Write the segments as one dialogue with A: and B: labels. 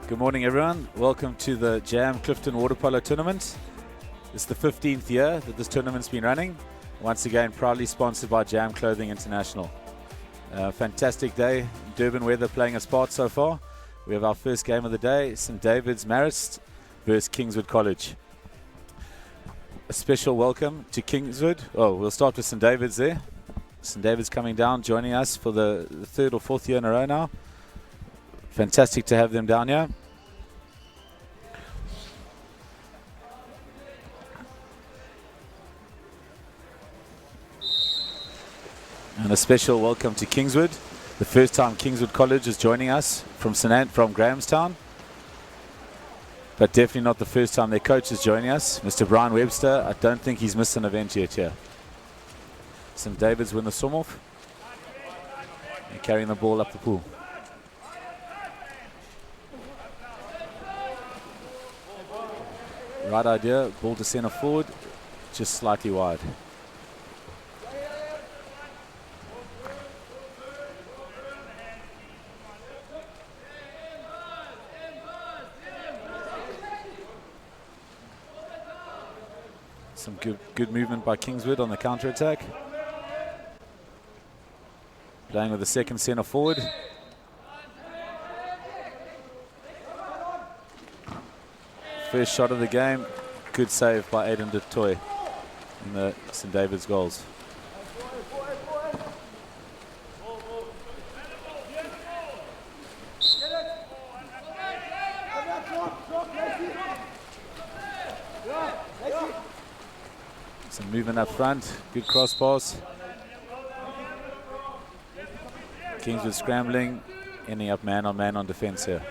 A: Good morning, everyone. Welcome to the Jam Clifton Waterpolo Tournament. It's the 15th year that this tournament's been running. Once again, proudly sponsored by Jam Clothing International. Fantastic day. Durban weather playing its part so far. We have our first game of the day, St David's Marist versus Kingswood College. A special welcome to Kingswood. Oh, we'll start with St David's there. St David's coming down, joining us for the third or fourth year in a row now. Fantastic to have them down here. And a special welcome to Kingswood. The first time Kingswood College is joining us from Grahamstown. But definitely not the first time their coach is joining us, Mr. Brian Webster. I don't think he's missed an event yet here. St David's win the swim-off. They're carrying the ball up the pool. Right idea, ball to centre forward, just slightly wide. Some good movement by Kingswood on the counter-attack. Playing with the second centre forward. First shot of the game. Good save by Aidan du Toit in the St David's goals. Some movement up front. Good cross pass. Kingswood scrambling, ending up man on defence here.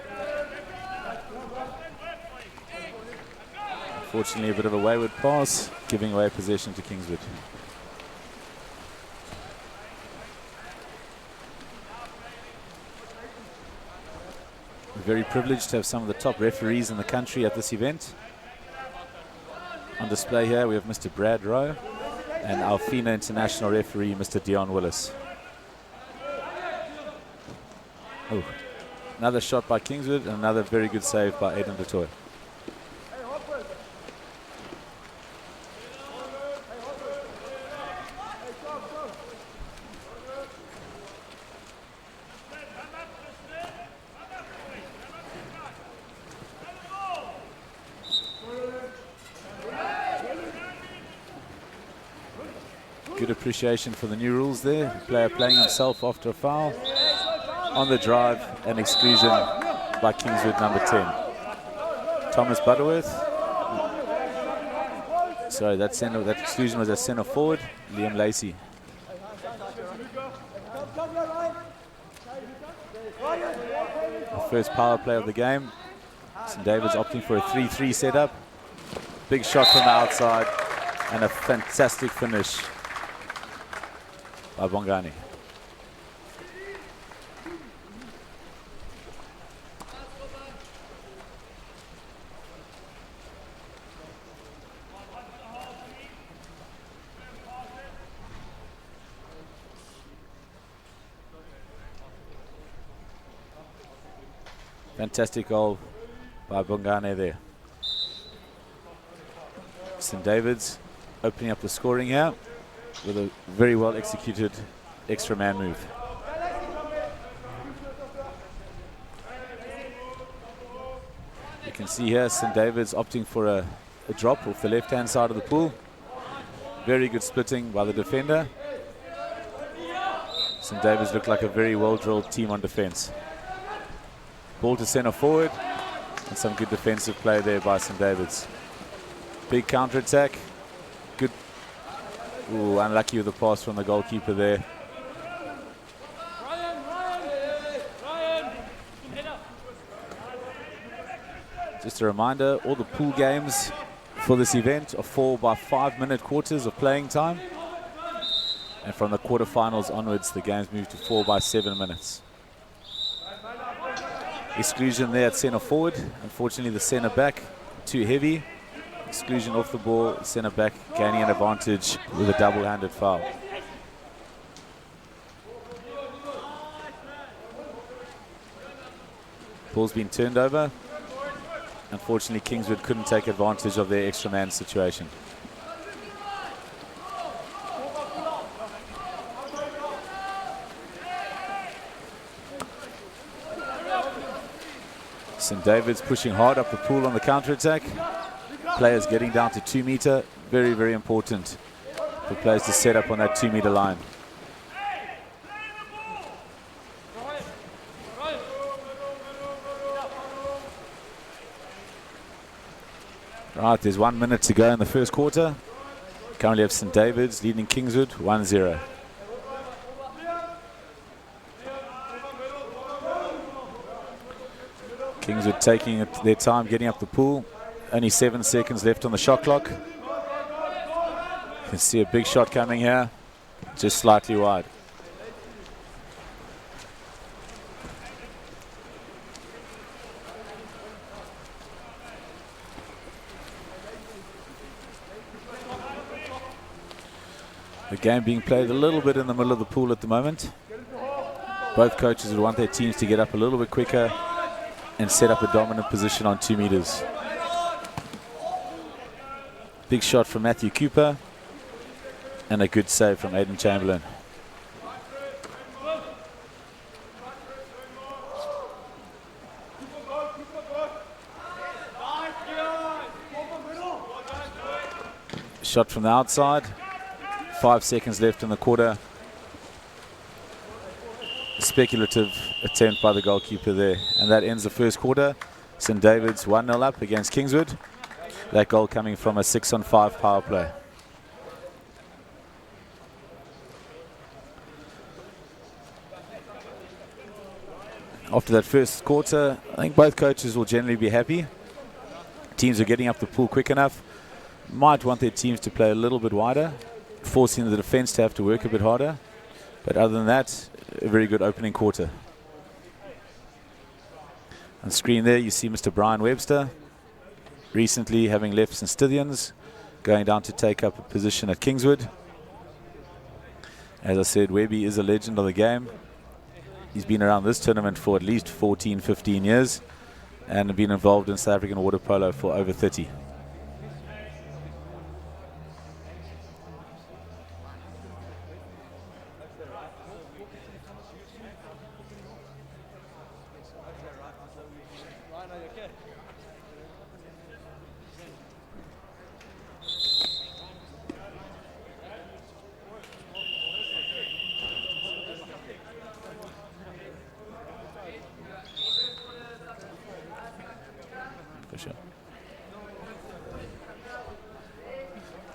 A: Unfortunately, a bit of a wayward pass, giving away possession to Kingswood. We're very privileged to have some of the top referees in the country at this event. On display here, we have Mr. Brad Rowe and our FINA international referee, Mr. Dion Willis. Oh, another shot by Kingswood and another very good save by Aidan du Toit. Good appreciation for the new rules there. The player playing himself after a foul. On the drive, an exclusion by Kingswood number 10. Thomas Butterworth. Sorry, that exclusion was a centre forward, Liam Lacey. The first power play of the game. St David's opting for a 3-3 setup. Big shot from the outside and a fantastic finish by Bongani. Fantastic goal by Bongane there. St David's opening up the scoring here with a very well executed extra man move. You can see here St David's opting for a drop off the left hand side of the pool. Very good splitting by the defender. St David's look like a very well drilled team on defence. Ball to centre forward and some good defensive play there by St David's. Big counter attack. Good. Ooh, unlucky with the pass from the goalkeeper there. Just a reminder, all the pool games for this event are 4 by 5 minute quarters of playing time. And from the quarterfinals onwards, the games move to 4 by 7 minutes. Exclusion there at centre forward. Unfortunately, the centre back too heavy. Exclusion off the ball, centre back gaining an advantage with a double-handed foul. Ball's been turned over. Unfortunately, Kingswood couldn't take advantage of their extra man situation. St David's pushing hard up the pool on the counter-attack. Players getting down to 2 meter. Very, very important for players to set up on that 2 meter line. Right, there's 1 minute to go in the first quarter. Currently have St David's leading Kingswood 1-0. Kingswood taking their time getting up the pool. Only 7 seconds left on the shot clock. You can see a big shot coming here, just slightly wide. The game being played a little bit in the middle of the pool at the moment. Both coaches would want their teams to get up a little bit quicker and set up a dominant position on 2 meters. Big shot from Matthew Cooper and a good save from Aidan Chamberlain. Shot from the outside. 5 seconds left in the quarter. Speculative attempt by the goalkeeper there. And that ends the first quarter. St David's 1-0 up against Kingswood. That goal coming from a 6-on-5 power play. After that first quarter, I think both coaches will generally be happy. Teams are getting up the pool quick enough. Might want their teams to play a little bit wider, forcing the defense to have to work a bit harder. But other than that, a very good opening quarter. On screen there, you see Mr. Brian Webster, recently having left St Stithians, going down to take up a position at Kingswood. As I said, Webby is a legend of the game. He's been around this tournament for at least 14, 15 years and been involved in South African water polo for over 30.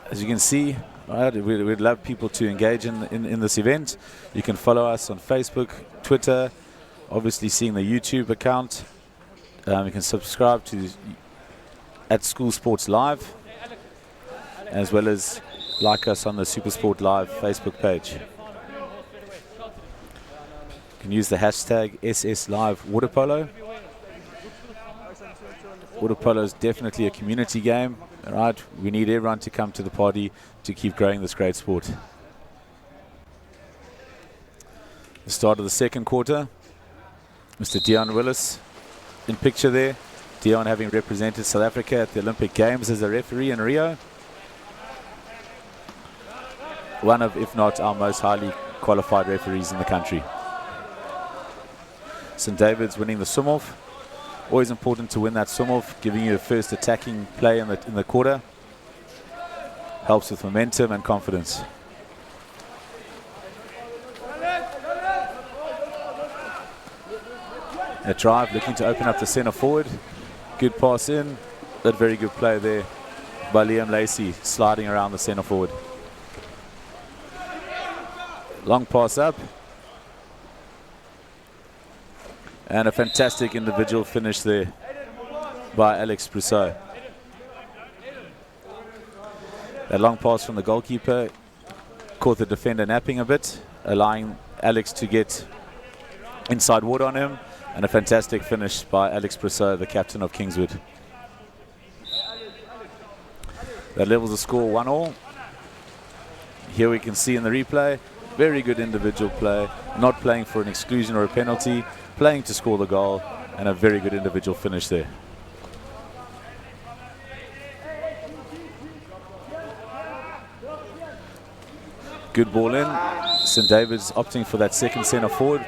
A: As you can see, right, we'd love people to engage in this event. You can follow us on Facebook, Twitter, obviously seeing the YouTube account. You can subscribe to @School Sports Live, as well as like us on the Supersport Live Facebook page. You can use the hashtag #SSLive Waterpolo. Waterpolo is definitely a community game. All right, we need everyone to come to the party to keep growing this great sport. The start of the second quarter. Mr. Dion Willis in picture there. Dion having represented South Africa at the Olympic Games as a referee in Rio. One of, if not our most highly qualified referees in the country. St David's winning the swim-off. Always important to win that swim-off, giving you a first attacking play in the quarter. Helps with momentum and confidence. A drive looking to open up the centre forward. Good pass in. That very good play there by Liam Lacey, sliding around the centre forward. Long pass up. And a fantastic individual finish there by Alex Brousseau. That long pass from the goalkeeper caught the defender napping a bit, allowing Alex to get inside water on him. And a fantastic finish by Alex Brousseau, the captain of Kingswood. That levels the score 1-1. Here we can see in the replay, very good individual play, not playing for an exclusion or a penalty, playing to score the goal, And a very good individual finish there. Good ball in. St David's opting for that second centre forward.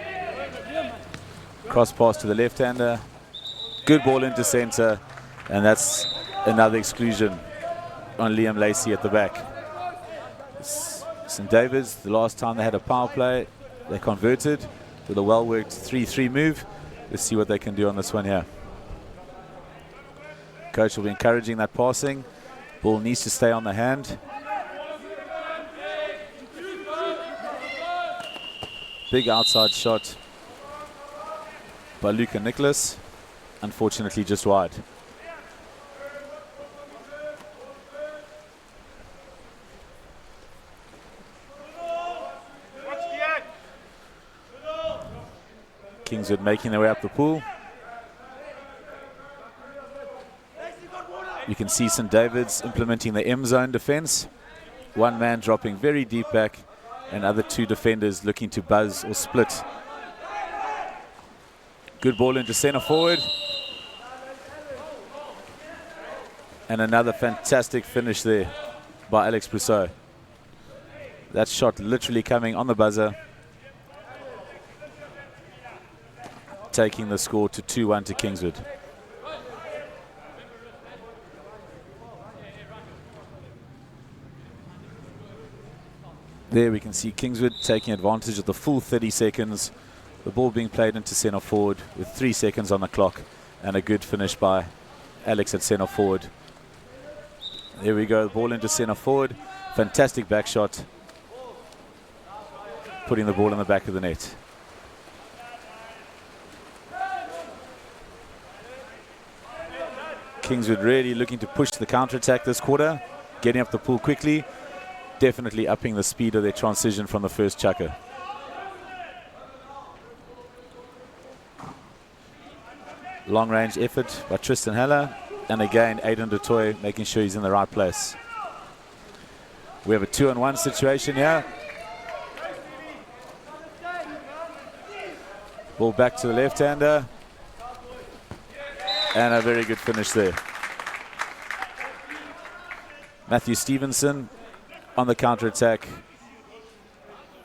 A: Cross pass to the left-hander. Good ball into centre. And that's another exclusion on Liam Lacey at the back. St David's, the last time they had a power play, they converted with a well-worked 3-3 move. Let's see what they can do on this one here. Coach will be encouraging that passing. Ball needs to stay on the hand. Big outside shot by Luca Nicholas. Unfortunately, just wide. Kingswood making their way up the pool. You can see St David's implementing the M-zone defense. One man dropping very deep back and other two defenders looking to buzz or split. Good ball into centre forward. And another fantastic finish there by Alex Brousseau. That shot literally coming on the buzzer, taking the score to 2-1 to Kingswood. There we can see Kingswood taking advantage of the full 30 seconds. The ball being played into centre forward with 3 seconds on the clock, and a good finish by Alex at centre forward. There we go, the ball into centre forward. Fantastic back shot, putting the ball in the back of the net. Kingswood really looking to push the counter-attack this quarter, getting up the pool quickly, definitely upping the speed of their transition from the first chucker. Long range effort by Tristan Haller, and again Aidan du Toit making sure he's in the right place. We have a 2-on-1 situation here. Ball back to the left-hander. And a very good finish there. Matthew Stevenson on the counter-attack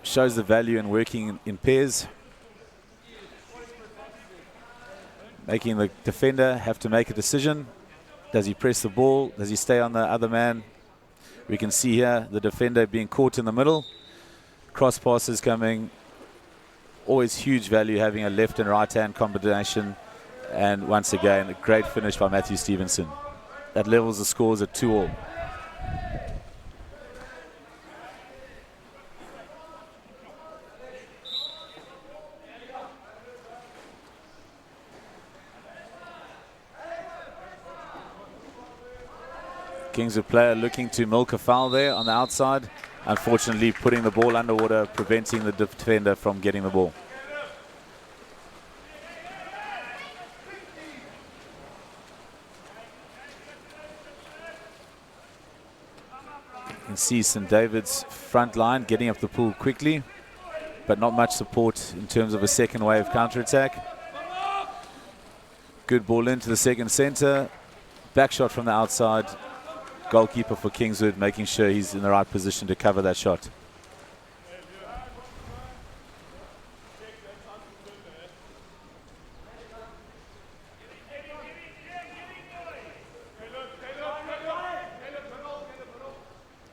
A: shows the value in working in pairs, making the defender have to make a decision. Does he press the ball? Does he stay on the other man? We can see here the defender being caught in the middle. Cross passes coming. Always huge value having a left and right hand combination. And once again, a great finish by Matthew Stevenson. That levels the scores at 2-2. Kingswood player looking to milk a foul there on the outside. Unfortunately, putting the ball underwater, preventing the defender from getting the ball. You can see St David's front line getting up the pool quickly, but not much support in terms of a second wave counter-attack. Good ball into the second centre. Back shot from the outside. Goalkeeper for Kingswood making sure he's in the right position to cover that shot.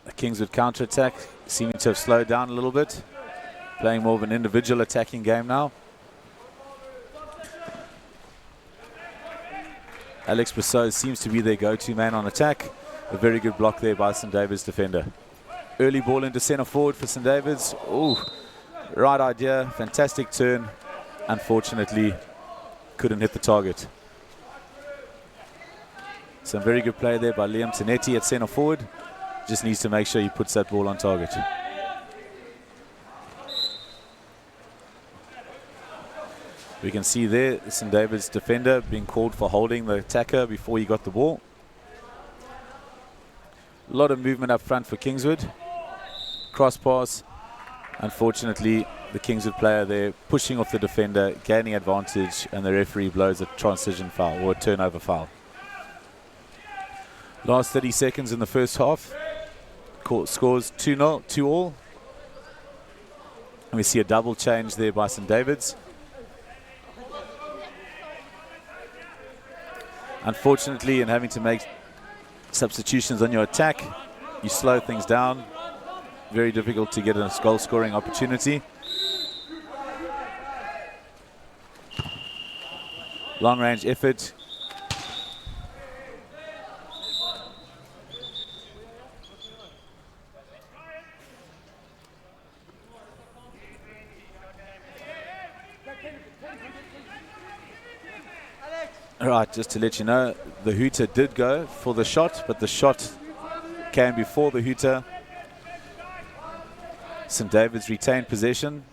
A: The Kingswood counter-attack seeming to have slowed down a little bit, playing more of an individual attacking game now. Alex Brousseau seems to be their go-to man on attack. A very good block there by St David's defender. Early ball into centre forward for St David's. Ooh, right idea, fantastic turn. Unfortunately, couldn't hit the target. Some very good play there by Liam Tanetti at centre forward. Just needs to make sure he puts that ball on target. We can see there St David's defender being called for holding the attacker before he got the ball. A lot of movement up front for Kingswood. Cross pass. Unfortunately, the Kingswood player there, pushing off the defender, gaining advantage, and the referee blows a transition foul or a turnover foul. Last 30 seconds in the first half. Scores 2-0, 2-all. And we see a double change there by St David's. Unfortunately, in having to make substitutions on your attack, you slow things down. Very difficult to get a goal-scoring opportunity. Long-range effort. Right, just to let you know, the hooter did go for the shot, but the shot came before the hooter. St David's retained possession.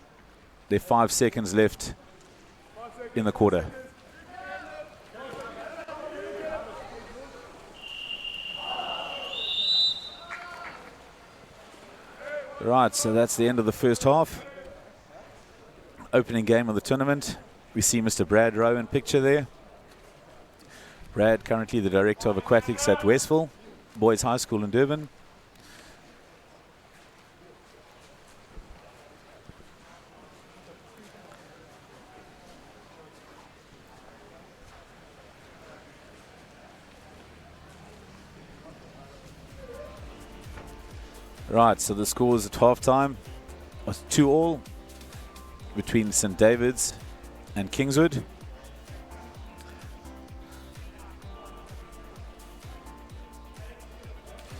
A: There are 5 seconds left in the quarter. Right, so that's the end of the first half. Opening game of the tournament. We see Mr. Brad Rowe in picture there. Brad, currently the Director of Aquatics at Westville, Boys High School in Durban. Right, so the scores at halftime was 2-all between St David's and Kingswood.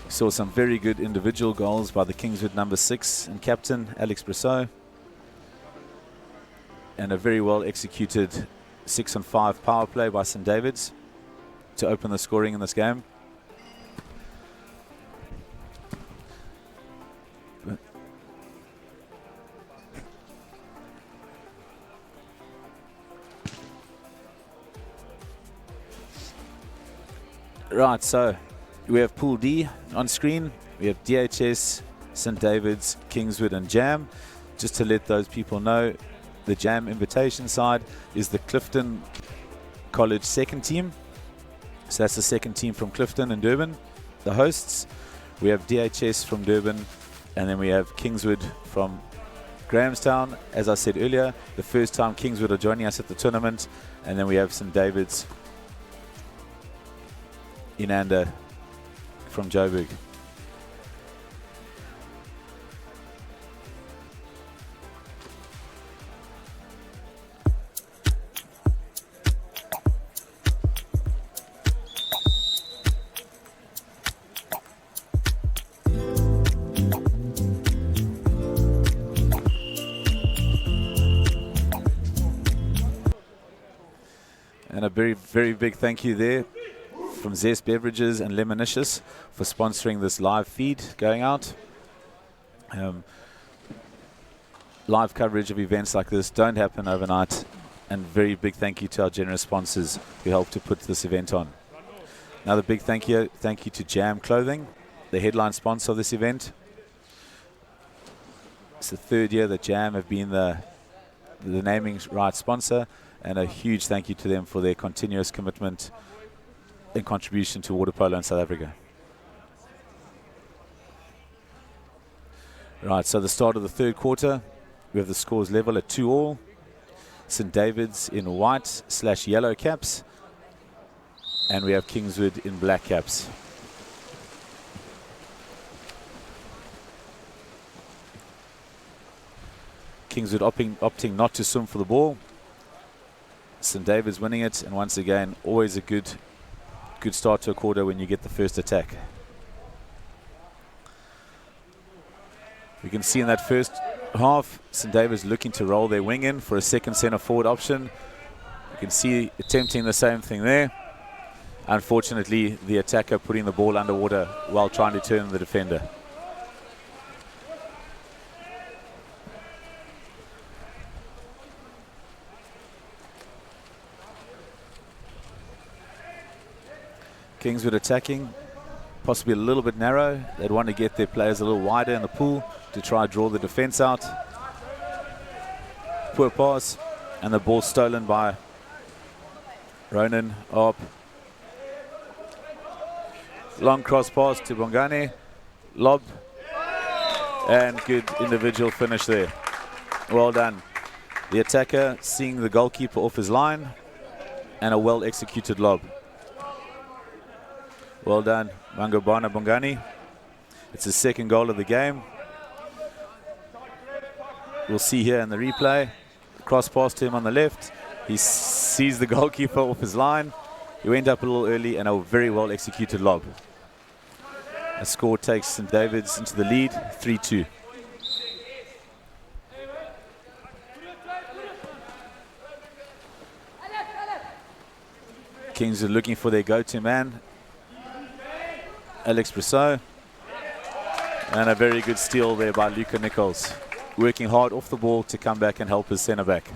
A: Saw some very good individual goals by the Kingswood number 6 and captain Alex Brissot, and a very well executed 6-on-5 power play by St David's to open the scoring in this game. Right, so we have Pool D on screen. We have DHS, St David's, Kingswood and Jam. Just to let those people know, the Jam invitation side is the Clifton College second team. So that's the second team from Clifton and Durban, the hosts. We have DHS from Durban, and then we have Kingswood from Grahamstown. As I said earlier, the first time Kingswood are joining us at the tournament, and then we have St David's, Inanda from Joburg. And a very, very big thank you there from Zest Beverages and Lemonicious for sponsoring this live feed going out. Live coverage of events like this don't happen overnight, and very big thank you to our generous sponsors who helped to put this event on. Another big thank you to Jam Clothing, the headline sponsor of this event. It's the third year that Jam have been the naming rights sponsor, and a huge thank you to them for their continuous commitment and contribution to Waterpolo in South Africa. Right, so the start of the third quarter, we have the scores level at 2-all. St David's in white/yellow caps, and we have Kingswood in black caps. Kingswood opting not to swim for the ball. St David's winning it, and once again, always a good start to a quarter when you get the first attack. We can see in that first half, St David's looking to roll their wing in for a second centre forward option. You can see attempting the same thing there. Unfortunately, the attacker putting the ball underwater while trying to turn the defender. Kingswood attacking, possibly a little bit narrow. They'd want to get their players a little wider in the pool to try and draw the defense out. Poor pass, and the ball stolen by Ronan Arp. Long cross pass to Bongani. Lob. And good individual finish there. Well done. The attacker seeing the goalkeeper off his line, and a well executed lob. Well done, Mangobana Bongani. It's his second goal of the game. We'll see here in the replay. Cross pass to him on the left. He sees the goalkeeper off his line. He went up a little early, and a very well executed lob. A score takes St David's into the lead, 3-2. Kings are looking for their go-to man, Alex Brissot. And a very good steal there by Luca Nichols, working hard off the ball to come back and help his centre back.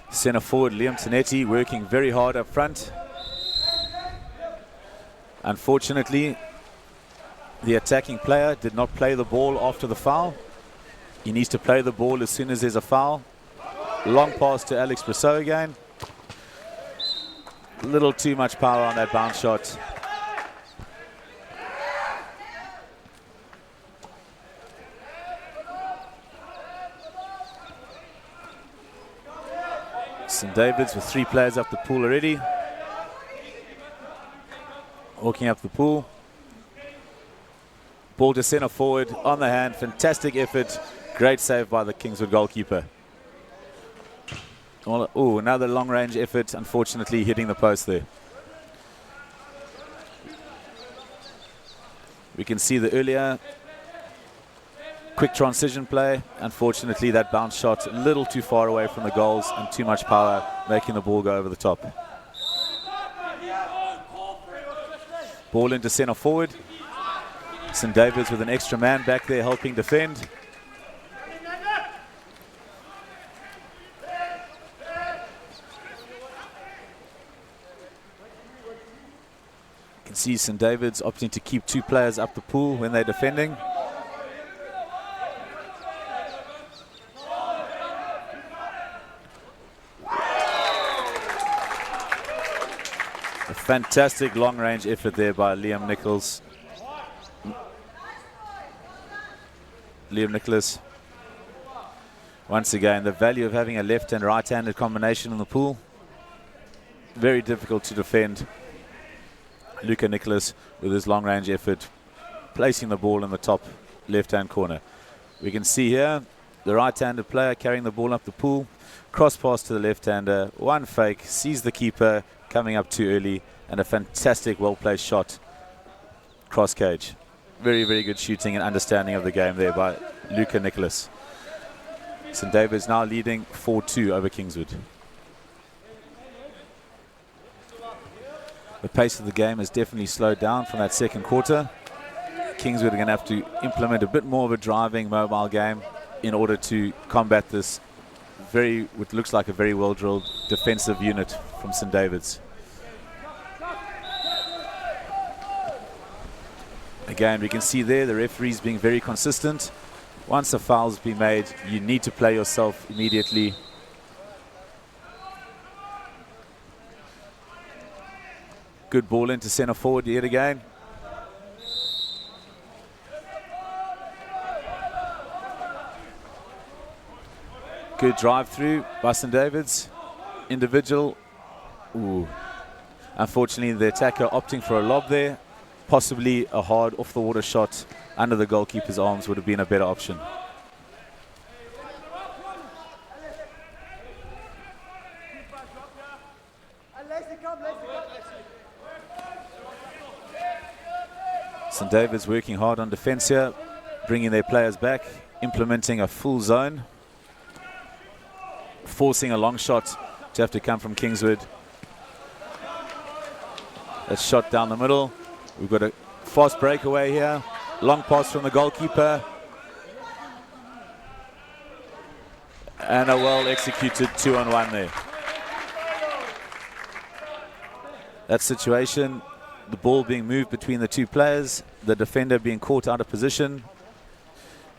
A: Centre forward Liam Tanetti working very hard up front. Unfortunately, the attacking player did not play the ball after the foul. He needs to play the ball as soon as there's a foul. Long pass to Alex Brissot again. A little too much power on that bounce shot. St David's with 3 players up the pool already. Walking up the pool. Ball to centre forward on the hand. Fantastic effort. Great save by the Kingswood goalkeeper. Oh, another long range effort, unfortunately hitting the post there. We can see the earlier quick transition play. Unfortunately, that bounce shot a little too far away from the goals and too much power, making the ball go over the top. Ball into centre forward. St David's with an extra man back there helping defend. You can see St David's opting to keep 2 players up the pool when they're defending. A fantastic long-range effort there by Liam Nicholas. Once again, the value of having a left and right-handed combination in the pool. Very difficult to defend. Luca Nicholas with his long-range effort, placing the ball in the top left-hand corner. We can see here the right-handed player carrying the ball up the pool. Cross pass to the left-hander. One fake, sees the keeper coming up too early, and a fantastic well-placed shot. Cross cage. Very, very good shooting and understanding of the game there by Luca Nicholas. St David's now leading 4-2 over Kingswood. The pace of the game has definitely slowed down from that second quarter. Kingswood are going to have to implement a bit more of a driving mobile game in order to combat this what looks like a very well-drilled defensive unit from St David's. Again, we can see there the referees being very consistent. Once a foul's been made, you need to play yourself immediately. Good ball into centre forward yet again. Good drive through by St David's. Individual. Ooh. Unfortunately, the attacker opting for a lob there. Possibly a hard off-the-water shot under the goalkeeper's arms would have been a better option. St David's working hard on defense here, bringing their players back, implementing a full zone, forcing a long shot to have to come from Kingswood. That's shot down the middle. We've got a fast breakaway here. Long pass from the goalkeeper. And a well-executed 2-on-1 there. That situation the ball being moved between the two players, the defender being caught out of position.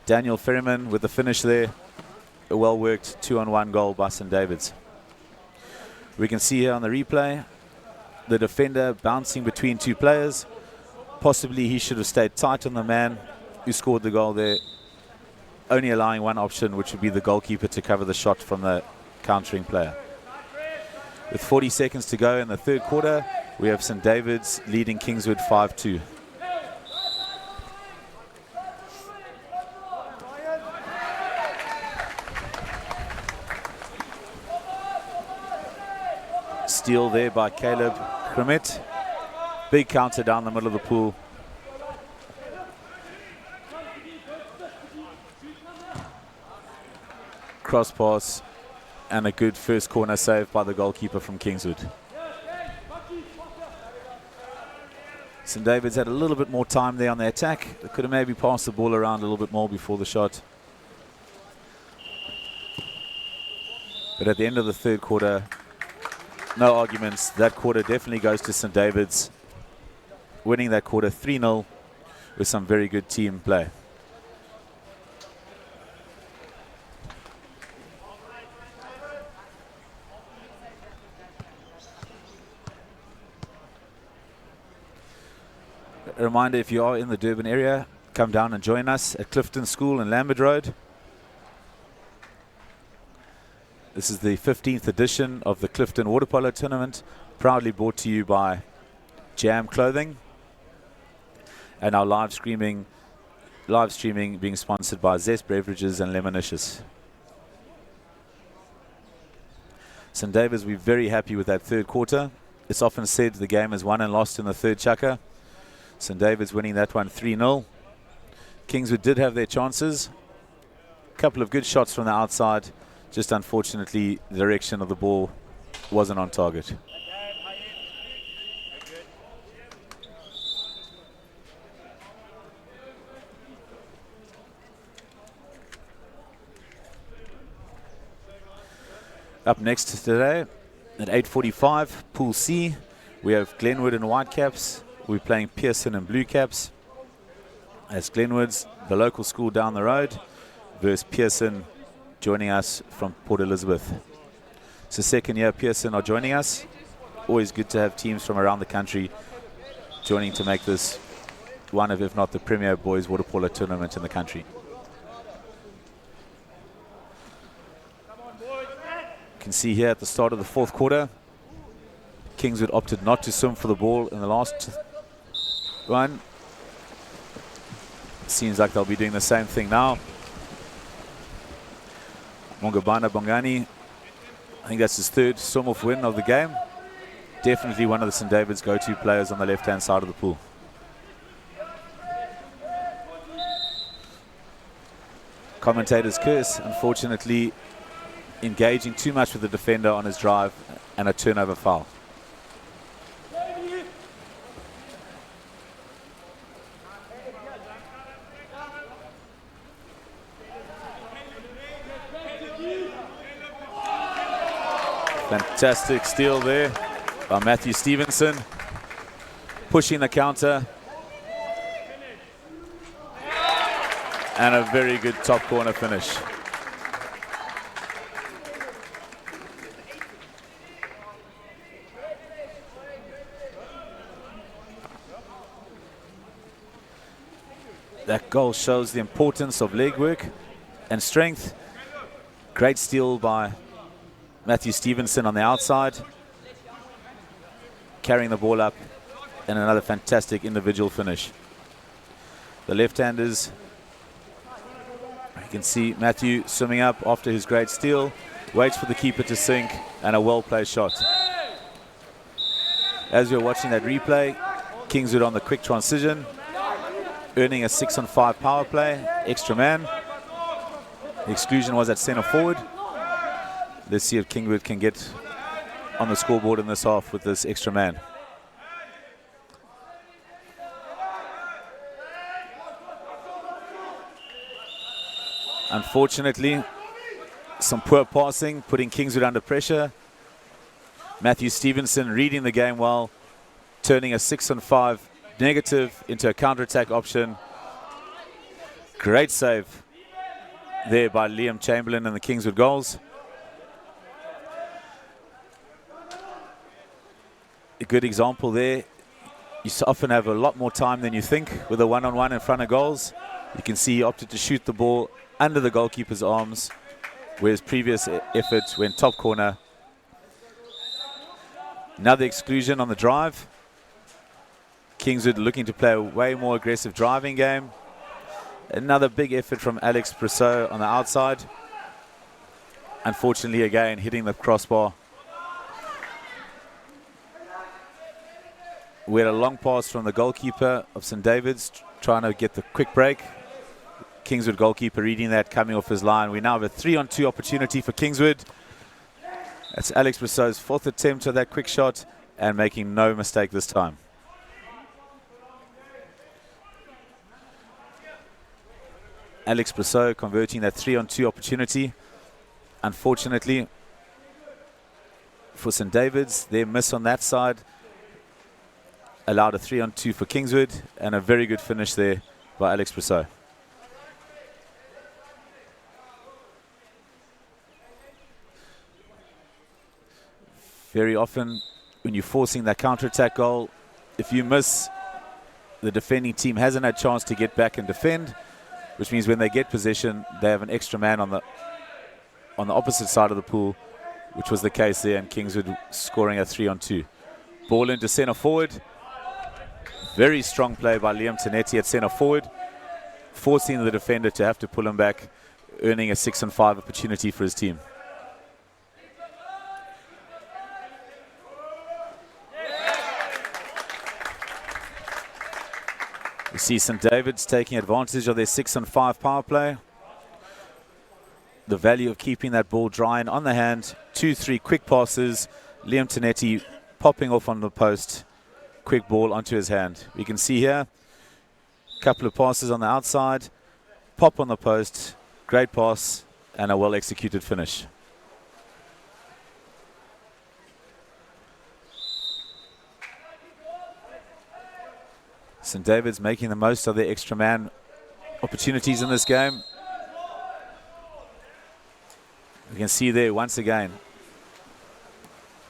A: Daniel Ferryman with the finish there. A well-worked 2-on-1 goal by St David's. We can see here on the replay, the defender bouncing between two players. Possibly he should have stayed tight on the man who scored the goal there, only allowing one option, which would be the goalkeeper to cover the shot from the countering player. With 40 seconds to go in the third quarter, we have St David's leading Kingswood 5-2. Steal there by Caleb Kremet. Big counter down the middle of the pool. Cross pass and a good first corner save by the goalkeeper from Kingswood. St David's had a little bit more time there on the attack. They could have maybe passed the ball around a little bit more before the shot. But at the end of the third quarter, no arguments. That quarter definitely goes to St David's, winning that quarter 3-0 with some very good team play. A reminder, if you are in the Durban area, come down and join us at Clifton School in Lambert Road. This is the 15th edition of the Clifton Waterpolo Tournament, proudly brought to you by Jam Clothing, and our live streaming being sponsored by Zest Beverages and Lemonicious. St David's, we're very happy with that third quarter. It's often said the game is won and lost in the third chukka. St David's winning that one 3-0. Kingswood did have their chances. A couple of good shots from the outside. Just unfortunately, the direction of the ball wasn't on target. Up next today at 8:45, Pool C, we have Glenwood in white caps. We're playing Pearson in blue caps. As Glenwood's, the local school down the road, versus Pearson joining us from Port Elizabeth. So second year Pearson are joining us. Always good to have teams from around the country joining to make this one of, if not the premier boys water polo tournament in the country. You can see here at the start of the fourth quarter, Kingswood opted not to swim for the ball in the last one. Seems like they'll be doing the same thing now. Mongabana Bongani, I think that's his third swim-off win of the game. Definitely one of the St David's go-to players on the left-hand side of the pool. Commentator's curse, unfortunately, engaging too much with the defender on his drive and a turnover foul. Fantastic steal there by Matthew Stevenson, pushing the counter, and a very good top corner finish. That goal shows the importance of leg work and strength. Great steal by Matthew Stevenson on the outside, carrying the ball up, and another fantastic individual finish. The left-handers, you can see Matthew swimming up after his great steal, waits for the keeper to sink, and a well-placed shot. As you're watching that replay, Kingswood on the quick transition, earning a 6-on-5 power play, extra man. The exclusion was at centre forward. Let's see if Kingswood can get on the scoreboard in this half with this extra man. Unfortunately, some poor passing, putting Kingswood under pressure. Matthew Stevenson reading the game well, turning a 6-on-5 negative into a counter-attack option. Great save there by Liam Chamberlain and the Kingswood goals. A good example there. You often have a lot more time than you think with a one-on-one in front of goals. You can see he opted to shoot the ball under the goalkeeper's arms, whereas previous effort went top corner. Another exclusion on the drive. Kingswood looking to play a way more aggressive driving game. Another big effort from Alex Brissot on the outside. Unfortunately, again, hitting the crossbar. We had a long pass from the goalkeeper of St David's, trying to get the quick break. Kingswood goalkeeper reading that, coming off his line. We now have a 3-on-2 opportunity for Kingswood. That's Alex Brissot's 4th attempt at that quick shot, and making no mistake this time. Alex Brissot converting that 3-on-2 opportunity. Unfortunately for St David's, their miss on that side allowed a 3-on-2 for Kingswood, and a very good finish there by Alex Brissot. Very often when you're forcing that counter-attack goal, if you miss, the defending team hasn't had a chance to get back and defend, which means when they get possession, they have an extra man on the opposite side of the pool, which was the case there, and Kingswood scoring a 3-on-2. Ball into centre forward. Very strong play by Liam Tanetti at centre forward, forcing the defender to have to pull him back, earning a 6-on-5 opportunity for his team. We see St David's taking advantage of their 6-on-5 power play. The value of keeping that ball dry and on the hand. 2-3 quick passes. Liam Tanetti popping off on the post. Quick ball onto his hand. We can see here a couple of passes on the outside. Pop on the post. Great pass and a well-executed finish. St David's making the most of their extra man opportunities in this game. You can see there once again,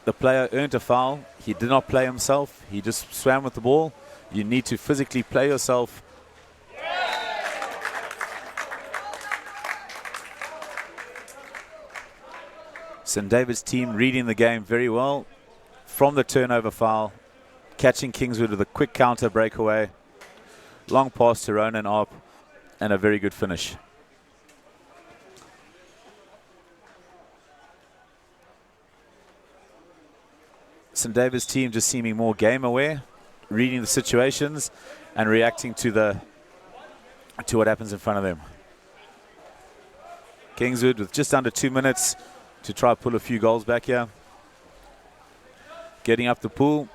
A: the player earned a foul. He did not play himself. He just swam with the ball. You need to physically play yourself. St David's team reading the game very well from the turnover foul. Catching Kingswood with a quick counter breakaway. Long pass to Ronan Arp, and a very good finish. St David's team just seeming more game aware, reading the situations and reacting to what happens in front of them. Kingswood with just under 2 minutes to try to pull a few goals back here. Getting up the pool.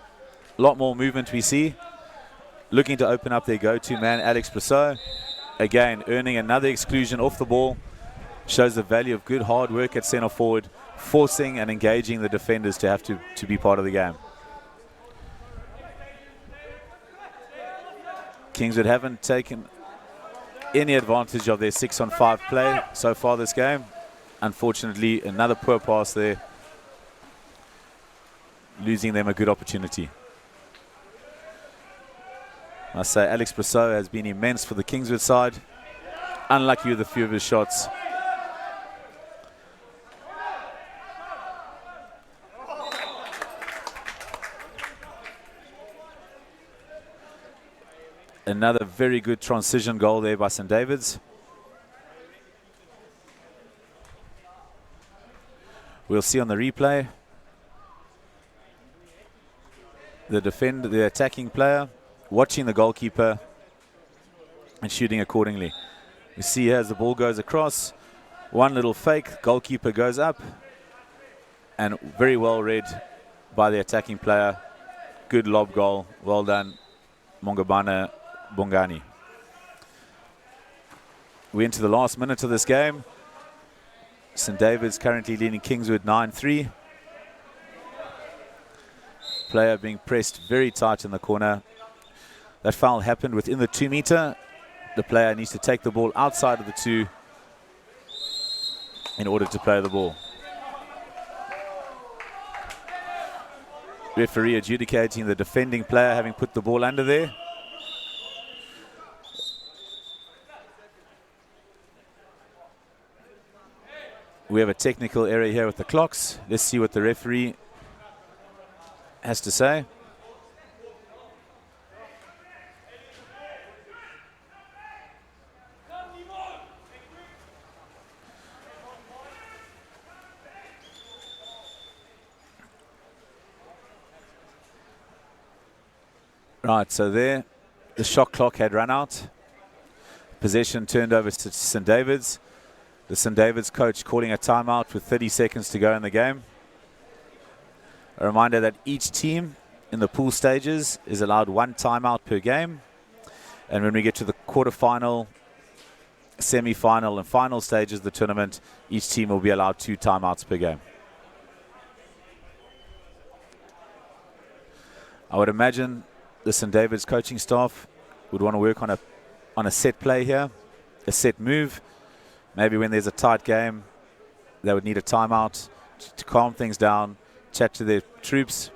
A: A lot more movement we see. Looking to open up their go-to man, Alex Brissot. Again, earning another exclusion off the ball. Shows the value of good hard work at centre forward, forcing and engaging the defenders to have to be part of the game. Kingswood haven't taken any advantage of their 6-on-5 play so far this game. Unfortunately, another poor pass there, losing them a good opportunity. I say Alex Brissot has been immense for the Kingswood side. Unlucky with a few of his shots. Another very good transition goal there by St David's. We'll see on the replay. The attacking player watching the goalkeeper and shooting accordingly. You see here as the ball goes across, one little fake, goalkeeper goes up, and very well read by the attacking player. Good lob goal, well done, Mongabana Bongani. We're into the last minute of this game. St David's currently leading Kingswood 9-3. player being pressed very tight in the corner. That foul happened within the 2 meter. The player needs to take the ball outside of the 2 in order to play the ball. Referee adjudicating the defending player having put the ball under there. We have a technical error here with the clocks. Let's see what the referee has to say. Right, so there, the shot clock had run out. Possession turned over to St David's. The St David's coach calling a timeout with 30 seconds to go in the game. A reminder that each team in the pool stages is allowed 1 timeout per game. And when we get to the quarterfinal, semi-final and final stages of the tournament, each team will be allowed 2 timeouts per game. I would imagine the St David's coaching staff would want to work on a set play here, a set move. Maybe when there's a tight game, they would need a timeout to calm things down, chat to their troops.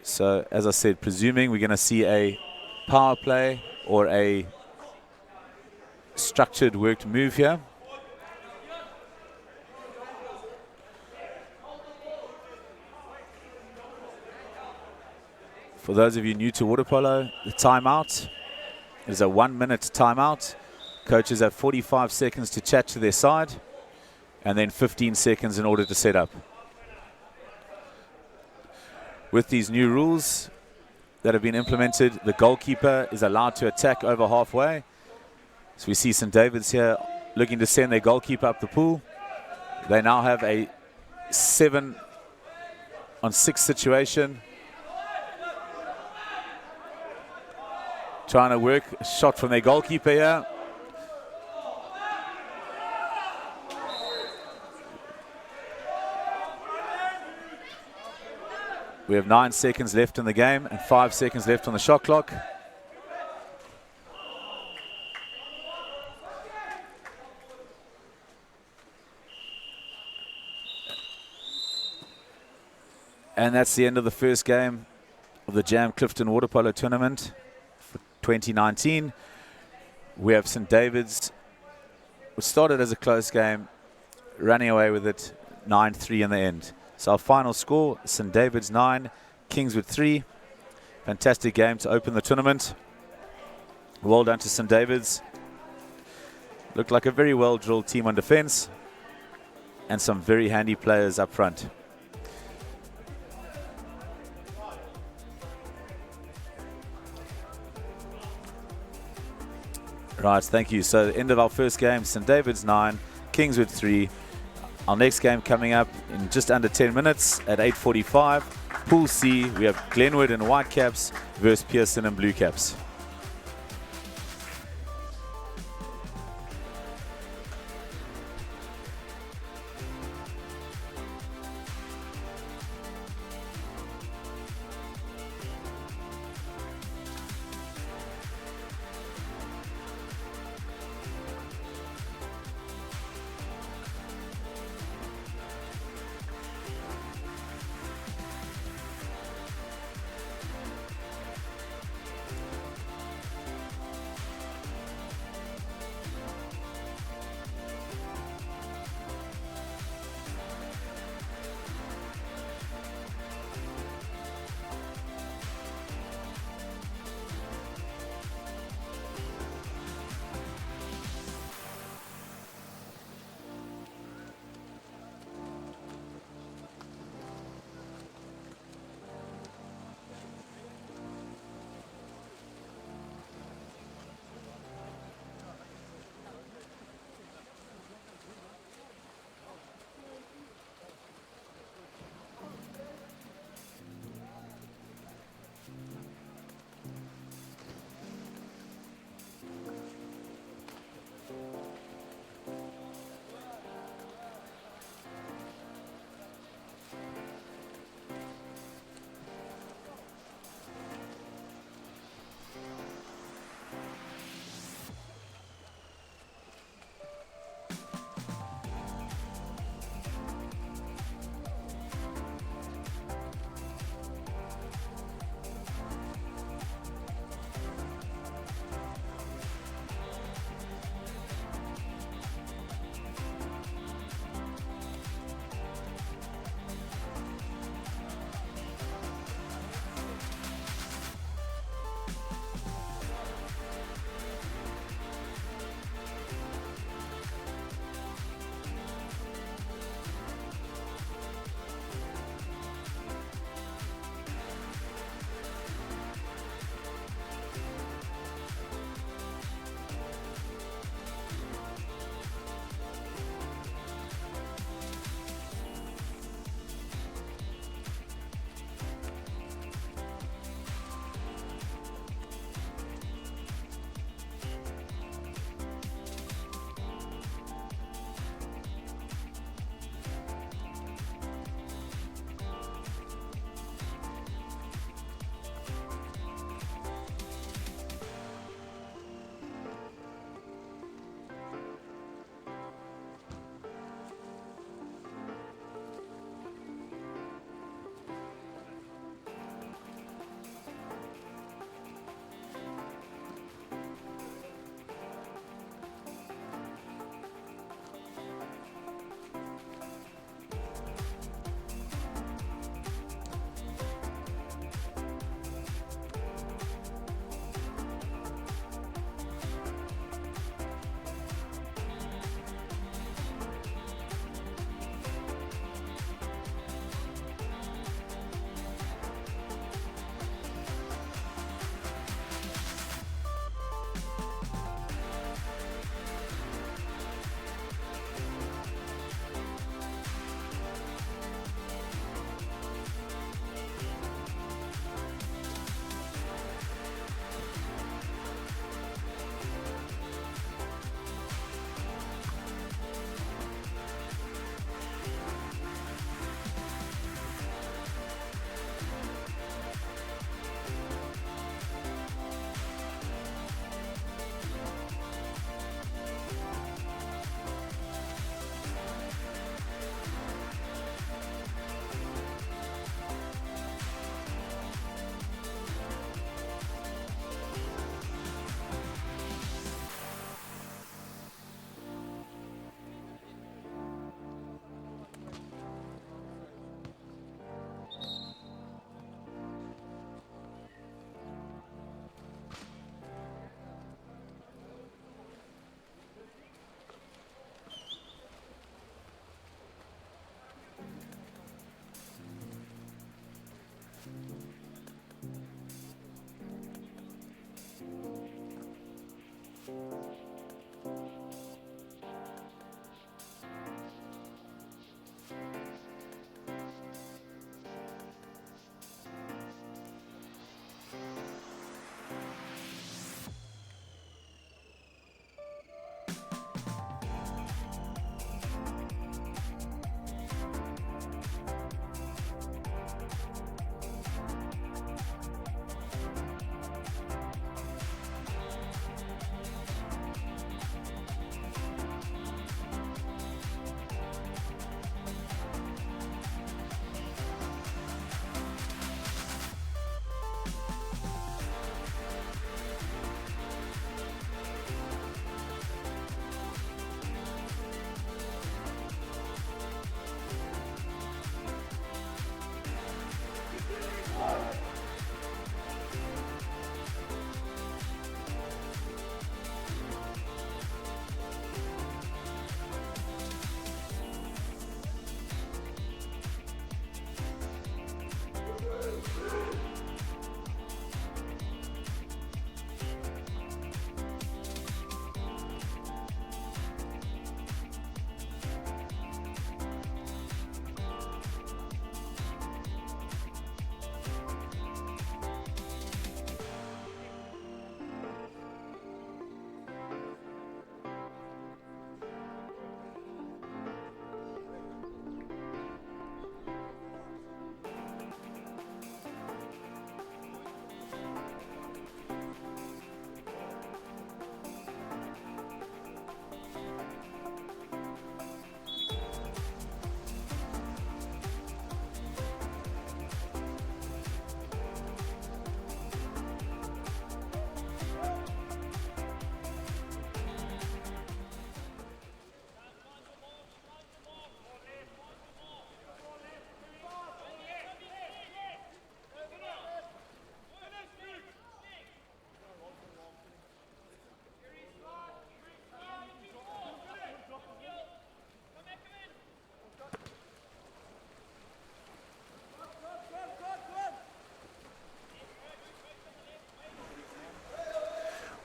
A: So, as I said, presuming we're going to see a power play or a structured worked move here. For those of you new to water polo, the timeout is a 1-minute timeout. Coaches have 45 seconds to chat to their side and then 15 seconds in order to set up. With these new rules that have been implemented, the goalkeeper is allowed to attack over halfway. So we see St David's here looking to send their goalkeeper up the pool. They now have a 7-on-6 situation. Trying to work a shot from their goalkeeper here. We have 9 seconds left in the game and 5 seconds left on the shot clock. And that's the end of the first game of the Jam Clifton Water Polo Tournament for 2019. We have St David's, which started as a close game, running away with it 9-3 in the end. So our final score, St David's 9, Kingswood 3. Fantastic game to open the tournament. Well done to St David's. Looked like a very well-drilled team on defense and some very handy players up front. Right, thank you. So the end of our first game, St David's 9, Kingswood 3. Our next game coming up in just under 10 minutes at 8:45. Pool C, we have Glenwood in white caps versus Pearson in blue caps.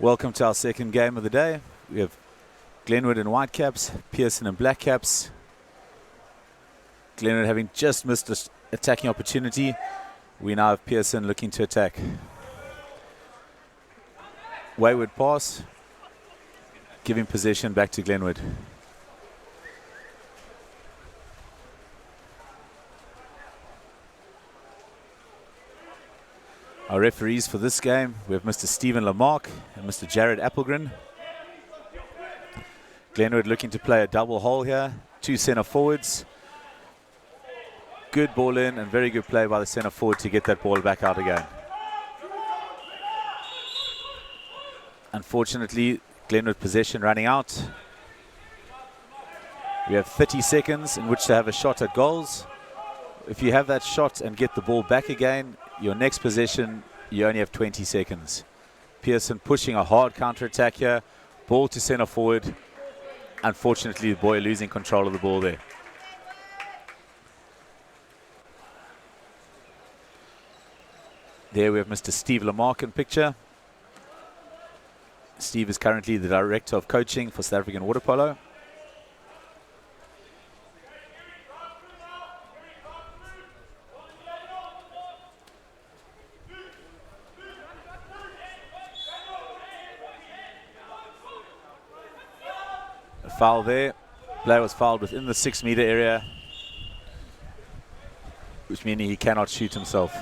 A: Welcome to our second game of the day. We have Glenwood in white caps, Pearson in black caps. Glenwood having just missed an attacking opportunity. We now have Pearson looking to attack. Wayward pass, giving possession back to Glenwood. Our referees for this game, we have Mr. Stephen Lamarck and Mr. Jared Applegren. Glenwood looking to play a double hole here. 2 centre forwards. Good ball in and very good play by the centre forward to get that ball back out again. Unfortunately, Glenwood possession running out. We have 30 seconds in which to have a shot at goals. If you have that shot and get the ball back again, your next possession, you only have 20 seconds. Pearson pushing a hard counter-attack here. Ball to centre forward. Unfortunately, the boy losing control of the ball there. There we have Mr. Steve Lamarck in picture. Steve is currently the Director of Coaching for South African Waterpolo. Foul there. Player was fouled within the 6-meter area, which means he cannot shoot himself.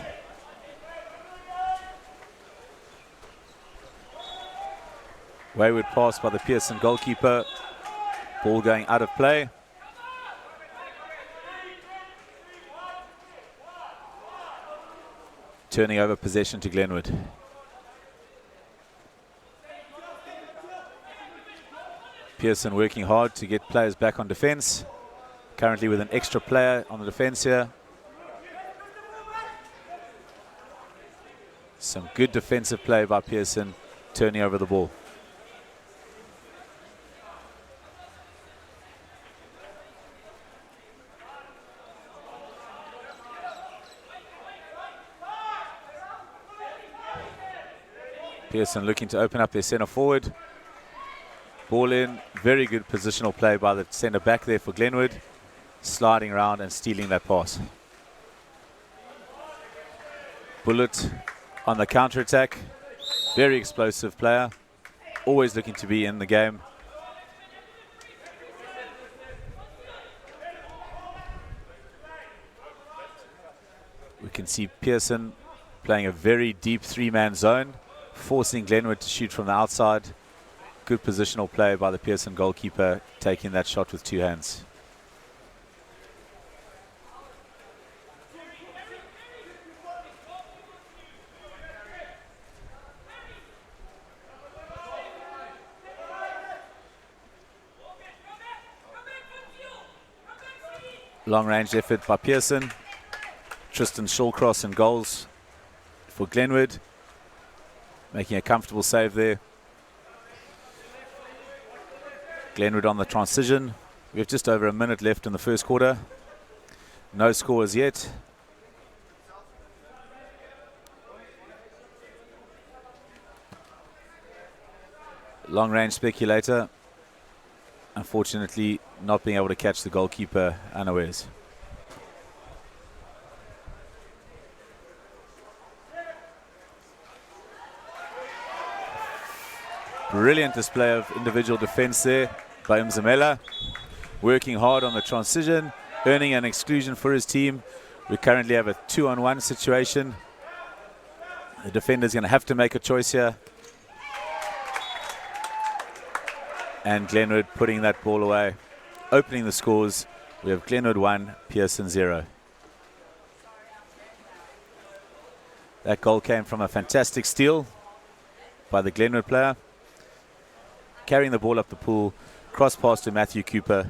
A: Wayward pass by the Pearson goalkeeper. Ball going out of play. Turning over possession to Glenwood. Pearson working hard to get players back on defense. Currently with an extra player on the defense here. Some good defensive play by Pearson, turning over the ball. Pearson looking to open up their centre forward. Ball in, very good positional play by the centre back there for Glenwood. Sliding around and stealing that pass. Bullet on the counter-attack. Very explosive player. Always looking to be in the game. We can see Pearson playing a very deep 3-man zone, forcing Glenwood to shoot from the outside. Good positional play by the Pearson goalkeeper, taking that shot with 2 hands. Long-range effort by Pearson. Tristan Shawcross and goals for Glenwood. Making a comfortable save there. Glenwood on the transition. We have just over a minute left in the first quarter. No scores yet. Long range speculator. Unfortunately, not being able to catch the goalkeeper unawares. Brilliant display of individual defense there by Mzamela. Working hard on the transition, earning an exclusion for his team. We currently have a 2-on-1 situation. The defender's going to have to make a choice here. And Glenwood putting that ball away. Opening the scores, we have Glenwood 1, Pearson 0. That goal came from a fantastic steal by the Glenwood player. Carrying the ball up the pool, cross pass to Matthew Cooper.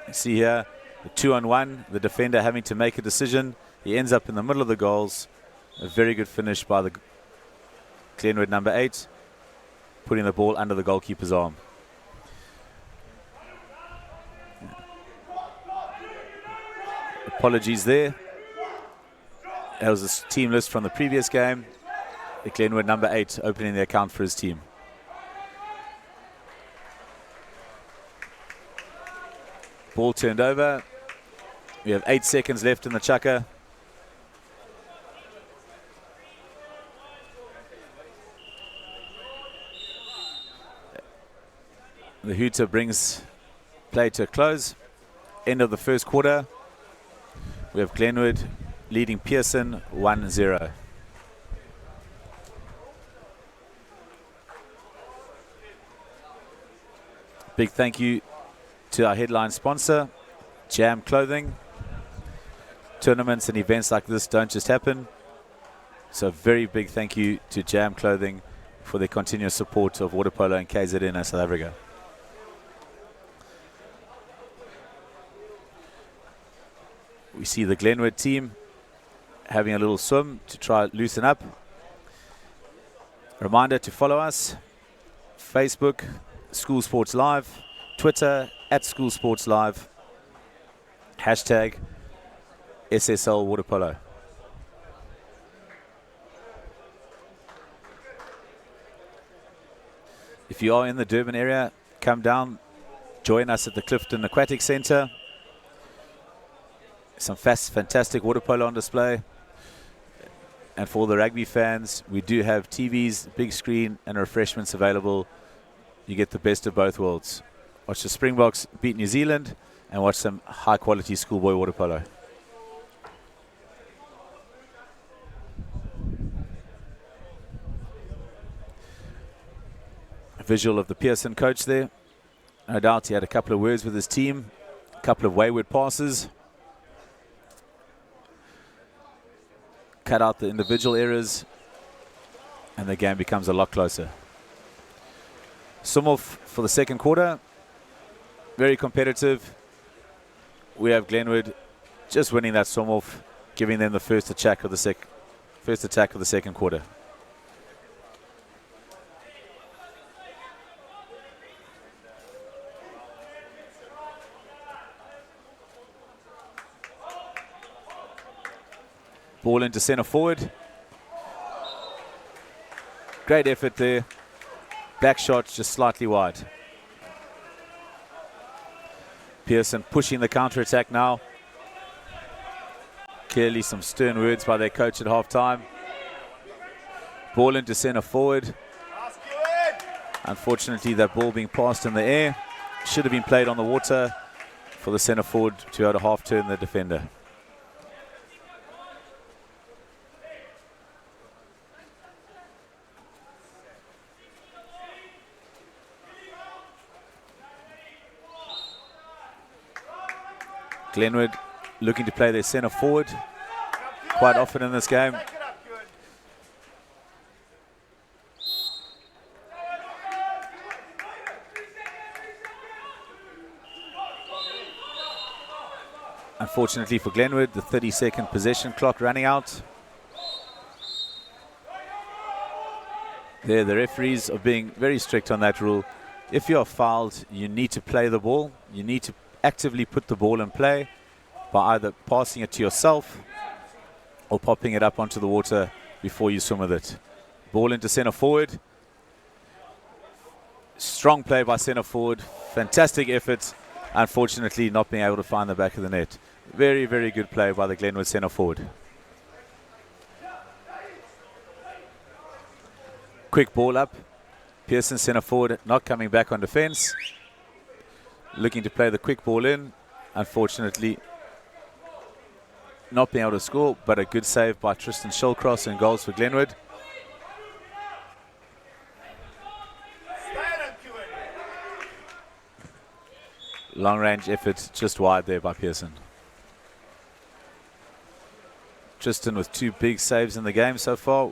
A: You see here, the 2-on-1, the defender having to make a decision. He ends up in the middle of the goals. A very good finish by the Glenwood number 8, putting the ball under the goalkeeper's arm. Apologies there. That was the team list from the previous game. Glenwood number 8 opening the account for his team. Ball turned over. We have 8 seconds left in the chukker. The hooter brings play to a close. End of the first quarter. We have Glenwood leading Pearson 1-0. Big thank you to our headline sponsor, Jam Clothing. Tournaments and events like this don't just happen. So a very big thank you to Jam Clothing for their continuous support of Waterpolo and KZN and South Africa. We see the Glenwood team having a little swim to try loosen up. Reminder to follow us. Facebook, School Sports Live. Twitter, @School Sports Live. Hashtag SSL Waterpolo. If you are in the Durban area, come down, join us at the Clifton Aquatic Centre. Some fantastic water polo on display. And for the rugby fans, we do have TVs, big screen, and refreshments available. You get the best of both worlds. Watch the Springboks beat New Zealand and watch some high-quality schoolboy water polo. A visual of the Pearson coach there. No doubt he had a couple of words with his team, a couple of wayward passes. Cut out the individual errors, and the game becomes a lot closer. Sum off for the second quarter. Very competitive. We have Glenwood just winning that sum off, giving them the first attack of the second quarter. Ball into centre forward. Great effort there. Back shot just slightly wide. Pearson pushing the counter-attack now. Clearly some stern words by their coach at half-time. Ball into centre forward. Unfortunately, that ball being passed in the air. Should have been played on the water for the centre forward to be able to half-turn the defender. Glenwood looking to play their centre forward quite often in this game. Unfortunately for Glenwood, the 30-second possession clock running out. There, the referees are being very strict on that rule. If you are fouled, you need to play the ball. You need to actively put the ball in play by either passing it to yourself or popping it up onto the water before you swim with it. Ball into centre forward. Strong play by centre forward. Fantastic effort. Unfortunately, not being able to find the back of the net. Very, very good play by the Glenwood centre forward. Quick ball up. Pearson centre forward not coming back on defence. Looking to play the quick ball in. Unfortunately, not being able to score, but a good save by Tristan Shellcross and goals for Glenwood. Long range effort just wide there by Pearson. Tristan with 2 big saves in the game so far.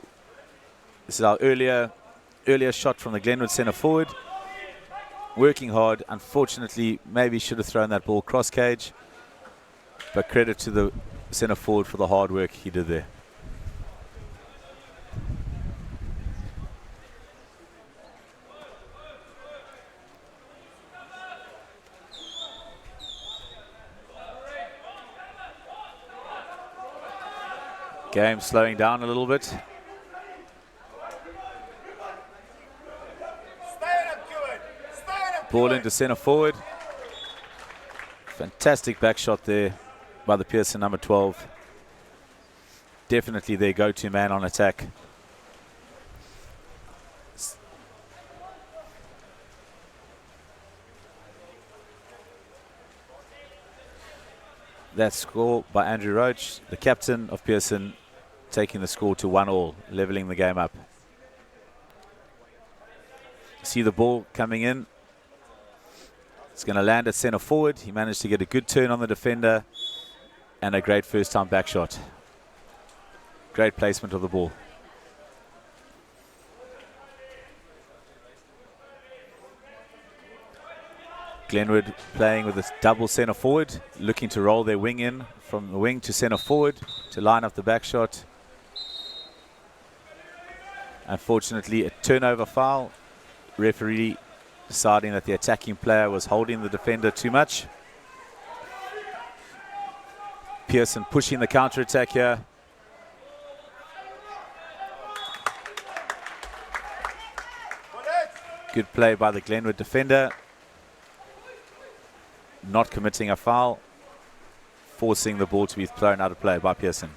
A: This is our earlier shot from the Glenwood centre forward. Working hard. Unfortunately, maybe should have thrown that ball cross cage. But credit to the centre forward for the hard work he did there. Game slowing down a little bit. Ball into centre forward. Fantastic back shot there by the Pearson number 12. Definitely their go-to man on attack. That score by Andrew Roach, the captain of Pearson, taking the score to 1-1, levelling the game up. See the ball coming in. It's going to land at centre forward. He managed to get a good turn on the defender and a great first time back shot. Great placement of the ball. Glenwood playing with a double centre forward, looking to roll their wing in from the wing to centre forward to line up the back shot. Unfortunately, a turnover foul. Referee deciding that the attacking player was holding the defender too much. Pearson pushing the counter-attack here. Good play by the Glenwood defender. Not committing a foul, forcing the ball to be thrown out of play by Pearson.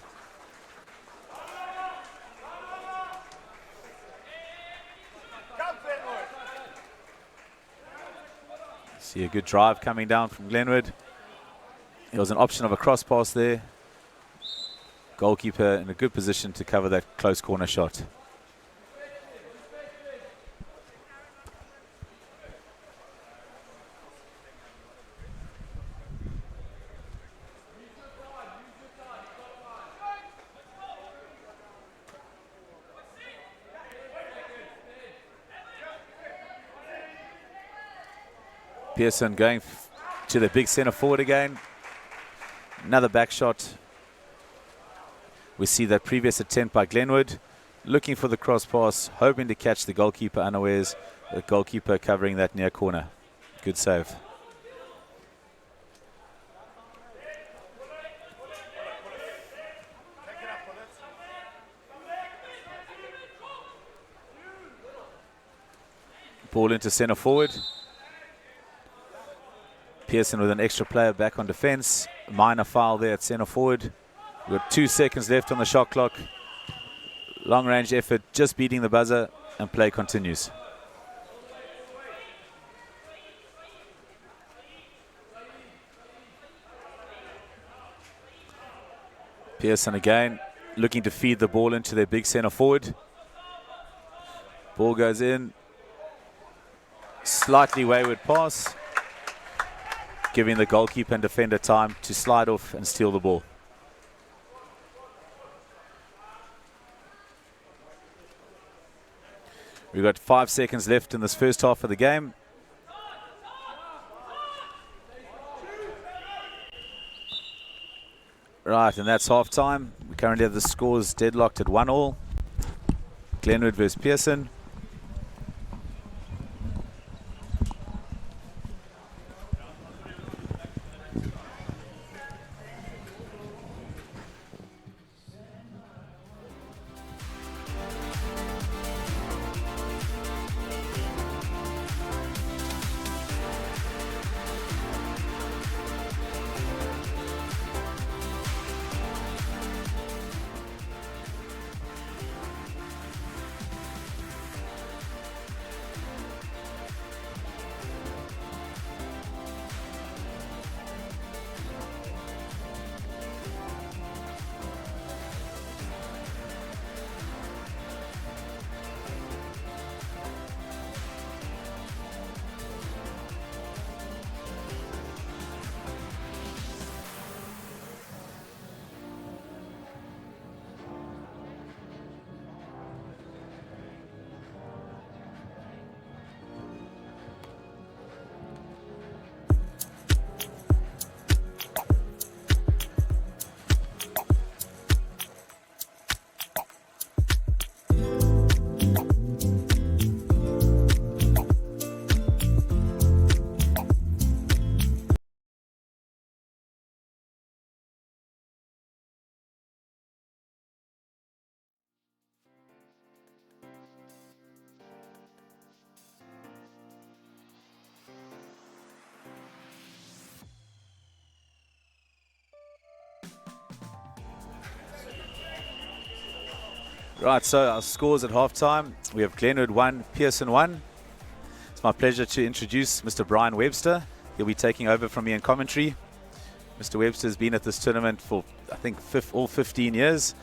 A: See a good drive coming down from Glenwood. There was an option of a cross pass there. Goalkeeper in a good position to cover that close corner shot. Pearson going to the big centre forward again. Another back shot. We see that previous attempt by Glenwood. Looking for the cross pass, hoping to catch the goalkeeper unawares. The goalkeeper covering that near corner. Good save. Ball into centre forward. Pearson with an extra player back on defence. Minor foul there at centre forward. We've got 2 seconds left on the shot clock. Long range effort, just beating the buzzer, and play continues. Pearson again, looking to feed the ball into their big centre forward. Ball goes in. Slightly wayward pass, giving the goalkeeper and defender time to slide off and steal the ball. We've got 5 seconds left in this first half of the game. Right, and that's half time. We currently have the scores deadlocked at 1-1. Glenwood versus Pearson. Right, so our scores at halftime. We have Glenwood 1, Pearson 1. It's my pleasure to introduce Mr. Brian Webster. He'll be taking over from me in commentary. Mr. Webster has been at this tournament for, I think, all 15 years.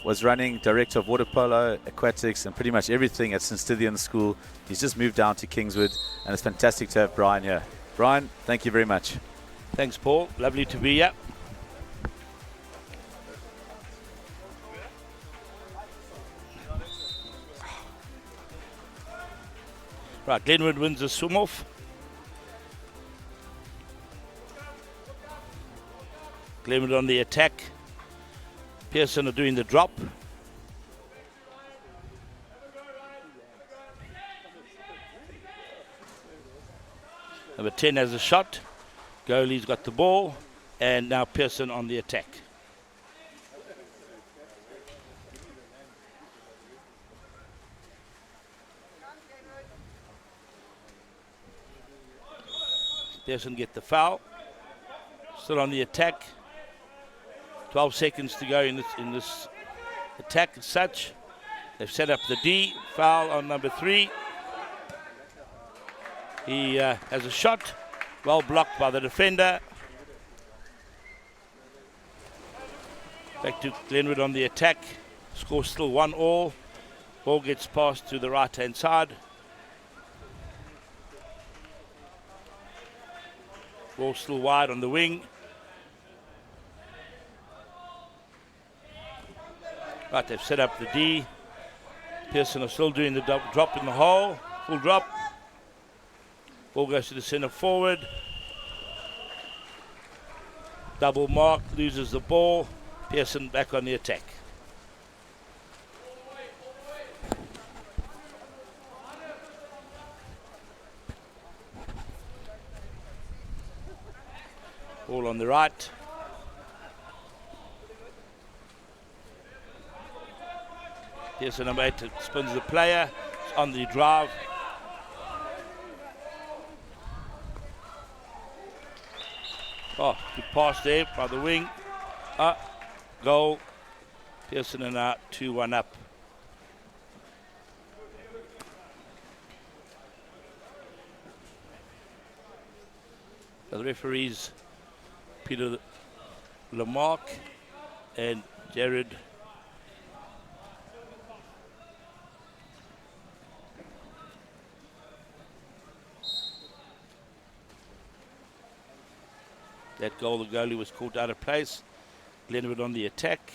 A: Was running director of Waterpolo, aquatics, and pretty much everything at St Stithian School. He's just moved down to Kingswood, and it's fantastic to have Brian here. Brian, thank you very much.
B: Thanks, Paul. Lovely to be here. Right, Glenwood wins the swim-off. Glenwood on the attack. Pearson are doing the drop. Number 10 has a shot. Goalie's got the ball. And now Pearson on the attack. Pearson get the foul. Still on the attack. 12 seconds to go in this attack as such. They've set up the D. Foul on number 3. He has a shot. Well blocked by the defender. Back to Glenwood on the attack. Score still 1-1. Ball gets passed to the right-hand side. Ball still wide on the wing. Right, they've set up the D. Pearson are still doing the drop in the hole. Full drop. Ball goes to the centre forward. Double mark, loses the ball. Pearson back on the attack. Ball on the right. Pearson number 8 spins the player. It's on the drive. Oh, good pass there by the wing. Goal. Pearson are now 2-1 up. The referees, Peter Lamarck and Jared that goal, the goalie was caught out of place. Glenwood on the attack.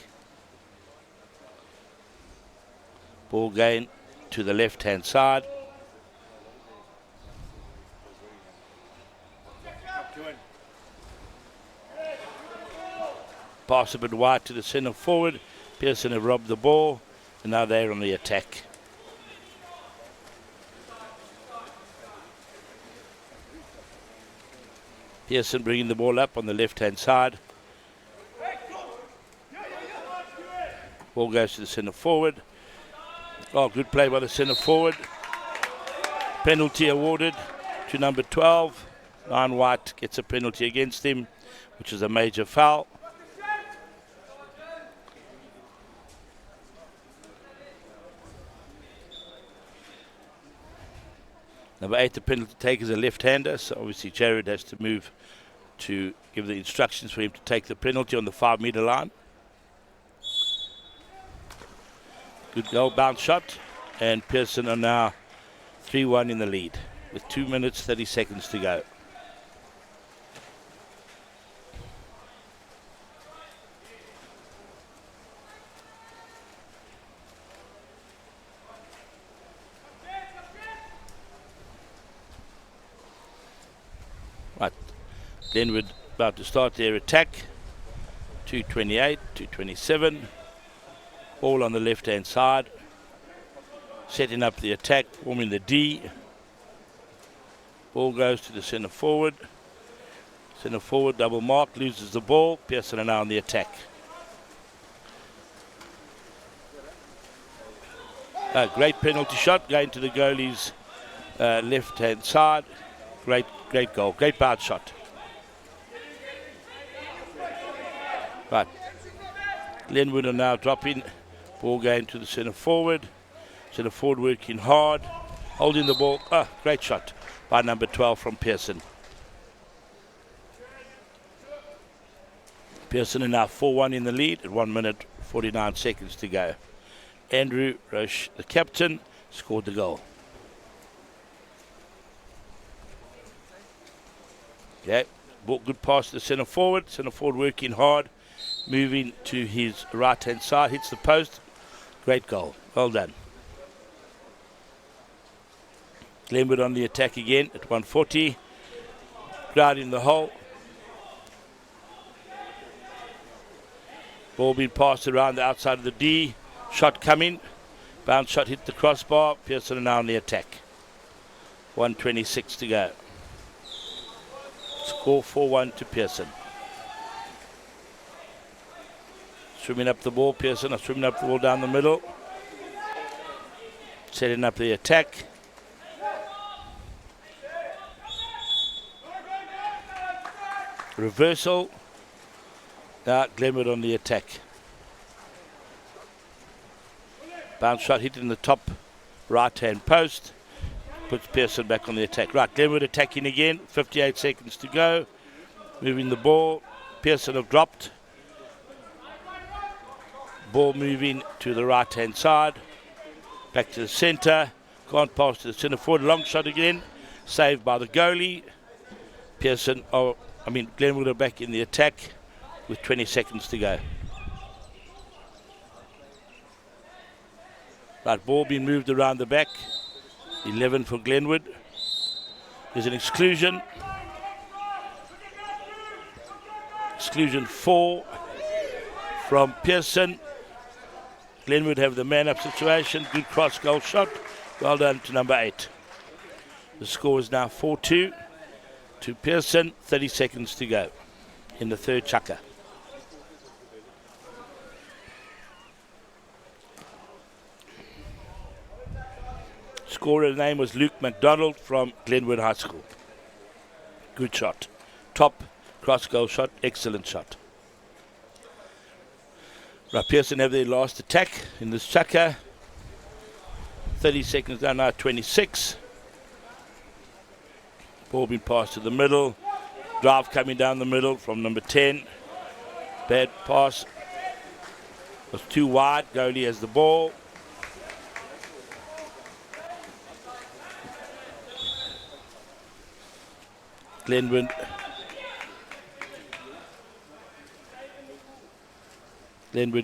B: Ball gain to the left-hand side. Pass a bit wide to the centre forward. Pearson have robbed the ball, and now they're on the attack. Pearson bringing the ball up on the left-hand side. Ball goes to the centre forward. Oh, good play by the centre forward. Penalty awarded to number 12. Ryan White gets a penalty against him, which is a major foul. Number 8, the penalty taker, is a left-hander, so obviously Jared has to move to give the instructions for him to take the penalty on the 5-metre line. Good goal, bounce shot, and Pearson are now 3-1 in the lead with 2 minutes 30 seconds to go. Right, Glenwood about to start their attack. 2:28, 2:27. Ball on the left-hand side. Setting up the attack, forming the D. Ball goes to the centre forward. Centre forward, double mark, loses the ball. Pearson are now on the attack. Great penalty shot going to the goalie's left-hand side. Great goal, great bounce shot. Right, Glenwood are now dropping. Ball going to the centre forward. Centre forward working hard. Holding the ball. Ah, great shot by number 12 from Pearson. Pearson are now 4-1 in the lead at 1 minute 49 seconds to go. Andrew Roche, the captain, scored the goal. Okay, ball, good pass to the centre forward. Centre forward working hard, moving to his right hand side, hits the post. Great goal, well done. Glenwood on the attack again at 140. Crowd in the hole. Ball being passed around the outside of the D. Shot coming. Bounce shot hit the crossbar. Pearson are now on the attack. 1:26 to go. Score 4-1 to Pearson. Swimming up the ball. Pearson are swimming up the ball down the middle. Setting up the attack. Reversal. Now Glenwood on the attack. Bounce shot hit in the top right hand post. Puts Pearson back on the attack. Right, Glenwood attacking again. 58 seconds to go. Moving the ball. Pearson have dropped. Ball moving to the right hand side. Back to the centre. Can't pass to the centre forward. Long shot again. Saved by the goalie. Glenwood are back in the attack with 20 seconds to go. Right, ball being moved around the back. 11 for Glenwood. There's an exclusion. Exclusion 4 from Pearson. Glenwood have the man-up situation. Good cross goal shot. Well done to number 8. The score is now 4-2 to Pearson. 30 seconds to go in the third chukker. Scorer's name was Luke McDonald from Glenwood High School. Good shot. Top cross goal shot. Excellent shot. Right, Pearson have their last attack in this chukker. 30 seconds down now, 26. Ball being passed to the middle. Drive coming down the middle from number 10. Bad pass. Was too wide. Goalie has the ball. Glenwood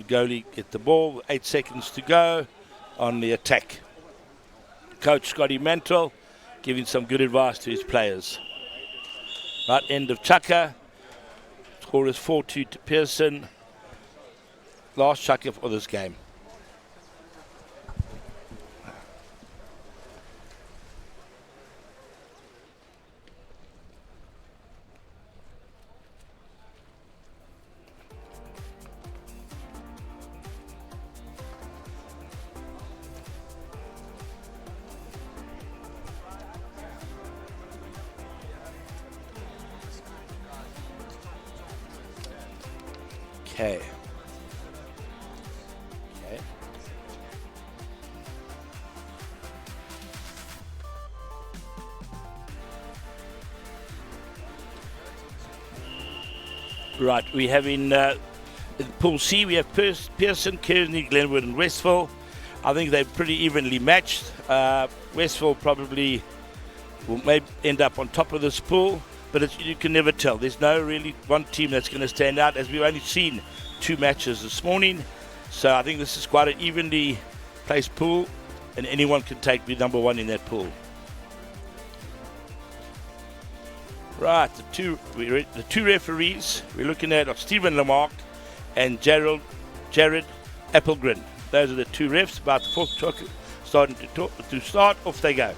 B: goalie get the ball. 8 seconds to go on the attack. Coach Scotty Mantle giving some good advice to his players. Right, end of chukker. Score is 4-2 to Pearson. Last chukker for this game. Okay. Right, we have in Pool C, we have Pearson, Kearsney, Glenwood and Westville. I think they're pretty evenly matched. Westville probably will maybe end up on top of this pool, but you can never tell. There's no really one team that's going to stand out, as we've only seen 2 matches this morning. So I think this is quite an evenly placed pool, and anyone can be number 1 in that pool. Right, the two referees we're looking at are Stephen Lamarck and Jared Applegren. Those are the 2 refs. About the 4th truck starting to start. Off they go.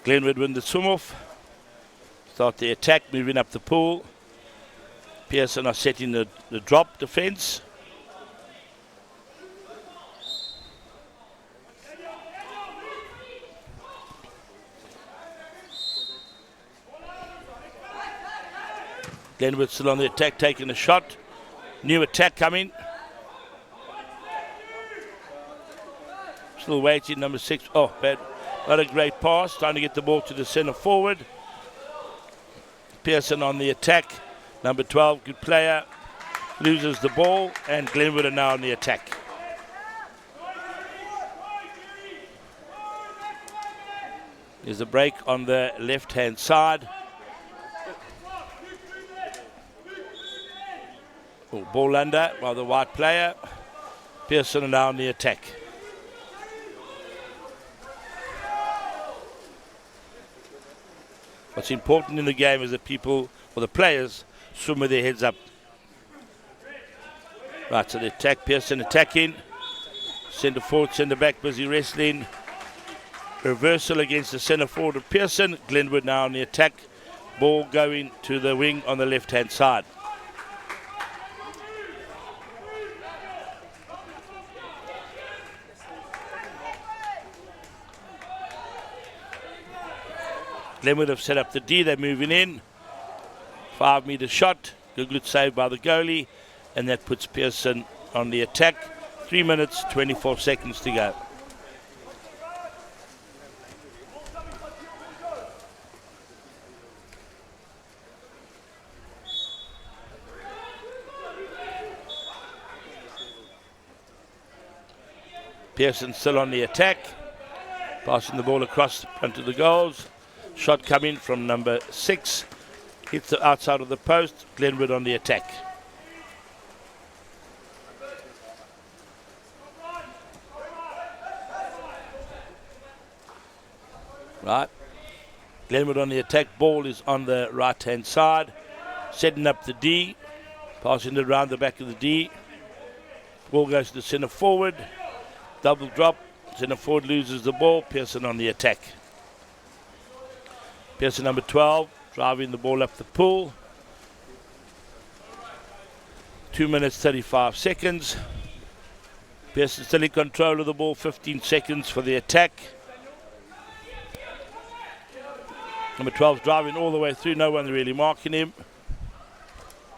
B: Glenwood win the swim off. Start the attack, moving up the pool. Pearson are setting the drop defence. Glenwood still on the attack, taking a shot. New attack coming. Still waiting, number 6. Oh, bad. Not a great pass. Trying to get the ball to the centre forward. Pearson on the attack. Number 12, good player. Loses the ball, and Glenwood are now on the attack. There's a break on the left-hand side. Oh, ball under by the white player. Pearson are now on the attack. What's important in the game is that people, or the players, swim with their heads up. Right, so the attack, Pearson attacking. Centre forward, centre back, busy wrestling. Reversal against the centre forward of Pearson. Glenwood now on the attack. Ball going to the wing on the left-hand side. Glenwood have set up the D, they're moving in. 5 metre shot, good save by the goalie, and that puts Pearson on the attack. 3 minutes, 24 seconds to go. Pearson still on the attack, passing the ball across the front of the goals. Shot coming from number 6. Hits the outside of the post. Glenwood on the attack. Right. Glenwood on the attack. Ball is on the right-hand side. Setting up the D. Passing it around the back of the D. Ball goes to the centre forward. Double drop. Centre forward loses the ball. Pearson on the attack. Pearson number 12, driving the ball up the pool. 2 minutes, 35 seconds. Pearson still in control of the ball, 15 seconds for the attack. Number 12 driving all the way through, no one really marking him.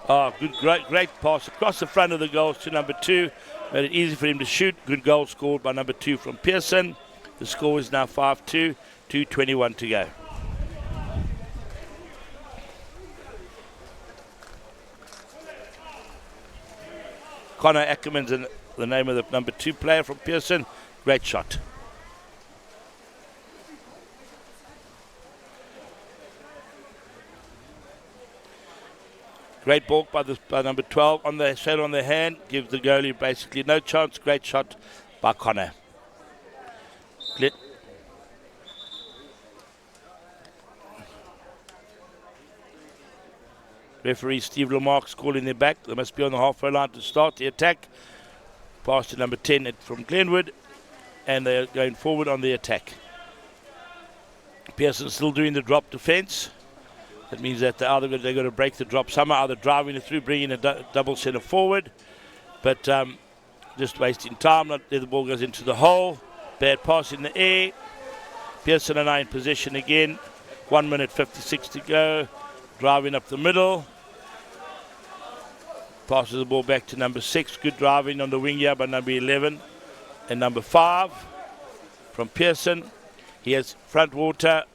B: Oh, good, great pass across the front of the goals to number 2. Made it easy for him to shoot. Good goal scored by number 2 from Pearson. The score is now 5-2, 2:21 to go. Connor Ackerman's the name of the number 2 player from Pearson. Great shot. Great ball by number 12 on the shell on the hand. Gives the goalie basically no chance. Great shot by Connor. Referee Steve Lamarck's calling their back. They must be on the halfway line to start the attack. Pass to number 10 from Glenwood. And they're going forward on the attack. Pearson still doing the drop defence. That means that they're going to break the drop somehow, either driving it through, bringing a double centre forward. But just wasting time. Not there the ball goes into the hole. Bad pass in the air. Pearson are now in possession again. 1 minute 56 to go. Driving up the middle. Passes the ball back to number 6. Good driving on the wing here by number 11. And number 5 from Pearson. He has front water.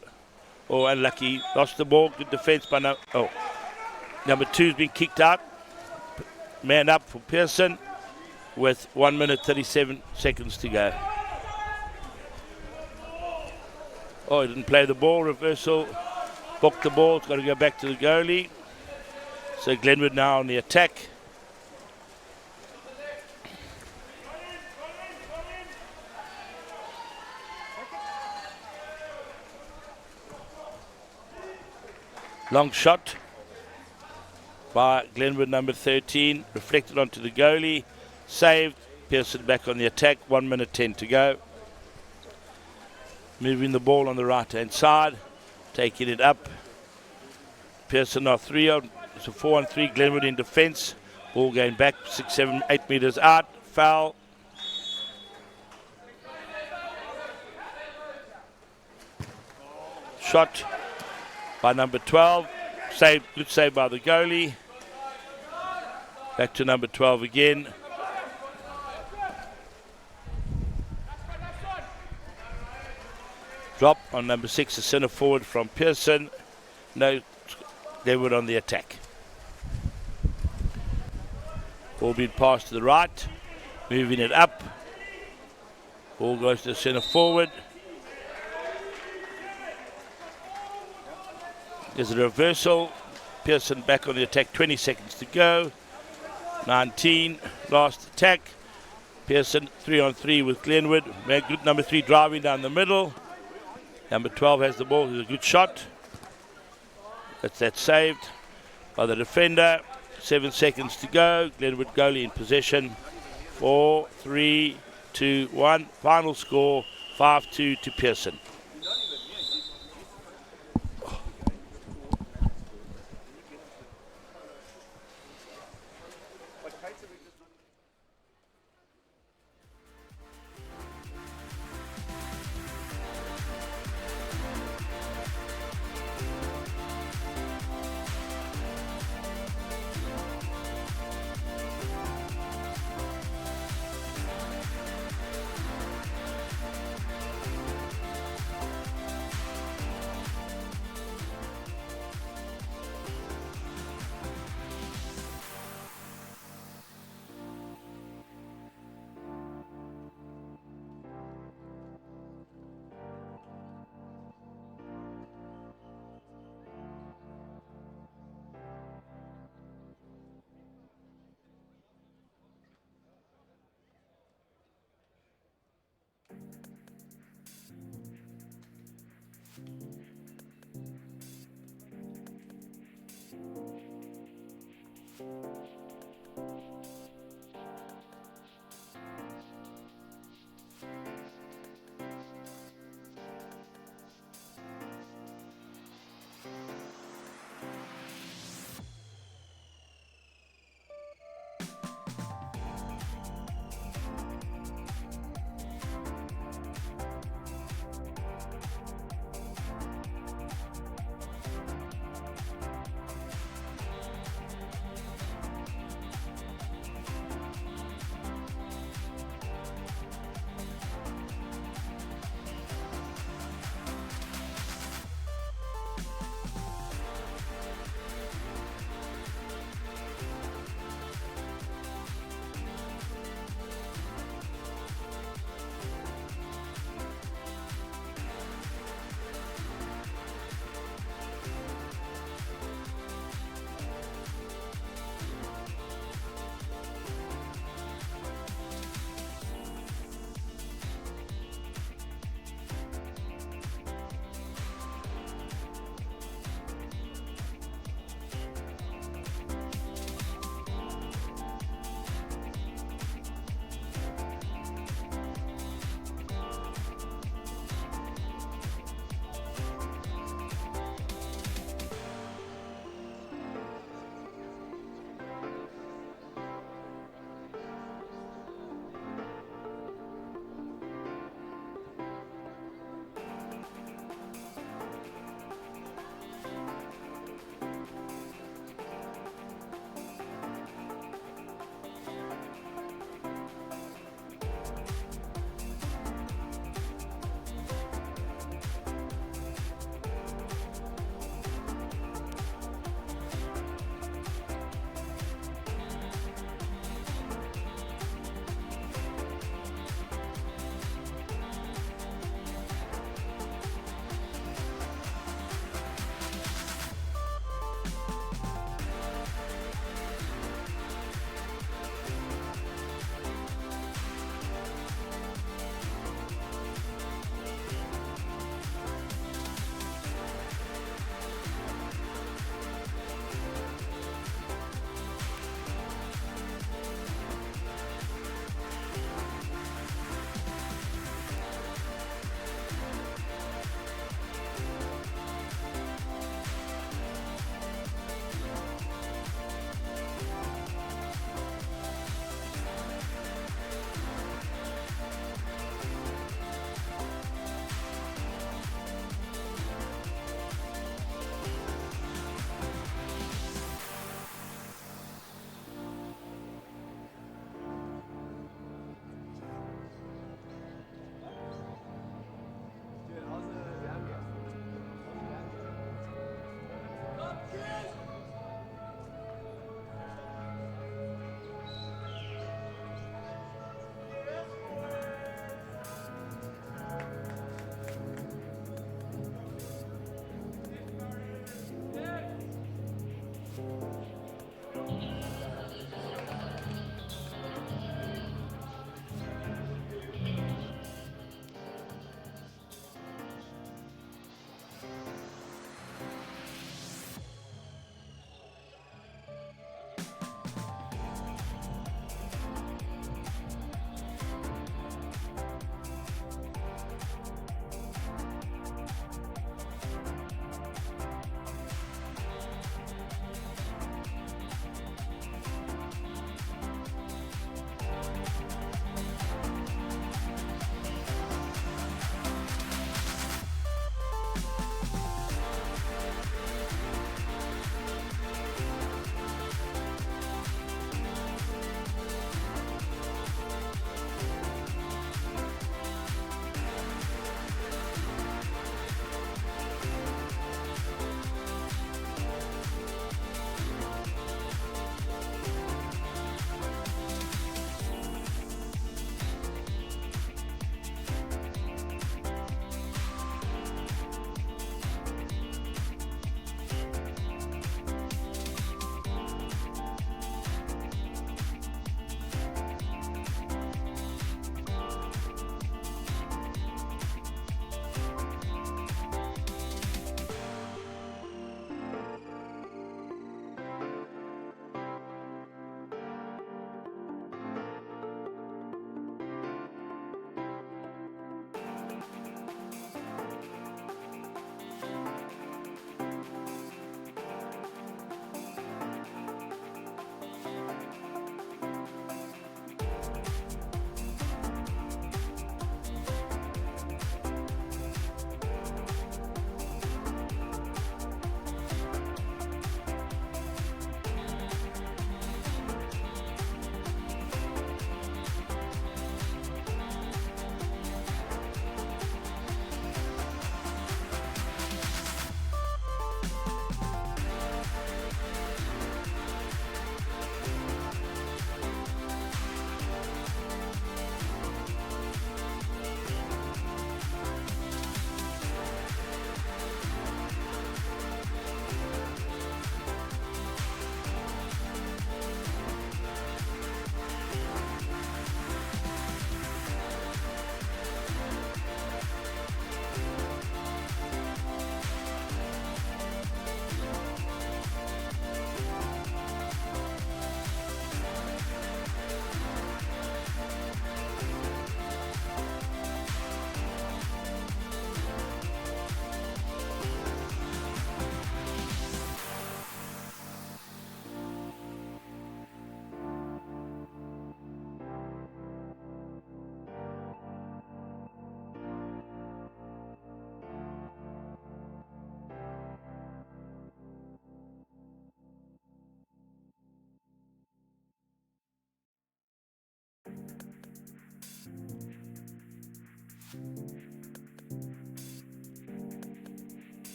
B: Oh, unlucky. Lost the ball. Good defence by number 2's been kicked out. Man up for Pearson with 1 minute 37 seconds to go. Oh, he didn't play the ball. Reversal. Booked the ball. It's got to go back to the goalie. So Glenwood now on the attack. Long shot by Glenwood number 13. Reflected onto the goalie. Saved. Pearson back on the attack. 1 minute 10 to go. Moving the ball on the right-hand side. Taking it up. Pearson are 3 on. So 4 on 3. Glenwood in defence. Ball going back 6, 7, 8 metres out. Foul. Shot by number 12. Save, good save by the goalie. Back to number 12 again. Drop on number 6, the centre forward from Pearson. No, Glenwood on the attack. Ball being passed to the right. Moving it up. Ball goes to the centre forward. There's a reversal. Pearson back on the attack, 20 seconds to go. 19, last attack. Pearson 3-on-3 with Glenwood. Good number 3 driving down the middle. Number 12 has the ball, it's a good shot. That's saved by the defender. 7 seconds to go. Glenwood goalie in possession. 4, 3, 2, 1. Final score, 5-2 to Pearson.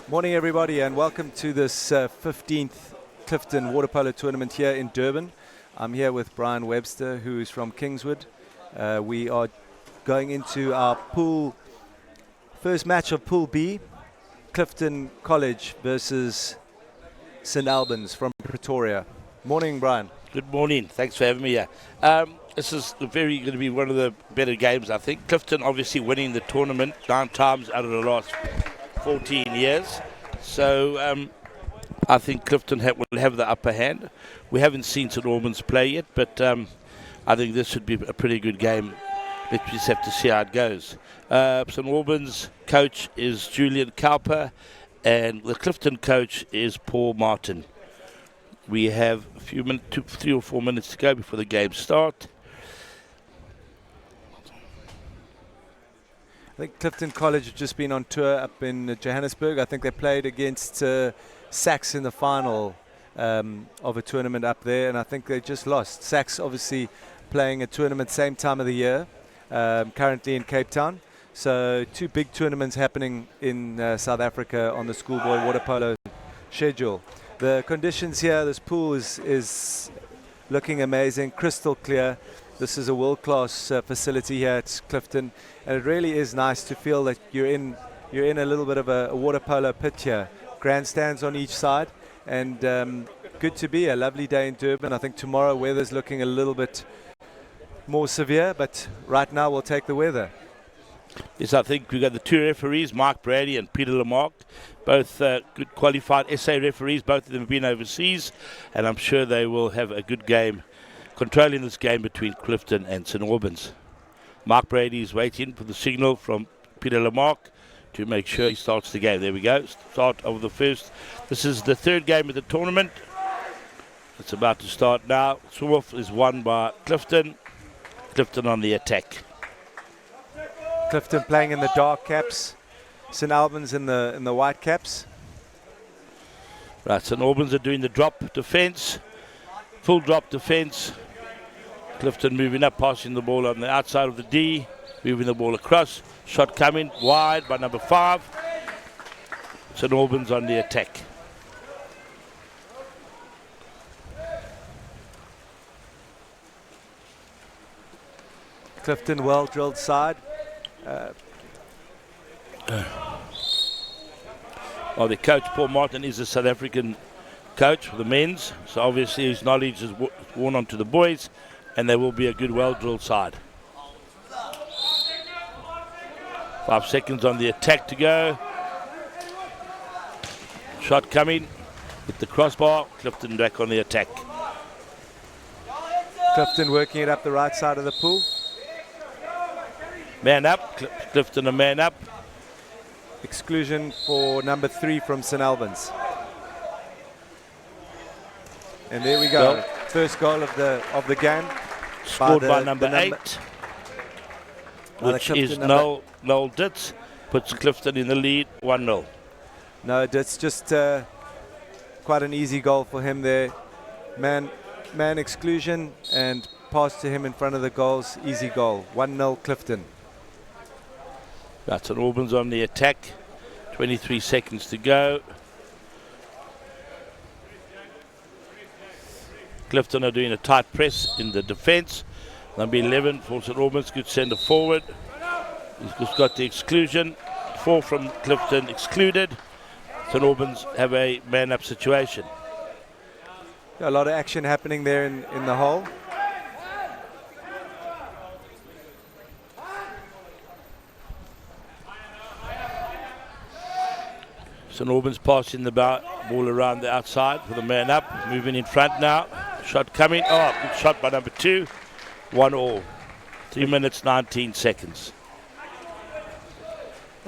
C: Morning everybody and welcome to this 15th Clifton Waterpolo tournament here in Durban. I'm here with Brian Webster, who is from Kingswood. We are going into our first match of Pool B, Clifton College versus St Albans from Pretoria. Morning, Brian.
B: Good morning. Thanks for having me here. This is going to be one of the better games, I think. Clifton obviously winning the tournament 9 times out of the last 14 years. So I think Clifton will have the upper hand. We haven't seen St Albans play yet, but I think this should be a pretty good game. Let's just have to see how it goes. St Albans coach is Julian Cowper, and the Clifton coach is Paul Martin. We have a few minutes, 3 or 4 minutes to go before the game starts.
C: I think Clifton College have just been on tour up in Johannesburg. I think they played against Sax in the final of a tournament up there, and I think they just lost. Sax obviously playing a tournament same time of the year, currently in Cape Town. So 2 big tournaments happening in South Africa on the schoolboy water polo schedule. The conditions here, this pool is looking amazing, crystal clear. This is a world-class facility here at Clifton, and it really is nice to feel that you're in a little bit of a water polo pit here. Grandstands on each side, and good to be. A lovely day in Durban. I think tomorrow weather's looking a little bit more severe, but right now we'll take the weather.
B: Yes, I think we've got the two referees, Mark Brady and Peter Lamarck, both good qualified SA referees. Both of them have been overseas, and I'm sure they will have a good game, controlling this game between Clifton and St Albans. Mark Brady is waiting for the signal from Peter Lamarck to make sure he starts the game. There we go, start of the first. This is the third game of the tournament. It's about to start now. Swoof is won by Clifton. Clifton on the attack.
C: Clifton playing in the dark caps, St Albans in the white caps.
B: Right, St Albans are doing the drop defence, full drop defence. Clifton moving up, passing the ball on the outside of the D, moving the ball across. Shot coming wide by number 5. St Albans on the attack.
C: Clifton well drilled side.
B: Well, the coach, Paul Martin, is a South African coach for the men's, so obviously his knowledge is worn on to the boys, and there will be a good, well-drilled side. 5 seconds on the attack to go. Shot coming, hit the crossbar. Clifton back on the attack.
C: Clifton working it up the right side of the pool.
B: Man up, Clifton a man up.
C: Exclusion for number 3 from St Albans. And there we go. First goal of the game.
B: Scored by number 8. Which is Noel Ditz. Puts Clifton in the lead, 1-0.
C: No, Ditz just quite an easy goal for him there. Man exclusion and pass to him in front of the goals. Easy goal. 1-0 Clifton.
B: That's St Albans on the attack. 23 seconds to go. Clifton are doing a tight press in the defence. Number 11 for St Albans, good centre forward. He's just got the exclusion. 4 from Clifton excluded. St Albans have a man-up situation.
C: A lot of action happening there in the hole.
B: St Albans passing the ball around the outside for the man up. Moving in front now. Shot coming. Oh, good shot by number 2. 1-all. 3 minutes, 19 seconds.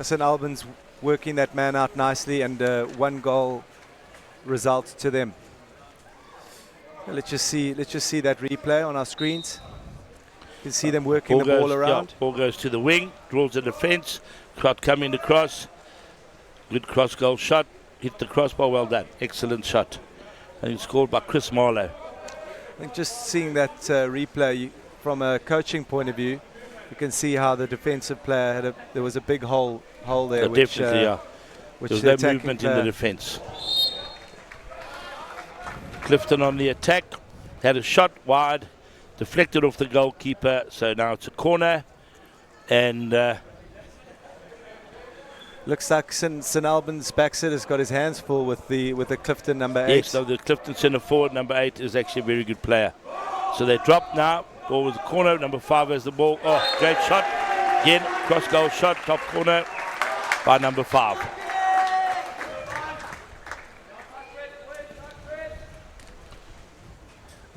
C: St Albans working that man out nicely, and 1 goal result to them. Let's just see that replay on our screens. You can see them working the ball around.
B: Yeah, ball goes to the wing, draws the defence. Shot coming across. Good cross goal shot. Hit the crossbar, well done. Excellent shot. And it's scored by Chris Marlowe.
C: I think just seeing that replay from a coaching point of view, you can see how the defensive player there was a big hole there.
B: Definitely, yeah.
C: Which
B: there was
C: the
B: no movement in the defence. Clifton on the attack. Had a shot wide. Deflected off the goalkeeper. So now it's a corner. And
C: looks like St Albans backset has got his hands full with the Clifton number 8.
B: Yes, so the Clifton centre forward number 8 is actually a very good player. So they drop now. Ball with the corner. Number 5 has the ball. Oh, great shot. Again, cross goal shot, top corner by number 5.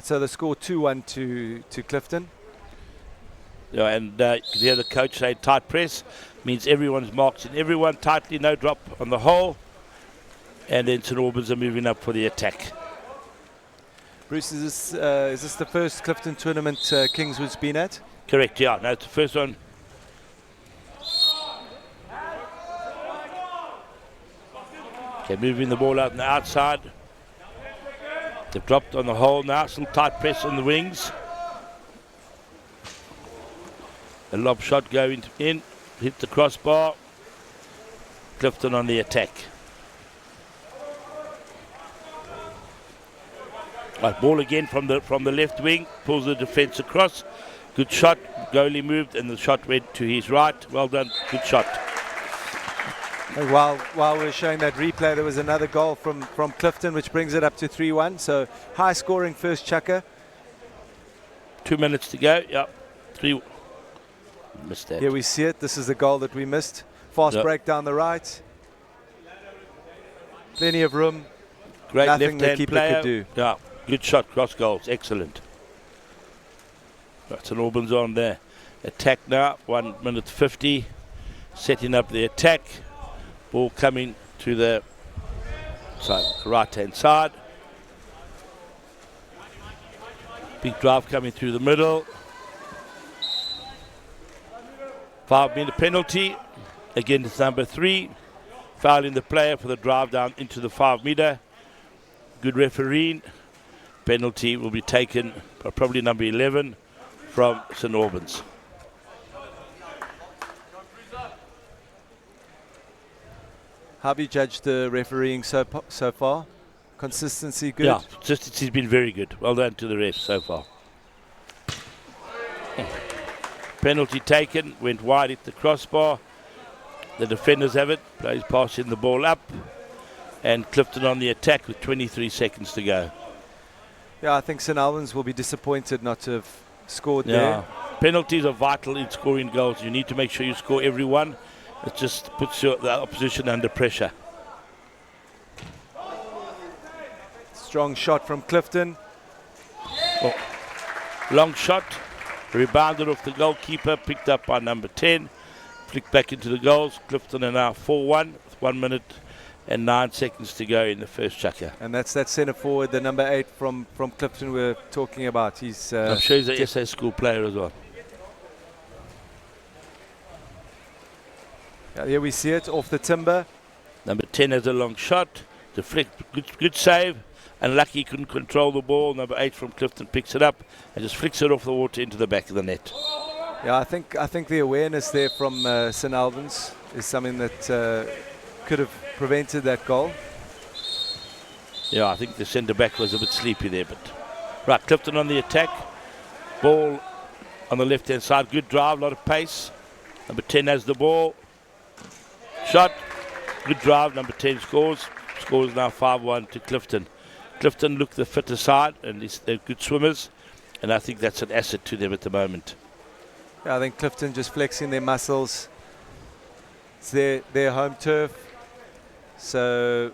C: So the score 2-1 to Clifton.
B: Yeah, and you can hear the coach say tight press. Means everyone's marking everyone tightly, no drop on the hole. And then St Albans are moving up for the attack.
C: Bruce, is this the first Clifton tournament Kingswood's been at?
B: Correct, yeah. No, it's the first one. Okay, moving the ball out on the outside. They've dropped on the hole now. Still tight press on the wings. A lob shot going in. Hit the crossbar. Clifton on the attack. Right, ball again from the left wing, pulls the defence across. Good shot, goalie moved, and the shot went to his right. Well done, good shot.
C: And while we're showing that replay, there was another goal from Clifton, which brings it up to 3-1. So high scoring first chucker.
B: 2 minutes to go. Yep. 3. Missed that.
C: Here we see it. This is the goal that we missed. Fast break down the right. Plenty of room.
B: Great
C: Nothing the
B: left-hand
C: keeper
B: player.
C: could do.
B: Yeah, good shot, cross goals. Excellent. Right, St Alban's on there. Attack now. 1 minute 50. Setting up the attack. Ball coming to the right-hand side. Big drive coming through the middle. 5-minute penalty. Again, it's number 3. Fouling the player for the drive down into the 5-meter. Good refereeing. Penalty will be taken by probably number 11 from St Albans.
C: How have you judged the refereeing so far? Consistency good?
B: Yeah, consistency's been very good. Well done to the refs so far. Penalty taken, went wide at the crossbar. The defenders have it, plays passing the ball up. And Clifton on the attack with 23 seconds to go.
C: Yeah, I think St Albans will be disappointed not to have scored there.
B: Penalties are vital in scoring goals. You need to make sure you score every one. It just puts the opposition under pressure.
C: Strong shot from Clifton.
B: Oh. Long shot, rebounded off the goalkeeper, picked up by number 10. Flicked back into the goals. Clifton are now 4-1 with 1 minute and 9 seconds to go in the first chucker.
C: And that's that centre forward, the number 8 from Clifton we're talking about. He's
B: I'm sure he's an SA school player as well.
C: Here we see it off the timber.
B: Number 10 has a long shot. Good save. Unlucky he couldn't control the ball. Number 8 from Clifton picks it up and just flicks it off the water into the back of the net.
C: Yeah, I think the awareness there from St Albans is something that could have prevented that goal.
B: Yeah, I think the centre back was a bit sleepy there, but right, Clifton on the attack. Ball on the left hand side. Good drive, a lot of pace. Number 10 has the ball. Shot. Good drive. Number 10 scores. Scores now 5-1 to Clifton. Clifton look the fitter side, and they're good swimmers, and I think that's an asset to them at the moment.
C: Yeah, I think Clifton just flexing their muscles. It's their home turf, so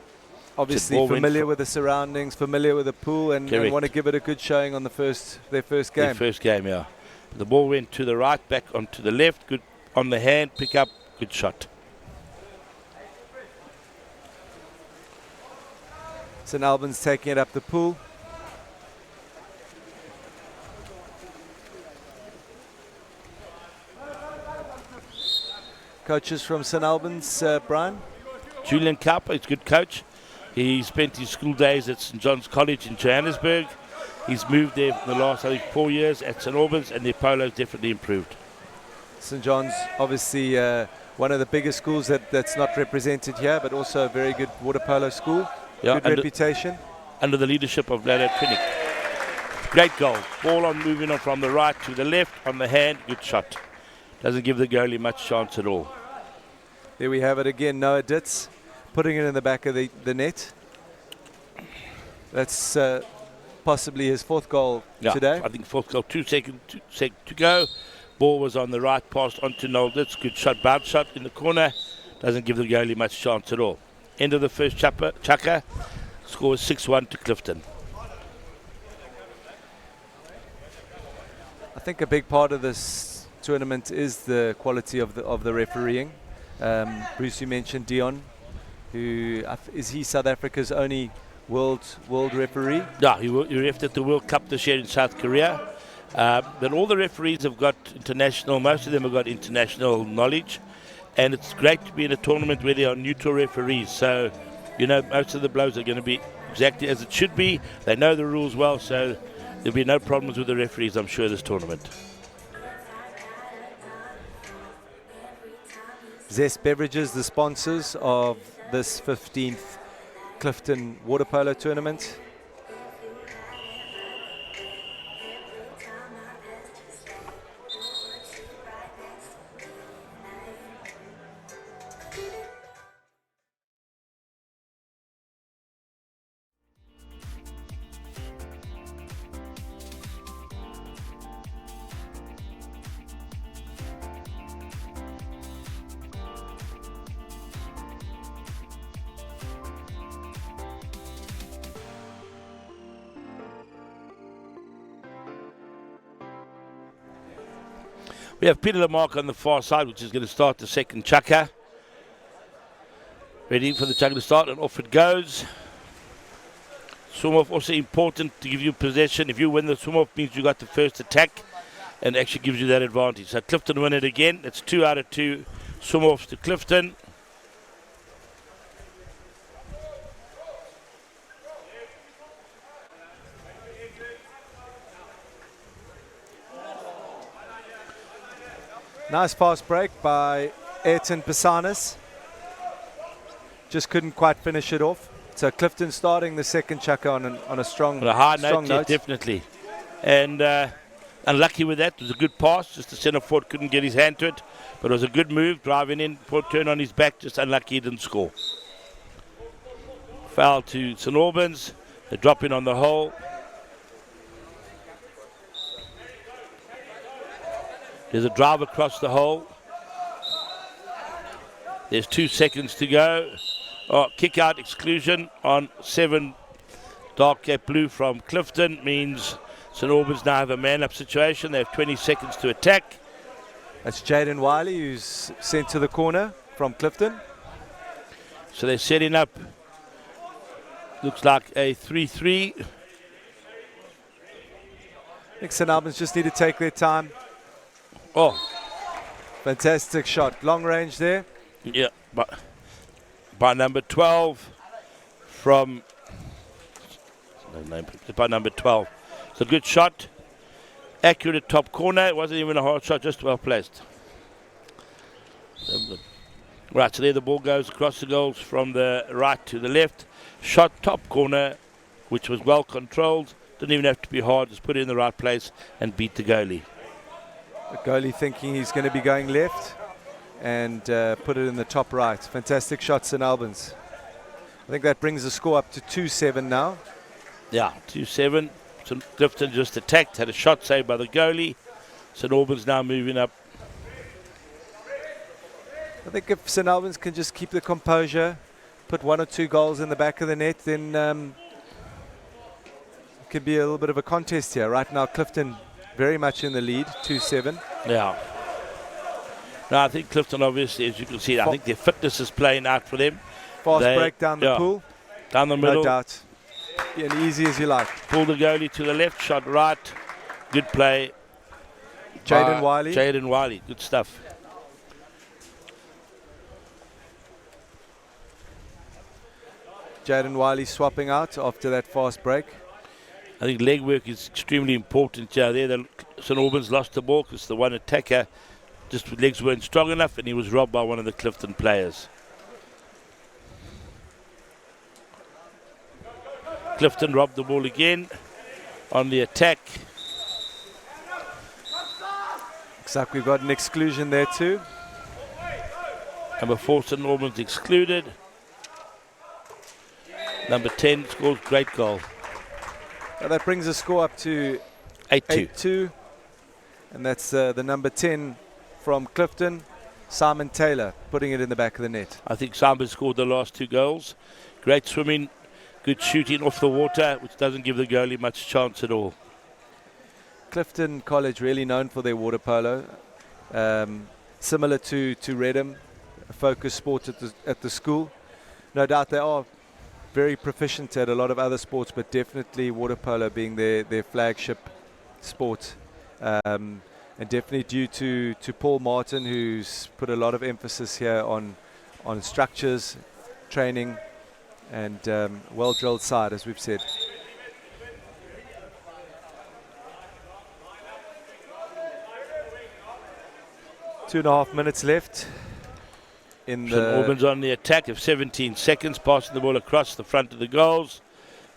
C: obviously familiar with the surroundings, familiar with the pool, and want to give it a good showing on their first game.
B: Their first game, yeah. The ball went to the right, back onto the left. Good on the hand, pick up, good shot.
C: St Albans taking it up the pool. Coaches from St Albans, Brian?
B: Julian Kauper is a good coach. He spent his school days at St John's College in Johannesburg. He's moved there for the last, 4 years at St Albans, and their polo's definitely improved.
C: St John's, obviously one of the biggest schools that's not represented here, but also a very good water polo school.
B: Yeah,
C: good reputation.
B: Under the leadership of Lado Trinnick. Great goal. Ball on moving on from the right to the left on the hand. Good shot. Doesn't give the goalie much chance at all.
C: There we have it again. Noah Ditz putting it in the back of the net. That's possibly his 4th goal today.
B: I think 4th goal. 2 seconds to go. Ball was on the right, passed on to Noel Ditz. Good shot, bounce shot in the corner. Doesn't give the goalie much chance at all. End of the first chucker. Score is 6-1 to Clifton.
C: I think a big part of this tournament is the quality of the refereeing. Bruce, you mentioned Dion, who is he South Africa's only world referee?
B: Yeah, he refed at the World Cup this year in South Korea. But all the referees have got international. Most of them have got international knowledge. And it's great to be in a tournament where there are neutral referees. So, most of the blows are going to be exactly as it should be. They know the rules well, so there'll be no problems with the referees, I'm sure, this tournament.
C: Zest Beverages, the sponsors of this 15th Clifton Water Polo Tournament.
B: We have Peter Lamarck on the far side, which is going to start the second chukker. Ready for the chukker to start, and off it goes. Swim-off also important to give you possession. If you win the swim-off, means you got the first attack, and actually gives you that advantage. So Clifton win it again. It's 2 out of 2 swim-offs to Clifton.
C: Nice fast break by Ayrton Pisanis. Just couldn't quite finish it off. So Clifton starting the second chukker on a strong,
B: on a high
C: strong
B: note,
C: note.
B: yeah, definitely. And unlucky with that. It was a good pass. Just the centre forward couldn't get his hand to it. But it was a good move, driving in, turn on his back. Just unlucky he didn't score. Foul to St Albans. They drop in on the hole. There's a drive across the hole. There's 2 seconds to go. Oh, kick out exclusion on 7 dark cap blue from Clifton means St Albans now have a man-up situation. They have 20 seconds to attack.
C: That's Jaden Wiley, who's sent to the corner from Clifton.
B: So they're setting up, looks like a 3-3.
C: I think St Albans just need to take their time.
B: Oh,
C: Fantastic shot. Long range there.
B: yeah, but by number 12 from, by number 12. It's a good shot. Accurate top corner. It wasn't even a hard shot, just well placed. Right, so there the ball goes across the goals from the right to the left. Shot top corner, which was well controlled. Didn't even have to be hard. Just put it in the right place and beat the goalie.
C: The goalie thinking he's going to be going left and put it in the top right. Fantastic shot, St Albans. I think that brings the score up to 2-7 now.
B: Yeah, 2-7. St Clifton just attacked, had a shot saved by the goalie. St Albans now moving up.
C: I think if St Albans can just keep the composure, put 1 or 2 goals in the back of the net, then it could be a little bit of a contest here. Right now, Clifton very much in the lead, 2-7.
B: Yeah. No, I think Clifton, obviously, as you can see, I think their fitness is playing out for them.
C: Fast break down the pool.
B: Down the middle.
C: No doubt. Yeah, and easy as you like.
B: Pull the goalie to the left, shot right. Good play.
C: Jaden Wiley.
B: Jaden Wiley, good stuff.
C: Jaden Wiley swapping out after that fast break.
B: I think leg work is extremely important here. There, St Albans lost the ball because the one attacker, just legs weren't strong enough, and he was robbed by one of the Clifton players. Clifton robbed the ball again on the attack.
C: Looks like we've got an exclusion there too.
B: Number 4, St Albans excluded. Number 10 scores great goal.
C: Well, that brings the score up to
B: 8-2.
C: 8-2. And that's the number 10 from Clifton, Simon Taylor, putting it in the back of the net.
B: I think Simon scored the last 2 goals. Great swimming, good shooting off the water, which doesn't give the goalie much chance at all.
C: Clifton College really known for their water polo. Similar to Reddam, a focus sport at the school. No doubt they are very proficient at a lot of other sports, but definitely water polo being their flagship sport. And definitely due to Paul Martin, who's put a lot of emphasis here on structures, training, and well-drilled side, as we've said. Two and a half minutes left.
B: St Albans on the attack of 17 seconds, passing the ball across the front of the goals.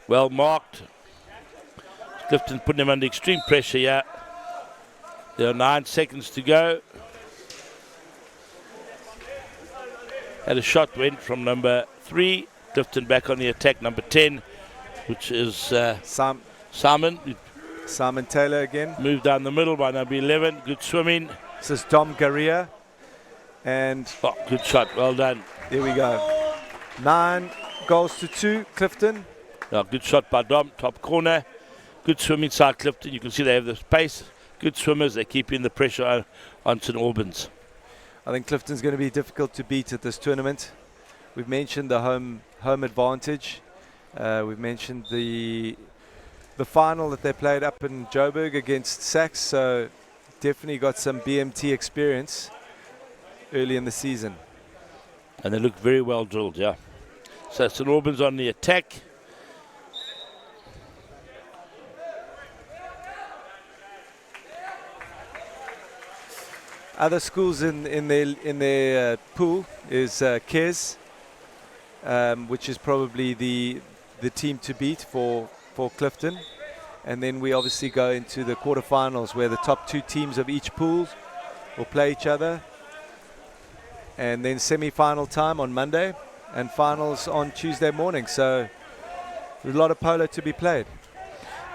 B: Well marked. Clifton putting them under extreme pressure here. There are 9 seconds to go. Had a shot went from number 3. Clifton back on the attack, number 10, which is Simon.
C: Simon Taylor again.
B: Moved down the middle by number 11. Good swimming.
C: This is Dom Garia. And
B: good shot. Well done.
C: There we go. 9 goals to 2, Clifton.
B: Good shot by Dom, top corner. Good swim inside Clifton. You can see they have the space. good swimmers. They're keeping the pressure on St Albans.
C: I think Clifton's going to be difficult to beat at this tournament. We've mentioned the home advantage. We've mentioned the final that they played up in Joburg against Sachs, so definitely got some BMT experience early in the season.
B: And they look very well drilled, yeah. So St Albans on the attack.
C: Other schools in their pool is Kes, which is probably the team to beat for Clifton. And then we obviously go into the quarterfinals where the top 2 teams of each pool will play each other. And then semi-final time on Monday and finals on Tuesday morning. So there's a lot of polo to be played.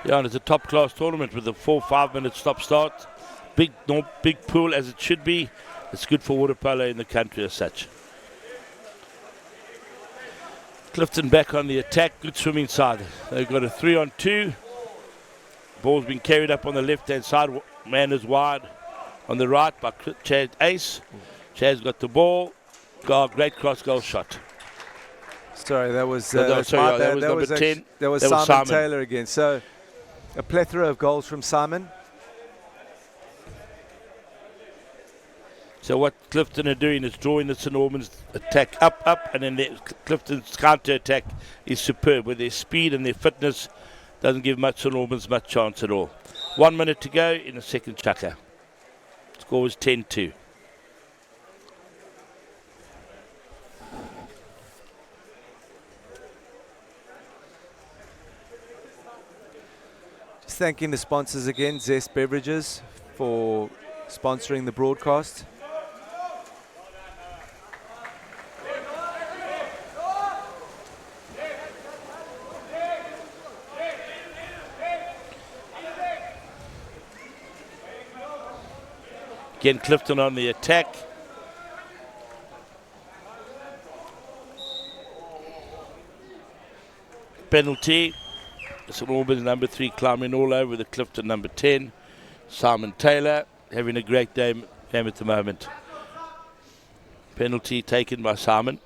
B: Yeah, and it's a top-class tournament with a 4-5-minute stop-start. Big pool as it should be. It's good for water polo in the country as such. Clifton back on the attack. Good swimming side. They've got a 3-on-2. Ball's been carried up on the left-hand side. Man is wide on the right by Chad Ace. Chad's got the ball. Great cross-goal shot.
C: Sorry, that was
B: that was number 10.
C: That was Simon Taylor again. So a plethora of goals from Simon.
B: So what Clifton are doing is drawing the St Albans attack up, and then Clifton's counter-attack is superb with their speed and their fitness. Doesn't give St Albans much chance at all. 1 minute to go in the second chukker. Score was 10-2.
C: Just thanking the sponsors again, Zest Beverages, for sponsoring the broadcast.
B: Again, Clifton on the attack. Penalty. St Albans number 3 climbing all over the Clifton number 10. Simon Taylor having a great game at the moment. Penalty taken by Simon.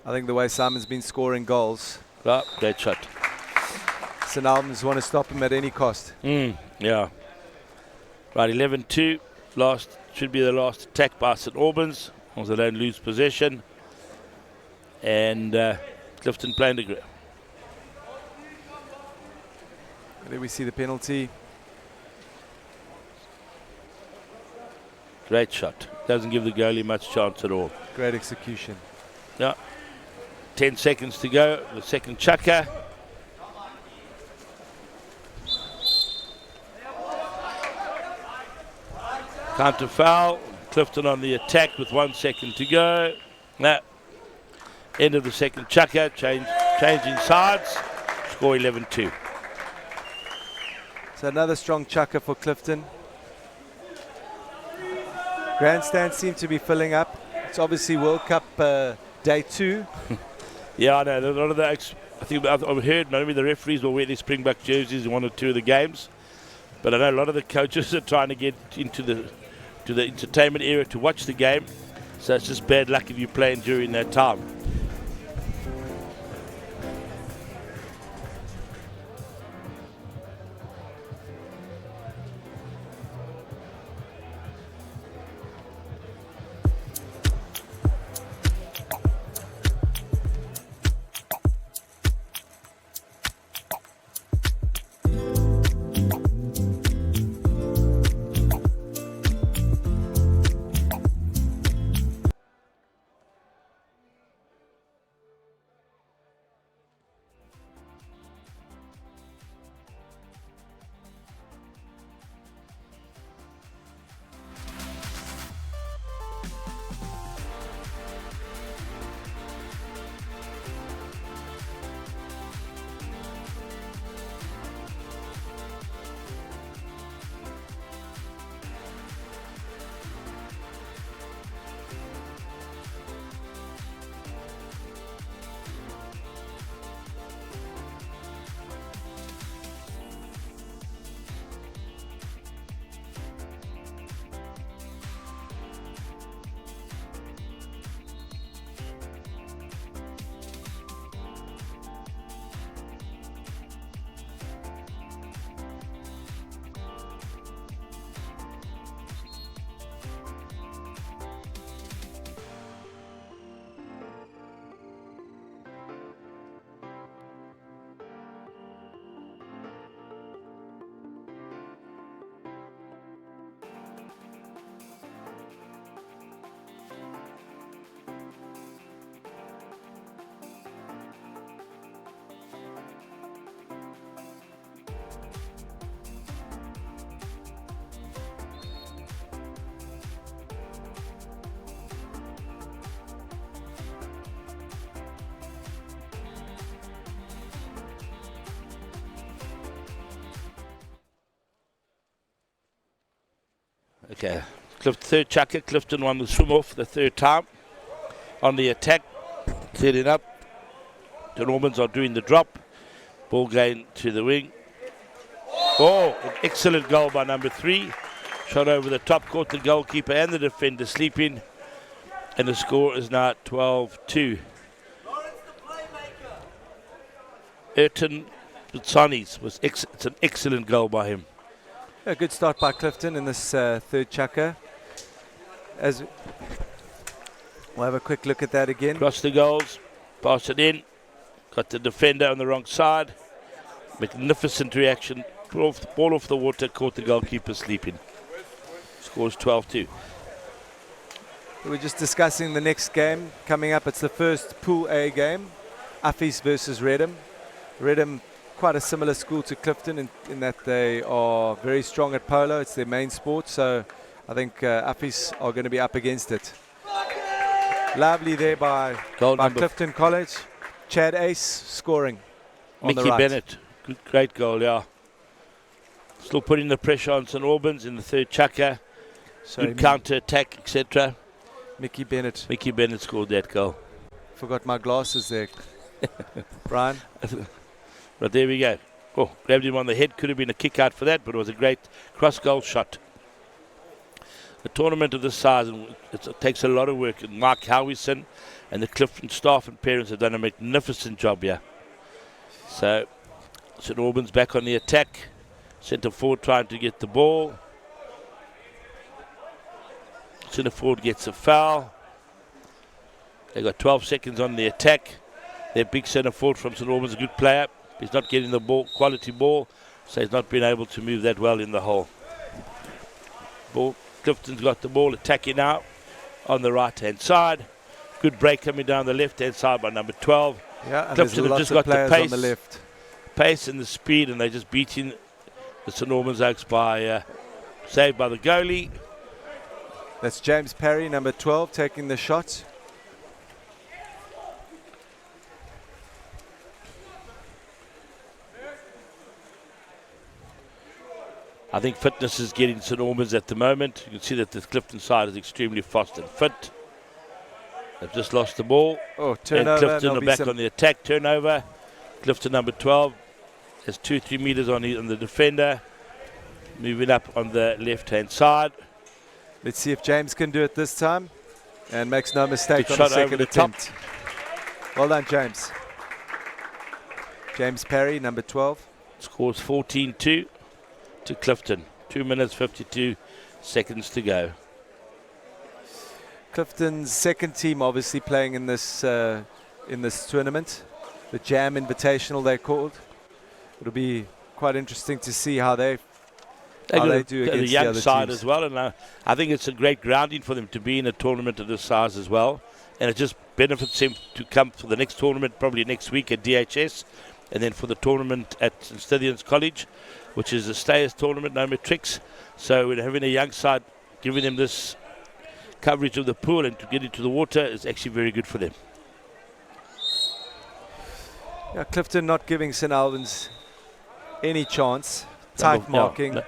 C: I think the way Simon's been scoring goals.
B: Oh, great shot.
C: St Albans want to stop him at any cost.
B: Yeah. Right, 11-2. Should be the last attack by St Albans, as long as they don't lose possession. And Clifton playing the grip.
C: There we see the penalty.
B: Great shot. Doesn't give the goalie much chance at all.
C: Great execution.
B: Yeah. 10 seconds to go. The second chukker. Counter foul. Clifton on the attack with 1 second to go. End of the second chukker. Changing sides. Score 11-2.
C: So another strong chukker for Clifton. Grandstands seem to be filling up. It's obviously World Cup day 2.
B: Yeah, I know. A lot of the, I think I've heard maybe the referees will wear their Springbok jerseys in 1 or 2 of the games. But I know a lot of the coaches are trying to get into the entertainment area to watch the game. So it's just bad luck if you're playing during that time. Okay. Third chucker. Clifton won the swim off the third time. On the attack. Setting up. The Normans are doing the drop. Ball gain to the wing. Oh, an excellent goal by number 3. Shot over the top, caught the goalkeeper and the defender sleeping. And the score is now 12-2. Ayrton Bitsanis it's an excellent goal by him.
C: A good start by Clifton in this third chucker. As we'll have a quick look at that again.
B: Cross the goals, pass it in. Got the defender on the wrong side. Magnificent reaction. Ball off the water, caught the goalkeeper sleeping. Scores 12-2.
C: We're just discussing the next game coming up. It's the first Pool A game. Affies versus Reddam. Reddam, quite a similar school to Clifton in that they are very strong at polo. It's their main sport, so I think Affies are going to be up against it. Lovely there by Clifton College. Chad Ace scoring on
B: Mickey
C: the right.
B: Bennett, great goal, yeah. Still putting the pressure on St Albans in the third chucker. Good counter-attack, etc.
C: Mickey Bennett.
B: Mickey Bennett scored that goal.
C: Forgot my glasses there. Brian?
B: But there we go. Oh, grabbed him on the head. Could have been a kick out for that, but it was a great cross-goal shot. A tournament of this size, it takes a lot of work. And Mark Howison and the Clifton staff and parents have done a magnificent job here. So, St Albans back on the attack. Centre forward trying to get the ball. Centre forward gets a foul. They got 12 seconds on the attack. Their big centre forward from St Albans, a good player. He's not getting the ball, quality ball, so he's not been able to move that well in the hole. Clifton's got the ball attacking now on the right-hand side. Good break coming down the left-hand side by number 12.
C: Yeah, and
B: Clifton have just got the pace,
C: on the left.
B: Pace and the speed, and they're just beating the St Albans Oaks by saved by the goalie.
C: That's James Parry, number 12, taking the shot.
B: I think fitness is getting St Albans at the moment. You can see that the Clifton side is extremely fast and fit. They've just lost the ball.
C: Oh, turnover.
B: And Clifton are back on the attack. Turnover. Clifton number 12 has 2-3 meters on the defender. Moving up on the left-hand side.
C: Let's see if James can do it this time. And makes no mistake
B: Good
C: on the
B: shot over
C: second
B: the
C: attempt. Well done, James. James Parry, number 12.
B: Scores 14-2 to Clifton. 2 minutes, 52 seconds to go.
C: Clifton's second team obviously playing in this tournament. The Jam Invitational they're called. It'll be quite interesting to see how they do against
B: the young
C: the other
B: side
C: teams.
B: as well, and I think it's a great grounding for them to be in a tournament of this size as well, and it just benefits them to come for the next tournament probably next week at DHS, and then for the tournament at St Stithians College, which is a stayers tournament, no matrics. So we're having a young side, giving them this coverage of the pool and to get into the water is actually very good for them.
C: Yeah, Clifton not giving St Albans any chance. Tight marking.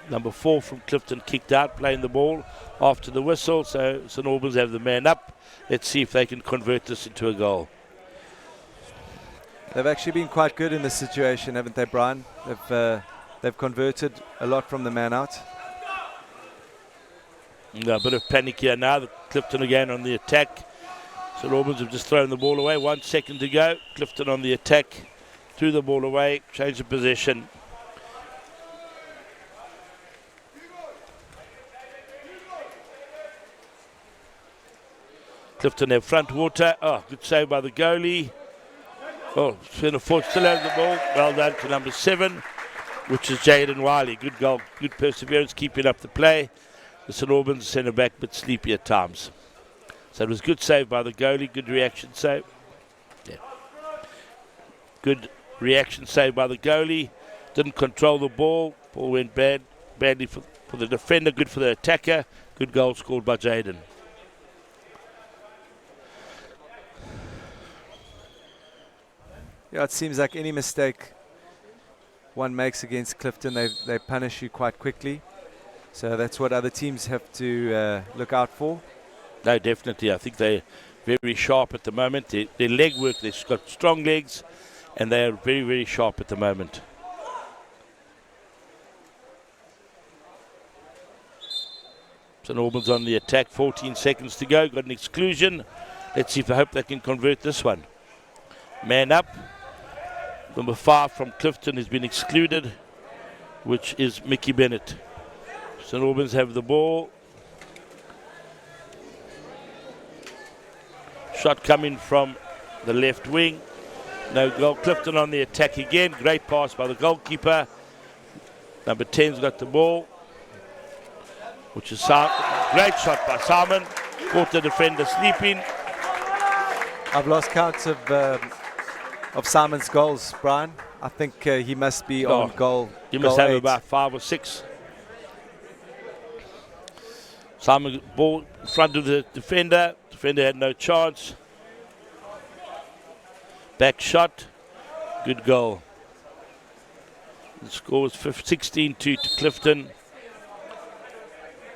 B: Number 4 from Clifton kicked out, playing the ball after the whistle. So St Albans have the man up. Let's see if they can convert this into a goal.
C: They've actually been quite good in this situation, haven't they, Brian? They've converted a lot from the man out.
B: A bit of panic here now. The Clifton again on the attack. St Albans have just thrown the ball away. 1 second to go. Clifton on the attack. Threw the ball away. Change of possession. Clifton have front water. Oh, good save by the goalie. Oh, centre forward still has the ball. Well done to number 7, which is Jaden Wiley. Good goal, good perseverance, keeping up the play. The St Albans centre back, but sleepy at times. So it was good save by the goalie. Good reaction save. Yeah. Good reaction save by the goalie. Didn't control the ball. Ball went badly for the defender. Good for the attacker. Good goal scored by Jaden.
C: Yeah, it seems like any mistake one makes against Clifton, they punish you quite quickly. So that's what other teams have to look out for.
B: No, definitely. I think they're very sharp at the moment. Their leg work, they've got strong legs, and they are very, very sharp at the moment. St Alban's on the attack, 14 seconds to go. Got an exclusion. Let's see if I hope they can convert this one. Man up. Number 5 from Clifton has been excluded, which is Mickey Bennett. St Albans have the ball. Shot coming from the left wing. No goal. Clifton on the attack again. Great pass by the goalkeeper. Number 10's got the ball, which is great shot by Simon. Caught the defender sleeping.
C: I've lost count of Simon's goals, Brian. I think he must be on goal.
B: You must have about 5 or 6. Simon ball in front of the defender. Defender had no chance. Back shot. Good goal. The score is 16-2 to Clifton.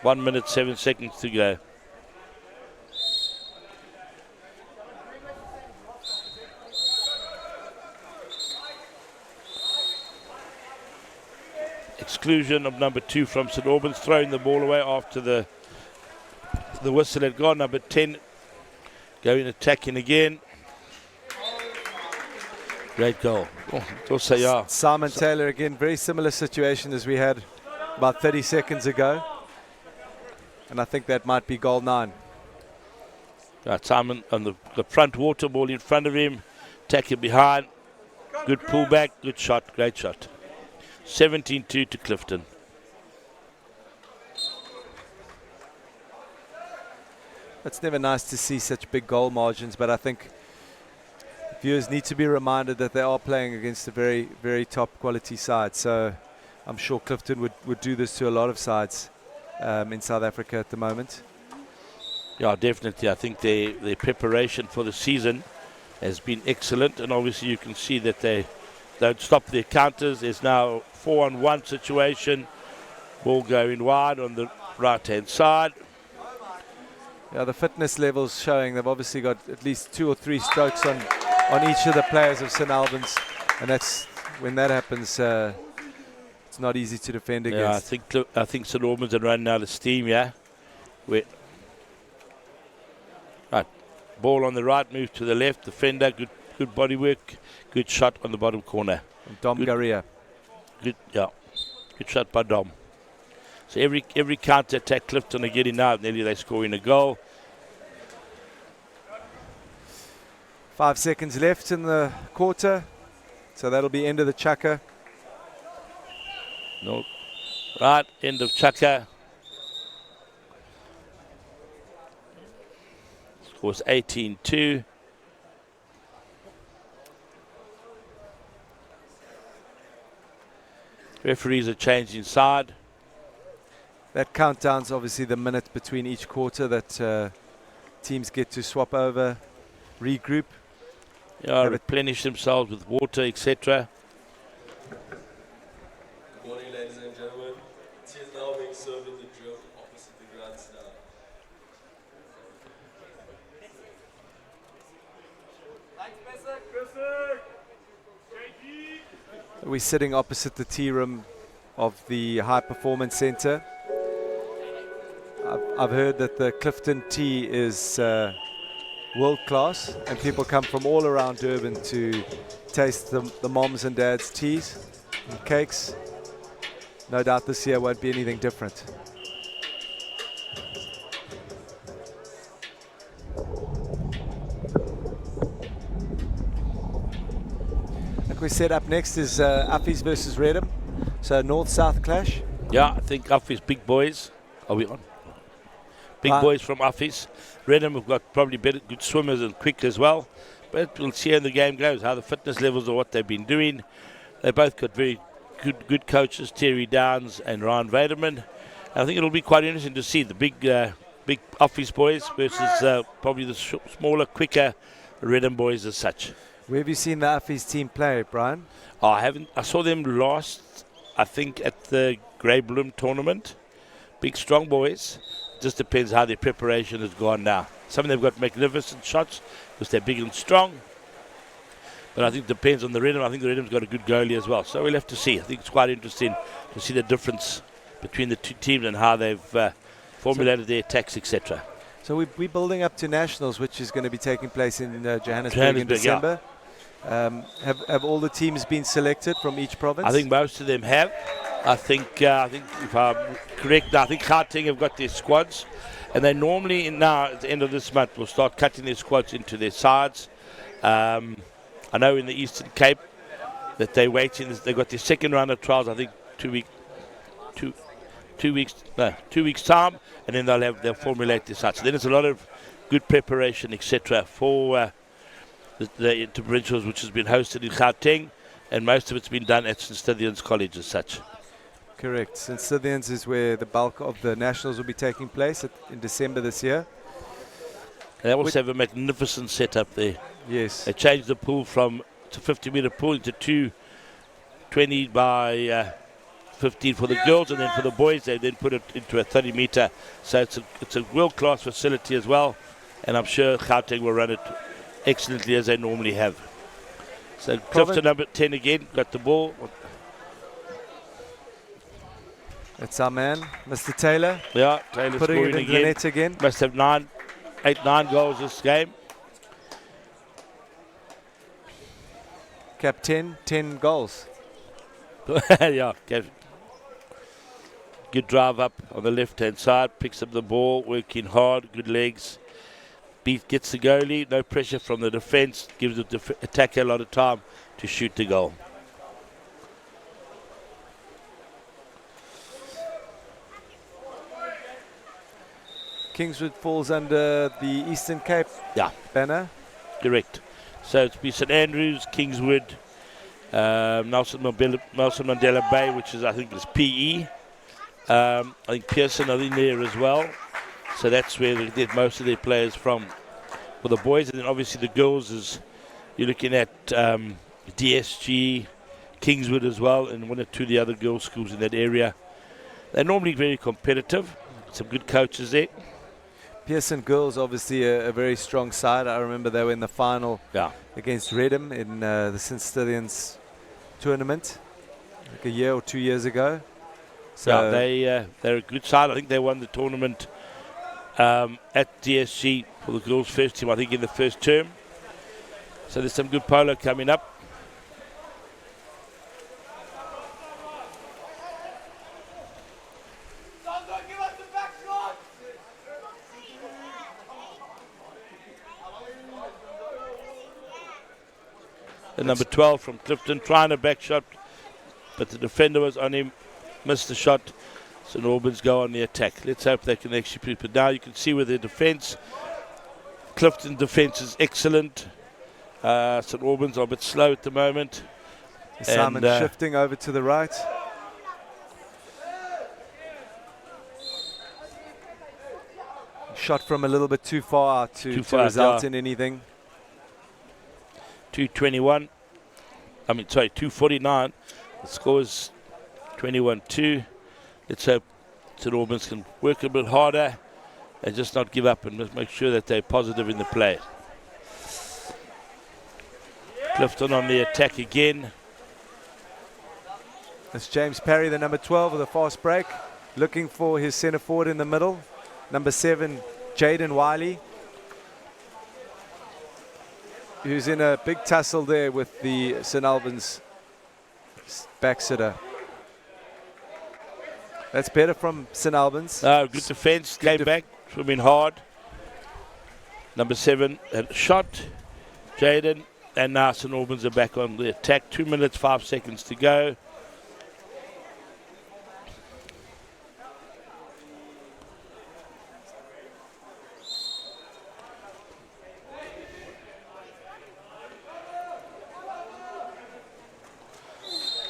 B: 1 minute, 7 seconds to go. Exclusion of number 2 from St Albans, throwing the ball away after the whistle had gone. Number 10 going attacking again. Great goal. Also, yeah.
C: Simon Taylor again, very similar situation as we had about 30 seconds ago. And I think that might be goal 9.
B: Right, Simon on the front water ball in front of him. Attacking behind. Good pullback, good shot, great shot. 17-2 to Clifton.
C: It's never nice to see such big goal margins, but I think viewers need to be reminded that they are playing against a very, very top quality side. So I'm sure Clifton would do this to a lot of sides in South Africa at the moment.
B: Yeah, definitely. I think their preparation for the season has been excellent, and obviously you can see that they don't stop their counters. There's now 4-on-1 situation. Ball going wide on the right-hand side.
C: Yeah, the fitness levels showing they've obviously got at least 2 or 3 strokes on each of the players of St Albans, and that's when that happens. It's not easy to defend against.
B: Yeah, I think St Albans are running out of steam. Yeah, right. Ball on the right, move to the left. Defender, good body work, good shot on the bottom corner.
C: And Dom Garia.
B: Good shot by Dom. So every counter attack Clifton are getting now, nearly they scoring a goal.
C: 5 seconds left in the quarter, so that'll be end of the chukker.
B: No, right, end of chukker. Score's 18-2. Referees are changing side.
C: That countdown's obviously the minute between each quarter that teams get to swap over, regroup.
B: Yeah, replenish themselves with water, etc.
D: Good morning, ladies and gentlemen. Tea is now being served in the drill opposite the grandstand.
C: We're sitting opposite the tea room of the High Performance Center. I've heard that the Clifton tea is world class, and people come from all around Durban to taste the moms and dads' teas and cakes. No doubt this year won't be anything different. Like we said, up next is Affies versus Reddam, so north-south clash.
B: Yeah, I think Affies big boys. Are we on? Big boys from Affies. Reddam have got probably good swimmers and quick as well. But we'll see how the game goes, how the fitness levels are, what they've been doing. They both got very good coaches, Terry Downs and Ryan Vaderman. I think it'll be quite interesting to see the big Affies boys versus probably the smaller, quicker Reddam boys as such.
C: Where have you seen the Affies team play, Brian?
B: I haven't. I saw them last, I think, at the Grey Bloom tournament. big, strong boys. Just depends how their preparation has gone now. Some of them have got magnificent shots because they're big and strong. But I think it depends on the Reddam. I think the Reddam's got a good goalie as well. So we'll have to see. I think it's quite interesting to see the difference between the two teams and how they've formulated their attacks, etc.
C: So we're building up to Nationals, which is going to be taking place in Johannesburg in December.
B: Yeah.
C: Have all the teams been selected from each province?
B: I think most of them have. I think if I'm correct, I think Gauteng have got their squads. And they normally, now at the end of this month, will start cutting their squads into their sides. I know in the Eastern Cape that they're waiting. They've got their second round of trials, I think, 2 weeks time, and then they'll formulate their sides. So then it's a lot of good preparation, etc., for the interprovincials, which has been hosted in Gauteng, and most of it's been done at St Stithians College as such.
C: Correct. St Stithians is where the bulk of the Nationals will be taking place in December this year.
B: They also have a magnificent setup there.
C: Yes.
B: They changed the pool from a 50-meter pool into 20 by 15 for the girls, and then for the boys they then put it into a 30-meter. So it's a world-class facility as well, and I'm sure Gauteng will run it excellently as they normally have. So Clifton number 10 again, got the ball.
C: That's our man, Mr. Taylor.
B: Yeah, Taylor
C: putting
B: scoring
C: it in the net again.
B: Must have 9 goals this game.
C: Captain, 10 goals.
B: Yeah, good drive up on the left-hand side, picks up the ball, working hard, good legs. Gets the goalie, no pressure from the defence, gives the attacker a lot of time to shoot the goal.
C: Kingswood falls under the Eastern Cape banner.
B: Correct. So it's be St Andrews, Kingswood, Nelson Mandela Bay, which is I think is PE. I think Pearson are in there as well. So that's where they get most of their players from for the boys. And then obviously the girls is you're looking at DSG, Kingswood as well, and one or two of the other girls' schools in that area. They're normally very competitive. Some good coaches there.
C: Pearson girls, obviously a very strong side. I remember they were in the final against Reddam in the St Stithians tournament like a year or 2 years ago. So
B: they're a good side. I think they won the tournament at DSG for the girls' first team, I think, in the first term. So there's some good polo coming up. The number 12 from Clifton trying a back shot, but the defender was on him, missed the shot. St Albans go on the attack. Let's hope they can actually put it. But now you can see with their defence, Clifton defence is excellent. St Albans are a bit slow at the moment.
C: Simon shifting over to the right. Shot from a little bit too far to result in anything.
B: 249. The score is 21-2. Let's hope St Albans can work a bit harder and just not give up and just make sure that they're positive in the play. Clifton on the attack again.
C: That's James Parry, the number 12 with a fast break, looking for his centre forward in the middle. Number 7, Jaden Wiley, who's in a big tussle there with the St Albans back sitter. That's better from St Albans.
B: Good defence, came back, swimming hard. Number 7 had a shot, Jaden, and now St Albans are back on the attack. 2 minutes, 5 seconds to go.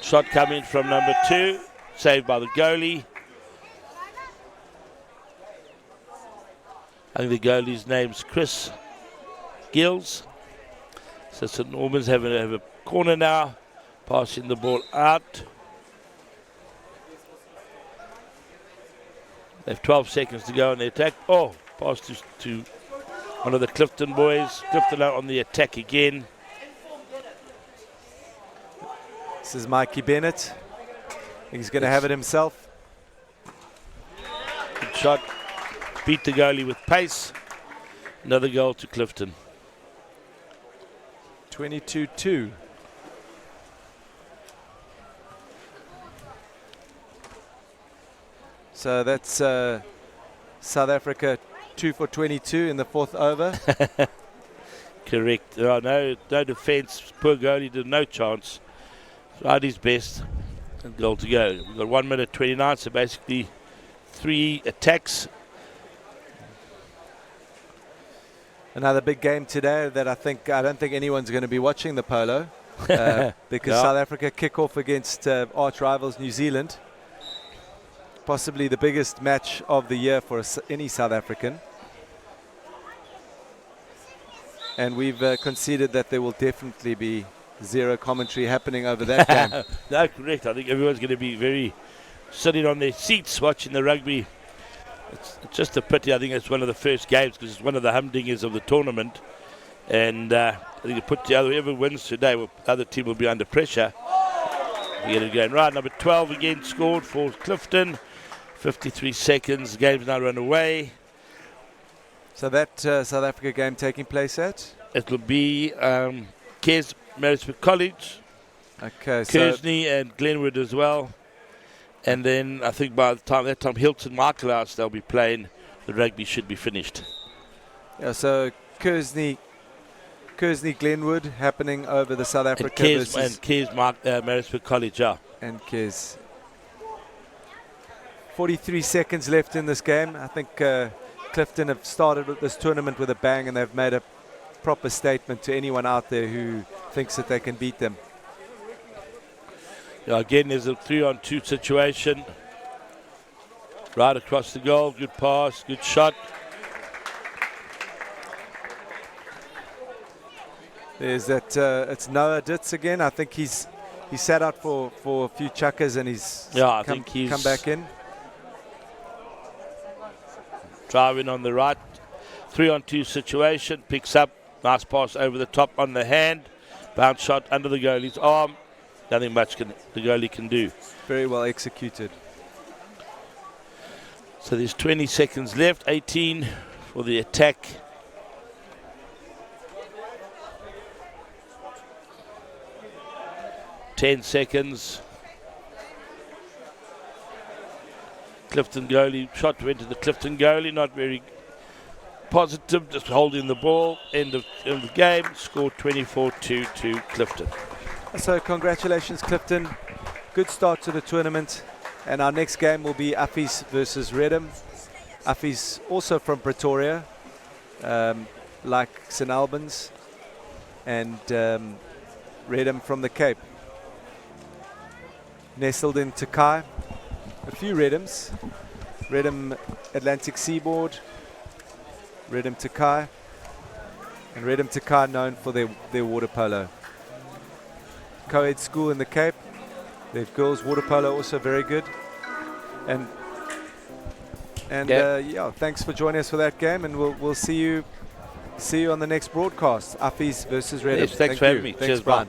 B: Shot coming from number 2, saved by the goalie. I think the goalie's name's Chris Gills. So St Albans have a corner now, passing the ball out. They have 12 seconds to go on the attack. Oh, pass to one of the Clifton boys. Clifton out on the attack again.
C: This is Mikey Bennett. He's going to have it himself.
B: Good shot. Beat the goalie with pace. Another goal to Clifton.
C: 22-2. So that's South Africa 2 for 22 in the fourth over.
B: Correct. No defence. Poor goalie did no chance. Tried his best. And goal to go. We've got 1 minute 29, so basically 3 attacks.
C: Another big game today that I don't think anyone's going to be watching the polo because
B: Yeah.
C: South Africa kick off against arch rivals New Zealand. Possibly the biggest match of the year for any South African. And we've conceded that there will definitely be zero commentary happening over that game.
B: No, correct. I think everyone's going to be very sitting on their seats watching the rugby. It's just a pity. I think it's one of the first games because it's one of the humdingers of the tournament. And I think it put together whoever wins today, the other team will be under pressure. We get it going. Right, number 12 again scored for Clifton. 53 seconds. The game's now run away.
C: So that South Africa game taking place at?
B: It will be Maritzburg College,
C: Okay, so
B: Kearsney and Glenwood as well. And then I think by that time Hilton, Michaelhouse, they'll be playing. The rugby should be finished.
C: yeah, so Kearsney, Glenwood happening over the South Africa versus
B: Maritzburg College, yeah.
C: and Kes. 43 seconds left in this game. I think Clifton have started with this tournament with a bang, and they've made a proper statement to anyone out there who thinks that they can beat them.
B: Yeah, again, there's a 3-on-2 situation. Right across the goal. Good pass, good shot.
C: There's that. It's Noah Ditz again. I think he sat out for a few chuckers and he's come back in.
B: Driving on the right. 3-on-2 situation. Picks up. Nice pass over the top on the hand. Bounce shot under the goalie's arm. Nothing much the goalie can do.
C: Very well executed.
B: So there's 20 seconds left. 18 for the attack. Ten seconds. Clifton goalie shot went to the Clifton goalie. Not very positive. Just holding the ball. End of the game. Scored 24-2 to Clifton.
C: So congratulations, Clifton. Good start to the tournament. And our next game will be Affies versus Reddam. Affies also from Pretoria, like St Albans, and Reddam from the Cape. Nestled in Takai. A few Reddams. Reddam Atlantic Seaboard, Reddam Takai, and Reddam Takai known for their water polo. Co-ed school in the Cape. Their girls water polo also very good. And yeah, thanks for joining us for that game, and we'll see you on the next broadcast. Affies versus Reddam.
B: Yes, thanks for having me.
C: Thanks,
B: Cheers,
C: Brian.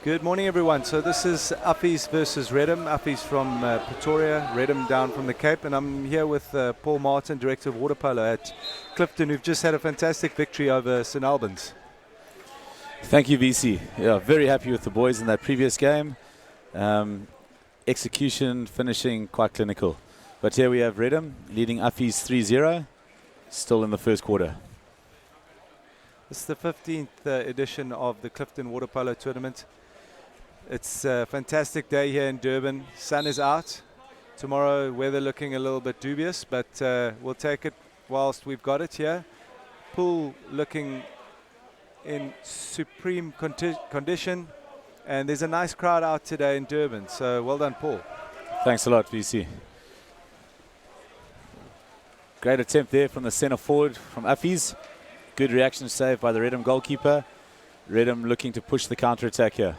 C: Good morning, everyone. So this is Affies versus Reddam. Affies from Pretoria, Reddam down from the Cape, and I'm here with Paul Martin, Director of Waterpolo at Clifton, who've just had a fantastic victory over St Albans.
A: Thank you, VC. Yeah, very happy with the boys in that previous game. Execution, finishing quite clinical. But here we have Reddam leading Affies 3-0, still in the first quarter.
C: This is the 15th edition of the Clifton Waterpolo Tournament. It's a fantastic day here in Durban. Sun is out. Tomorrow, weather looking a little bit dubious, but we'll take it whilst we've got it here. Pool looking in supreme condition, and there's a nice crowd out today in Durban, so well done, Paul.
A: Thanks a lot, VC. Great attempt there from the centre forward from Affies. Good reaction save by the Reddam goalkeeper. Reddam looking to push the counter-attack here.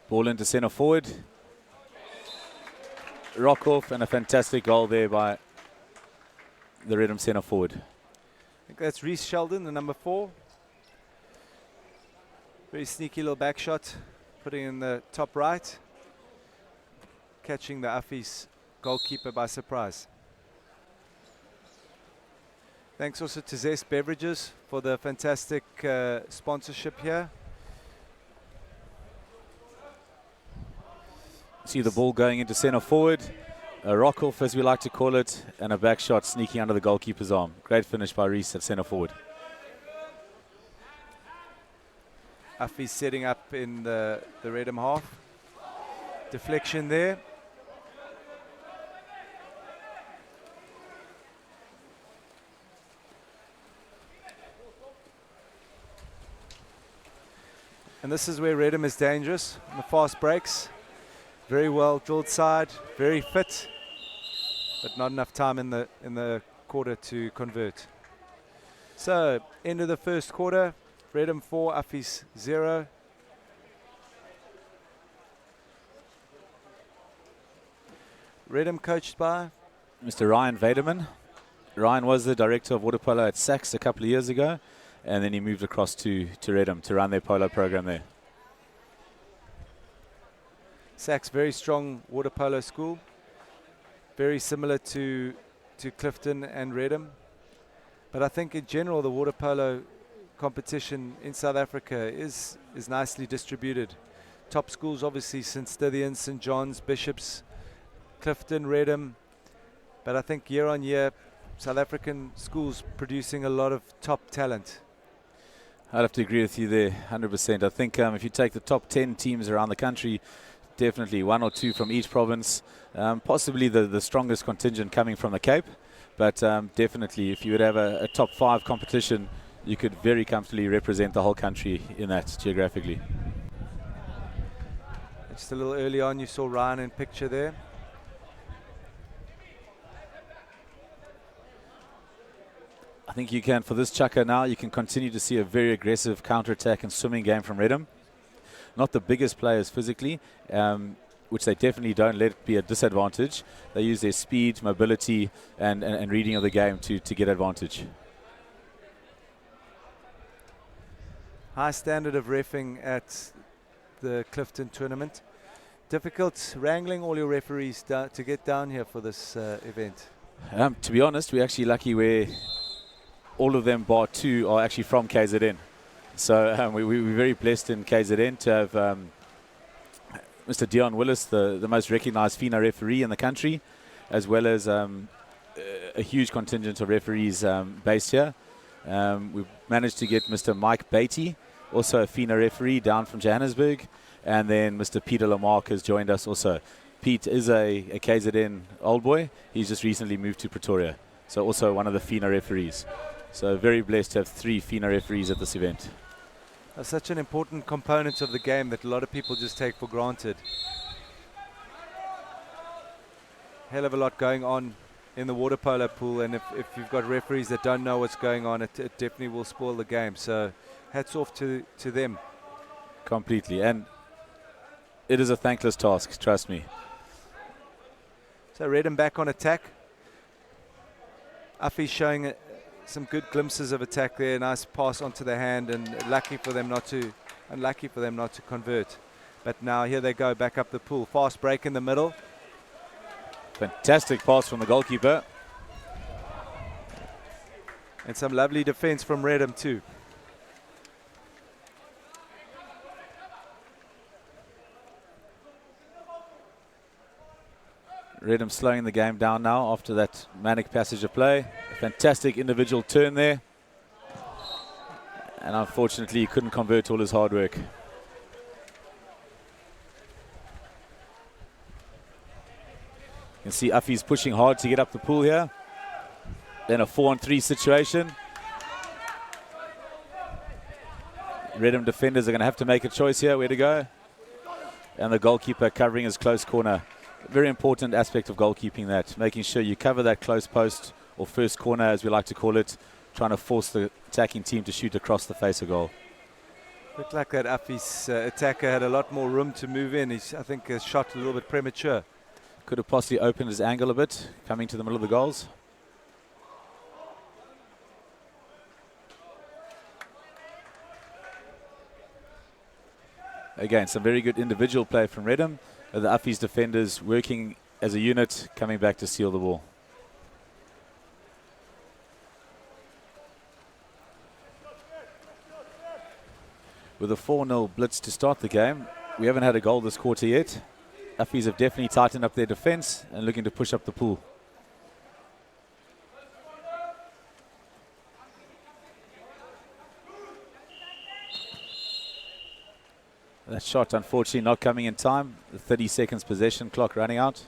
A: Ball into centre forward. Rock off, and a fantastic goal there by the Reddam centre forward.
C: I think that's Reese Sheldon, the number 4. Very sneaky little back shot, putting in the top right, catching the Affies goalkeeper by surprise. Thanks also to Zest Beverages for the fantastic sponsorship here.
A: See the ball going into centre forward, a rock off as we like to call it, and a back shot sneaking under the goalkeeper's arm. Great finish by Reese at centre forward.
C: Affies setting up in the Reddam half. Deflection there. And this is where Reddam is dangerous on the fast breaks. Very well drilled side, very fit, but not enough time in the quarter to convert. So, end of the first quarter, Reddam 4, Affies 0. Reddam coached by
A: Mr. Ryan Vaderman. Ryan was the director of water polo at Saks a couple of years ago, and then he moved across to Reddam to run their polo program there.
C: Saks, very strong water polo school, very similar to Clifton and Reddam. But I think in general the water polo competition in South Africa is nicely distributed. Top schools obviously St Stithians, St John's, Bishops, Clifton, Reddam. But I think year on year South African schools producing a lot of top talent.
A: I'd have to agree with you there, 100%. I think if you take the top 10 teams around the country, definitely 1 or 2 from each province, possibly the strongest contingent coming from the Cape, but definitely if you would have a top 5 competition, you could very comfortably represent the whole country in that geographically.
C: Just a little early on, you saw Ryan in picture there.
A: I think you can, for this chukker now, you can continue to see a very aggressive counter-attack and swimming game from Reddam. Not the biggest players physically, which they definitely don't let it be a disadvantage. They use their speed, mobility, and reading of the game to get advantage.
C: High standard of reffing at the Clifton tournament. Difficult wrangling all your referees to get down here for this event.
A: To be honest, we're actually lucky where all of them bar 2 are actually from KZN. So we're very blessed in KZN to have Mr. Dion Willis, the most recognized FINA referee in the country, as well as a huge contingent of referees based here. We've managed to get Mr. Mike Beatty, also a FINA referee down from Johannesburg, and then Mr. Peter Lamarck has joined us also. Pete is a KZN old boy. He's just recently moved to Pretoria, so also one of the FINA referees. So very blessed to have 3 FINA referees at this event.
C: Such an important component of the game that a lot of people just take for granted. Hell of a lot going on in the water polo pool, and if you've got referees that don't know what's going on, it definitely will spoil the game. So hats off to them.
A: Completely. And It is a thankless task, trust me.
C: So Reddam back on attack. Affies showing some good glimpses of attack there. Nice pass onto the hand, and unlucky for them not to convert. But now here they go back up the pool. Fast break in the middle.
A: Fantastic pass from the goalkeeper.
C: And some lovely defense from Reddam too.
A: Reddam slowing the game down now after that manic passage of play. A fantastic individual turn there. And unfortunately, he couldn't convert all his hard work. You can see Affies pushing hard to get up the pool here. Then a 4-on-3 situation. Reddam defenders are going to have to make a choice here, where to go. And the goalkeeper covering his close corner. Very important aspect of goalkeeping, that, making sure you cover that close post, or first corner as we like to call it, trying to force the attacking team to shoot across the face of goal.
C: Looked like that Affies attacker had a lot more room to move in. He's, I think, shot a little bit premature.
A: Could have possibly opened his angle a bit, coming to the middle of the goals. Again, some very good individual play from Reddam. The Affies defenders working as a unit, coming back to steal the ball. With a 4-0 blitz to start the game, we haven't had a goal this quarter yet. Affies have definitely tightened up their defense and looking to push up the pool. That shot, unfortunately, not coming in time. The 30 seconds possession clock running out.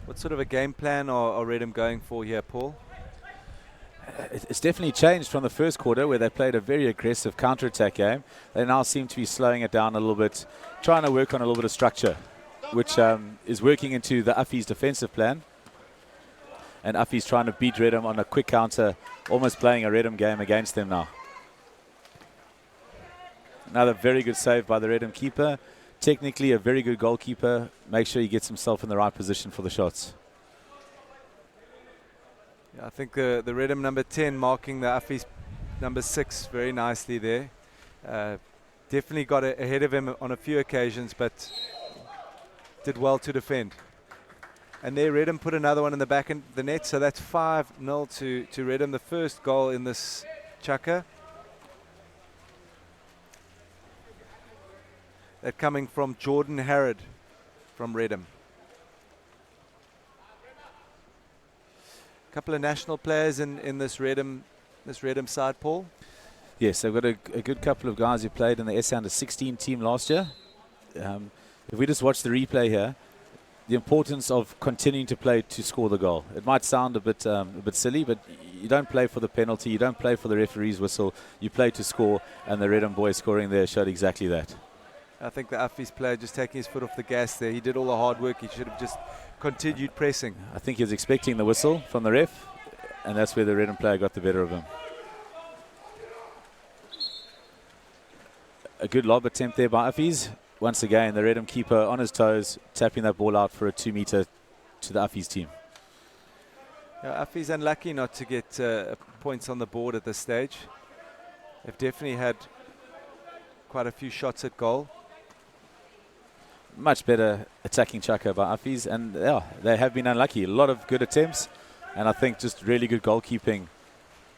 C: What sort of a game plan are Reddam going for here, Paul?
A: It's definitely changed from the first quarter, where they played a very aggressive counter-attack game. They now seem to be slowing it down a little bit, trying to work on a little bit of structure, which is working into the Affies defensive plan. And Affies trying to beat Reddam on a quick counter, almost playing a Reddam game against them now. Another very good save by the Reddam keeper. Technically a very good goalkeeper. Make sure he gets himself in the right position for the shots.
C: Yeah, I think the Reddam number 10 marking the Affies number 6 very nicely there. Definitely got ahead of him on a few occasions, but did well to defend. And there Reddam put another one in the back of the net, so that's 5-0 to Reddam, the first goal in this chukka. That coming from Jordan Harrod from Reddam. Couple of national players in this Reddam side, Paul.
A: Yes, they've got a good couple of guys who played in the SA Under-16 team last year. If we just watch the replay here, the importance of continuing to play to score the goal. It might sound a bit silly, but you don't play for the penalty, you don't play for the referee's whistle, you play to score, and the Reddam boy scoring there showed exactly that.
C: I think the Affies player just taking his foot off the gas there. He did all the hard work. He should have just continued pressing.
A: I think he was expecting the whistle from the ref, and that's where the Reddam player got the better of him. A good lob attempt there by Affies. Once again, the Reddam keeper on his toes, tapping that ball out for a 2-meter to the Affies team.
C: Yeah, Affies unlucky not to get points on the board at this stage. They've definitely had quite a few shots at goal.
A: Much better attacking chukka by Affies, and yeah, they have been unlucky. A lot of good attempts, and I think just really good goalkeeping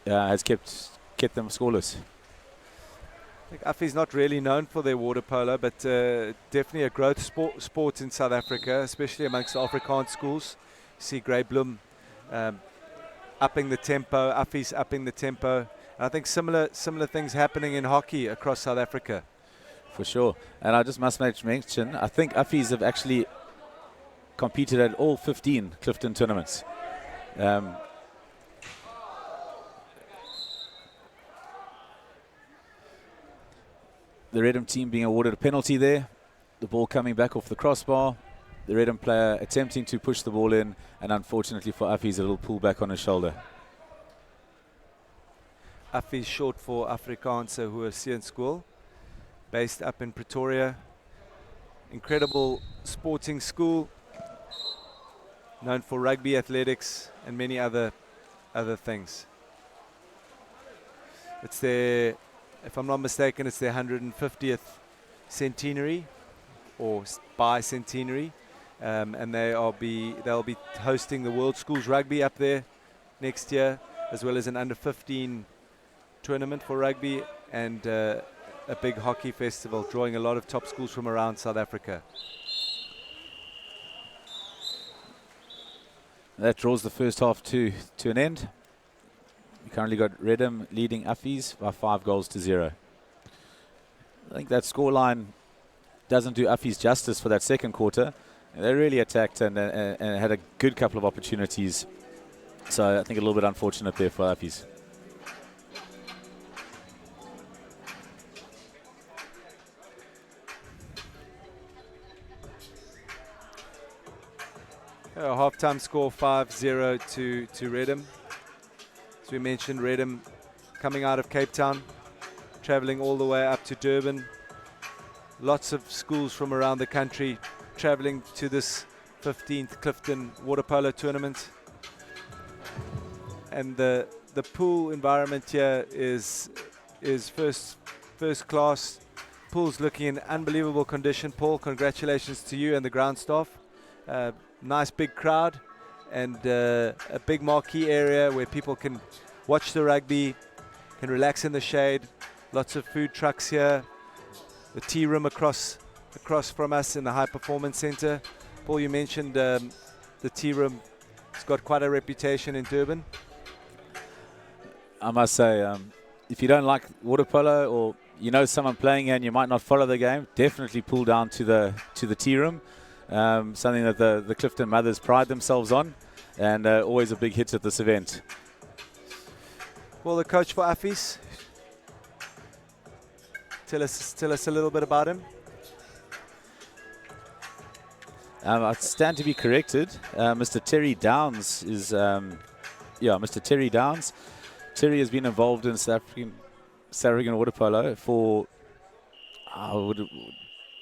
A: has kept them scoreless.
C: I think Affies not really known for their water polo, but definitely a growth sport in South Africa, especially amongst the Afrikaans schools. You see Grey Bloem upping the tempo, Affies upping the tempo. And I think similar things happening in hockey across South Africa.
A: For sure. And I just must mention, I think Affies have actually competed at all 15 Clifton tournaments. The Reddam team being awarded a penalty there. The ball coming back off the crossbar. the Reddam player attempting to push the ball in, and unfortunately for Affies, a little pullback on his shoulder.
C: Affies short for Afrikaanse Hoërseun School, based up in Pretoria. Incredible sporting school, known for rugby, athletics, and many other things. It's their, if I'm not mistaken, it's their 150th centenary, or bicentenary, and they'll be hosting the World Schools Rugby up there next year, as well as an under 15 tournament for rugby, and a big hockey festival, drawing a lot of top schools from around South Africa.
A: That draws the first half to an end. We currently got Reddam leading Affies by 5-0. I think that scoreline doesn't do Affies justice for that second quarter. They really attacked and had a good couple of opportunities. So I think a little bit unfortunate there for Affies.
C: A half-time score 5-0 to Reddam. As we mentioned, Reddam coming out of Cape Town, traveling all the way up to Durban. Lots of schools from around the country traveling to this 15th Clifton Waterpolo tournament. And the pool environment here is first class. Pool's looking in unbelievable condition. Paul, congratulations to you and the ground staff. Nice big crowd, and a big marquee area where people can watch the rugby, can relax in the shade. Lots of food trucks here. The tea room across from us in the High Performance Center. Paul, you mentioned the tea room. It's got quite a reputation in Durban.
A: I must say, if you don't like water polo, or you know someone playing here and you might not follow the game, definitely pull down to the tea room. Something that the Clifton mothers pride themselves on, and always a big hit at this event.
C: Well, the coach for Affies, tell us a little bit about him.
A: I stand to be corrected. Mr. Terry Downs is, Mr. Terry Downs. Terry has been involved in South African water polo for, I would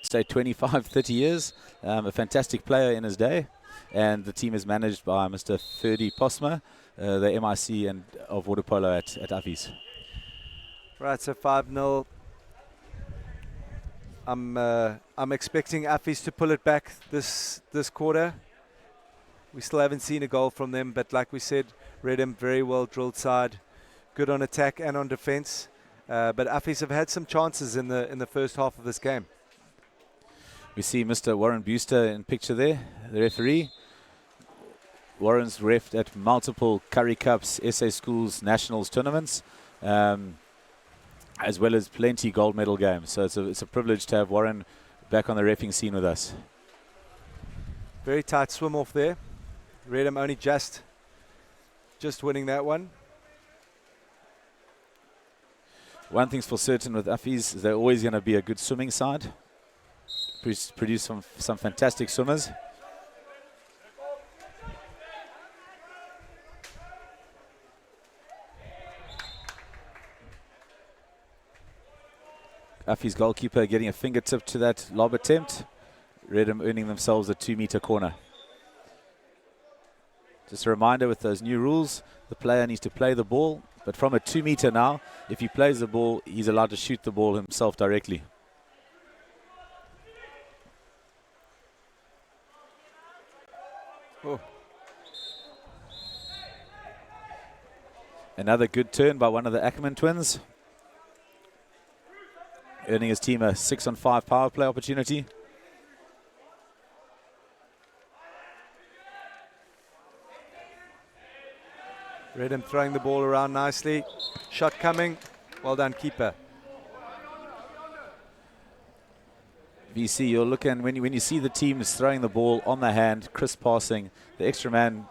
A: say, 25, 30 years. A fantastic player in his day, and the team is managed by Mr. Ferdy Posma, the MIC and of water polo at Affies.
C: Right, so 5-0. I'm expecting Affies to pull it back this quarter. We still haven't seen a goal from them, but like we said, Reddam, very well drilled side, good on attack and on defense. But Affies have had some chances in the first half of this game.
A: We see Mr. Warren Buster in picture there, the referee. Warren's refed at multiple Curry Cups, SA Schools, Nationals tournaments, as well as plenty gold medal games. So it's a privilege to have Warren back on the reffing scene with us.
C: Very tight swim off there. Reddam only just winning that one.
A: One thing's for certain with Affies is they're always going to be a good swimming side. Produce some fantastic swimmers. Affies goalkeeper getting a fingertip to that lob attempt. Reddam earning themselves a 2-meter corner. Just a reminder, with those new rules, the player needs to play the ball, but from a 2-meter now, if he plays the ball, he's allowed to shoot the ball himself directly.
C: Oh.
A: Another good turn by one of the Ackerman twins, earning his team a 6-on-5 power play opportunity.
C: Reddam throwing the ball around nicely. Shot coming. Well done, keeper.
A: VC, you're looking, when you see the teams throwing the ball on the hand, crisp passing, the extra man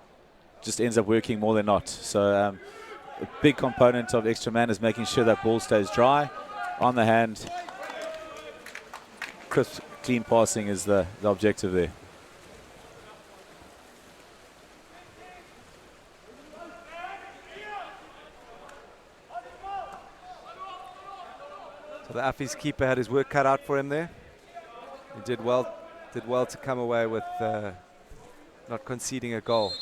A: just ends up working more than not. So a big component of extra man is making sure that ball stays dry on the hand. Crisp, clean passing is the objective there.
C: The Affies keeper had his work cut out for him there. He did well to come away with not conceding a goal.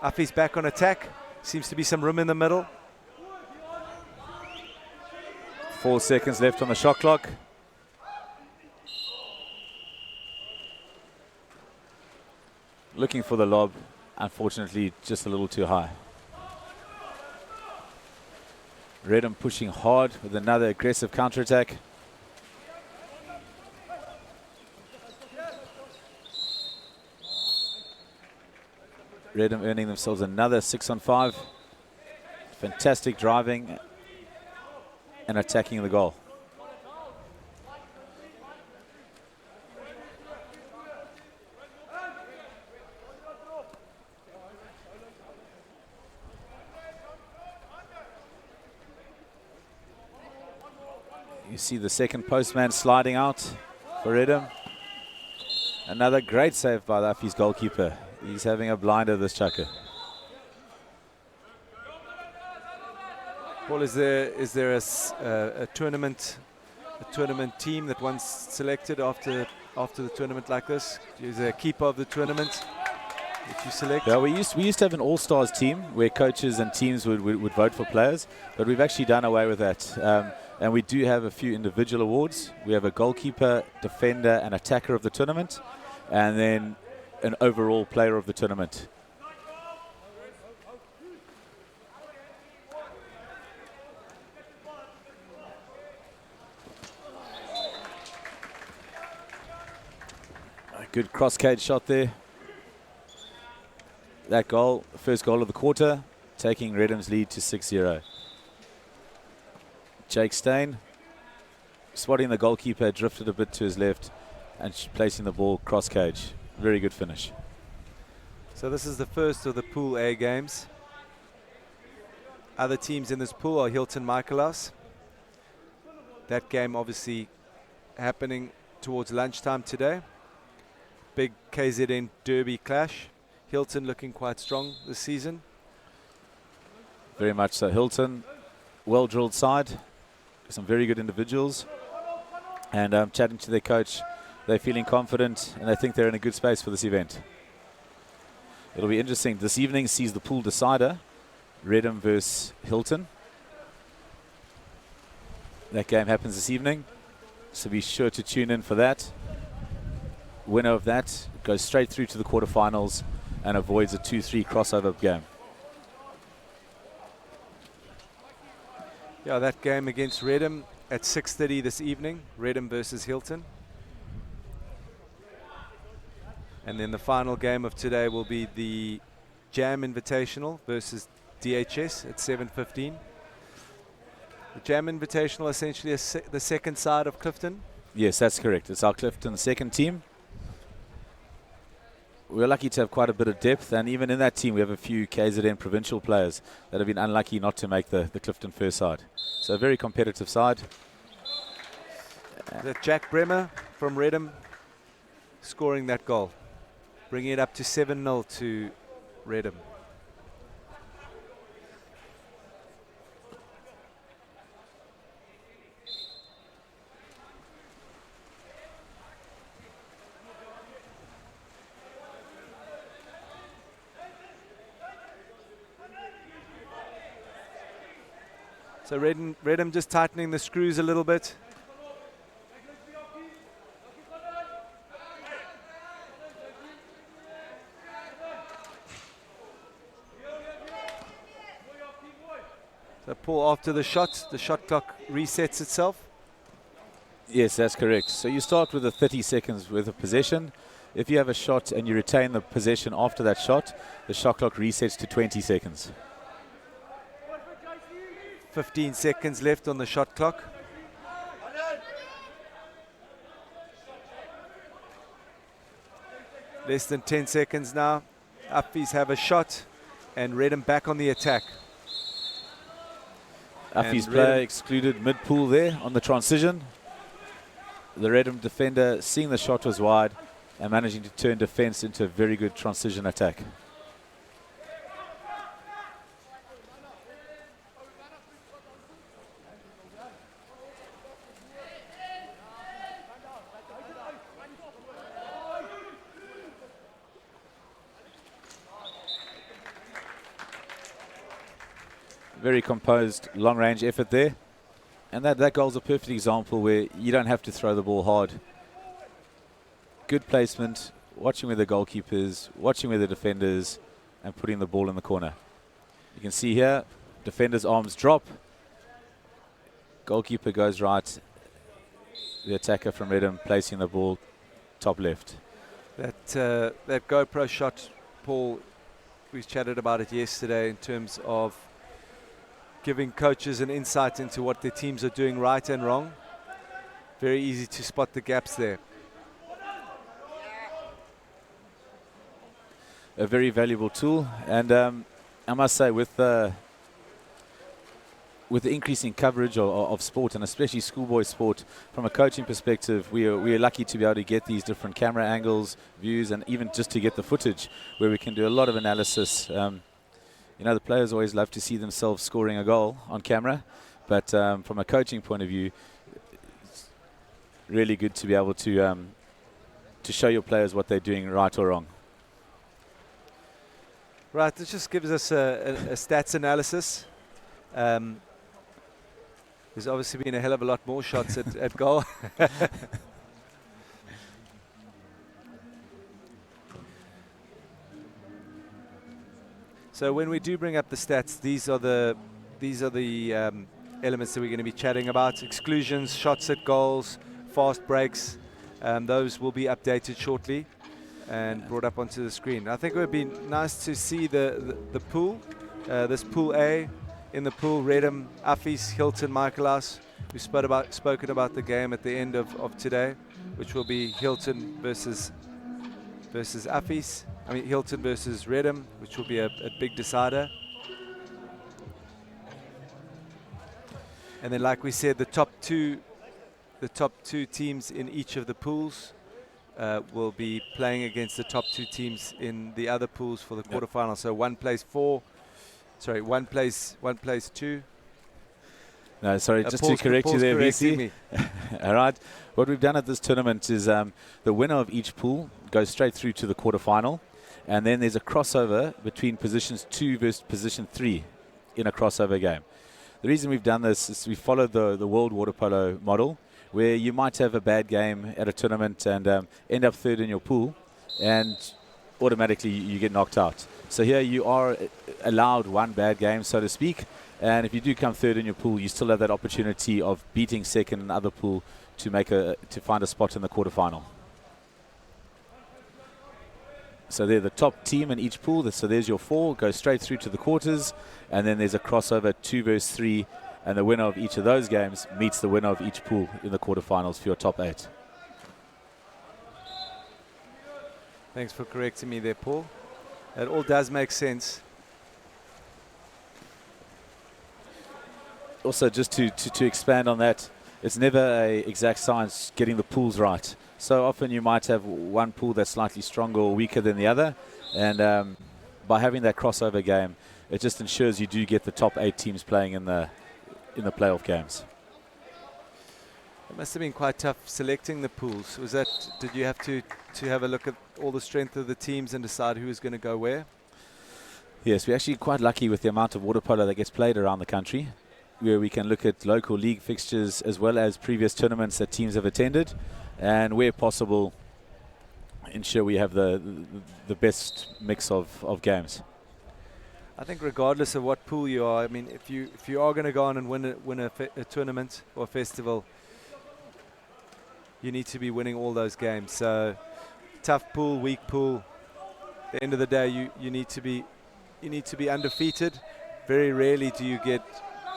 C: Affies back on attack. Seems to be some room in the middle.
A: 4 seconds left on the shot clock. Looking for the lob. Unfortunately, just a little too high. Reddam pushing hard with another aggressive counter-attack. Reddam earning themselves another 6-on-5. Fantastic driving and attacking the goal. You see the second postman sliding out for Reddam. Another great save by the Affies goalkeeper. He's having a blinder, this chucker.
C: Paul, is there a tournament team that one's selected after the tournament like this? Is there a keeper of the tournament that you select?
A: Yeah, we used to have an all-stars team where coaches and teams would vote for players, but we've actually done away with that. And we do have a few individual awards. We have a goalkeeper, defender, and attacker of the tournament, and then an overall player of the tournament. A good cross-cage shot there. That goal, the first goal of the quarter, taking Reddam's lead to 6-0. Jake Steyn spotting the goalkeeper, drifted a bit to his left and placing the ball cross-cage. Very good finish.
C: So this is the first of the Pool A games. Other teams in this pool are Hilton, Michaelhouse. That game obviously happening towards lunchtime today. Big KZN Derby clash. Hilton looking quite strong this season.
A: Very much so. Hilton, well-drilled side. Some very good individuals. And chatting to their coach, they're feeling confident and they think they're in a good space for this event. It'll be interesting. This evening sees the pool decider, Reddam versus Hilton. That game happens this evening, so be sure to tune in for that. Winner of that goes straight through to the quarterfinals and avoids a 2-3 crossover game.
C: Yeah, that game against Reddam at 6:30 this evening, Reddam versus Hilton. And then the final game of today will be the Jam Invitational versus DHS at 7:15. The Jam Invitational essentially is the second side of Clifton.
A: Yes, that's correct. It's our Clifton second team. We're lucky to have quite a bit of depth, and even in that team we have a few KZN provincial players that have been unlucky not to make the Clifton first side. So a very competitive side.
C: That Jack Bremer from Reddam scoring that goal, bringing it up to 7-0 to Reddam. So Reddam just tightening the screws a little bit. So Paul, after the shot clock resets itself.
A: Yes, that's correct. So you start with a 30 seconds worth of possession. If you have a shot and you retain the possession after that shot, the shot clock resets to 20 seconds.
C: 15 seconds left on the shot clock. Less than 10 seconds now. Affies have a shot and Reddam back on the attack.
A: Affies player excluded mid-pool there on the transition. The Reddam defender seeing the shot was wide and managing to turn defense into a very good transition attack. Very composed, long-range effort there. And that goal's a perfect example where you don't have to throw the ball hard. Good placement, watching where the goalkeeper is, watching where the defender is, and putting the ball in the corner. You can see here, defender's arms drop. Goalkeeper goes right. The attacker from Reddam placing the ball top left.
C: That GoPro shot, Paul, we chatted about it yesterday in terms of giving coaches an insight into what their teams are doing right and wrong. Very easy to spot the gaps there.
A: A very valuable tool, and I must say with the increasing coverage of sport, and especially schoolboy sport, from a coaching perspective, we are lucky to be able to get these different camera angles, views, and even just to get the footage where we can do a lot of analysis. You know, the players always love to see themselves scoring a goal on camera, but from a coaching point of view, it's really good to be able to show your players what they're doing right or wrong.
C: Right, this just gives us a stats analysis. There's obviously been a hell of a lot more shots at goal. So when we do bring up the stats, these are the elements that we're going to be chatting about: exclusions, shots at goals, fast breaks. Those will be updated shortly and brought up onto the screen. I think it would be nice to see the pool, this pool A. In the pool, Reddam, Affies, Hilton, Michaelhouse. We've spoken about the game at the end of today, which will be Hilton versus Affies. I mean Hilton versus Reddam, which will be a big decider. And then, like we said, the top two teams in each of the pools will be playing against the top two teams in the other pools for the quarterfinal. So one plays two.
A: No, sorry, just to correct you there, VC. All right. What we've done at this tournament is the winner of each pool goes straight through to the quarterfinal, and then there's a crossover between positions 2 versus position 3 in a crossover game. The reason we've done this is we followed the World Waterpolo model, where you might have a bad game at a tournament and end up third in your pool, and automatically you get knocked out. So here you are allowed one bad game, so to speak, and if you do come third in your pool, you still have that opportunity of beating second in the other pool to find a spot in the quarterfinal. So they're the top team in each pool. So there's your 4, goes straight through to the quarters, and then there's a crossover 2 versus 3, and the winner of each of those games meets the winner of each pool in the quarterfinals for your top 8.
C: Thanks for correcting me there, Paul. It all does make sense.
A: Also, just to expand on that, it's never an exact science getting the pools right. So often you might have one pool that's slightly stronger or weaker than the other, and by having that crossover game, it just ensures you do get the top 8 teams playing in the playoff games.
C: It must have been quite tough selecting the pools. Did you have to have a look at all the strength of the teams and decide who was going to go where?
A: Yes, we're actually quite lucky with the amount of water polo that gets played around the country, where we can look at local league fixtures as well as previous tournaments that teams have attended, and where possible ensure we have the best mix of games.
C: I think regardless of what pool you are, I mean, if you are going to go on and win a tournament or a festival, you need to be winning all those games. So tough pool, weak pool. At the end of the day, you need to be undefeated. Very rarely do you get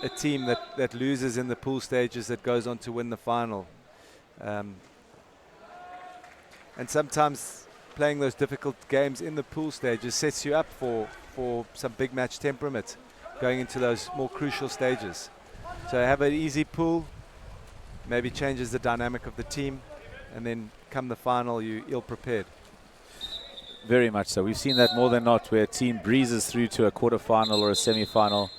C: a team that loses in the pool stages that goes on to win the final. And sometimes playing those difficult games in the pool stages sets you up for some big match temperament going into those more crucial stages. So have an easy pool, maybe changes the dynamic of the team, and then come the final, you're ill prepared.
A: Very much so. We've seen that more than not, where a team breezes through to a quarterfinal or a semi-final,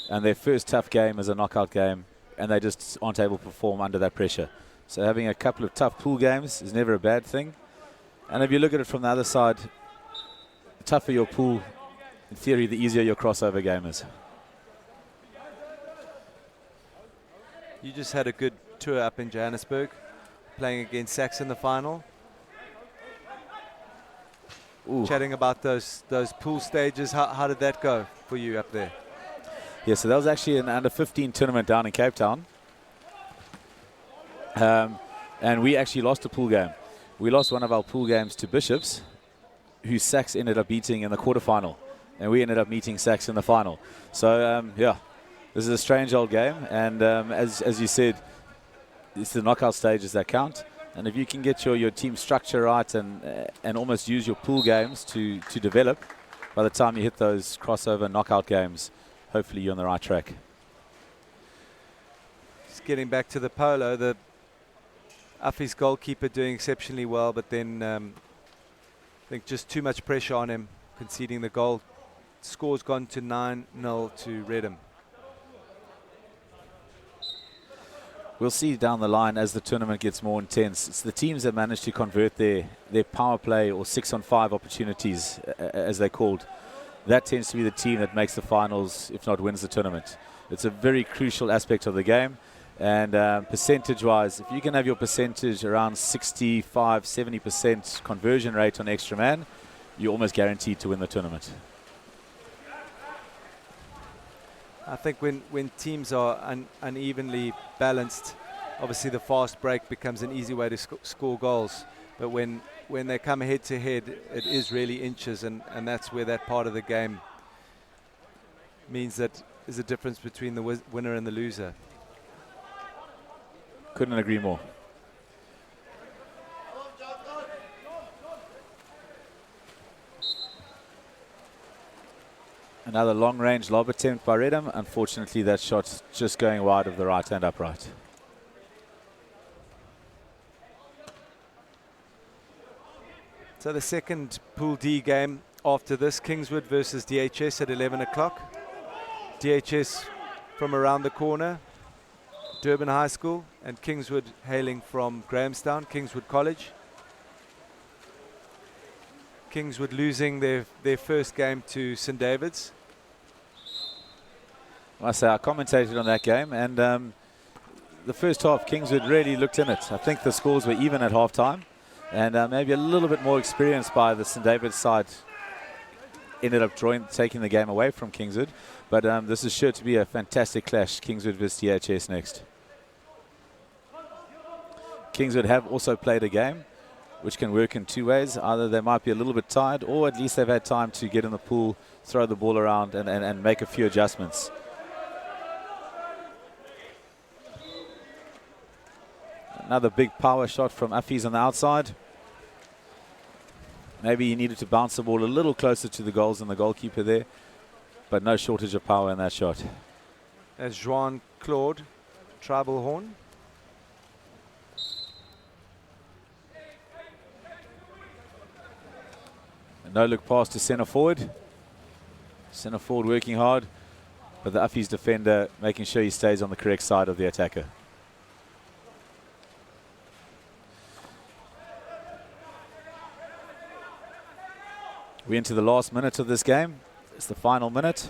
A: and their first tough game is a knockout game, and they just aren't able to perform under that pressure. So having a couple of tough pool games is never a bad thing. And if you look at it from the other side, the tougher your pool, in theory, the easier your crossover game is.
C: You just had a good tour up in Johannesburg, playing against Sachs in the final.
A: Ooh.
C: Chatting about those pool stages, how did that go for you up there?
A: Yeah, so that was actually an under-15 tournament down in Cape Town. And we actually lost a pool game. We lost one of our pool games to Bishops, who Sachs ended up beating in the quarterfinal. And we ended up meeting Sachs in the final. So, yeah, this is a strange old game. And as you said, it's the knockout stages that count. And if you can get your team structure right and almost use your pool games to develop, by the time you hit those crossover knockout games, hopefully you're on the right track.
C: Just getting back to the polo, the Affies goalkeeper doing exceptionally well, but then I think just too much pressure on him, conceding the goal. Score's gone to 9-0 to Reddam.
A: We'll see down the line as the tournament gets more intense. It's the teams that manage to convert their power play or 6-on-5 opportunities, as they're called. That tends to be the team that makes the finals, if not wins the tournament. It's a very crucial aspect of the game. And percentage-wise, if you can have your percentage around 65-70% conversion rate on extra man, you're almost guaranteed to win the tournament.
C: I think when teams are unevenly balanced, obviously the fast break becomes an easy way to score goals. But when they come head to head, it is really inches, and that's where that part of the game means that there's a difference between the winner and the loser.
A: Couldn't agree more. Another long-range lob attempt by Reddam. Unfortunately, that shot's just going wide of the right-hand upright.
C: So the second Pool D game after this, Kingswood versus DHS at 11 o'clock. DHS from around the corner, Durban High School, and Kingswood hailing from Grahamstown, Kingswood College. Kingswood losing their first game to St David's.
A: I say I commentated on that game, and the first half Kingswood really looked in it. I think the scores were even at half-time, and maybe a little bit more experience by the St David's side ended up taking the game away from Kingswood. But this is sure to be a fantastic clash, Kingswood versus DHS next. Kingswood have also played a game which can work in two ways. Either they might be a little bit tired, or at least they've had time to get in the pool, throw the ball around and make a few adjustments. Another big power shot from Affies on the outside. Maybe he needed to bounce the ball a little closer to the goals than the goalkeeper there, but no shortage of power in that shot.
C: As Joan Claude, tribal horn.
A: No look pass to centre forward. Centre forward working hard, but the Affies defender making sure he stays on the correct side of the attacker. We're into the last minute of this game. It's the final minute.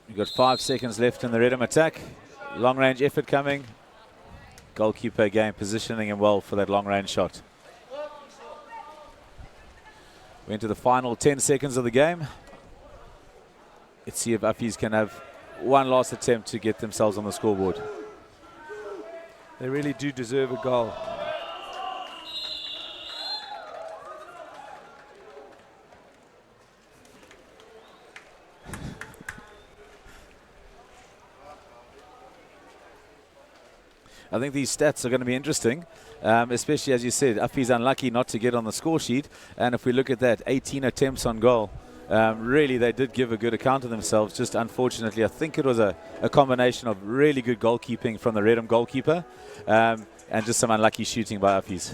A: We've got 5 seconds left in the Reddam attack. Long range effort coming. Goalkeeper again positioning him well for that long range shot. We're into the final 10 seconds of the game. Let's see if Affies can have one last attempt to get themselves on the scoreboard.
C: They really do deserve a goal.
A: I think these stats are going to be interesting, especially as you said, Affies unlucky not to get on the score sheet. And if we look at that, 18 attempts on goal Really, they did give a good account of themselves. Just unfortunately, I think it was a combination of really good goalkeeping from the Reddam goalkeeper and just some unlucky shooting by Affies.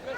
E: Hey,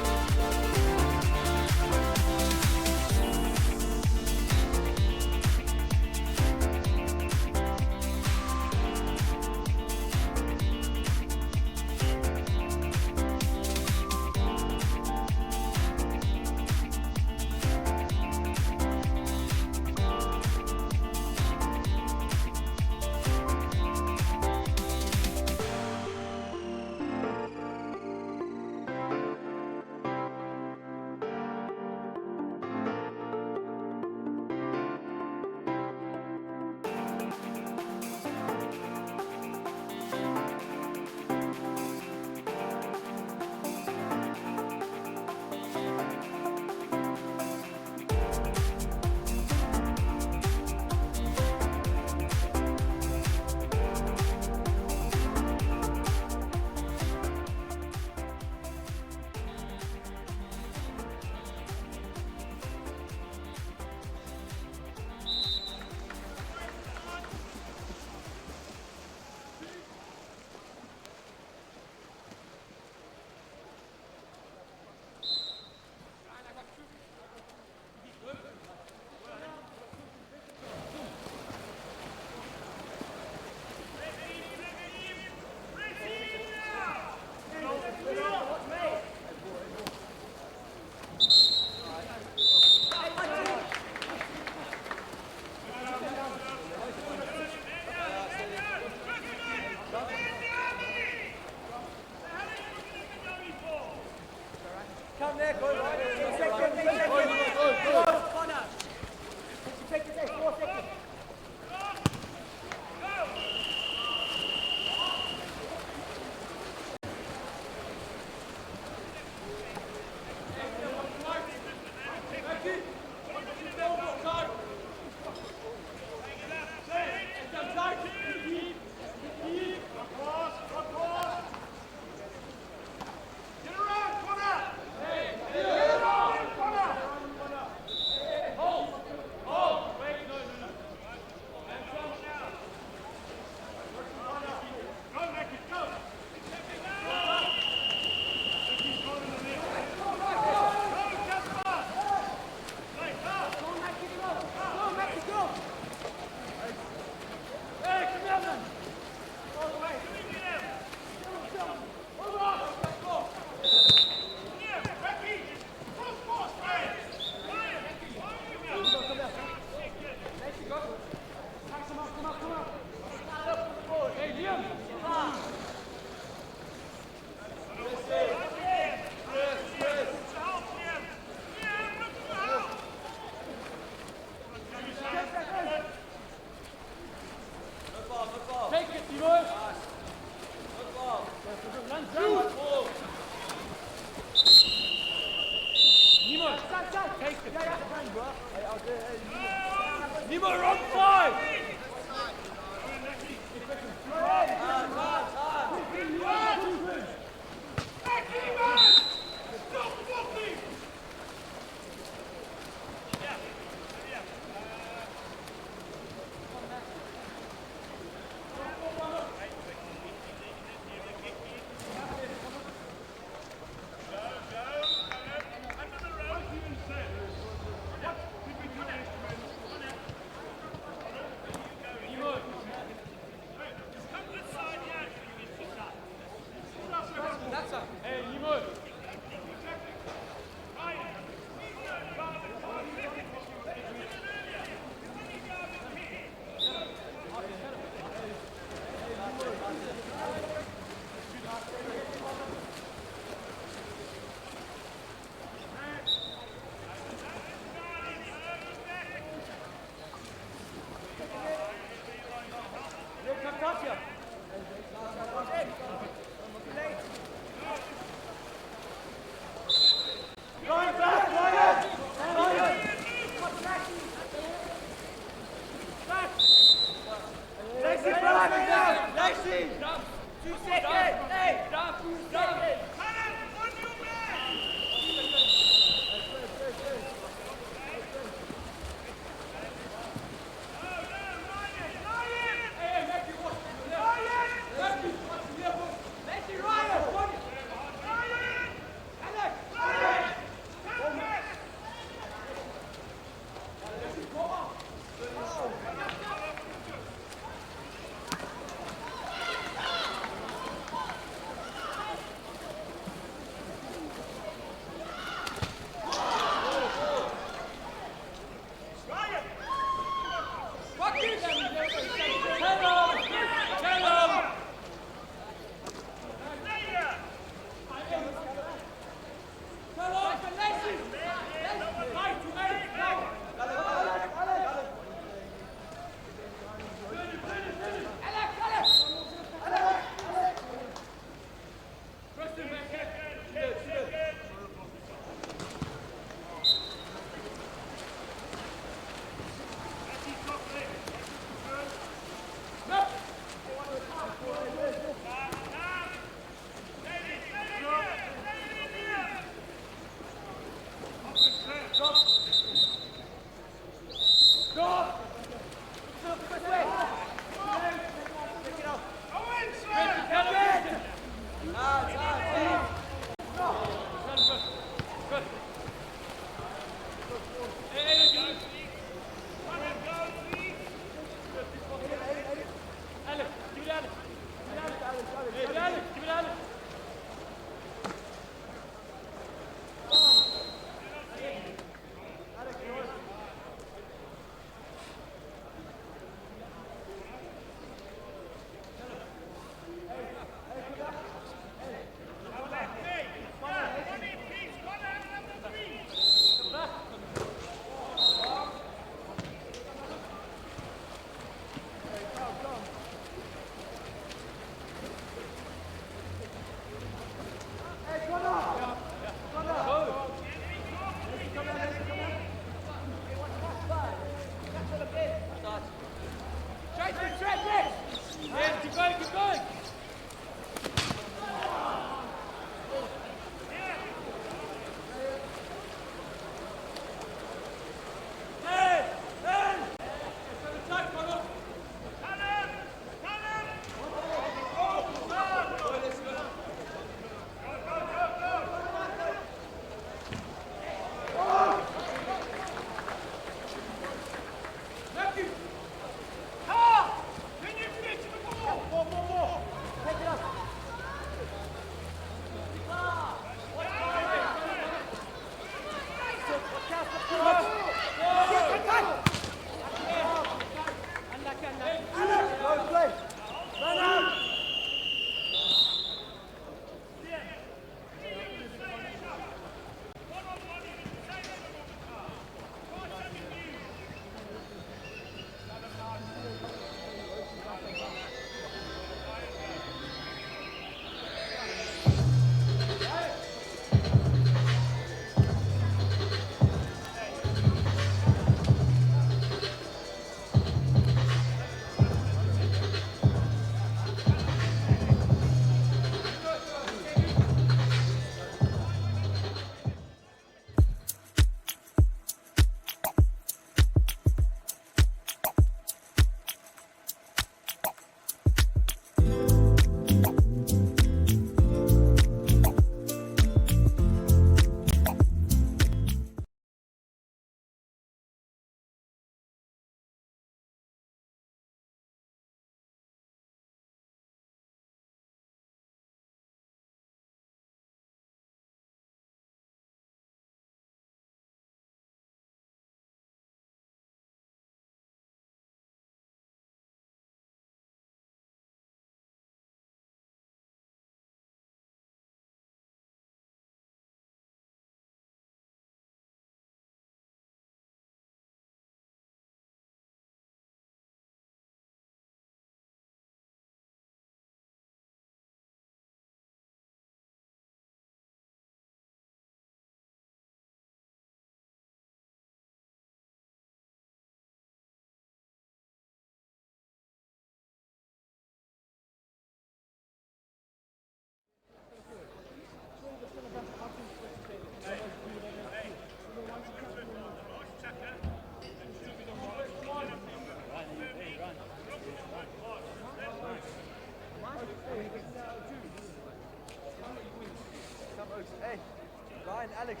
E: and Alex.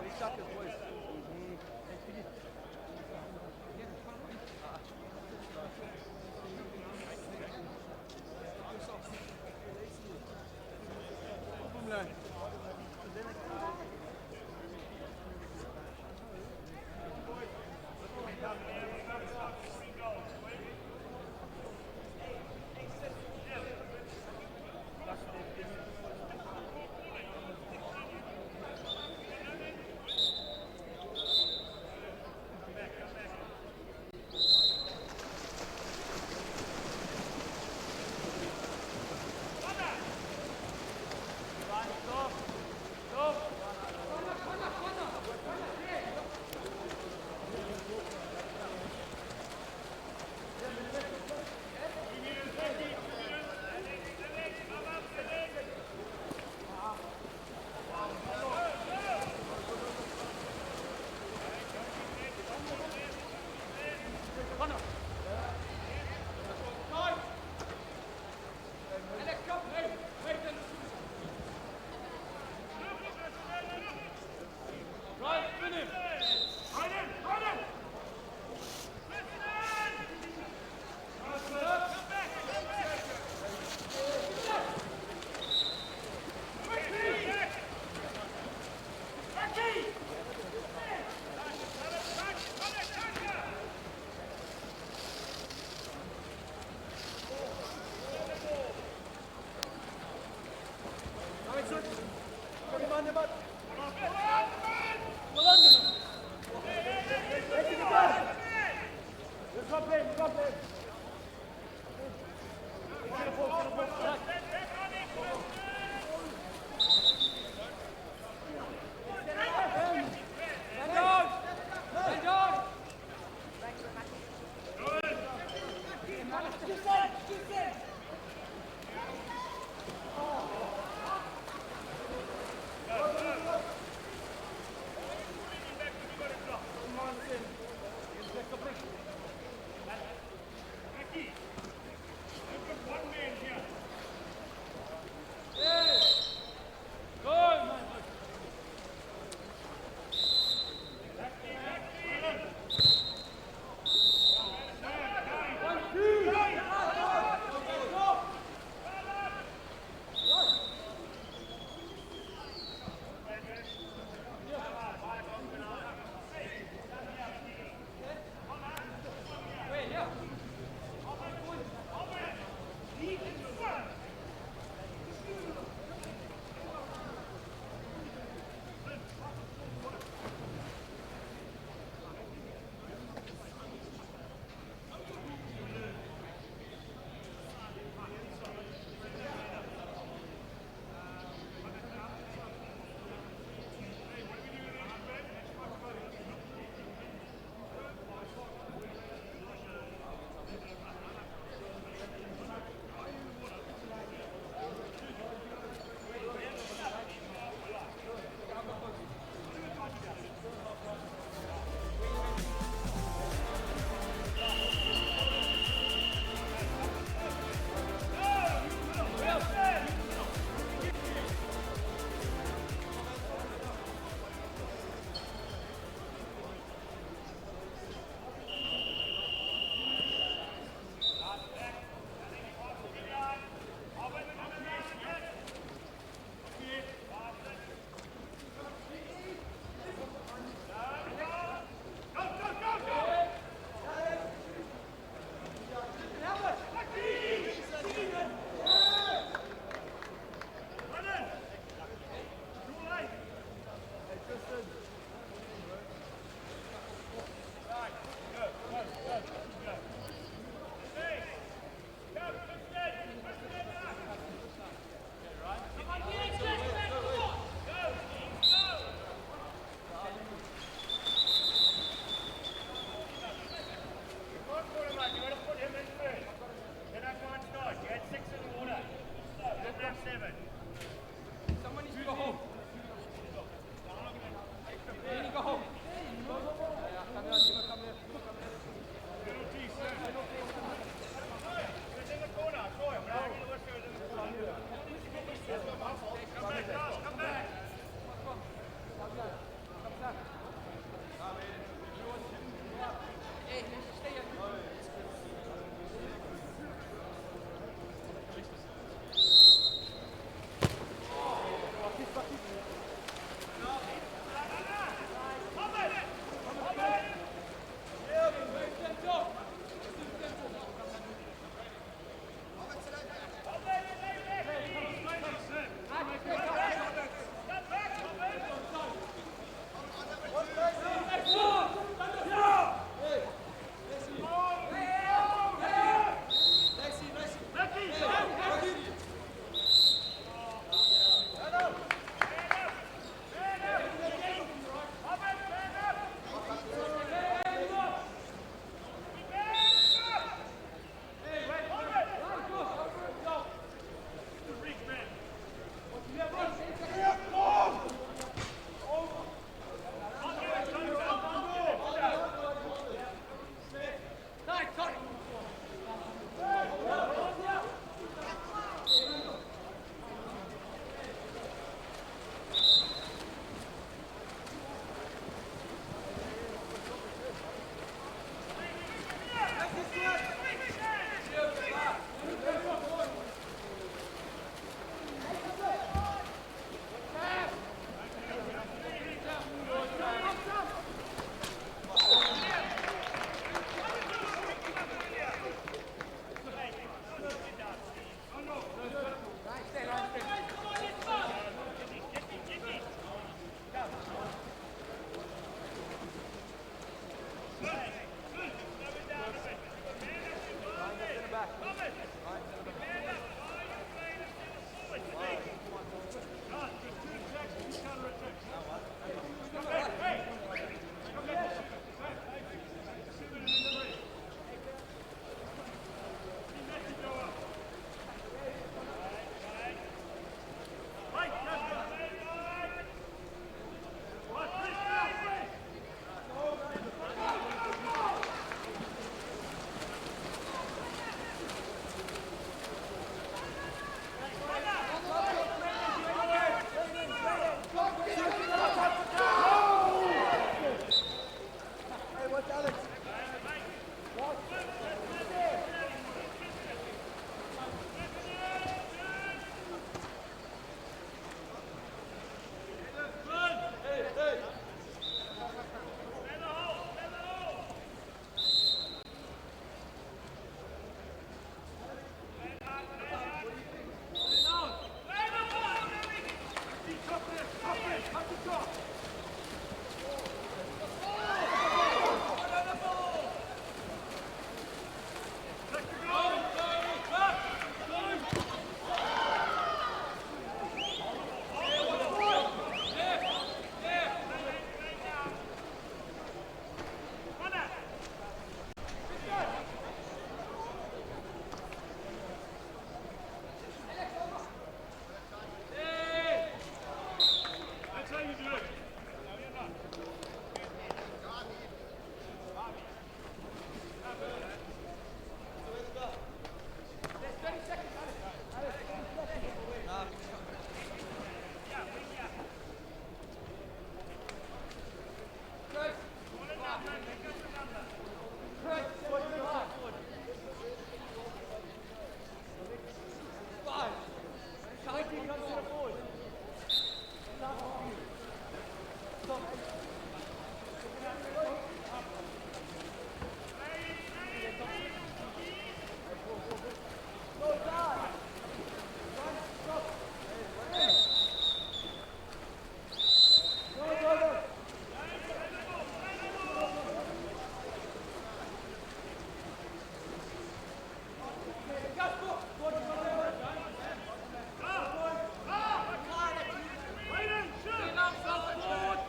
E: We stuck his voice.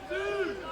E: Two.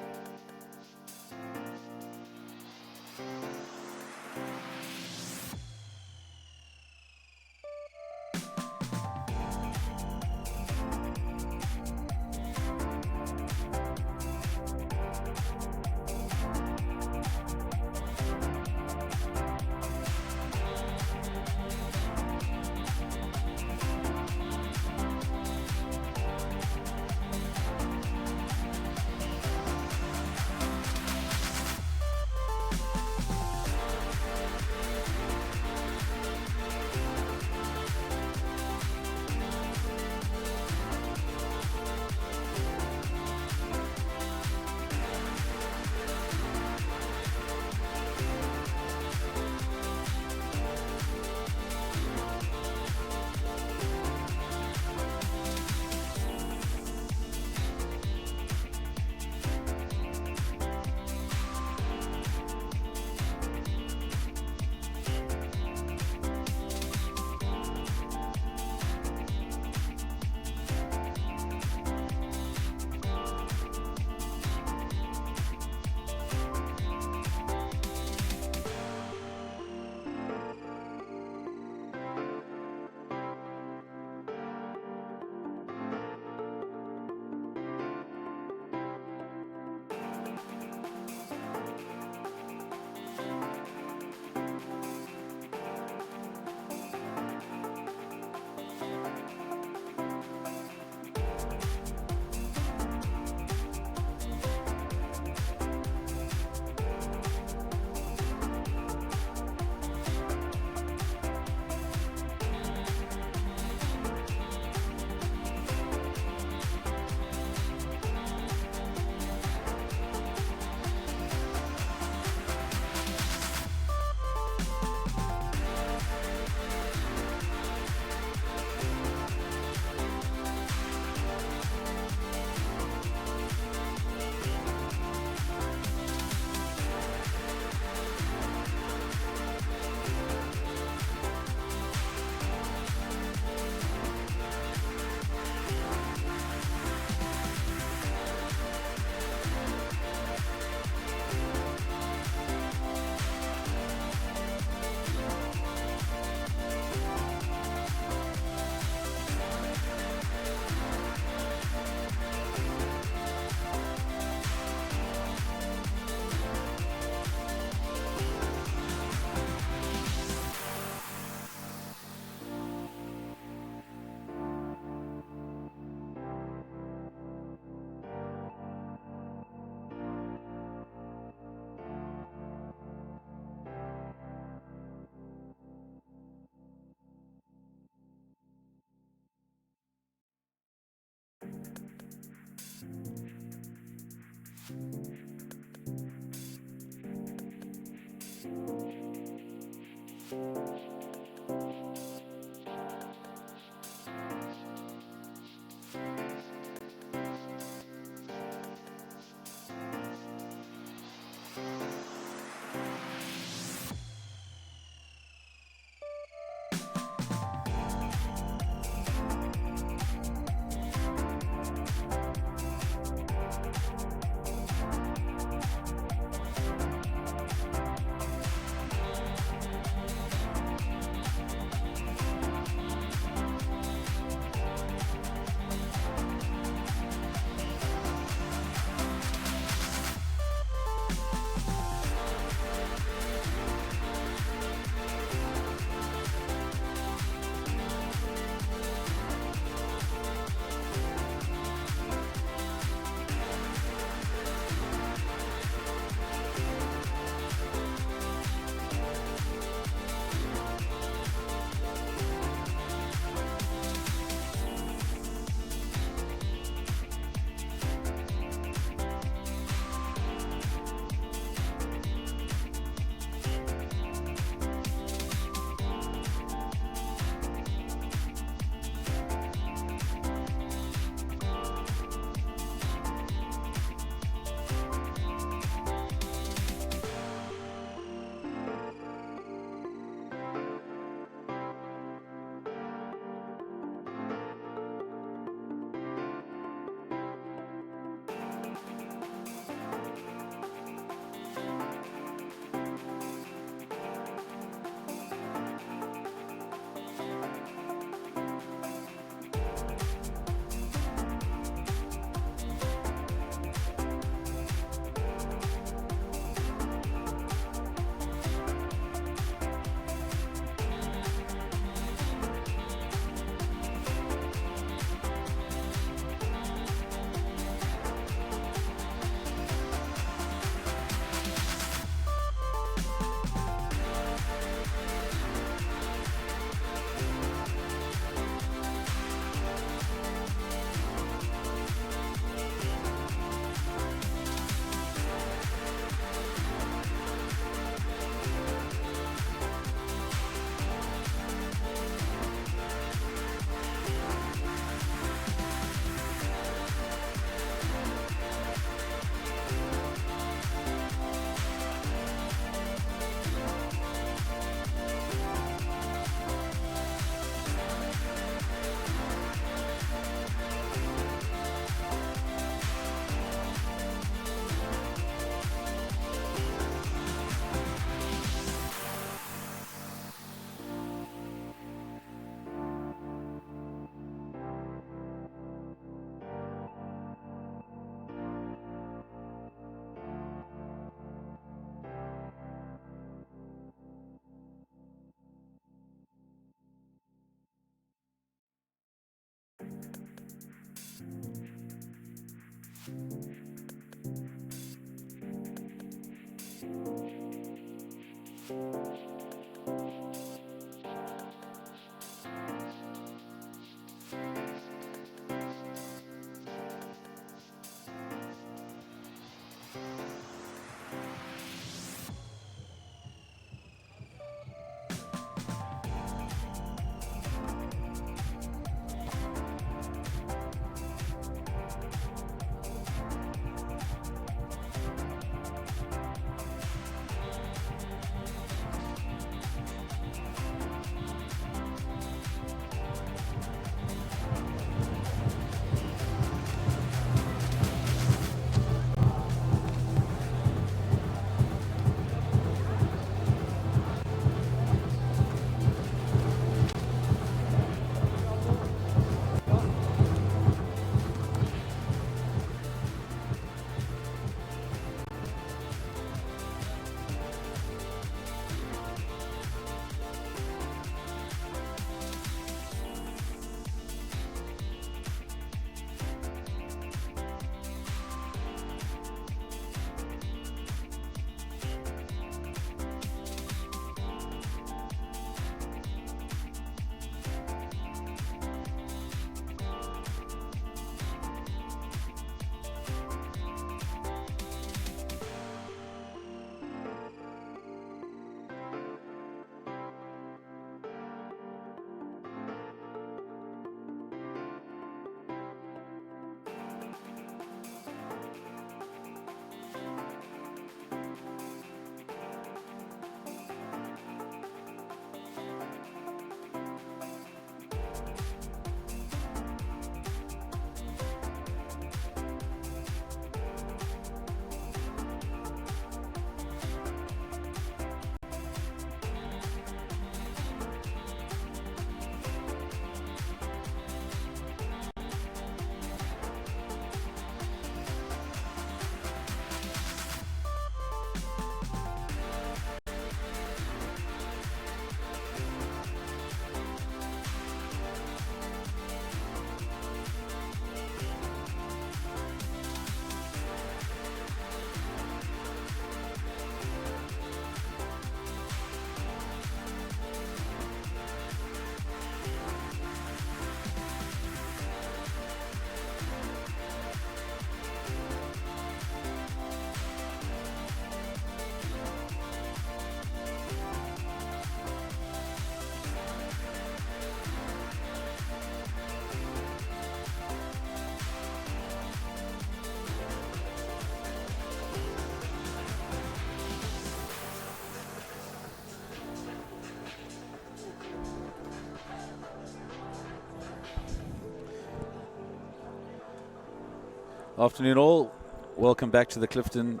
A: Afternoon all. Welcome back to the Clifton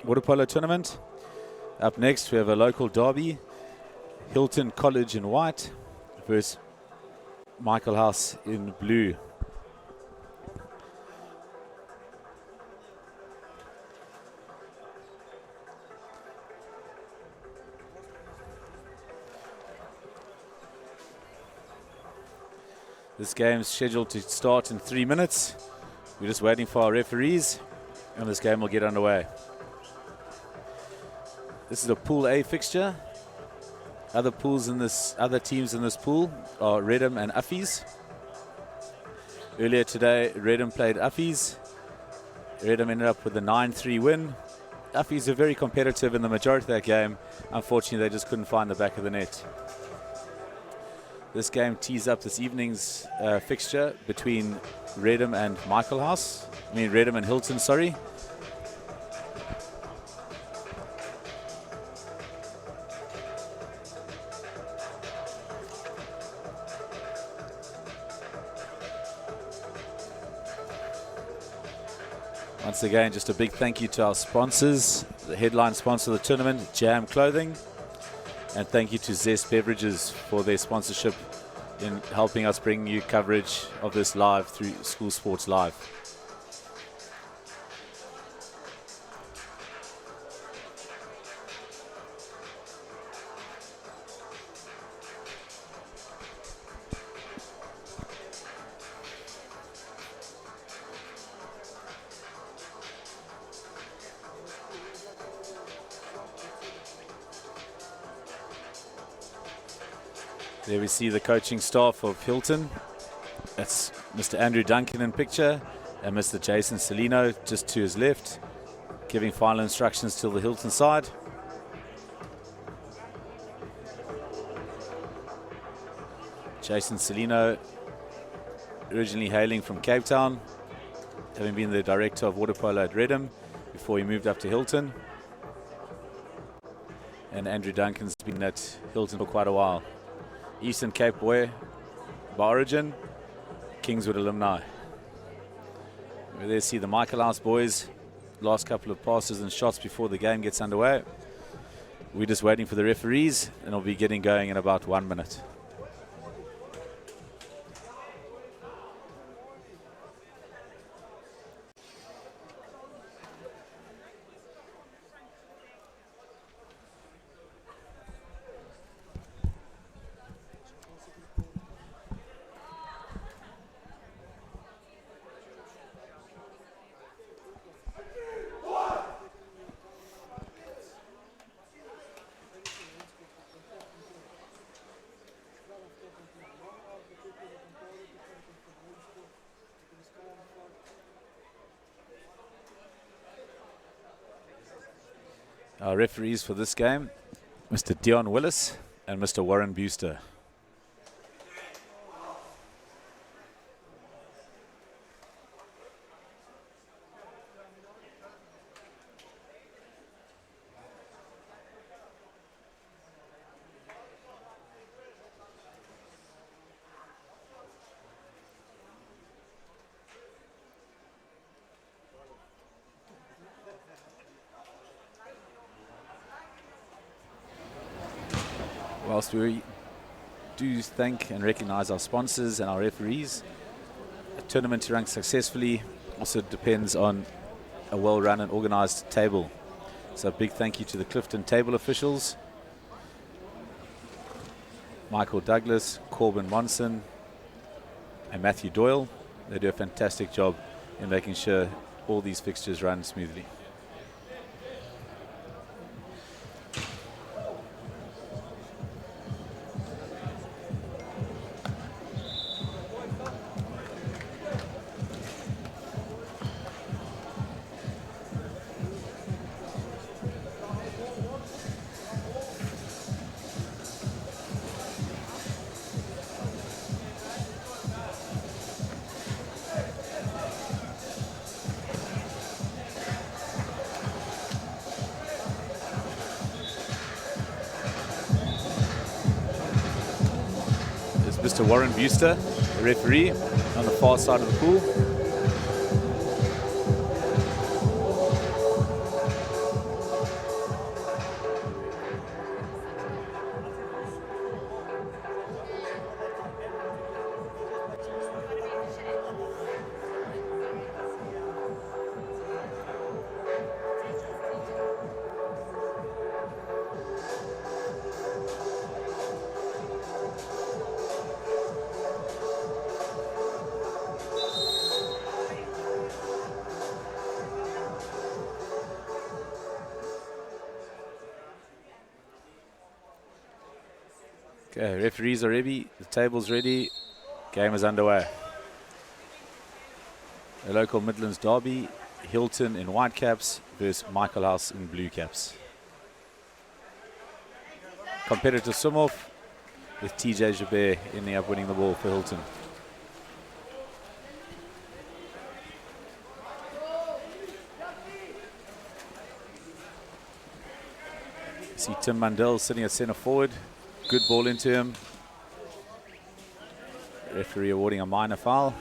A: Waterpolo Tournament. Up next we have a local derby, Hilton College in white versus Michaelhouse in blue. This game is scheduled to start in 3 minutes. We're just waiting for our referees, and this game will get underway. This is a Pool A fixture. Other teams in this pool are Reddam and Affies. Earlier today, Reddam played Affies. Reddam ended up with a 9-3 win. Affies are very competitive in the majority of that game. Unfortunately, they just couldn't find the back of the net. This game tees up this evening's fixture between Reddam and Reddam and Hilton, sorry. Once again, just a big thank you to our sponsors, the headline sponsor of the tournament, Jam Clothing. And thank you to Zest Beverages for their sponsorship in helping us bring you coverage of this live through School Sports Live. There we see the coaching staff of Hilton. That's Mr. Andrew Duncan in picture and Mr. Jason Celino just to his left, giving final instructions to the Hilton side. Jason Celino, originally hailing from Cape Town, having been the director of Waterpolo at Reddam before he moved up to Hilton. And Andrew Duncan's been at Hilton for quite a while. Eastern Cape boy by origin, Kingswood alumni. We there see the Michaelhouse boys, last couple of passes and shots before the game gets underway. We're just waiting for the referees, and it'll be getting going in about 1 minute. Our referees for this game, Mr. Dion Willis and Mr. Warren Buster. Whilst we do thank and recognize our sponsors and our referees, a tournament to run successfully also depends on a well-run and organized table. So a big thank you to the Clifton table officials, Michael Douglas, Corbin Monson, and Matthew Doyle. They do a fantastic job in making sure all these fixtures run smoothly. Mr. Warren Buster, the referee, on the far side of the pool. Okay, referees are ready, the table's ready, game is underway. A local Midlands derby, Hilton in white caps versus Michaelhouse in blue caps. Competitive swim-off with TJ Jabert ending up winning the ball for Hilton. See Tim Mandel sitting at centre forward. Good ball into him. Referee awarding a minor foul.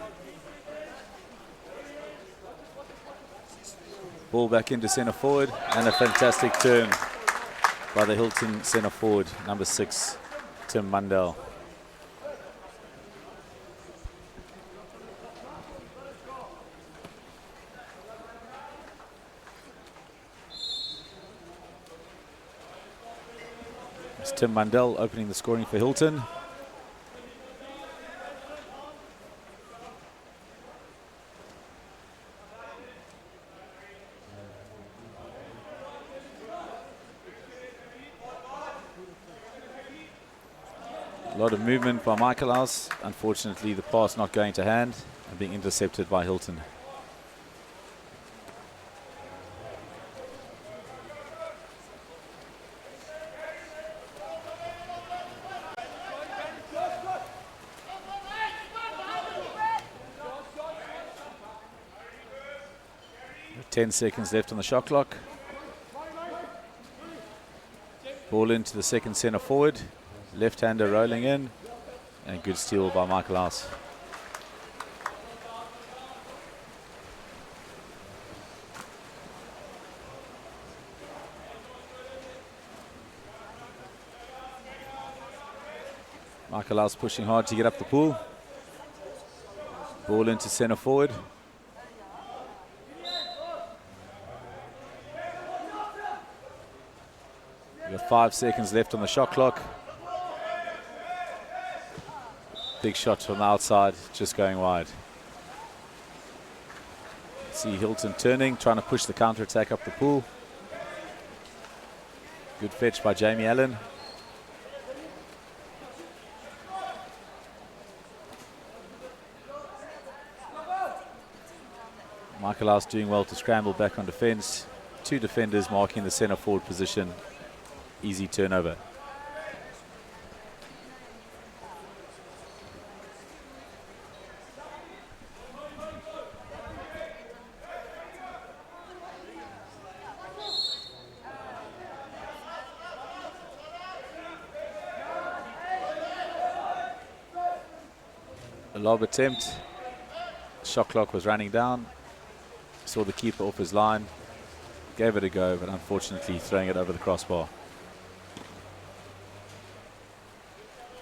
A: Ball back into centre forward, and a fantastic turn by the Hilton centre forward, number 6, Tim Mandel. It's Tim Mandel opening the scoring for Hilton. A lot of movement by Michaelhouse. Unfortunately, the pass not going to hand and being intercepted by Hilton. With 10 seconds left on the shot clock. Ball into the second centre forward. Left-hander rolling in. And good steal by Michaelhouse. Michaelhouse pushing hard to get up the pool. Ball into centre forward. With 5 seconds left on the shot clock. Big shot from the outside, just going wide. See Hilton turning, trying to push the counter-attack up the pool. Good fetch by Jamie Allen. Michaelhouse doing well to scramble back on defence. 2 defenders marking the centre forward position. Easy turnover. A lob attempt. Shot clock was running down. Saw the keeper off his line. Gave it a go, but unfortunately throwing it over the crossbar.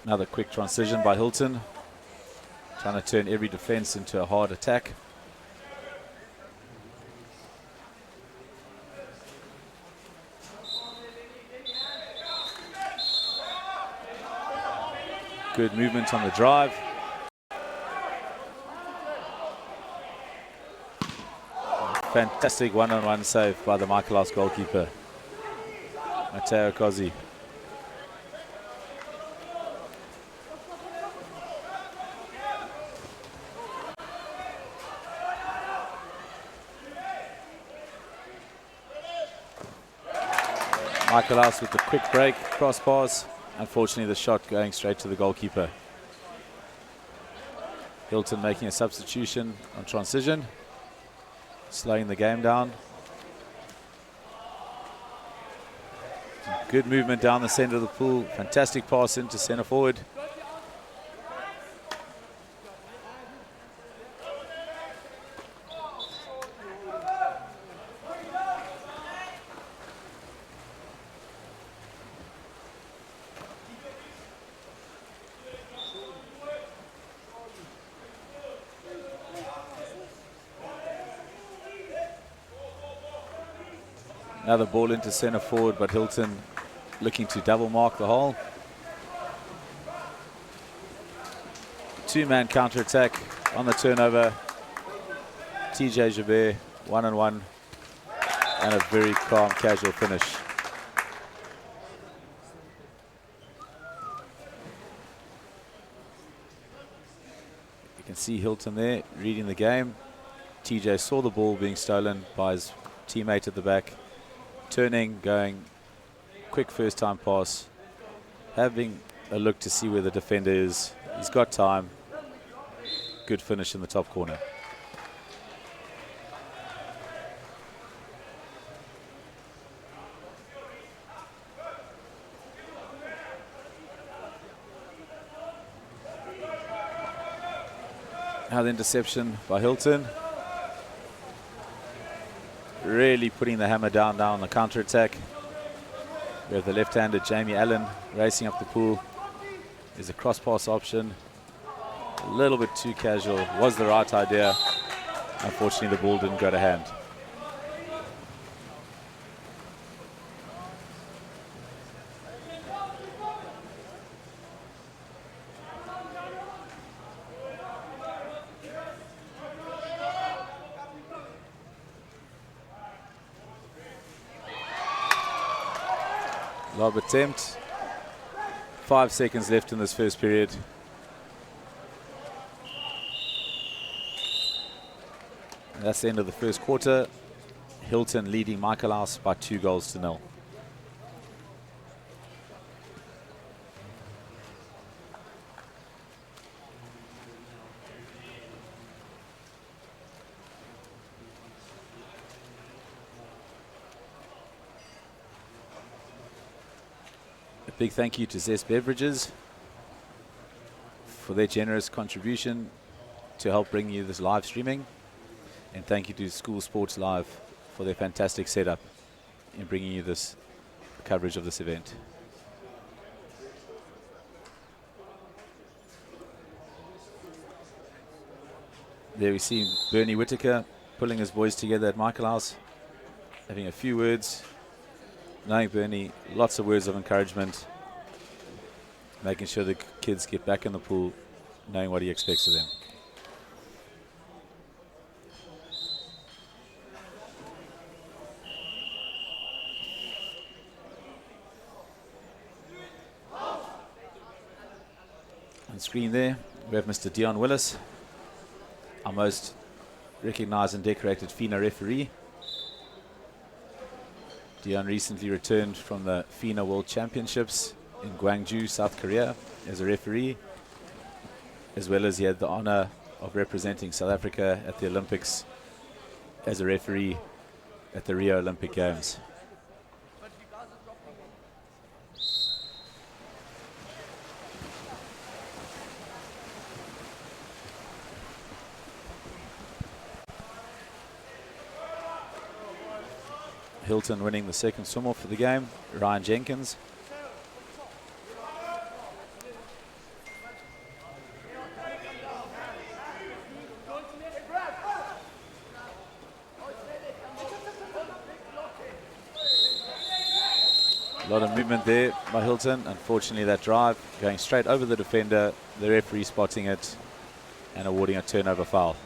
A: Another quick transition by Hilton. Trying to turn every defence into a hard attack. Good movement on the drive. Fantastic one-on-one save by the Michaelhouse goalkeeper, Matteo Cozzi. Michaelhouse with the quick break, crossbars. Unfortunately, the shot going straight to the goalkeeper. Hilton making a substitution on transition, slowing the game down. Good movement down the centre of the pool. Fantastic pass into centre forward. Another ball into centre forward, but Hilton looking to double mark the hole. 2-man counter attack on the turnover. TJ Jabir, one-on-one, and a very calm, casual finish. You can see Hilton there reading the game. TJ saw the ball being stolen by his teammate at the back. Turning, going, quick first time pass, having a look to see where the defender is. He's got time. Good finish in the top corner. Now the interception by Hilton. Really putting the hammer down on the counter-attack. We have the left-hander Jamie Allen racing up the pool. There's a cross-pass option. A little bit too casual. Was the right idea. Unfortunately, the ball didn't go to hand. Lob attempt. 5 seconds left in this first period. And that's the end of the first quarter. Hilton leading Michaelhouse by 2-0. A big thank you to Zest Beverages for their generous contribution to help bring you this live streaming. And thank you to School Sports Live for their fantastic setup in bringing you this coverage of this event. There we see Bernie Whittaker pulling his boys together at Michaelhouse, having a few words, knowing Bernie, lots of words of encouragement, making sure the kids get back in the pool, knowing what he expects of them. On screen there, we have Mr. Dion Willis, our most recognized and decorated FINA referee. Dion recently returned from the FINA World Championships in Gwangju, South Korea as a referee, as well as he had the honor of representing South Africa at the Olympics as a referee at the Rio Olympic Games. Hilton winning the second swim-off for the game, Ryan Jenkins. A lot of movement there by Hilton. Unfortunately, that drive going straight over the defender, the referee spotting it and awarding a turnover foul.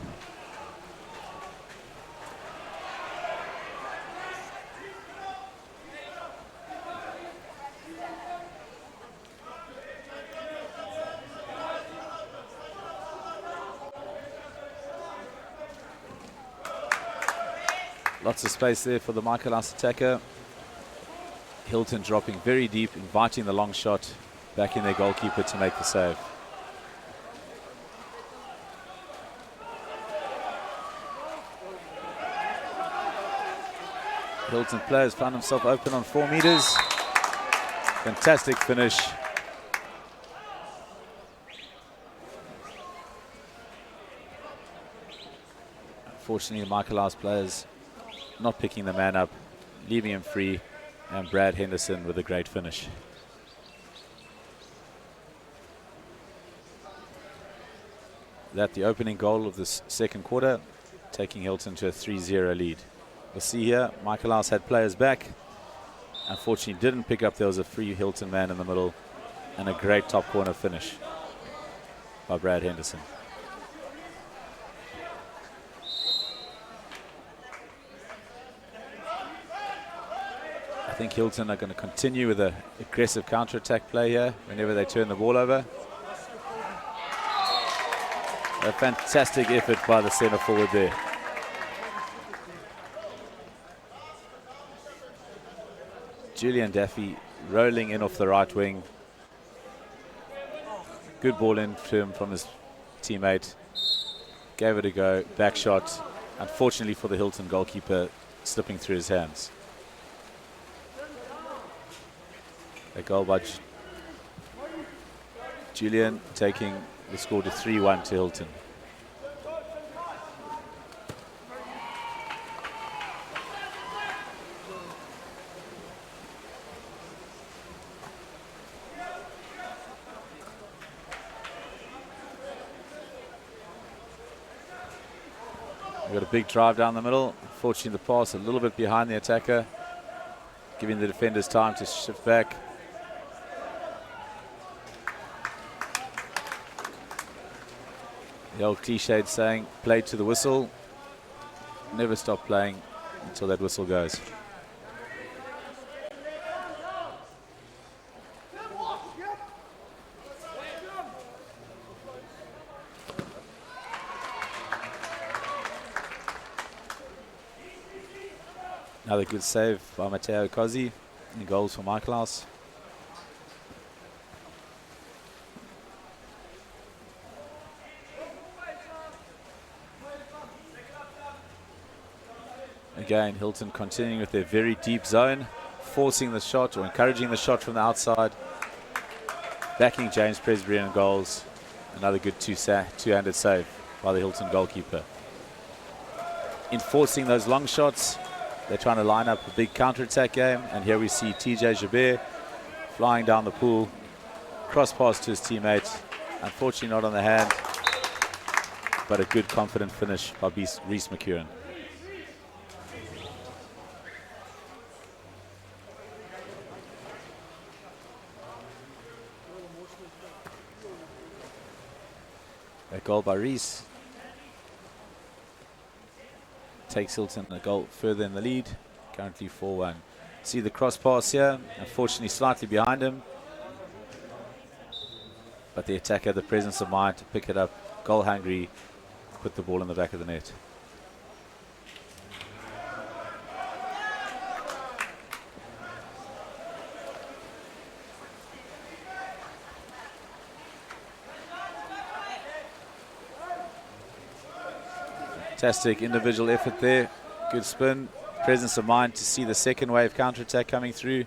A: Lots of space there for the Michaelhouse attacker. Hilton dropping very deep, inviting the long shot back in their goalkeeper to make the save. Hilton players found himself open on 4 meters. Fantastic finish. Unfortunately, the Michaelhouse players not picking the man up, leaving him free, and Brad Henderson with a great finish. That the opening goal of this second quarter, taking Hilton to a 3-0 lead. We'll see here, Michaelhouse had players back. Unfortunately didn't pick up, there was a free Hilton man in the middle, and a great top corner finish by Brad Henderson. I think Hilton are going to continue with an aggressive counter-attack play here whenever they turn the ball over. A fantastic effort by the centre forward there. Julian Daffy rolling in off the right wing. Good ball in to him from his teammate. Gave it a go, back shot. Unfortunately for the Hilton goalkeeper, slipping through his hands. A goal by Julian, taking the score to 3-1 to Hilton. We've got a big drive down the middle. Unfortunately, the pass a little bit behind the attacker, giving the defenders time to shift back. The old cliched saying, play to the whistle. Never stop playing until that whistle goes. Another good save by Matteo Cozzi. And goals for Michaelhouse. Again, Hilton continuing with their very deep zone, forcing the shot or encouraging the shot from the outside. Backing James Presbury in goals. Another good two-handed save by the Hilton goalkeeper. Enforcing those long shots, they're trying to line up a big counter-attack game. And here we see TJ Jabir flying down the pool, cross pass to his teammate. Unfortunately not on the hand, but a good confident finish by Reese McEwen. A goal by Reese takes Hilton a goal further in the lead, currently 4-1. See the cross pass here, unfortunately slightly behind him, but the attacker had the presence of mind to pick it up, goal hungry, put the ball in the back of the net. Fantastic individual effort there. Good spin. Presence of mind to see the second wave counter-attack coming through.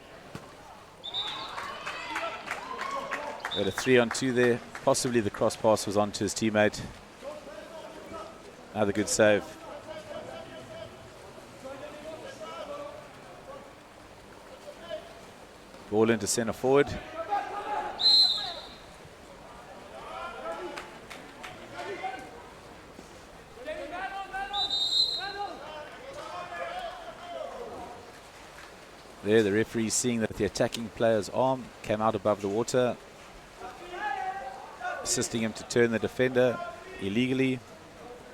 A: Got a 3-on-2 there. Possibly the cross pass was on to his teammate. Another good save. Ball into centre forward. There, the referee seeing that the attacking player's arm came out above the water, assisting him to turn the defender illegally,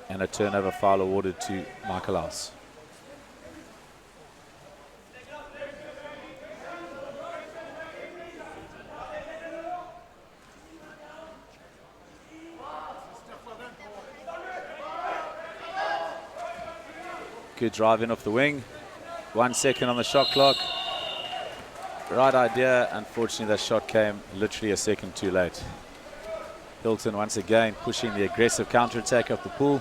A: and a turnover foul awarded to Michaelhouse. Good drive in off the wing. 1 second on the shot clock. Right idea. Unfortunately, that shot came literally a second too late. Hilton once again pushing the aggressive counter-attack up the pool.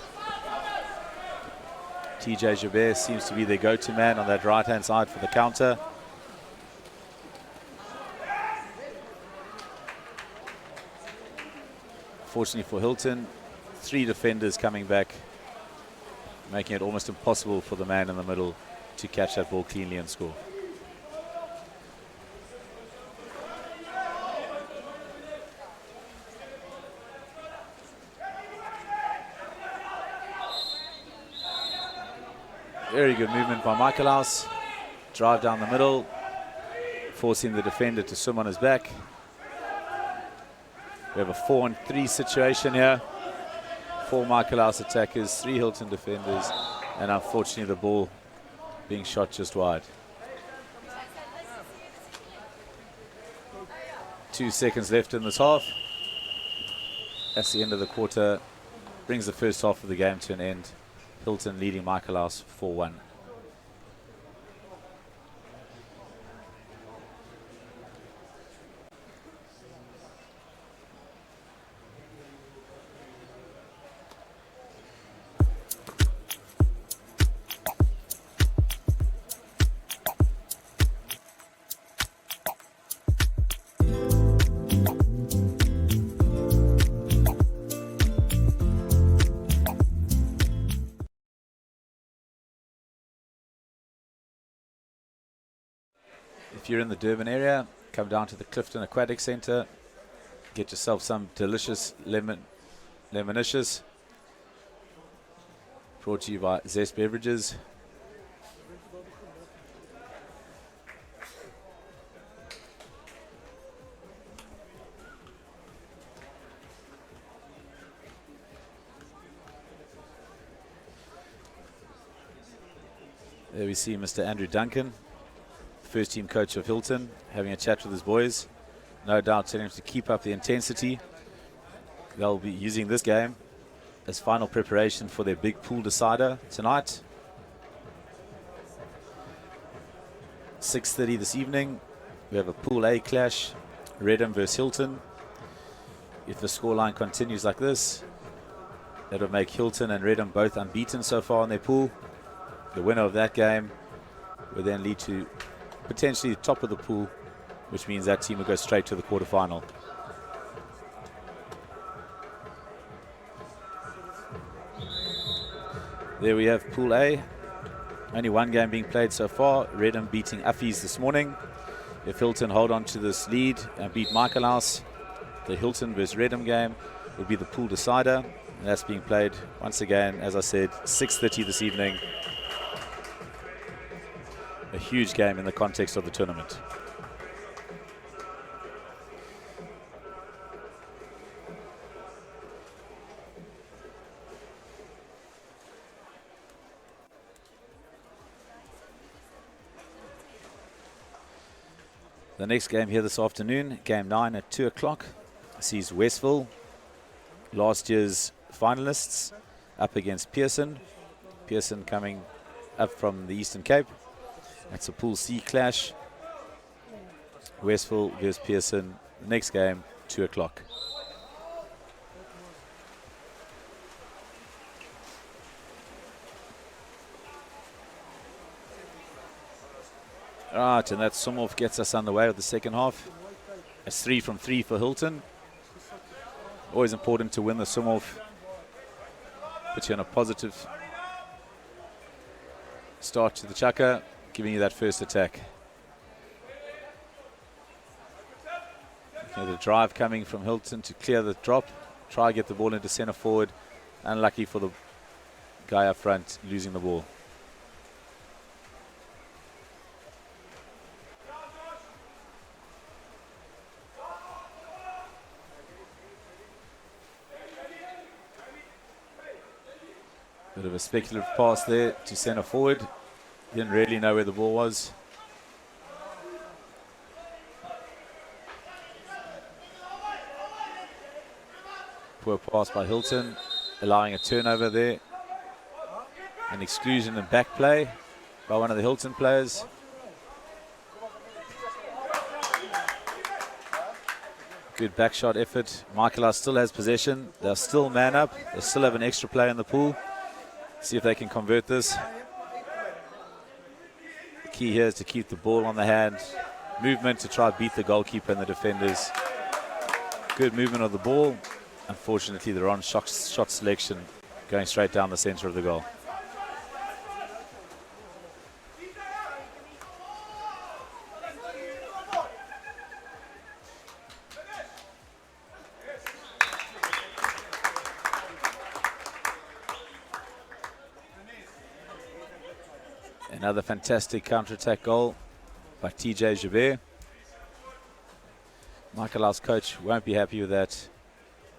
A: TJ Jabir seems to be their go-to man on that right-hand side for the counter. Fortunately for Hilton, 3 defenders coming back, making it almost impossible for the man in the middle to catch that ball cleanly and score. Very good movement by Michaelhouse. Drive down the middle, forcing the defender to swim on his back. We have a 4-on-3 situation here. 4 Michaelhouse attackers, 3 Hilton defenders, and unfortunately the ball being shot just wide. 2 seconds left in this half. That's the end of the quarter. Brings the first half of the game to an end. Hilton leading Michaelhouse 4-1. If you're in the Durban area, come down to the Clifton Aquatic Centre, get yourself some delicious lemonicious, brought to you by Zest Beverages. There we see Mr. Andrew Duncan, first team coach of Hilton, having a chat with his boys. No doubt telling him to keep up the intensity. They'll be using this game as final preparation for their big pool decider tonight. 6:30 this evening, we have a Pool A clash, Reddam versus Hilton. If the scoreline continues like this, that'll make Hilton and Reddam both unbeaten so far in their pool. The winner of that game will then lead to potentially the top of the pool, which means that team will go straight to the quarterfinal. There we have Pool A. Only one game being played so far. Reddam beating Affies this morning. If Hilton hold on to this lead and beat Michaelhouse, the Hilton versus Reddam game will be the pool decider. And that's being played once again, as I said, 6:30 this evening. A huge game in the context of the tournament. The next game here this afternoon, game 9 at 2 o'clock, sees Westville, last year's finalists, up against Pearson. Pearson coming up from the Eastern Cape. It's a Pool C clash. Westville versus Pearson. The next game, 2 o'clock. Right, and that sum-off gets us underway with the second half. It's 3 from 3 for Hilton. Always important to win the sum-off. Put you on a positive start to the chukka, giving you that first attack. Okay, the drive coming from Hilton to clear the drop. Try to get the ball into center forward. Unlucky for the guy up front, losing the ball. Bit of a speculative pass there to center forward. Didn't really know where the ball was. Poor pass by Hilton, allowing a turnover there. An exclusion and back play by one of the Hilton players. Good back shot effort. Michaelhouse still has possession. They're still man up. They still have an extra player in the pool. See if they can convert this. The key here is to keep the ball on the hand. Movement to try to beat the goalkeeper and the defenders. Good movement of the ball. Unfortunately, the wrong shot selection, going straight down the center of the goal. Another fantastic counter-attack goal by TJ Javert. Michaelhouse coach won't be happy with that.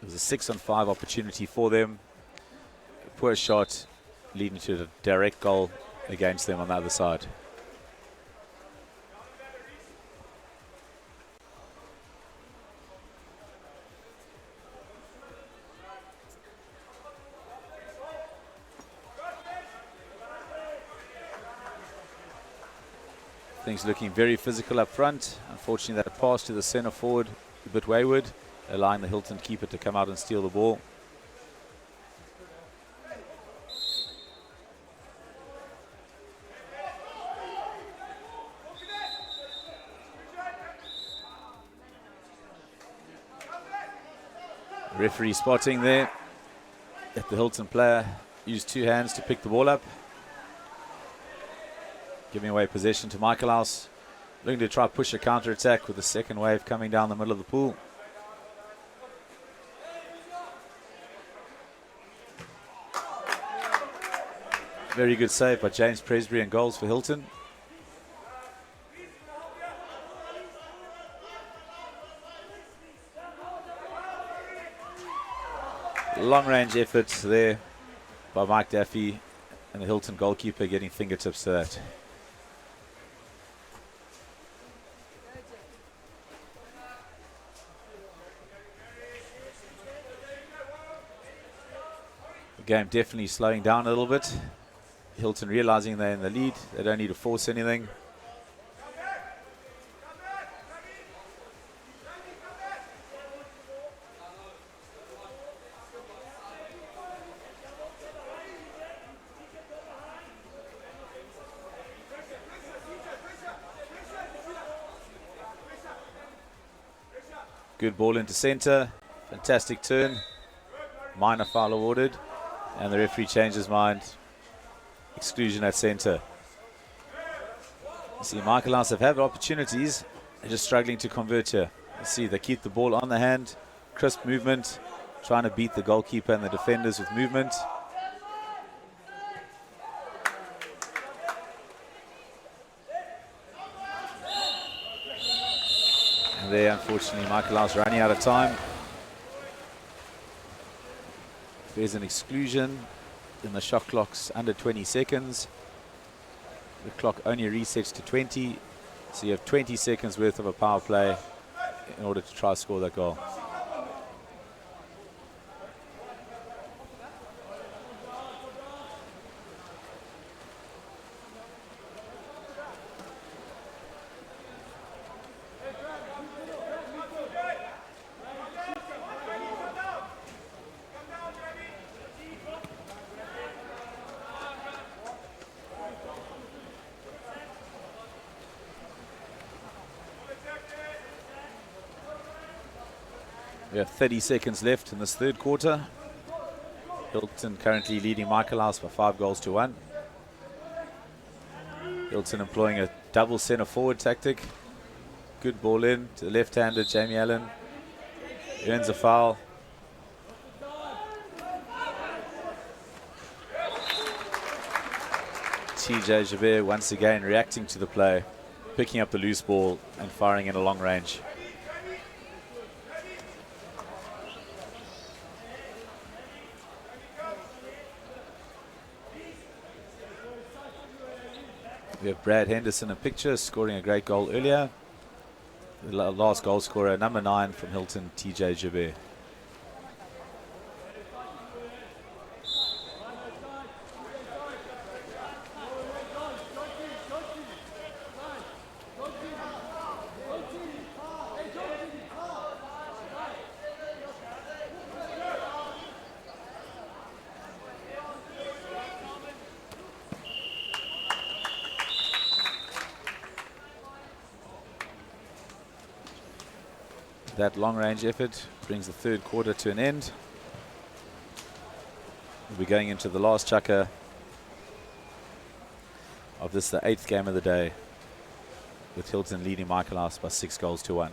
A: It was a 6-on-5 opportunity for them. A poor shot leading to a direct goal against them on the other side. Things looking very physical up front. Unfortunately, that pass to the center forward a bit wayward, allowing the Hilton keeper to come out and steal the ball. Referee spotting there that the Hilton player used two hands to pick the ball up, giving away possession to Michaelhouse. Looking to try to push a counter-attack with the second wave coming down the middle of the pool. Very good save by James Presbury and goals for Hilton. Long-range effort there by Mike Daffy, and the Hilton goalkeeper getting fingertips to that. The game definitely slowing down a little bit. Hilton realizing they're in the lead. They don't need to force anything. Good ball into centre. Fantastic turn. Minor foul awarded. And the referee changed his mind. Exclusion at centre. You see, Michaelhouse have had opportunities. They're just struggling to convert here. You see, they keep the ball on the hand. Crisp movement. Trying to beat the goalkeeper and the defenders with movement. And there, unfortunately, Michaelhouse running out of time. There's an exclusion. Then the shot clock's under 20 seconds. The clock only resets to 20. So you have 20 seconds worth of a power play in order to try to score that goal. We have 30 seconds left in this third quarter. Hilton currently leading Michaelhouse by 5-1. Hilton employing a double centre forward tactic. Good ball in to the left-hander Jamie Allen. Earns a foul. TJ Jabir once again reacting to the play, picking up the loose ball and firing in a long range. We have Brad Henderson in picture, scoring a great goal earlier. The last goal scorer, number 9 from Hilton, TJ Jabir. That long-range effort brings the third quarter to an end. We'll be going into the last chukker of this, the 8th game of the day, with Hilton leading Michaelhouse by 6-1.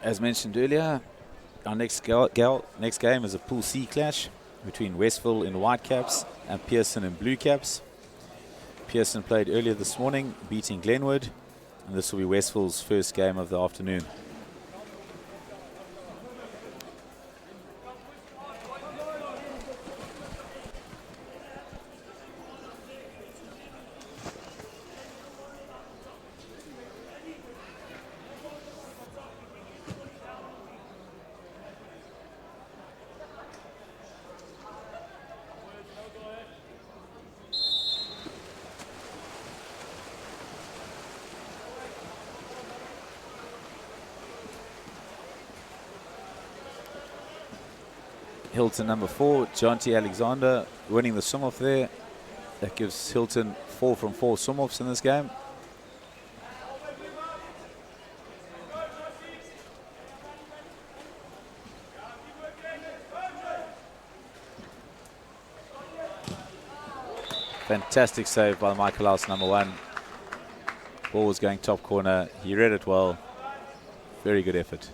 A: As mentioned earlier, our next game is a Pool C clash between Westville in white caps and Pearson in blue caps. Pearson played earlier this morning, beating Glenwood, and this will be Westville's first game of the afternoon. Hilton number 4, Jonty Alexander, winning the swim-off there. That gives Hilton 4 from 4 swim-offs in this game. Fantastic save by Michaelhouse, number 1. Ball was going top corner. He read it well. Very good effort.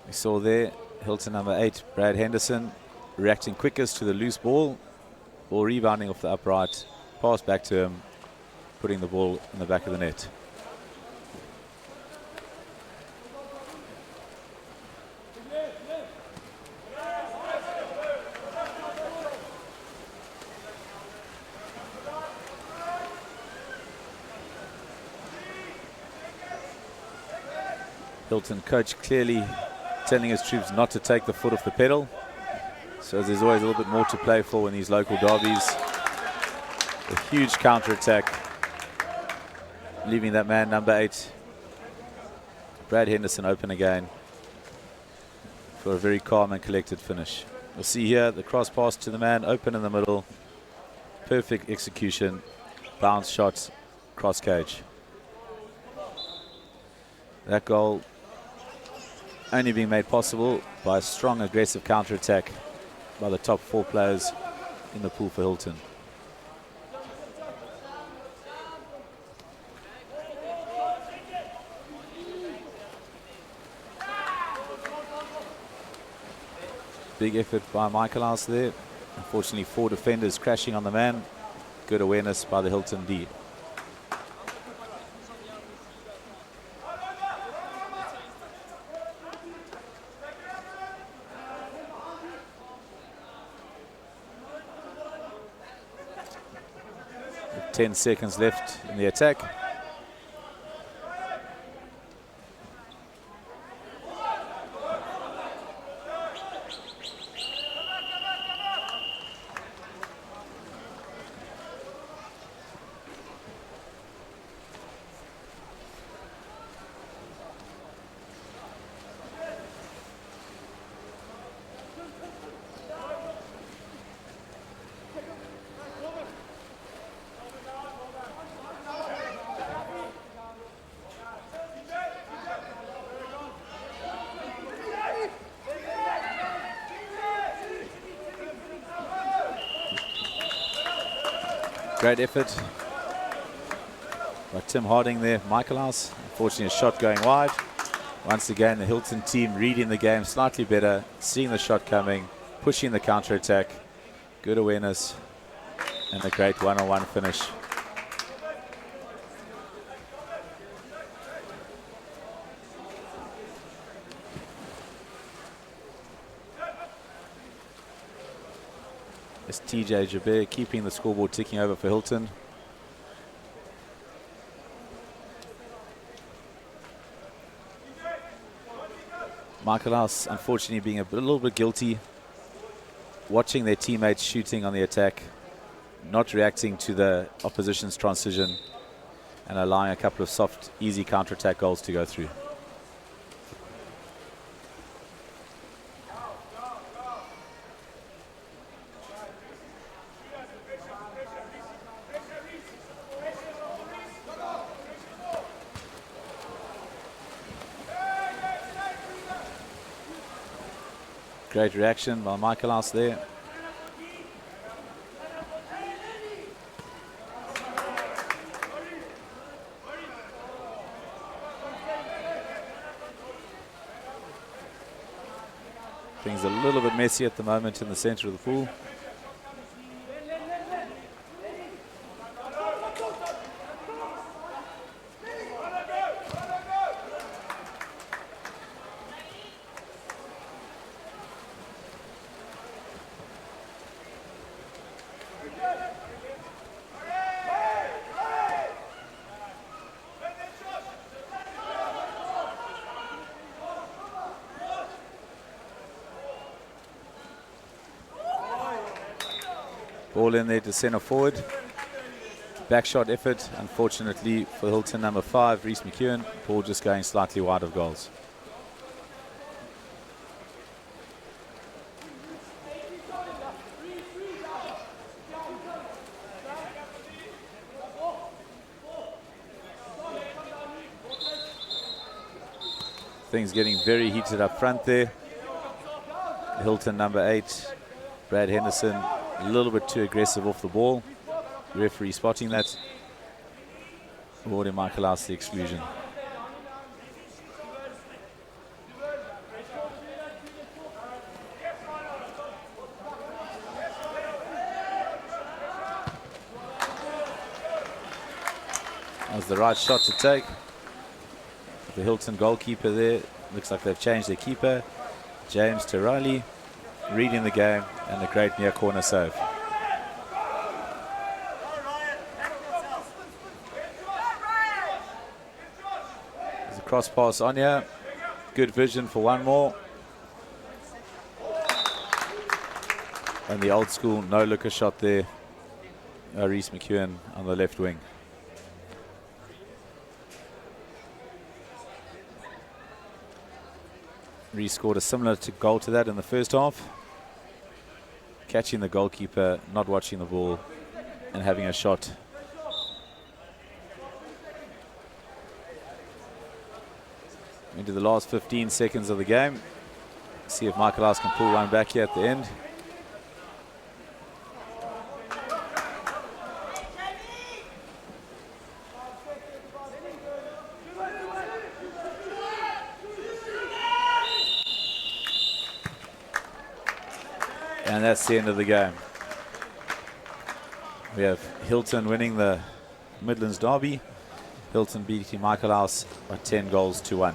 A: We saw there Hilton number 8, Brad Henderson, reacting quickest to the loose ball. Ball rebounding off the upright, pass back to him, putting the ball in the back of the net. Hilton coach clearly telling his troops not to take the foot off the pedal. So there's always a little bit more to play for in these local derbies. A huge counter-attack, leaving that man, number 8, Brad Henderson, open again for a very calm and collected finish. We'll see here the cross pass to the man, open in the middle. Perfect execution, bounce shot, cross cage. That goal only being made possible by a strong aggressive counter-attack by the top 4 players in the pool for Hilton. Big effort by Michaelhouse there. Unfortunately, 4 defenders crashing on the man. Good awareness by the Hilton D. With 10 seconds left in the attack. Great effort by Tim Harding there, Michaelhouse. Unfortunately, a shot going wide. Once again, the Hilton team reading the game slightly better, seeing the shot coming, pushing the counter-attack. Good awareness and a great one-on-one finish. It's TJ Jabir keeping the scoreboard ticking over for Hilton. Michaelhouse, unfortunately, being a little bit guilty, watching their teammates shooting on the attack, not reacting to the opposition's transition, and allowing a couple of soft, easy counter-attack goals to go through. Great reaction by Michaelhouse there. Things a little bit messy at the moment in the center of the pool. Ball in there to center forward. back shot effort, unfortunately for Hilton number 5, Reese McEwen. Ball just going slightly wide of goals. Things getting very heated up front there. Hilton number 8, Brad Henderson, a little bit too aggressive off the ball. The referee spotting that. Awarding Michaelhouse the exclusion. That was the right shot to take. The Hilton goalkeeper there. Looks like they've changed their keeper. James Terali reading the game, and a great near corner save. There's a cross pass on here. Good vision for one more. And the old school no-looker shot there. Reese McEwen on the left wing. Reese scored a similar goal to that in the first half. Catching the goalkeeper, not watching the ball, and having a shot. Into the last 15 seconds of the game. See if Michaelhouse can pull one back here at the end. And that's the end of the game. We have Hilton winning the Midlands Derby. Hilton beating Michaelhouse by 10 goals to 1.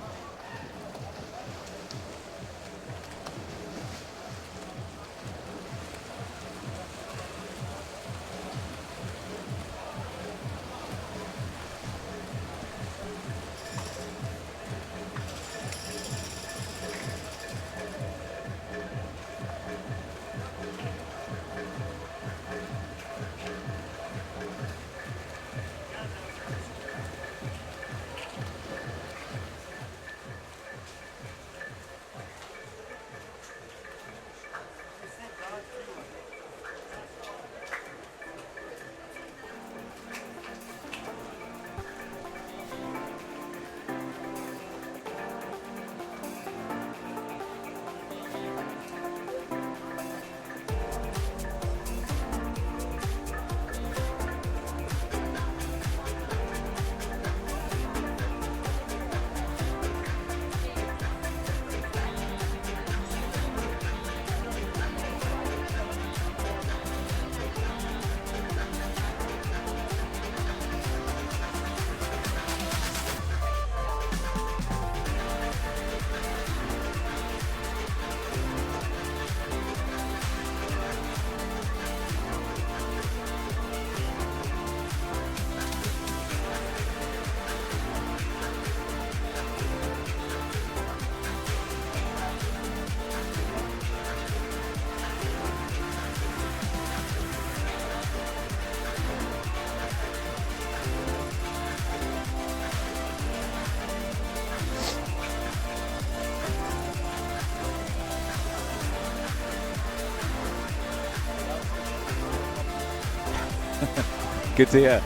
A: Good to hear.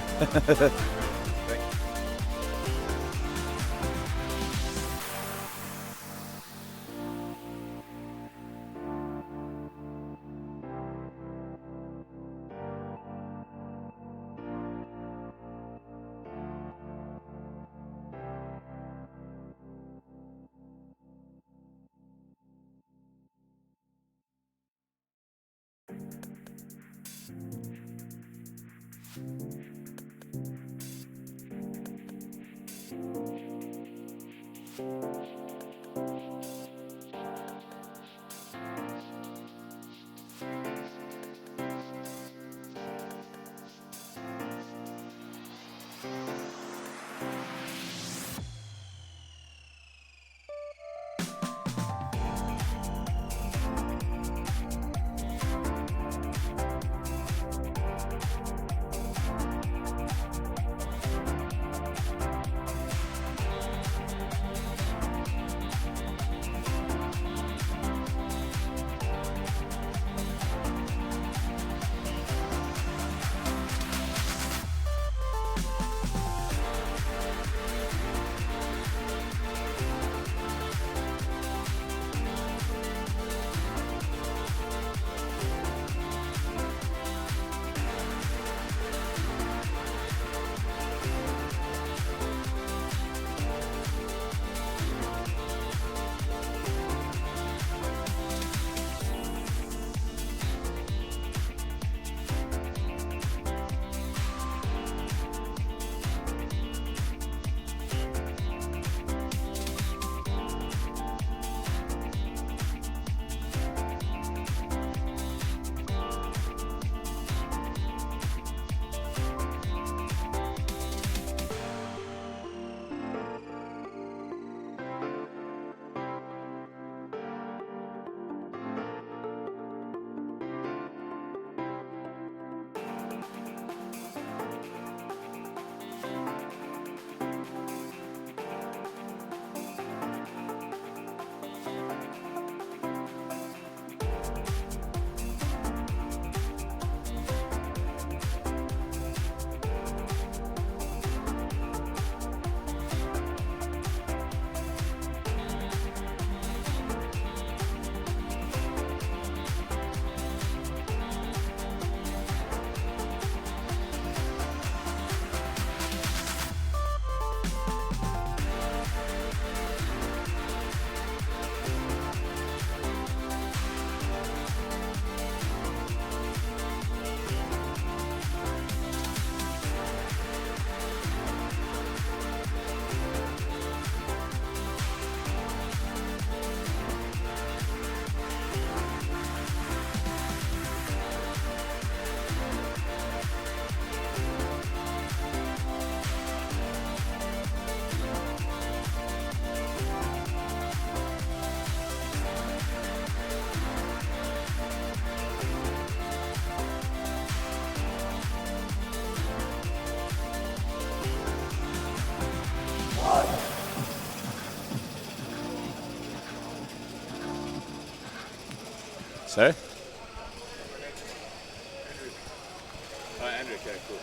A: Sorry? Oh, Andrew, okay, cool.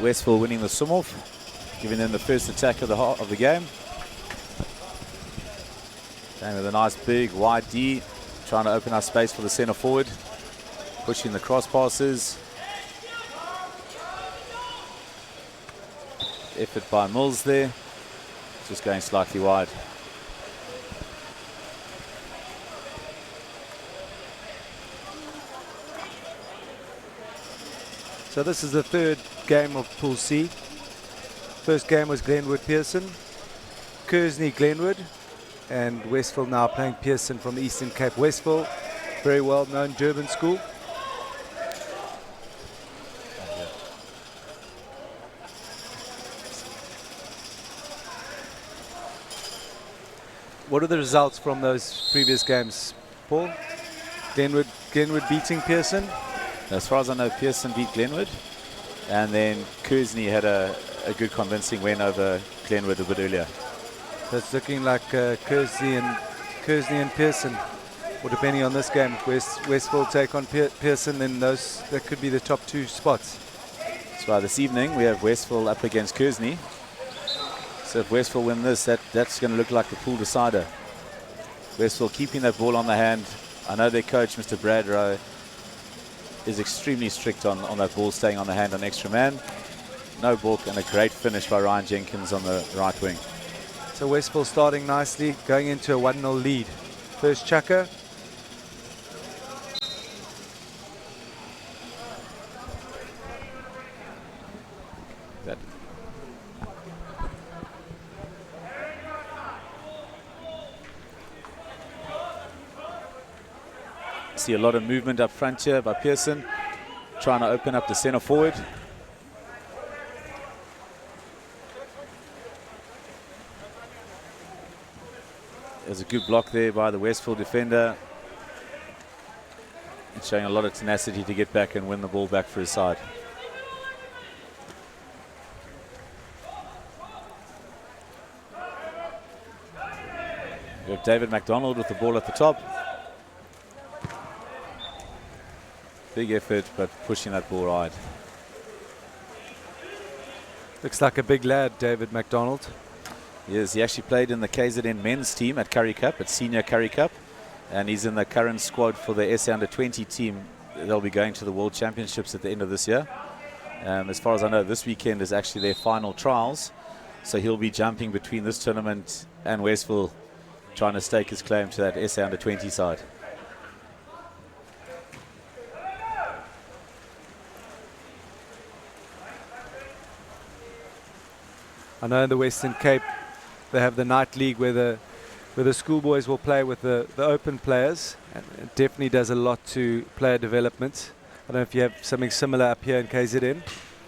A: Westville winning the swim-off, giving them the first attack of the game. Going with a nice big wide D, trying to open up space for the centre forward, pushing the cross passes. Effort by Mills there, just going slightly wide.
C: So this is the third game of Pool C. First game was Glenwood Pearson, Kearsney Glenwood, and Westville now playing Pearson from the Eastern Cape. Westville, very well known Durban school. What are the results from those previous games, Paul? Glenwood beating Pearson?
A: As far as I know, Pearson beat Glenwood, and then Kearsney had a good convincing win over Glenwood a bit earlier.
C: So it's looking like Kearsney and Pearson, or depending on this game, Westville take on Pearson, then that could be the top two spots.
A: So this evening we have Westville up against Kearsney. So if Westville win this, that's going to look like the pool decider. Westville keeping that ball on the hand. I know their coach, Mr. Bradrow, is extremely strict on that ball staying on the hand on extra man. No balk, and a great finish by Ryan Jenkins on the right wing.
C: So Westville starting nicely, going into a 1-0 lead. First chucker.
A: That see a lot of movement up front here by Pearson, trying to open up the centre forward. There's a good block there by the Westville defender. It's showing a lot of tenacity to get back and win the ball back for his side. We have David McDonald with the ball at the top. Big effort, but pushing that ball wide.
C: Looks like a big lad, David McDonald.
A: Yes, he actually played in the KZN men's team at Currie Cup, at Senior Currie Cup, and he's in the current squad for the SA Under-20 team. They'll be going to the World Championships at the end of this year. As far as I know, this weekend is actually their final trials, so he'll be jumping between this tournament and Westville, trying to stake his claim to that SA Under-20 side.
C: I know in the Western Cape they have the night league where the schoolboys will play with the open players, and it definitely does a lot to player development. I don't know if you have something similar up here in KZN.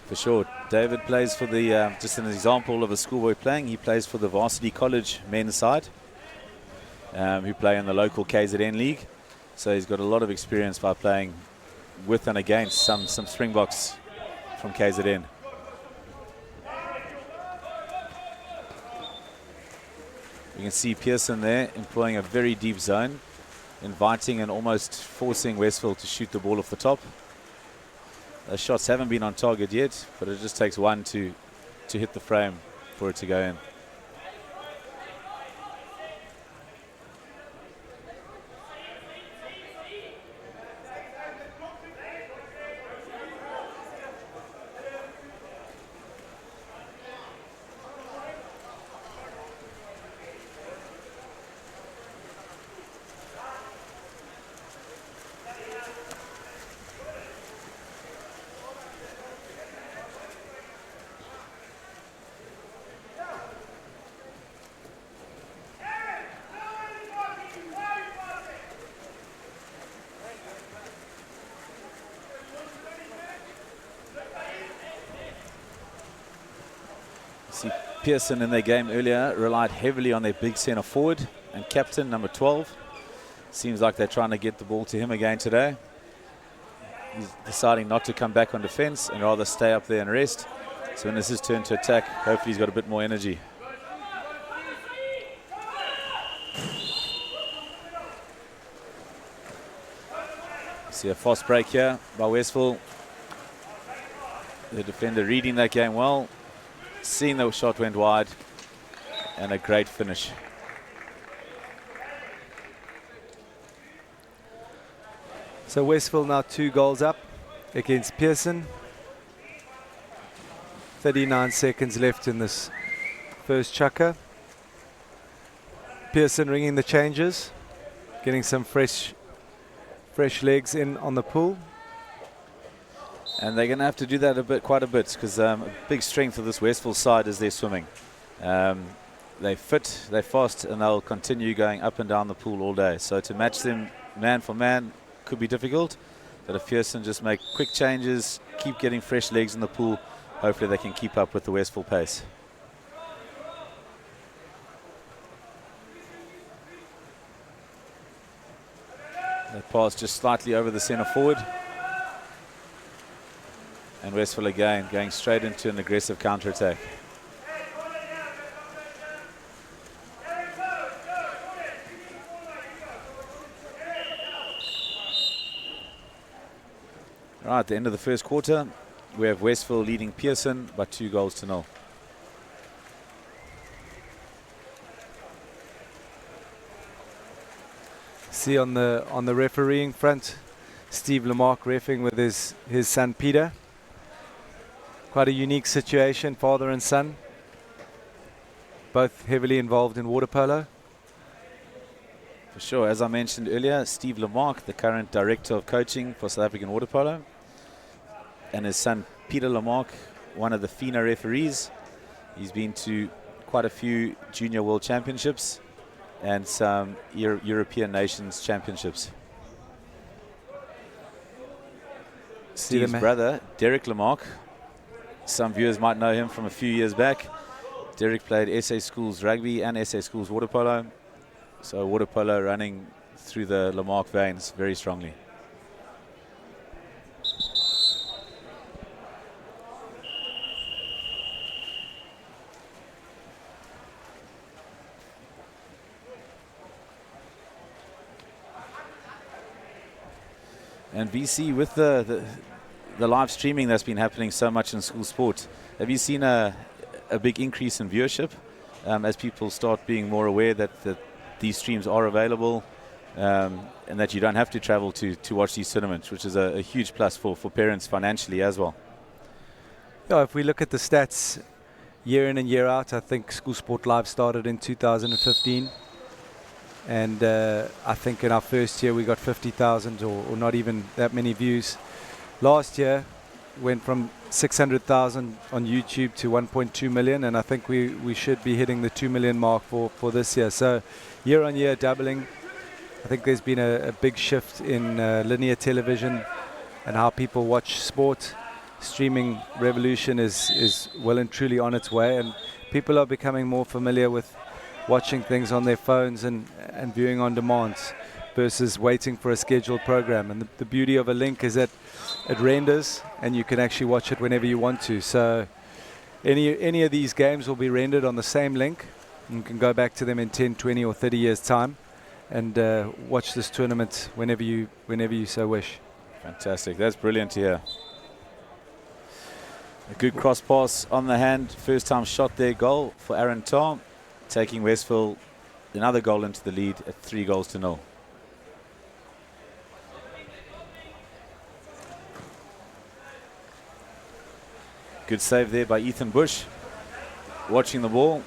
A: For sure. David plays for the, just an example of a schoolboy playing, he plays for the Varsity College men's side, who play in the local KZN league. So he's got a lot of experience by playing with and against some Springboks from KZN. You can see Pearson there employing a very deep zone, inviting and almost forcing Westville to shoot the ball off the top. Those shots haven't been on target yet, but it just takes one to hit the frame for it to go in. See, Pearson in their game earlier relied heavily on their big centre forward and captain, number 12. Seems like they're trying to get the ball to him again today. He's deciding not to come back on defence and rather stay up there and rest. So when it's his turn to attack, hopefully he's got a bit more energy. See a fast break here by Westville. The defender reading that game well, seeing the shot went wide, and a great finish.
C: So Westville now 2 goals up against Pearson. 39 seconds left in this first chukker. Pearson ringing the changes, getting some fresh legs in on the pool.
A: And they're going to have to do that quite a bit, because a big strength of this Westville side is their swimming. They're fit, they're fast, and they'll continue going up and down the pool all day. So to match them man for man could be difficult, but if Pearson just make quick changes, keep getting fresh legs in the pool, hopefully they can keep up with the Westville pace. That pass just slightly over the centre forward. And Westville again going straight into an aggressive counter-attack. Right, at the end of the first quarter, we have Westville leading Pearson by 2-0.
C: See on the refereeing front, Steve Lamarck reffing with his son Peter. Quite a unique situation, father and son, both heavily involved in water polo.
A: For sure, as I mentioned earlier, Steve Lamarck, the current director of coaching for South African water polo, and his son Peter Lamarck, one of the FINA referees. He's been to quite a few junior world championships and some European nations championships. Steve's brother, Derek Lamarck, some viewers might know him from a few years back. Derek played SA Schools rugby and SA Schools water polo. So water polo running through the Lamarck veins very strongly. And VC, with the live streaming that's been happening so much in school sport, have you seen a big increase in viewership as people start being more aware that these streams are available and that you don't have to travel to watch these tournaments, which is a huge plus for parents financially as well?
C: Yeah, if we look at the stats year in and year out, I think School Sport Live started in 2015. And I think in our first year we got 50,000 or not even that many views. Last year went from 600,000 on YouTube to 1.2 million, and I think we should be hitting the 2 million mark for this year. So year on year doubling. I think there's been a big shift in linear television and how people watch sport. Streaming revolution is well and truly on its way, and people are becoming more familiar with watching things on their phones and viewing on demand versus waiting for a scheduled program. And the beauty of a link is that it renders and you can actually watch it whenever you want to. So any of these games will be rendered on the same link, and you can go back to them in 10, 20 or 30 years time and watch this tournament whenever you so wish.
A: Fantastic, that's brilliant to hear. A good cross pass on the hand, first time shot there, goal for Aaron Tarr, taking Westville another goal into the lead at 3-0. Good save there by Ethan Bush, watching the ball.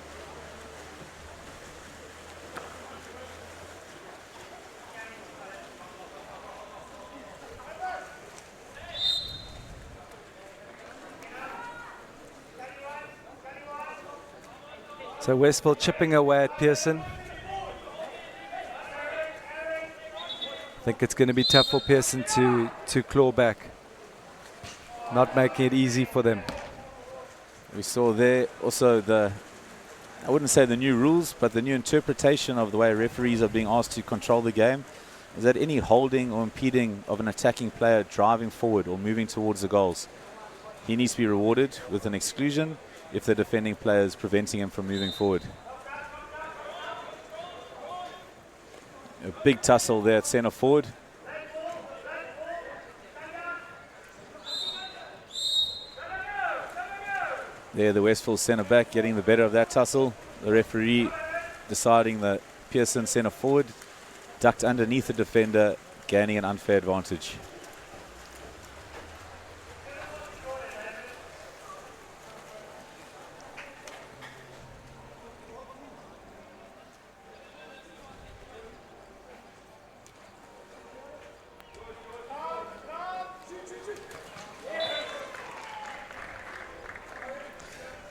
C: So Westville chipping away at Pearson. I think it's going to be tough for Pearson to claw back. Not making it easy for them.
A: We saw there also I wouldn't say the new rules, but the new interpretation of the way referees are being asked to control the game is that any holding or impeding of an attacking player driving forward or moving towards the goals, he needs to be rewarded with an exclusion if the defending player is preventing him from moving forward. A big tussle there at centre forward. There, the Westville centre back getting the better of that tussle. The referee deciding that Pearson centre forward ducked underneath the defender, gaining an unfair advantage.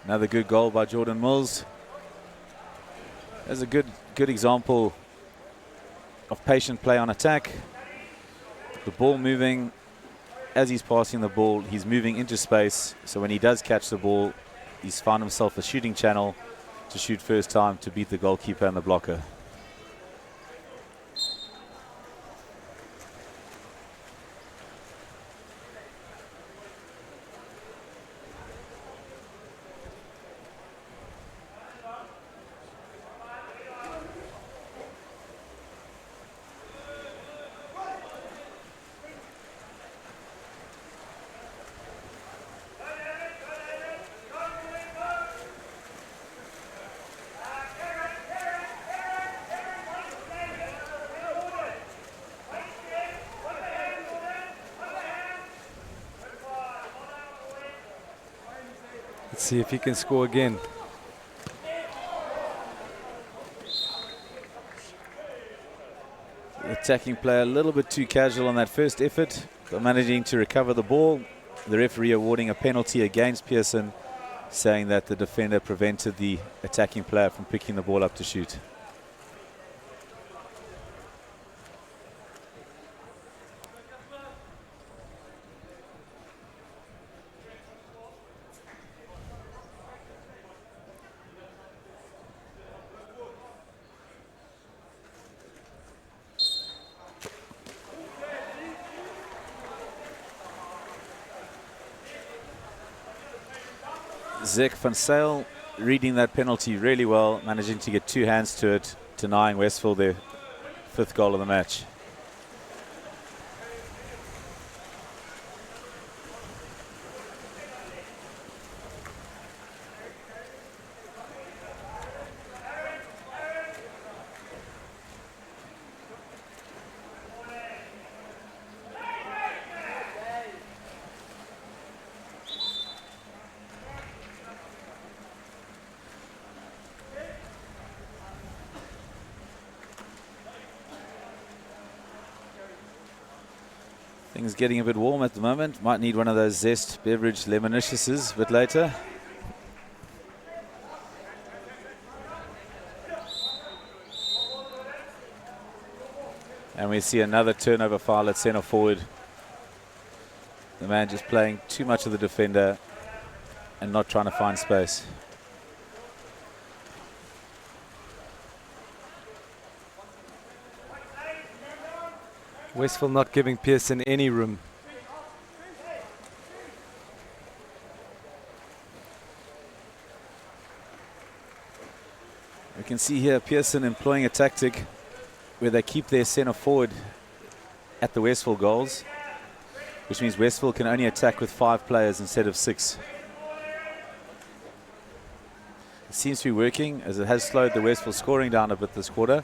A: Another good goal by Jordan Mills. There's a good example of patient play on attack. The ball moving, as he's passing the ball, he's moving into space. So when he does catch the ball, he's found himself a shooting channel to shoot first time to beat the goalkeeper and the blocker.
C: Let's see if he can score again.
A: The attacking player a little bit too casual on that first effort, but managing to recover the ball. The referee awarding a penalty against Pearson, saying that the defender prevented the attacking player from picking the ball up to shoot. Zek van Sale reading that penalty really well, managing to get two hands to it, denying Westville their 5th goal of the match. Things getting a bit warm at the moment. Might need one of those Zest beverage lemoniciouses a bit later. And we see another turnover foul at centre forward. The man just playing too much of the defender and not trying to find space.
C: Westville not giving Pearson any room.
A: We can see here Pearson employing a tactic where they keep their centre forward at the Westville goals, which means Westville can only attack with 5 players instead of 6. It seems to be working, as it has slowed the Westville scoring down a bit this quarter.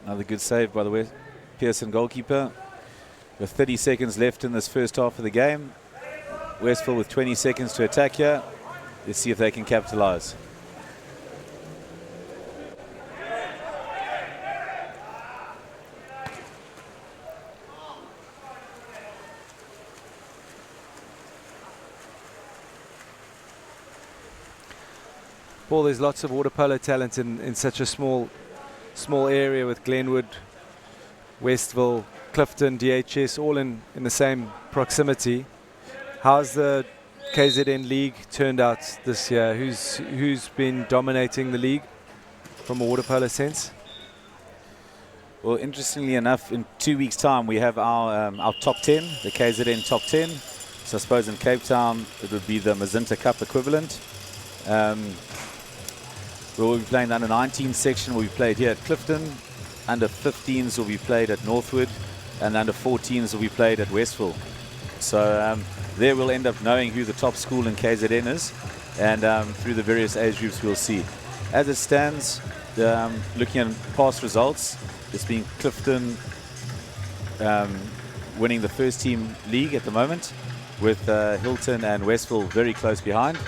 A: Another good save by the Pearson goalkeeper. With 30 seconds left in this first half of the game. Westville with 20 seconds to attack here. Let's see if they can capitalize.
C: Paul, there's lots of water polo talent in such a small area, with Glenwood, Westville, Clifton, DHS, all in the same proximity. How's the KZN League turned out this year? Who's been dominating the league from a water polo sense?
A: Well, interestingly enough, in 2 weeks' time, we have our top 10, the KZN top 10. So I suppose in Cape Town, it would be the Mazinta Cup equivalent. We'll be playing the under-19 section. Will be played here at Clifton. Under-15s will be played at Northwood, and under-14s will be played at Westville. So there we'll end up knowing who the top school in KZN is, and through the various age groups we'll see. As it stands, looking at past results, it's been Clifton winning the first team league at the moment, with Hilton and Westville very close behind.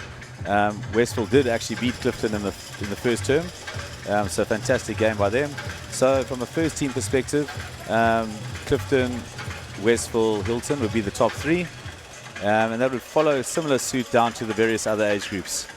A: Westville did actually beat Clifton in the first term, so fantastic game by them. So from a first team perspective, Clifton, Westville, Hilton would be the top three, and that would follow a similar suit down to the various other age groups.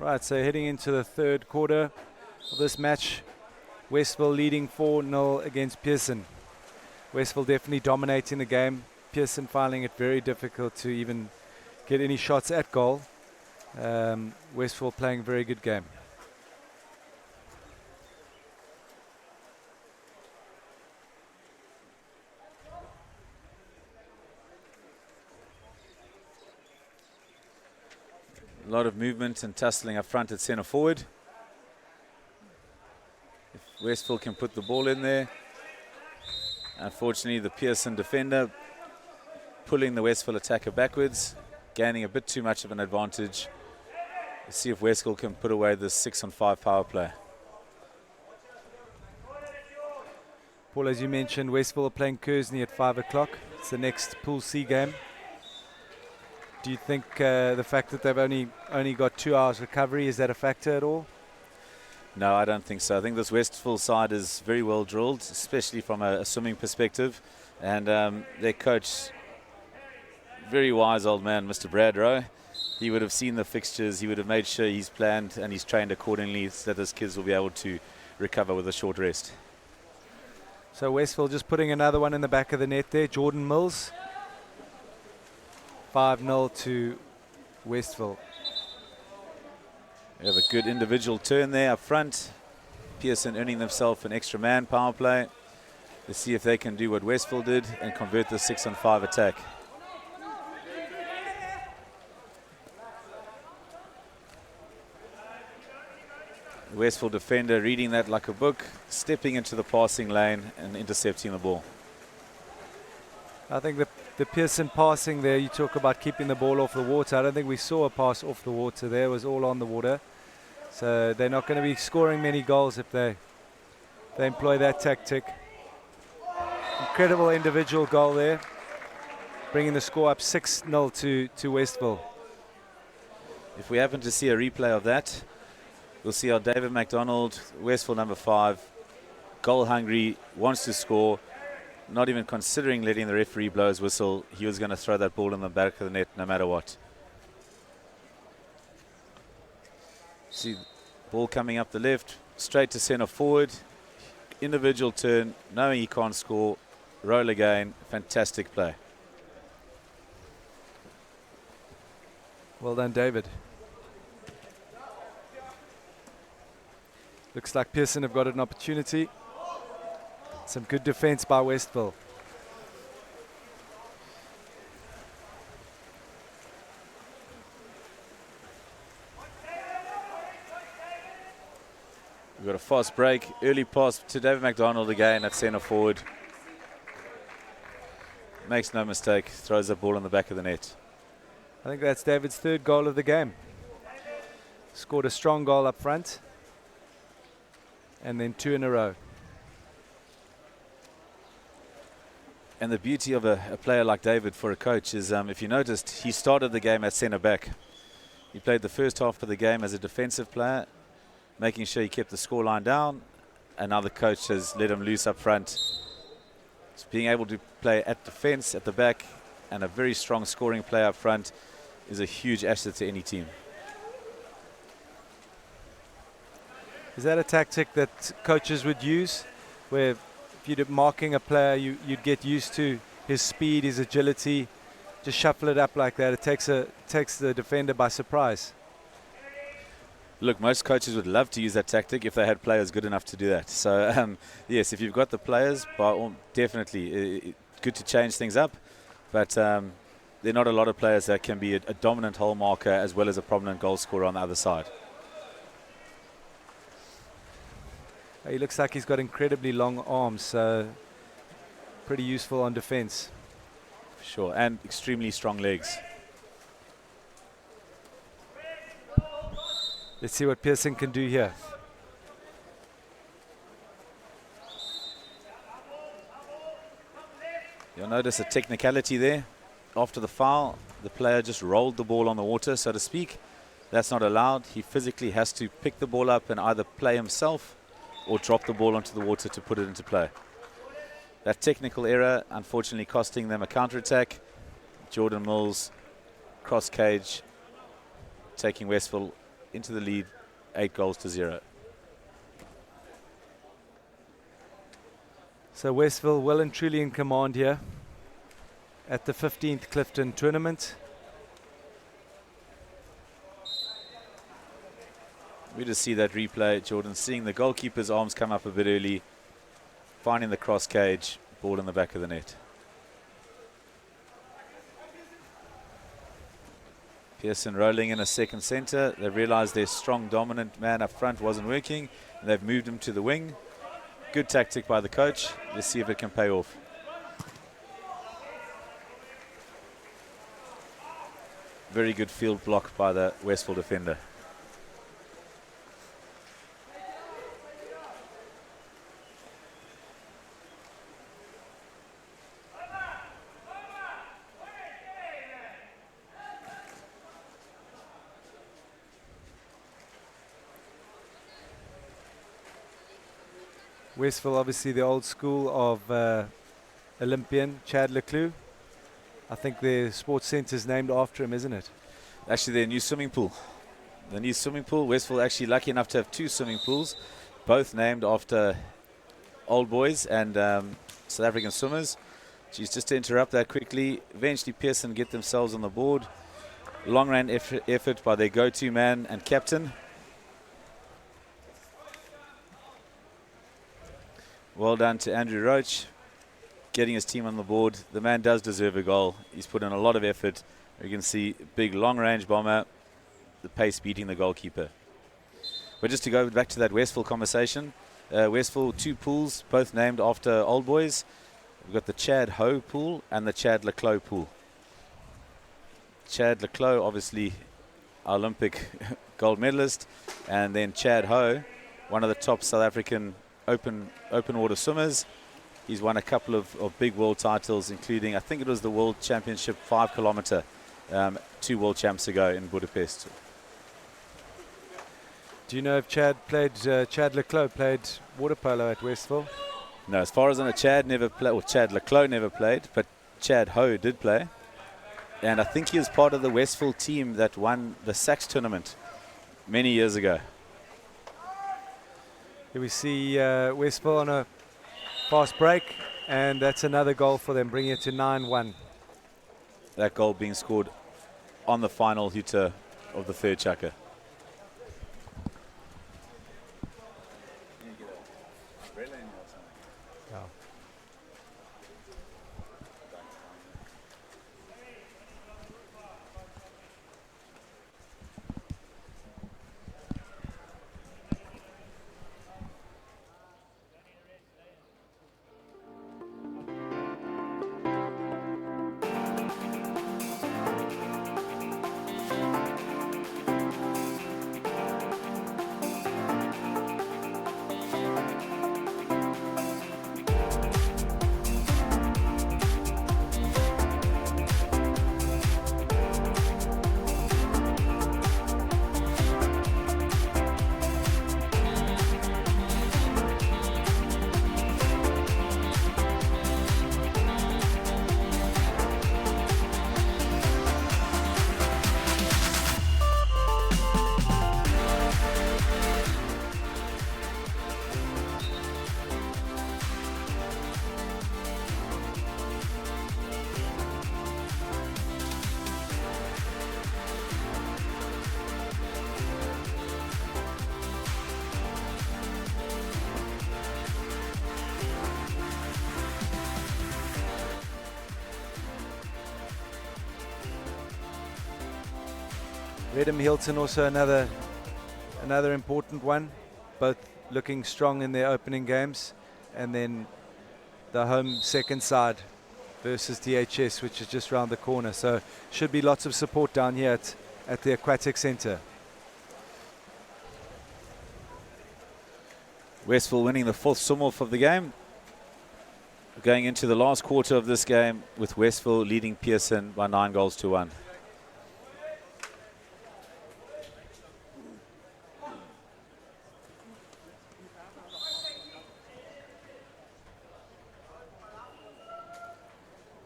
C: Right, so heading into the third quarter of this match, Westville leading 4-0 against Pearson. Westville definitely dominating the game. Pearson finding it very difficult to even get any shots at goal. Westville playing a very good game.
A: A lot of movement and tussling up front at centre forward. If Westville can put the ball in there. Unfortunately, the Pearson defender pulling the Westville attacker backwards, gaining a bit too much of an advantage. Let's see if Westville can put away this 6-on-5 power play.
C: Paul, as you mentioned, Westville are playing Kearsney at 5 o'clock. It's the next Pool C game. Do you think the fact that they've only got 2 hours recovery, is that a factor at all?
A: No, I don't think so. I think this Westville side is very well drilled, especially from a swimming perspective. And their coach, very wise old man, Mr. Brad Rowe, he would have seen the fixtures, he would have made sure he's planned and he's trained accordingly so that his kids will be able to recover with a short rest.
C: So Westville just putting another one in the back of the net there. Jordan Mills. 5-0 to Westville.
A: We have a good individual turn there up front. Pearson earning themselves an extra man power play. Let's see if they can do what Westville did and convert the 6-on-5 attack. The Westville defender reading that like a book, stepping into the passing lane and intercepting the ball.
C: I think the Pearson passing there, you talk about keeping the ball off the water. I don't think we saw a pass off the water there. It was all on the water. So they're not going to be scoring many goals if they employ that tactic. Incredible individual goal there, bringing the score up 6-0 to Westville.
A: If we happen to see a replay of that, We'll see how David McDonald, Westville number 5, goal hungry, wants to score, not even considering letting the referee blow his whistle. He was going to throw that ball in the back of the net no matter what. See, ball coming up the left, straight to centre forward. Individual turn, knowing he can't score. Roll again. Fantastic play.
C: Well done, David. Looks like Pearson have got an opportunity. Some good defence by Westville.
A: We've got a fast break. Early pass to David McDonald again at centre forward. Makes no mistake. Throws the ball in the back of the net.
C: I think that's David's 3rd goal of the game. Scored a strong goal up front. And then 2 in a row.
A: And the beauty of a player like David for a coach is, if you noticed, he started the game at centre back. He played the first half of the game as a defensive player, making sure he kept the scoreline down, and now the coach has let him loose up front. So being able to play at defence, at the back, and a very strong scoring player up front is a huge asset to any team.
C: Is that a tactic that coaches would use, where if you're marking a player, you'd get used to his speed, his agility, just shuffle it up like that? It takes the defender by surprise.
A: Look, most coaches would love to use that tactic if they had players good enough to do that. So, yes, if you've got the players, definitely good to change things up. But there are not a lot of players that can be a dominant hole marker as well as a prominent goal scorer on the other side.
C: He looks like he's got incredibly long arms, so pretty useful on defence.
A: Sure, and extremely strong legs.
C: Let's see what Pearson can do here.
A: You'll notice a technicality there. After the foul, the player just rolled the ball on the water, so to speak. That's not allowed. He physically has to pick the ball up and either play himself or drop the ball onto the water to put it into play. That technical error, unfortunately, costing them a counter-attack. Jordan Mills, cross cage, taking Westville into the lead, 8-0.
C: So Westville well and truly in command here at the 15th Clifton tournament.
A: We just see that replay. Jordan seeing the goalkeeper's arms come up a bit early, finding the cross cage, ball in the back of the net. Pearson rolling in a second centre. They realised their strong, dominant man up front wasn't working, and they've moved him to the wing. Good tactic by the coach. Let's see if it can pay off. Very good field block by the Westville defender.
C: Westville, obviously the old school of Olympian Chad Leclerc. I think their sports centre is named after him, isn't it?
A: Actually, their new swimming pool. The new swimming pool. Westville actually lucky enough to have 2 swimming pools, both named after old boys and South African swimmers. Geez, just to interrupt that quickly, eventually Pearson get themselves on the board. Long ran effort by their go-to man and captain. Well done to Andrew Roach, getting his team on the board. The man does deserve a goal. He's put in a lot of effort. You can see big long-range bomber, the pace beating the goalkeeper. But just to go back to that Westville conversation, Westville 2 pools, both named after old boys. We've got the Chad Ho pool and the Chad Leclerc pool. Chad Leclerc, obviously Olympic gold medalist, and then Chad Ho, one of the top South African open water swimmers. He's won a couple of big world titles, including I think it was the World Championship 5 kilometer 2 world champs ago in Budapest.
C: Do you know if Chad Leclos played water polo at Westville?
A: No, as far as I know, Chad Leclos never played, but Chad Ho did play. And I think he was part of the Westville team that won the Sachs tournament many years ago.
C: Here we see Westville on a fast break, and that's another goal for them, bringing it to 9-1.
A: That goal being scored on the final hooter of the third chukka.
C: Reddam Hilton also another important one, both looking strong in their opening games, and then the home second side versus DHS, which is just round the corner. So should be lots of support down here at the Aquatic Centre.
A: Westville winning the fourth swim-off of the game. Going into the last quarter of this game with Westville leading Pearson by 9-1.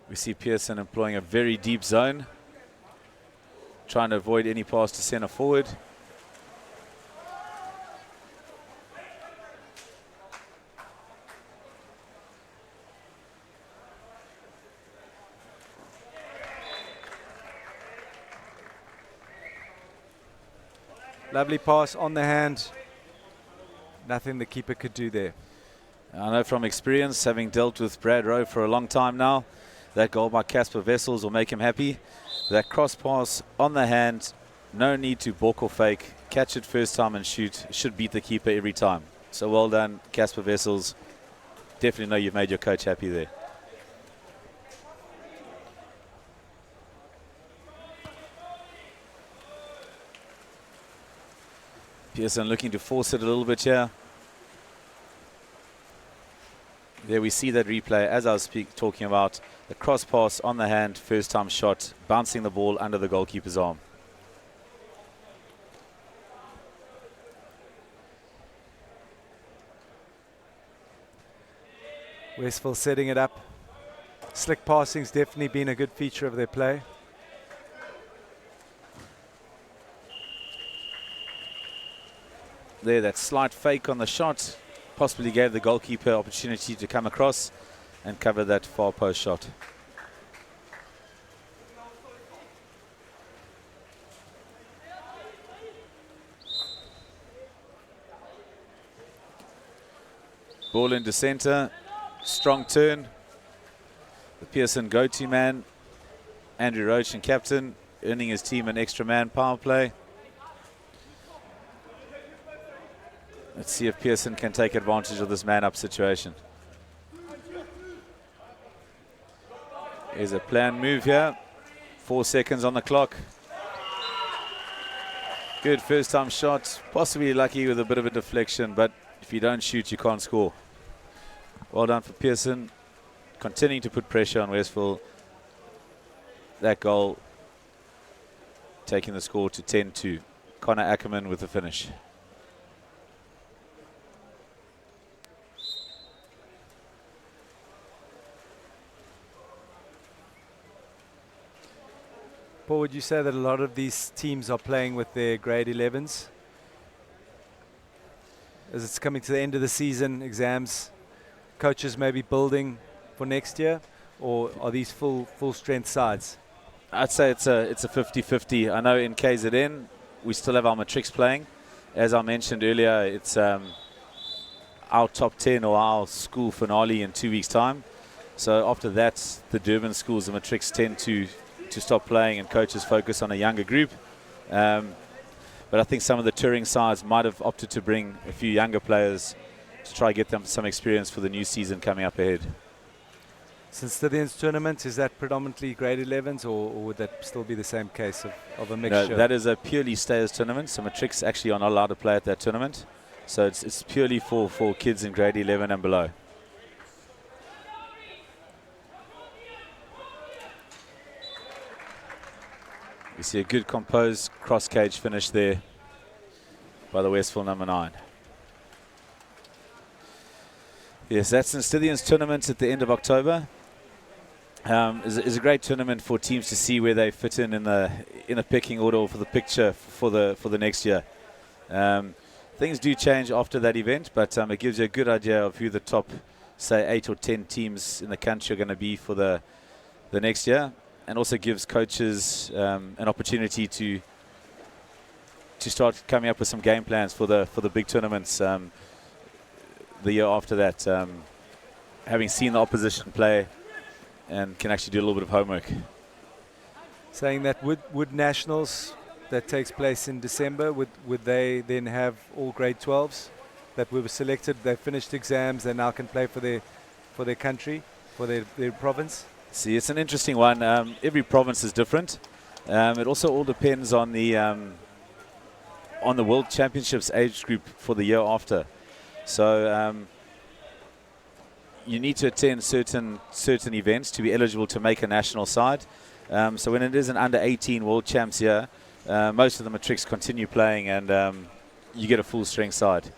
A: We see Pearson employing a very deep zone, trying to avoid any pass to centre forward.
C: Lovely pass on the hand. Nothing the keeper could do there.
A: I know from experience, having dealt with Brad Rowe for a long time now, that goal by Casper Wessels will make him happy. That cross pass on the hand, no need to balk or fake. Catch it first time and shoot. Should beat the keeper every time. So well done, Casper Wessels. Definitely know you've made your coach happy there. Pearson looking to force it a little bit here. There we see that replay as I was talking about. The cross pass on the hand, first time shot, bouncing the ball under the goalkeeper's arm.
C: Westville setting it up. Slick passing's definitely been a good feature of their play.
A: There, that slight fake on the shot possibly gave the goalkeeper opportunity to come across and cover that far post shot. Ball into centre, strong turn. The Pearson go-to man, Andrew Roach, and captain, earning his team an extra man power play. Let's see if Pearson can take advantage of this man-up situation. Here's a planned move here. 4 seconds on the clock. Good first-time shot. Possibly lucky with a bit of a deflection, but if you don't shoot, you can't score. Well done for Pearson. Continuing to put pressure on Westville. That goal taking the score to 10-2. Connor Ackerman with the finish.
C: Paul, would you say that a lot of these teams are playing with their grade 11s? As it's coming to the end of the season, exams, coaches may be building for next year, or are these full strength sides?
A: I'd say it's a 50-50. I know in KZN we still have our matrics playing. As I mentioned earlier, it's our top 10 or our school finale in 2 weeks' time. So after that, the Durban schools, the matrics tend to stop playing and coaches focus on a younger group. But I think some of the touring sides might have opted to bring a few younger players to try to get them some experience for the new season coming up ahead.
C: Since the Stadium's tournament, is that predominantly grade 11s, or would that still be the same case of a mixture?
A: No, that is a purely stayers tournament, so matrics actually are not allowed to play at that tournament. So it's purely for kids in grade 11 and below. You see a good composed cross-cage finish there by the Westville number 9. Yes, that's St Stadium's tournament at the end of October. Is a great tournament for teams to see where they fit in the pecking order or for the picture for the next year. Things do change after that event, but it gives you a good idea of who the top, say, 8 or 10 teams in the country are going to be for the next year, and also gives coaches an opportunity to start coming up with some game plans for the big tournaments the year after that, having seen the opposition play and can actually do a little bit of homework.
C: Saying that would nationals that takes place in December, would they then have all grade 12s that were selected, they finished exams, they now can play for their country, for their province?
A: See, it's an interesting one. Every province is different. It also all depends on the World Championships age group for the year after. So you need to attend certain events to be eligible to make a national side. So when it is an under 18 World Champs year, most of the matrics continue playing, and you get a full strength side.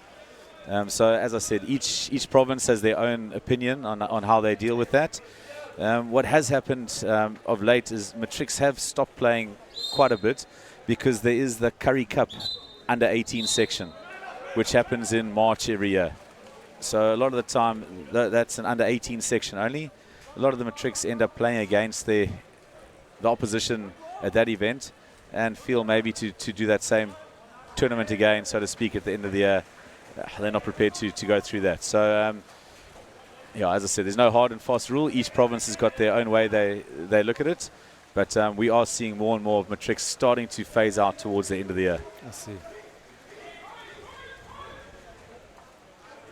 A: So as I said, each province has their own opinion on how they deal with that. What has happened of late is matrics have stopped playing quite a bit because there is the Curry Cup under 18 section, which happens in March every year. So a lot of the time, that's an under 18 section only. A lot of the matrics end up playing against the opposition at that event and feel maybe to do that same tournament again, so to speak, at the end of the year. They're not prepared to go through that. So, yeah, as I said, there's no hard and fast rule. Each province has got their own way they look at it. But we are seeing more and more of matrics starting to phase out towards the end of the year.
C: I see.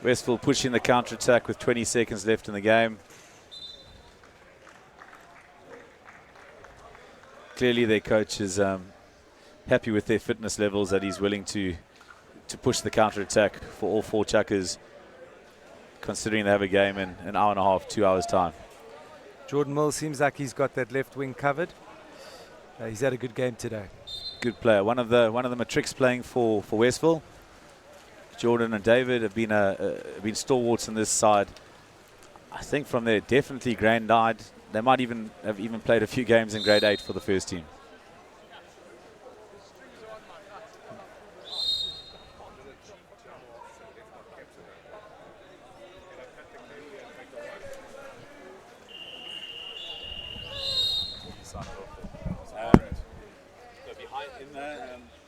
A: Westville pushing the counter-attack with 20 seconds left in the game. Clearly their coach is happy with their fitness levels, that he's willing to push the counter-attack for all 4 chuckers, considering they have a game in an hour and a half, 2 hours' time.
C: Jordan Mills seems like he's got that left wing covered. He's had a good game today.
A: Good player. One of the matrics playing for Westville. Jordan and David have been stalwarts in this side. I think from there, definitely grade 9. They might have played a few games in grade 8 for the first team.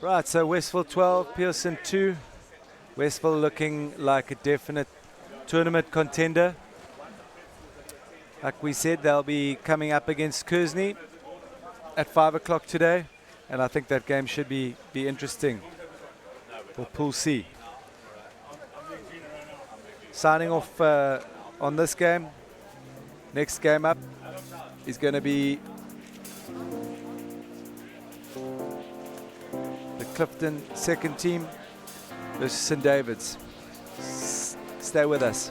C: Right, so Westville 12, Pearson 2. Westville looking like a definite tournament contender. Like we said, they'll be coming up against Kearsney at 5 o'clock today, and I think that game should be interesting for Pool C. Signing off on this game. Next game up is going to be the Clifton second team versus St David's. Stay with us.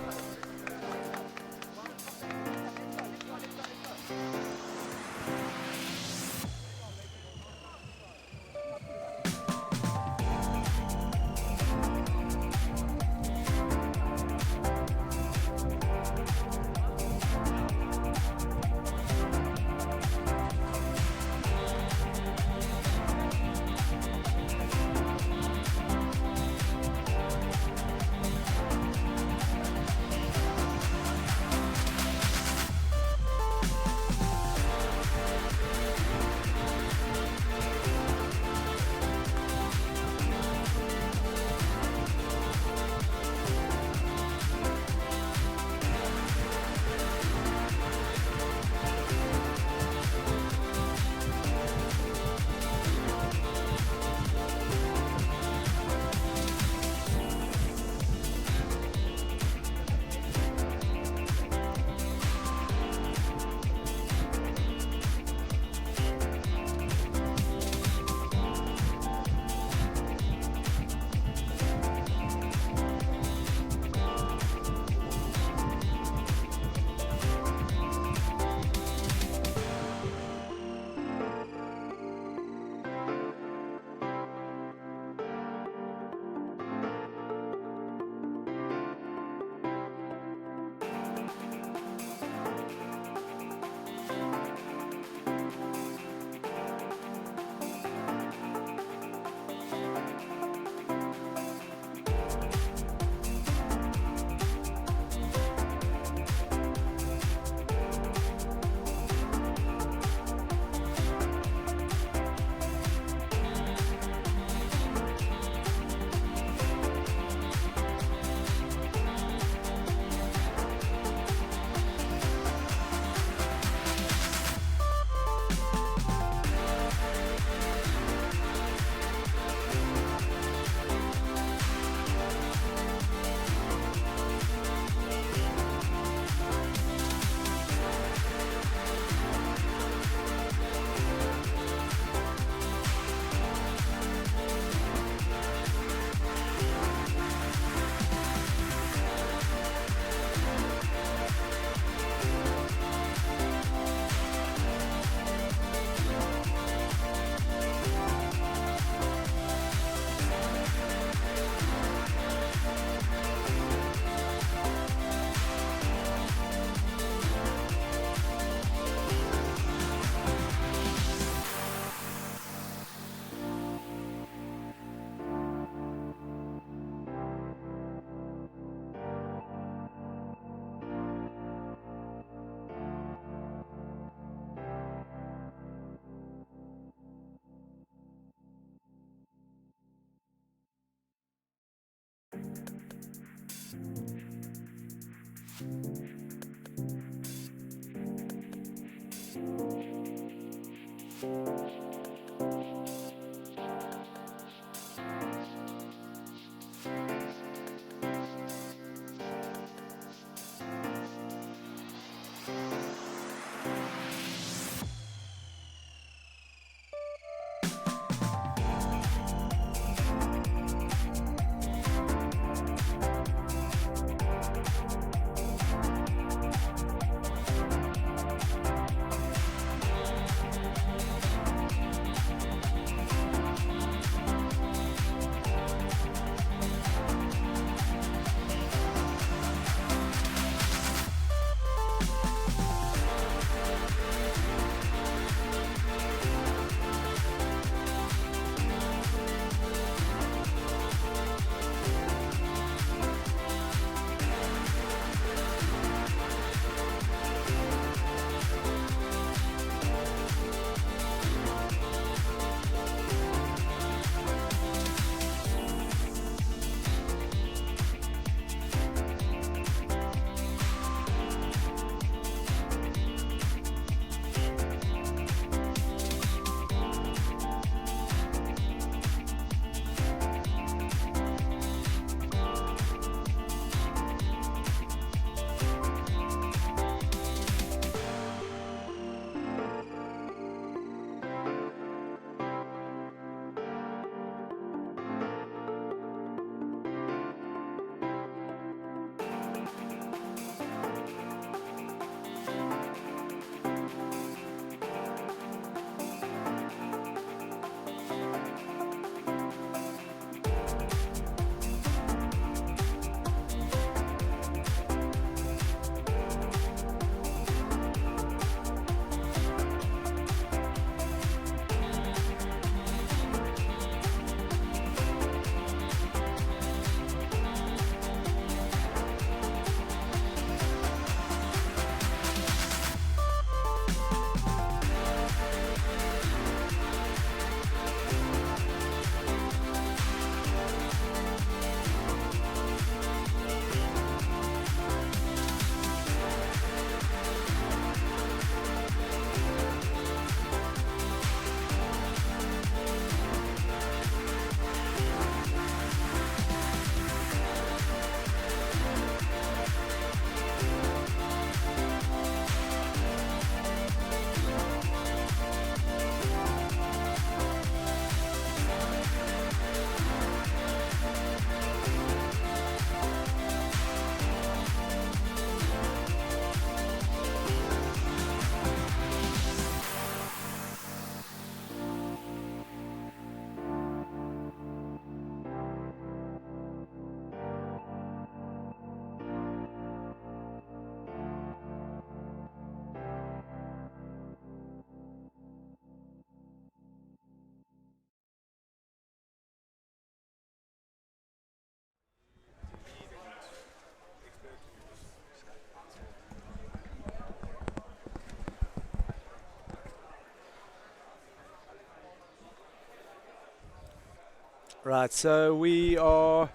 C: Right, so we are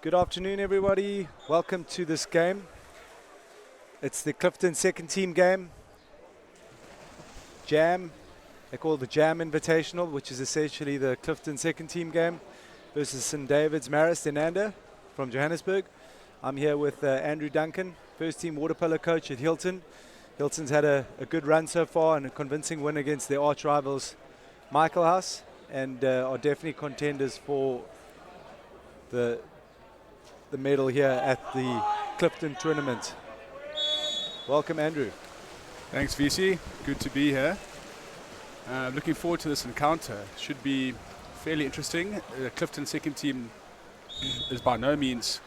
C: good afternoon, everybody. Welcome to this game. It's the Clifton second team game. Jam. They call it the Jam Invitational, which is essentially the Clifton second team game versus St David's Marist Inanda from Johannesburg. I'm here with Andrew Duncan, first team Waterpolo coach at Hilton. Hilton's had a good run so far and a convincing win against their arch rivals Michaelhouse, and are definitely contenders for the medal here at the Clifton tournament. Welcome, Andrew.
F: Thanks, VC. Good to be here. Looking forward to this encounter. Should be fairly interesting. The Clifton second team is by no means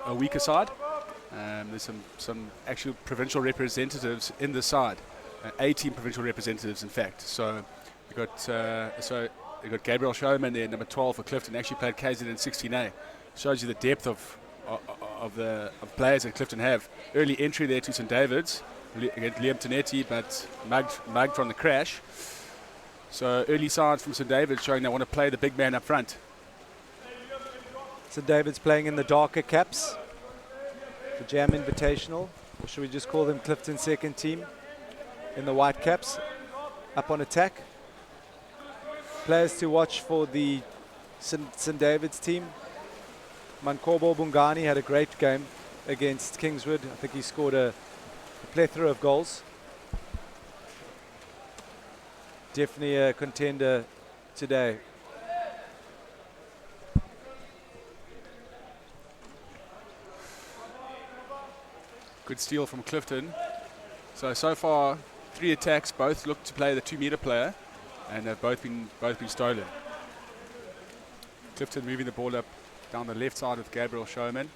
F: a weaker side. There's some actual provincial representatives in the side, 18 provincial representatives, in fact. So we got Gabriel Showman there, number 12 for Clifton. Actually played KZN 16A. Shows you the depth of players that Clifton have. Early entry there to St David's against Liam Tonetti, but mugged from the crash. So early signs from St David's showing they want to play the big man up front.
C: St David's playing in the darker caps. The Jam Invitational, or should we just call them Clifton's second team, in the white caps, up on attack. Players to watch for the St David's team. Mankobo Bungani had a great game against Kingswood. I think he scored a plethora of goals. Definitely a contender today.
F: Good steal from Clifton. So far, 3 attacks, both look to play the 2-meter player, and they've both been stolen. Clifton moving the ball up down the left side with Gabriel Showman.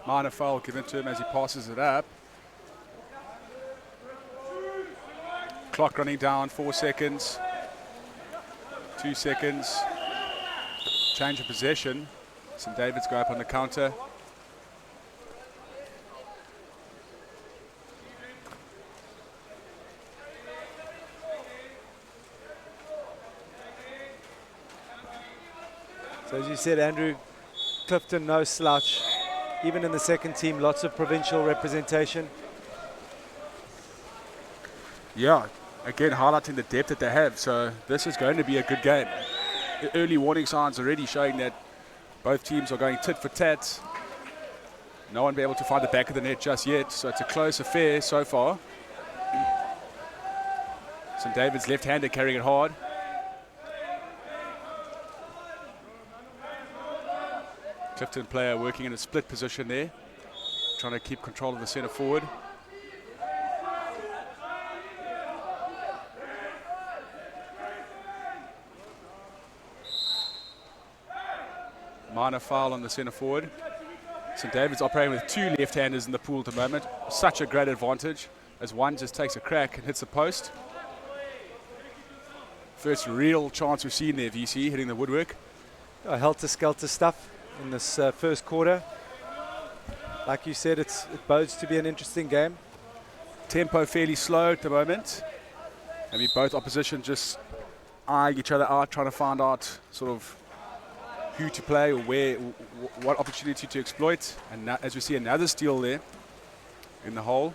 F: Minor foul given to him as he passes it up. Clock running down, 4 seconds. 2 seconds. Change of possession. St David's go up on the counter.
C: So as you said, Andrew, Clifton no slouch. Even in the second team, lots of provincial representation.
F: Yeah, again highlighting the depth that they have. So this is going to be a good game. The early warning signs already showing that both teams are going tit for tat. No one be able to find the back of the net just yet. So it's a close affair so far. St David's left-hander carrying it hard. Clifton player working in a split position there, trying to keep control of the centre forward. Minor foul on the centre forward. St David's operating with 2 left-handers in the pool at the moment. Such a great advantage as one just takes a crack and hits the post. First real chance we've seen there, VC, hitting the woodwork.
C: Helter-skelter stuff in this first quarter. Like you said, it bodes to be an interesting game.
F: Tempo fairly slow at the moment. I mean, both opposition just eyeing each other out, trying to find out sort of who to play or where, what opportunity to exploit. And now, as we see, another steal there in the hole.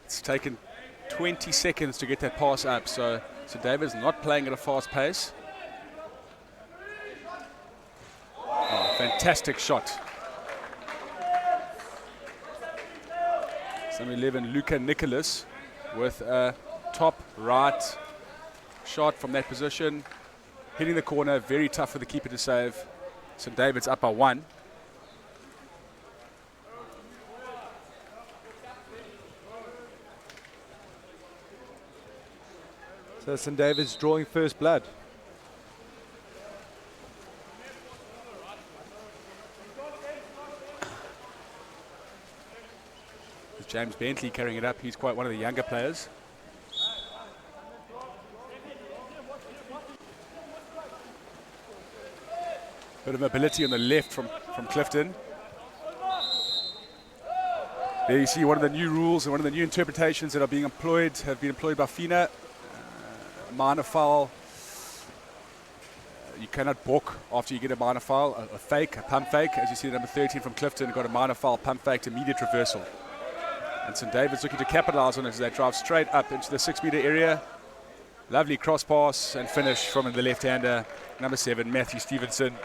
F: It's taken 20 seconds to get that pass up, so David's not playing at a fast pace. Oh, fantastic shot. Number 11, Luca Nicholas, with a top right shot from that position. Hitting the corner, very tough for the keeper to save. St David's up by 1.
C: So St David's drawing first blood.
F: James Bentley carrying it up. He's quite one of the younger players. Bit of mobility on the left from Clifton. There you see one of the new rules and one of the new interpretations that are being employed, have been employed by FINA. Minor foul. You cannot balk after you get a minor foul. A fake, a pump fake. As you see, number 13 from Clifton got a minor foul, pump fake, immediate reversal. And St David's looking to capitalize on it as they drive straight up into the 6-meter area. Lovely cross pass and finish from the left-hander, number 7, Matthew Stevenson.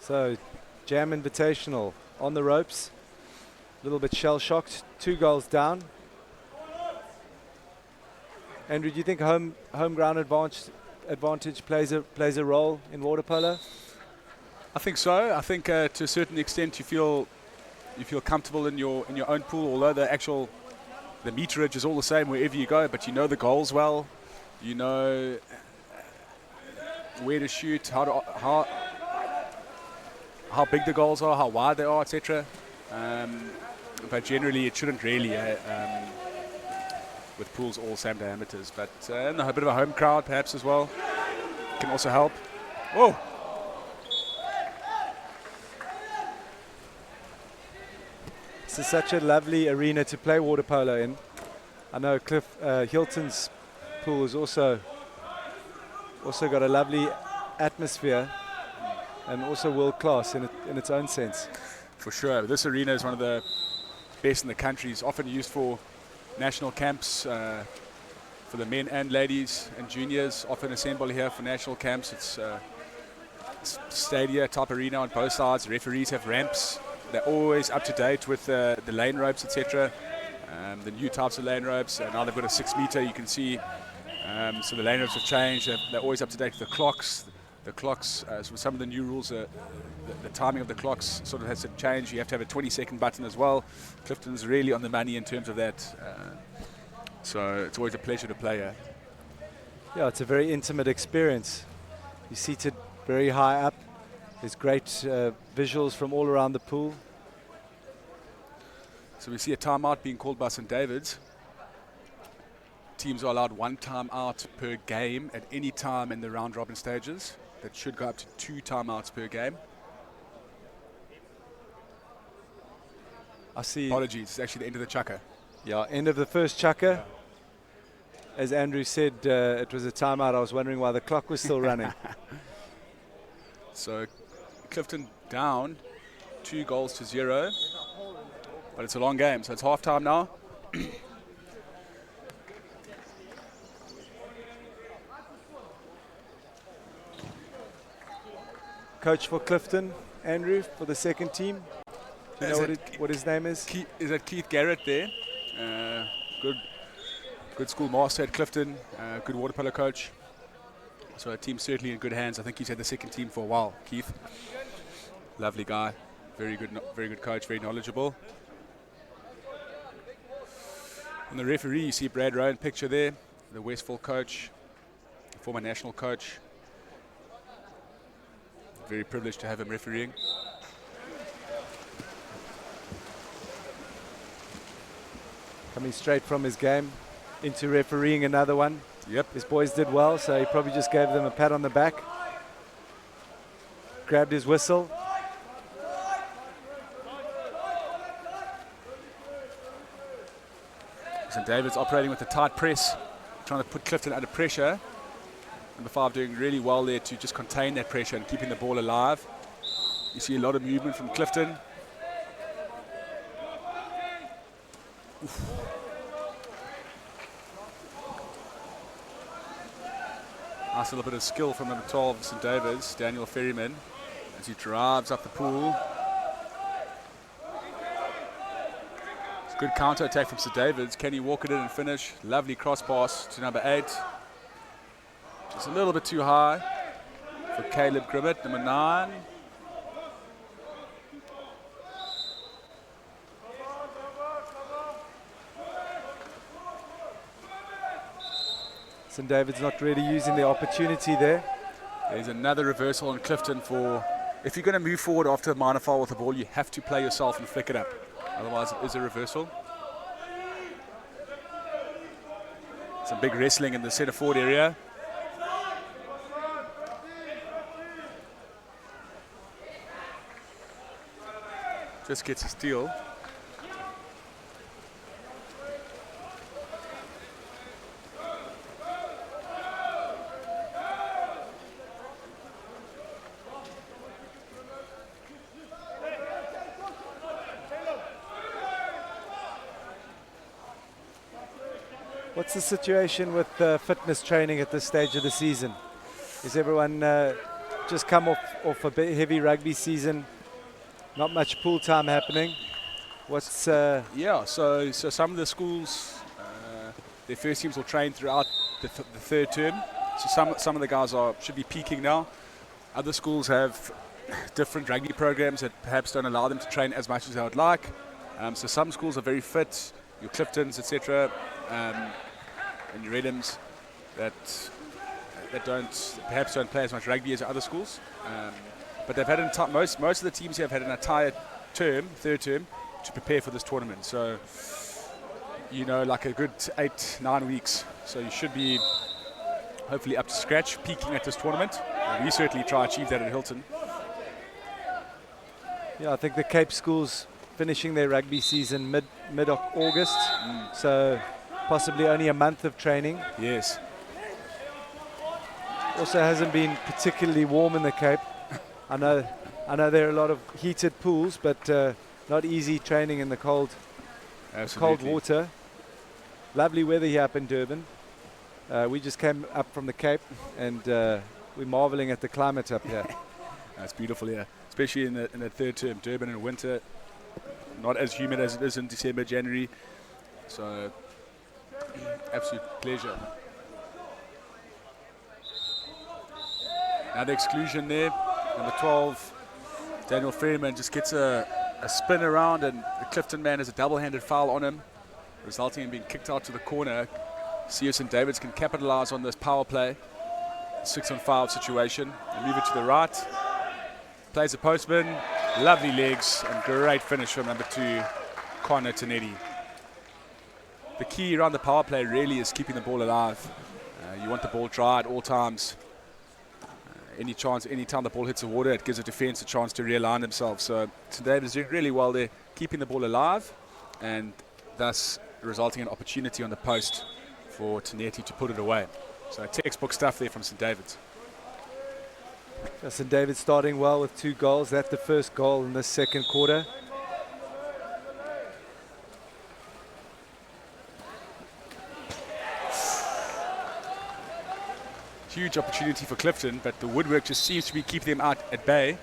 C: So, Jam Invitational on the ropes. A little bit shell-shocked. 2 goals down. Andrew, do you think home ground advantage plays a role in water polo?
F: I think so. I think to a certain extent you feel comfortable in your own pool, although the meterage is all the same wherever you go, but you know the goals well. You know where to shoot, how big the goals are, how wide they are, etc. But generally, it shouldn't really, with pools all same diameters. But and a bit of a home crowd perhaps as well can also help. Oh!
C: This is such a lovely arena to play water polo in. I know Hilton's pool has also got a lovely atmosphere and also world class in its own sense.
F: For sure. This arena is one of the best in the country. It's often used for national camps for the men and ladies and juniors. Often assemble here for national camps. It's stadia type arena on both sides. Referees have ramps. They're always up to date with the lane ropes, etc. The new types of lane ropes. Now they've got a 6 meter, you can see. So the lane ropes have changed. They're always up to date with the clocks. The clocks, so some of the new rules, the timing of the clocks sort of has to change. You have to have a 20-second button as well. Clifton's really on the money in terms of that. So it's always a pleasure to play here.
C: Yeah, it's a very intimate experience. You're seated very high up. There's great visuals from all around the pool.
F: So we see a timeout being called by St David's. Teams are allowed 1 timeout per game at any time in the round robin stages. That should go up to 2 timeouts per game.
C: I see.
F: Apologies, it's actually the end of the chukker.
C: Yeah, end of the first chukker. As Andrew said, it was a timeout. I was wondering why the clock was still running.
F: So Clifton down 2-0, but it's a long game, so it's half time now.
C: Coach for Clifton, Andrew, for the second team. Do you know what his name is?
F: Is that Keith Garrett there? Good school master at Clifton, good water polo coach. So a team certainly in good hands. I think he's had the second team for a while, Keith. Lovely guy, very good coach, very knowledgeable. And the referee, you see Brad Rowan picture there, the Westville coach, former national coach. Very privileged to have him refereeing.
C: Coming straight from his game into refereeing another one.
F: Yep.
C: His boys did well, so he probably just gave them a pat on the back. Grabbed his whistle.
F: St David's operating with a tight press, trying to put Clifton under pressure. Number 5 doing really well there to just contain that pressure and keeping the ball alive. You see a lot of movement from Clifton. Oof. Nice little bit of skill from number 12, St David's, Daniel Ferryman, as he drives up the pool. It's a good counter attack from St David's. Can he walk it in and finish? Lovely cross pass to number 8. Just a little bit too high for Caleb Grimmett, number 9.
C: St David's not really using the opportunity there.
F: There's another reversal on Clifton for, if you're going to move forward after a minor foul with the ball, you have to play yourself and flick it up. Otherwise it is a reversal. Some big wrestling in the centre forward area. Just gets a steal.
C: What's the situation with fitness training at this stage of the season? Is everyone just come off a bit heavy rugby season? Not much pool time happening. What's
F: yeah, so some of the schools, their first teams will train throughout the third term. So some of the guys should be peaking now. Other schools have different rugby programs that perhaps don't allow them to train as much as they would like. So some schools are very fit, your Cliftons, etc., and your Reddams, that that perhaps don't play as much rugby as other schools. But they've had most of the teams here have had an entire third term, to prepare for this tournament. So, like a good 8-9 weeks. So you should be hopefully up to scratch, peaking at this tournament. We certainly try to achieve that at Hilton.
C: Yeah, I think the Cape schools finishing their rugby season mid-August. So possibly only a month of training.
F: Yes.
C: Also hasn't been particularly warm in the Cape. I know there are a lot of heated pools, but not easy training in the cold water. Lovely weather here up in Durban. We just came up from the Cape, and we're marveling at the climate up here.
F: It's beautiful here, especially in the third term. Durban in winter, not as humid as it is in December, January. So, absolute pleasure. Now the exclusion there, number 12, Daniel Freeman just gets a spin around, and the Clifton man has a double-handed foul on him, resulting in being kicked out to the corner. See if St David's can capitalise on this power play, 6-on-5 situation, and move it to the right. Plays a postman, lovely legs, and great finish from number 2, Connor Tanetti. The key around the power play really is keeping the ball alive. You want the ball dry at all times. Any time the ball hits the water, it gives the defence a chance to realign themselves. So St David's doing really well there, keeping the ball alive, and thus resulting in opportunity on the post for Tanetti to put it away. So textbook stuff there from St David's.
C: St David's starting well with 2 goals. That's the first goal in this second quarter.
F: Huge opportunity for Clifton, but the woodwork just seems to be keeping them out at bay.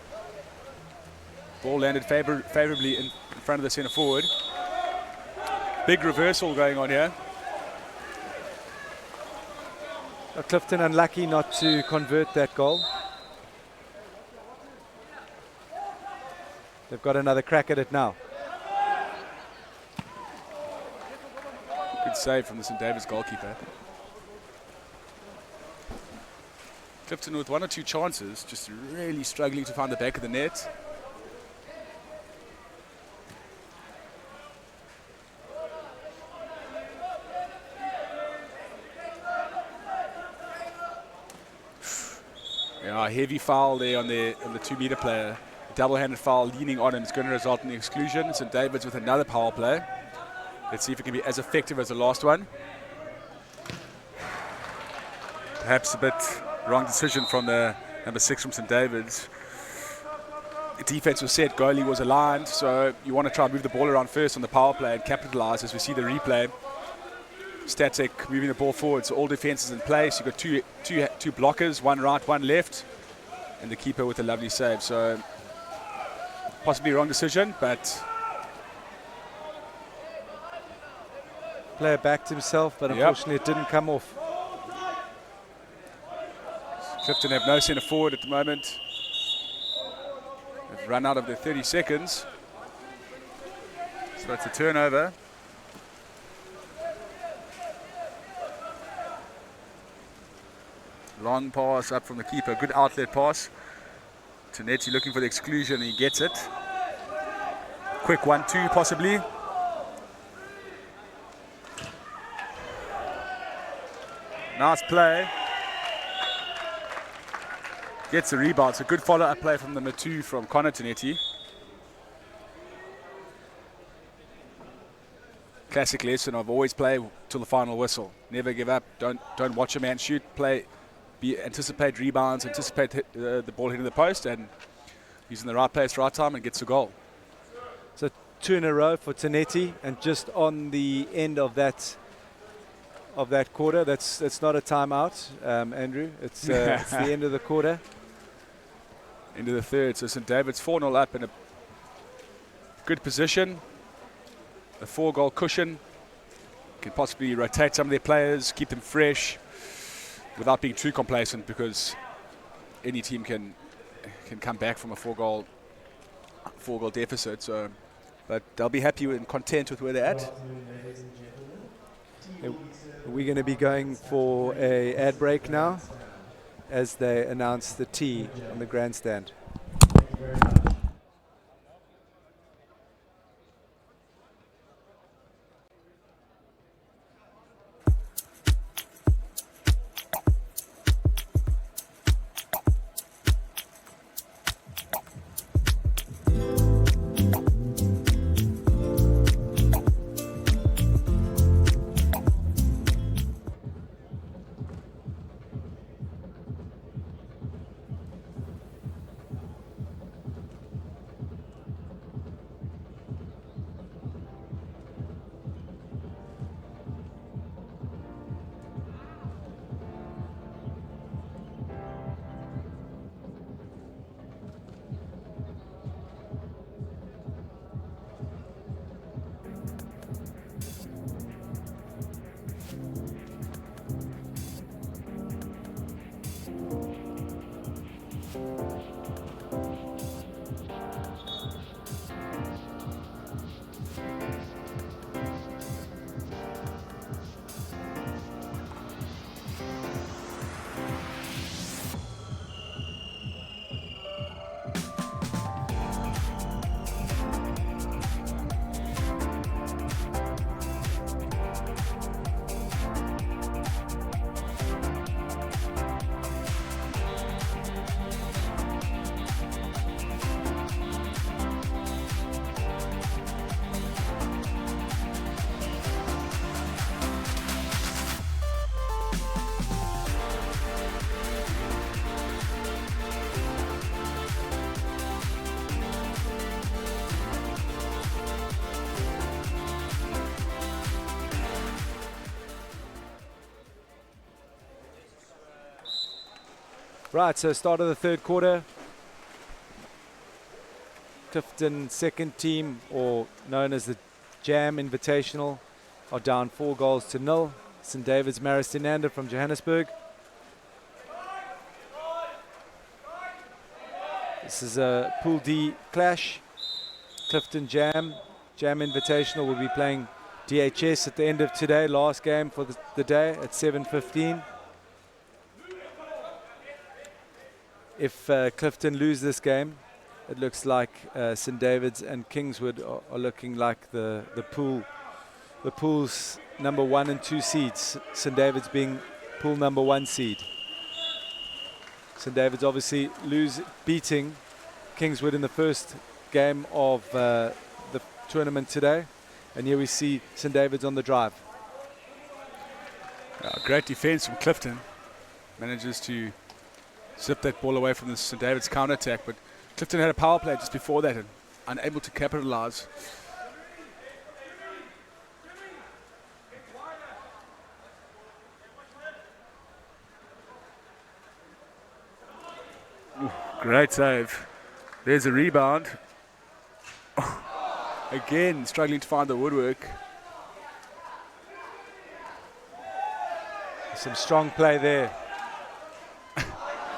F: Ball landed favourably in front of the centre forward. Big reversal going on here.
C: Clifton unlucky not to convert that goal. They've got another crack at it now.
F: Good save from the St David's goalkeeper. Clifton with 1 or 2 chances, just really struggling to find the back of the net. Yeah, a heavy foul there on the 2-metre player. Double-handed foul leaning on him is going to result in the exclusion. St David's with another power play. Let's see if it can be as effective as the last one. Perhaps a bit wrong decision from the number 6 from St David's. The defense was set, goalie was aligned, so you want to try and move the ball around first on the power play and capitalise. As we see the replay, Static moving the ball forward, so all defences in place. You've got two blockers, one right, one left, and the keeper with a lovely save. So possibly wrong decision, but
C: player backed himself, but unfortunately it didn't come off.
F: Clifton have no centre forward at the moment. They've run out of their 30 seconds. So it's a turnover. Long pass up from the keeper. Good outlet pass. Tanetti looking for the exclusion, and he gets it. Quick 1-2 possibly. Nice play. Gets the rebound. So good follow-up play from number 2 from Connor Tanetti. Classic lesson of always play till the final whistle. Never give up. Don't watch a man shoot. Play. Anticipate rebounds. Anticipate the ball hitting the post, and he's in the right place, right time, and gets a goal.
C: So 2 in a row for Tanetti, and just on the end of that quarter. That's not a timeout, Andrew. It's the end of the quarter.
F: Into the third. So St David's 4-0 up in a good position. A 4-goal cushion. Can possibly rotate some of their players, keep them fresh, without being too complacent, because any team can come back from a 4-goal deficit. So, but they'll be happy and content with where they're at.
C: We're going to be going for a ad break now. as they announce the tee on the grandstand. Right, so start of the third quarter. Clifton second team, or known as the Jam Invitational, are down 4-0. St David's Marist Inanda from Johannesburg. This is a Pool D clash. Clifton Jam Invitational will be playing DHS at the end of today, last game for the day at 7:15. If Clifton lose this game, it looks like St David's and Kingswood are looking like the pool's number 1 and 2 seeds. St David's being pool number 1 seed. St David's obviously beating Kingswood in the first game of the tournament today, and here we see St David's on the drive.
F: Great defense from Clifton. Manages to zip that ball away from the St David's counter-attack, but Clifton had a power play just before that and unable to capitalize. Ooh, great save. There's a rebound. Again, struggling to find the woodwork.
C: Some strong play there.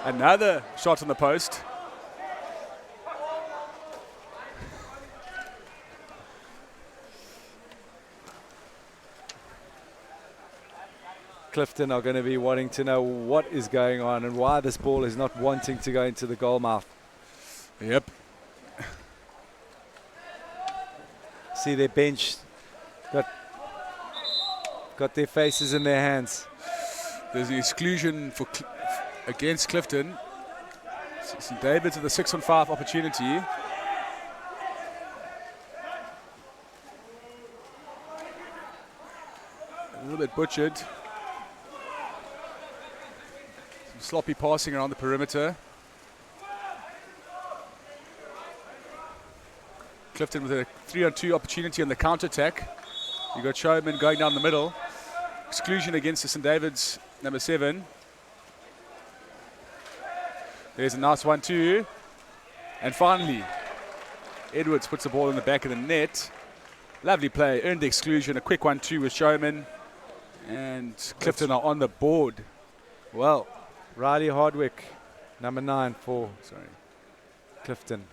F: Another shot on the post.
C: Clifton are going to be wanting to know what is going on and why this ball is not wanting to go into the goal mouth.
F: Yep.
C: See their bench got their faces in their hands.
F: There's the exclusion for against Clifton. St David's with a 6-on-5 opportunity. A little bit butchered. Some sloppy passing around the perimeter. Clifton with a 3-on-2 opportunity on the counter-attack. You got Showman going down the middle. Exclusion against the St David's number 7. There's a nice 1-2. And finally, Edwards puts the ball in the back of the net. Lovely play, earned the exclusion. A quick 1-2 with Showman. And Clifton are on the board.
C: Well, Riley Hardwick, number 9 for Clifton.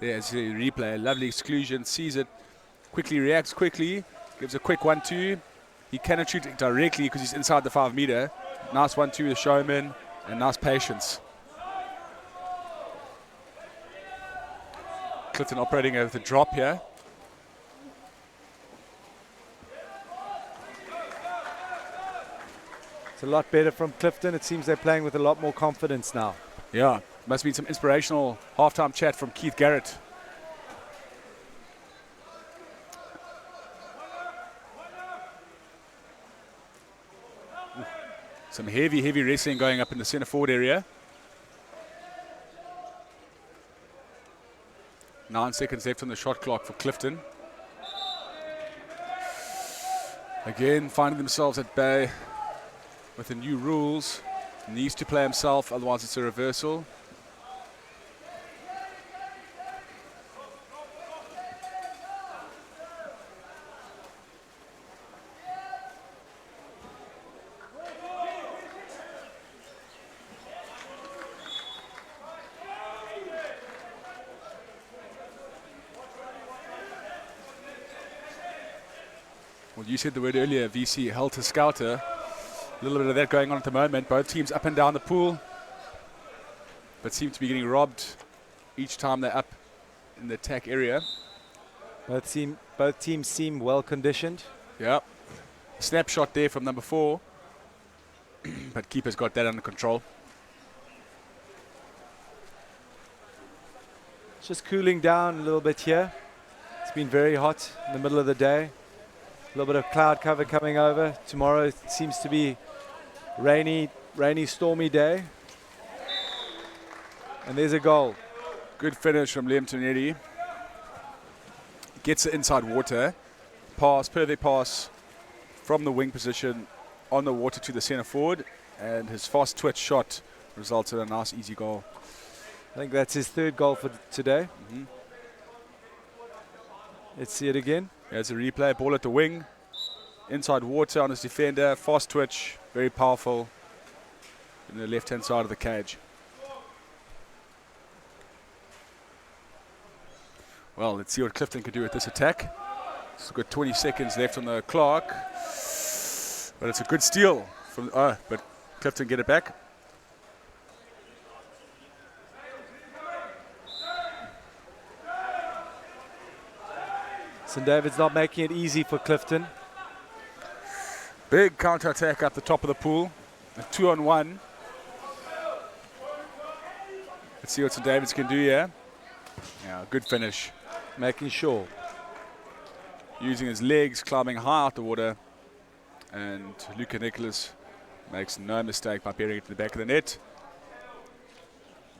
F: There's the replay. Lovely exclusion. Sees it. Quickly reacts quickly. Gives a quick 1-2. He cannot shoot it directly because he's inside the 5 meter. Nice 1-2 with showman and nice patience. Clifton operating with a drop here.
C: It's a lot better from Clifton. It seems they're playing with a lot more confidence now.
F: Yeah, must be some inspirational halftime chat from Keith Garrett. Some heavy wrestling going up in the center forward area. 9 seconds left on the shot clock for Clifton. Again, finding themselves at bay with the new rules. Needs to play himself, otherwise it's a reversal. Well, you said the word earlier, VC, helter-skelter. A little bit of that going on at the moment. Both teams up and down the pool, but seem to be getting robbed each time they're up in the attack area.
C: Both teams seem well conditioned.
F: Yeah. Snapshot there from number 4, but keeper's got that under control.
C: It's just cooling down a little bit here. It's been very hot in the middle of the day. A little bit of cloud cover coming over. Tomorrow seems to be rainy, stormy day. And there's a goal.
F: Good finish from Liam Tonetti. Gets it inside water. Pass, perfect pass from the wing position on the water to the center forward. And his fast twitch shot results in a nice, easy goal.
C: I think that's his 3rd goal for today.
F: Mm-hmm.
C: Let's see it again.
F: There's a replay. Ball at the wing. Inside water on his defender. Fast twitch. Very powerful. In the left-hand side of the cage. Well, let's see what Clifton can do with this attack. It's got 20 seconds left on the clock. But it's a good steal. But Clifton get it back.
C: St David's not making it easy for Clifton.
F: Big counter-attack up the top of the pool. A 2-on-1. Let's see what St David's can do here. Yeah, good finish.
C: Making sure.
F: Using his legs, climbing high out the water. And Luca Nicholas makes no mistake by burying it to the back of the net.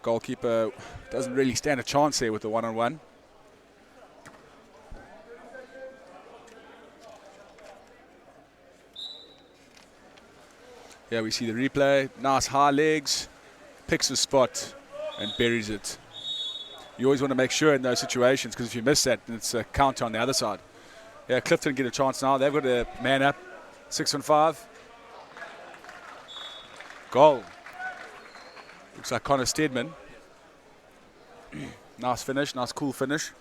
F: Goalkeeper doesn't really stand a chance there with the 1-on-1. Yeah, we see the replay. Nice high legs. Picks a spot and buries it. You always want to make sure in those situations, because if you miss that, then it's a counter on the other side. Yeah, Clifton get a chance now. They've got a man up. 6-on-5. Goal. Looks like Connor Steadman. Nice finish. Nice cool finish.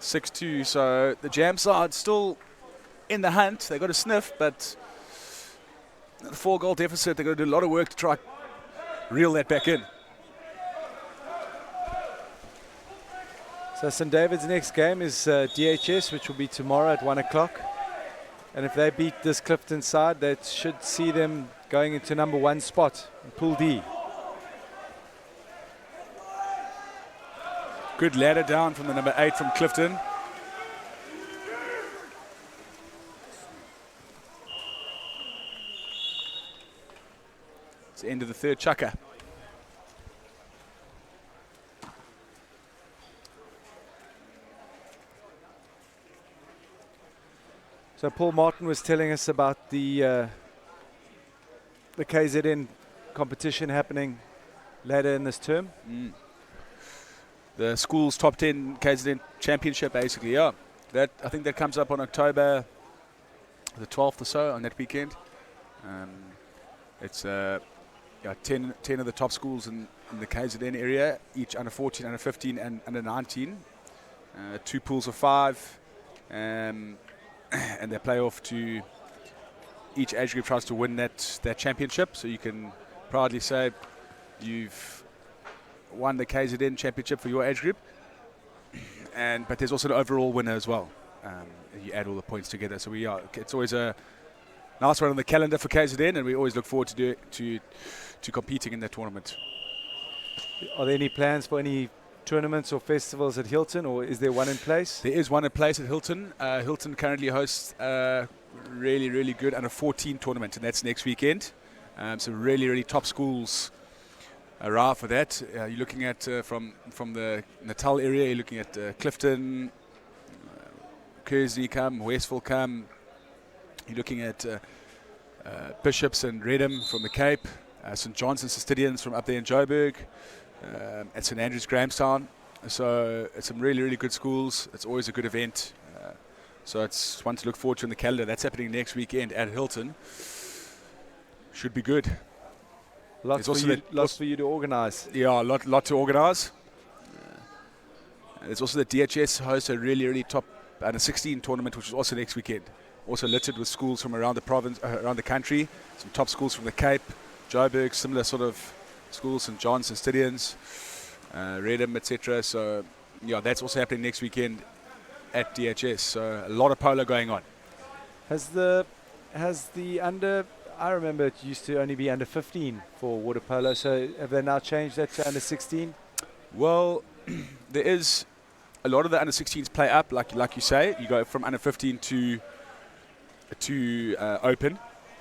F: 6-2. So the Jam side still in the hunt. They got a sniff, but the 4-goal deficit, they're going to do a lot of work to try reel that back in.
C: So St David's next game is DHS, which will be tomorrow at 1 o'clock. And if they beat this Clifton side, that should see them going into number 1 spot in Pool D.
F: Good ladder down from the number 8 from Clifton. It's the end of the 3rd chukker.
C: So Paul Martin was telling us about the KZN competition happening later in this term.
F: The school's top 10 KZN championship, basically, yeah. I think that comes up on October the 12th or so, on that weekend. It's 10 of the top schools in in the KZN area, each under 14, under 15, and under 19. 2 pools of 5, and they play off to each age group tries to win that championship. So you can proudly say you've won the KZN championship for your age group. But there's also the overall winner as well. You add all the points together. So it's always a nice one on the calendar for KZN, and we always look forward to competing in that tournament.
C: Are there any plans for any tournaments or festivals at Hilton, or is there one in place?
F: There is one in place at Hilton. Hilton currently hosts a really, really good under 14 tournament, and that's next weekend. So really, really top schools arrive for that. You're looking at from the Natal area. You're looking at Clifton, Kearsney come, Westville come. You're looking at Bishops and Reddam from the Cape, St John's and Cistidians from up there in Joburg, at St Andrews, Grahamstown. So it's some really, really good schools. It's always a good event. So it's one to look forward to in the calendar. That's happening next weekend at Hilton. Should be good.
C: Lots for you to organise.
F: Yeah, a lot to organise. There's also the DHS hosts a really, really top under 16 tournament, which is also next weekend. Also littered with schools from around the province, around the country. Some top schools from the Cape, Joburg, similar sort of schools, St John's and Cistidians, Reddam, etc. So yeah, that's also happening next weekend at DHS. So a lot of polo going on.
C: Has the under, I remember it used to only be under 15 for water polo. So have they now changed that to under 16?
F: Well, there is a lot of the under 16s play up, like you say. You go from under 15 to open,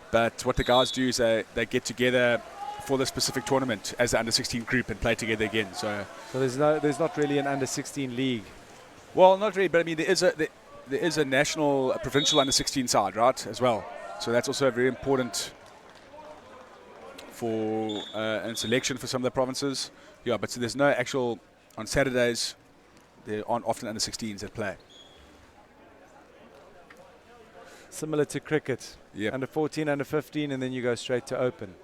F: but what the guys do is they get together for the specific tournament as the under 16 group and play together again. So
C: there's not really an under 16 league.
F: Well, not really, but I mean there is a national, provincial under 16 side, right, as well. So that's also very important for and selection for some of the provinces. Yeah, but so there's no actual on Saturdays. There aren't often under 16s that play.
C: Similar to cricket.
F: Yep.
C: Under 14, under 15, and then you go straight to open.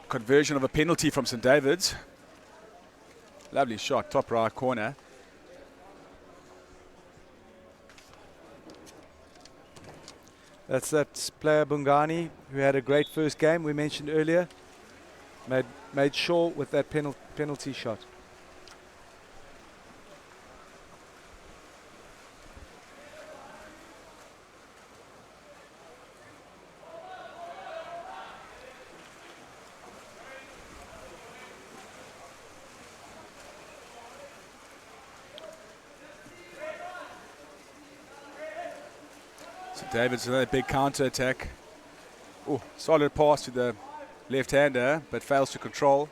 F: Conversion of a penalty from St David's. Lovely shot, top right corner.
C: That's that player Bungani, who had a great first game we mentioned earlier. Made sure with that penalty shot.
F: So David's another big counter attack. Oh, solid pass to the left-hander, but fails to control.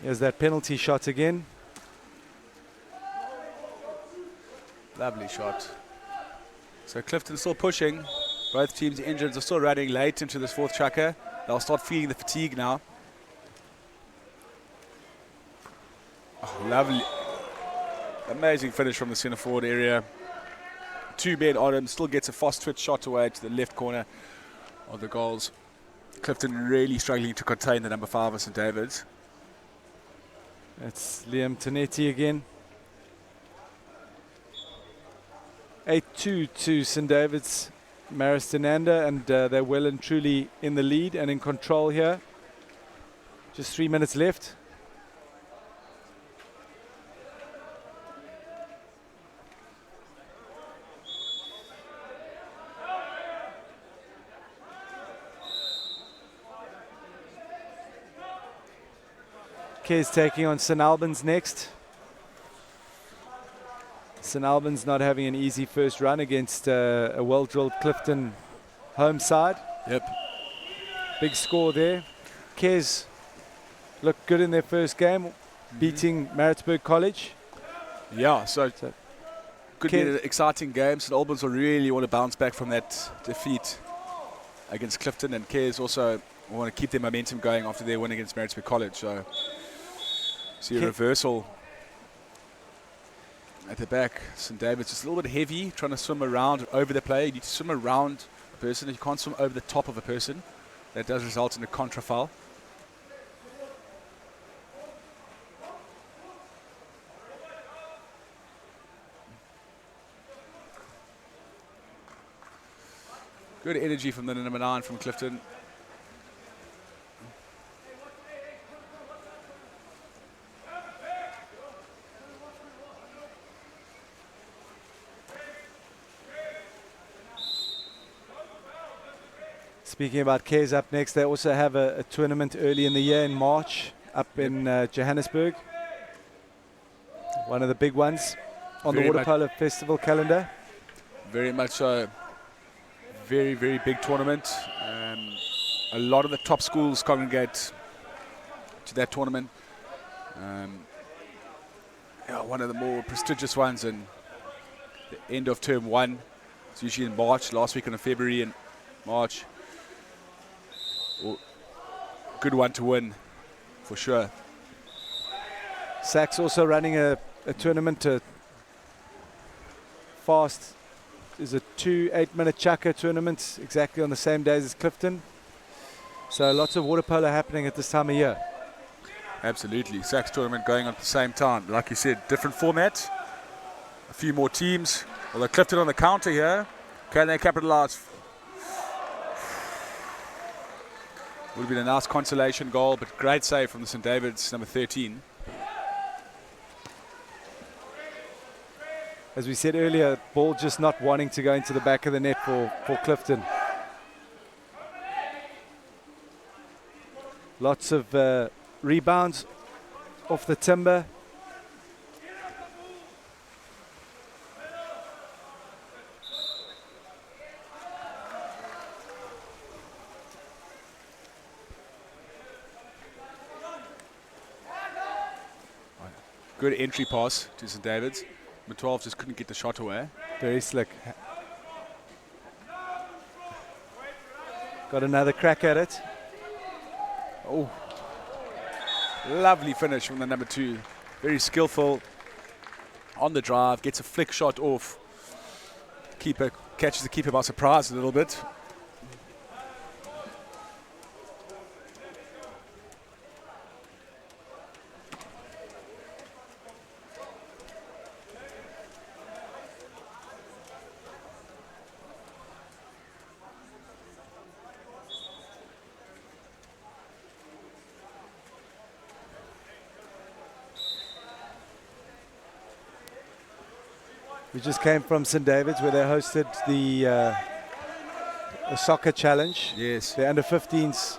C: Here's that penalty shot again.
F: Lovely shot. So Clifton still pushing. Both teams' engines are still running late into this fourth chukker. They'll start feeling the fatigue now. Oh, lovely. Amazing finish from the centre forward area. 2-man on him. Still gets a fast twitch shot away to the left corner of the goals. Clifton really struggling to contain the number 5 of St David's.
C: It's Liam Tanetti again. 8-2 to St David's Marist Inanda, and they're well and truly in the lead and in control here. Just 3 minutes left. Kes taking on St Alban's next. St Alban's not having an easy first run against a well-drilled Clifton home side.
F: Yep.
C: Big score there. Kes looked good in their first game, beating Maritzburg College.
F: Yeah, so
C: So
F: could be an exciting game. St Albans will really want to bounce back from that defeat against Clifton, and Cares also want to keep their momentum going after their win against Maritzburg College. So see a reversal at the back. St David's just a little bit heavy, trying to swim around over the play. You need to swim around a person. You can't swim over the top of a person. That does result in a contra foul. Good energy from the number 9 from Clifton.
C: Speaking about Cares up next, they also have a tournament early in the year in March up in Johannesburg. One of the big ones on
F: Very
C: the
F: much-
C: Waterpolo Festival calendar.
F: Very much so. Very, very big tournament. A lot of the top schools congregate to that tournament. Yeah, one of the more prestigious ones, and the end of term 1. It's usually in March, last weekend of February and March. Good one to win, for sure.
C: Sachs also running a tournament, fast. Is a 2 8-minute chucker tournament exactly on the same days as Clifton. So lots of water polo happening at this time of year.
F: Absolutely. Sachs tournament going on at the same time. Like you said, different format. A few more teams. Although Clifton on the counter here. Can they capitalize? Would have been a nice consolation goal, but great save from the St David's, number 13.
C: As we said earlier, ball just not wanting to go into the back of the net for Clifton. Lots of rebounds off the timber.
F: Good entry pass to St David's. Number 12 just couldn't get the shot away.
C: Very slick. Got another crack at it.
F: Oh, lovely finish from the number 2. Very skillful on the drive. Gets a flick shot off. Keeper catches the keeper by surprise a little bit.
C: We just came from St David's where they hosted the soccer challenge.
F: Yes.
C: The under 15s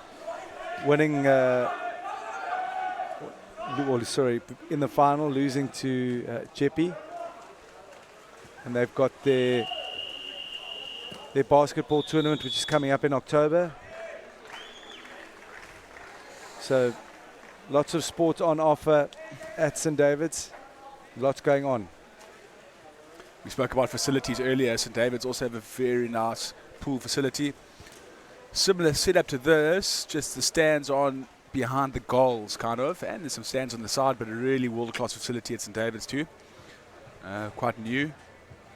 C: winning, in the final, losing to Jeppy. And they've got their basketball tournament, which is coming up in October. So lots of sport on offer at St David's. Lots going on.
F: We spoke about facilities earlier. St David's also have a very nice pool facility. Similar setup to this, just the stands on behind the goals, kind of. And there's some stands on the side, but a really world-class facility at St David's too. Quite new.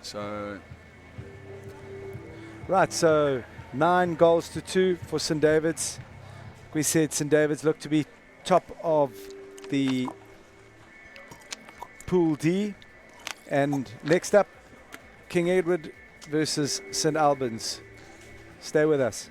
F: So
C: Right, so 9 goals to 2 for St David's. We said St David's look to be top of the Pool D. And next up, King Edward versus St Albans. Stay with us.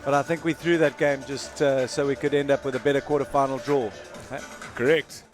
C: But I think we threw that game just so we could end up with a better quarterfinal draw.
F: Correct.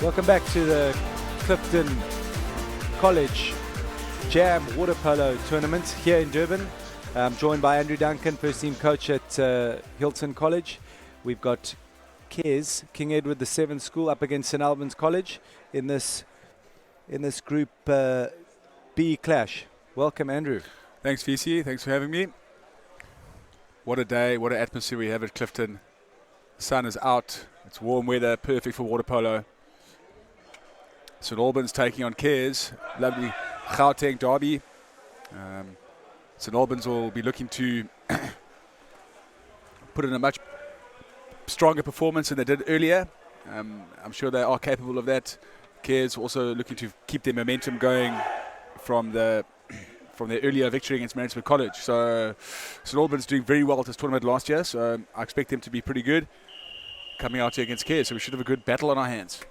C: Welcome back to the Clifton College Jam Waterpolo Tournament here in Durban. I'm joined by Andrew Duncan, first team coach at Hilton College. We've got Kes, King Edward VII School, up against St Alban's College in this Group B clash. Welcome, Andrew.
F: Thanks, VC. Thanks for having me. What a day, what an atmosphere we have at Clifton. The sun is out. It's warm weather, perfect for water polo. St Alban's taking on Kes. Lovely Gauteng derby. St Alban's will be looking to put in a much stronger performance than they did earlier. I'm sure they are capable of that. Kes also looking to keep their momentum going from their earlier victory against Maritzburg College. So St Alban's doing very well at this tournament last year, so I expect them to be pretty good coming out here against Kes. So we should have a good battle on our hands.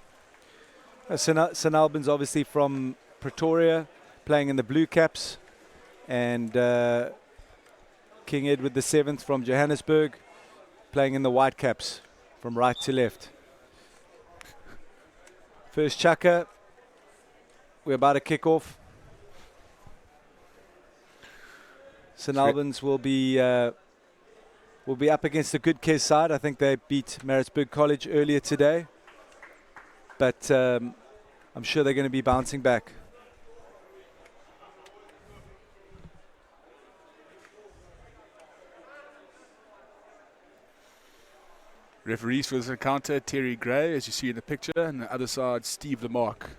C: St Alban's obviously from Pretoria, playing in the Blue Caps, and King Edward VII from Johannesburg, playing in the White Caps from right to left. First chukker, we're about to kick off. St Alban's will be up against a good Kes side. I think they beat Maritzburg College earlier today, but I'm sure they're going to be bouncing back.
F: Referees for this encounter, Terry Gray, as you see in the picture, and the other side, Steve Lamarck.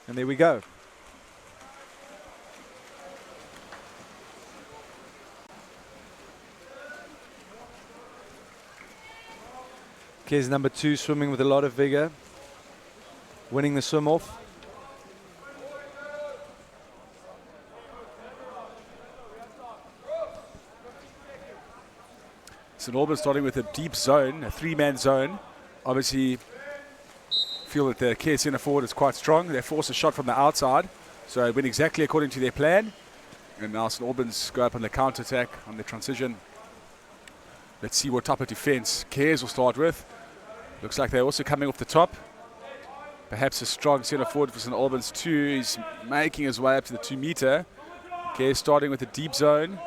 C: And there we go. Here's number 2 swimming with a lot of vigor. Winning the swim off.
F: St Alban starting with a deep zone, a 3-man zone. Obviously, feel that the Kearsney centre forward is quite strong. They force a shot from the outside, so it went exactly according to their plan. And now St Albans go up on the counter-attack, on the transition. Let's see what type of defence Kears will start with. Looks like they're also coming off the top. Perhaps a strong centre forward for St Albans too. He's making his way up to the 2 metre. Kears starting with a deep zone.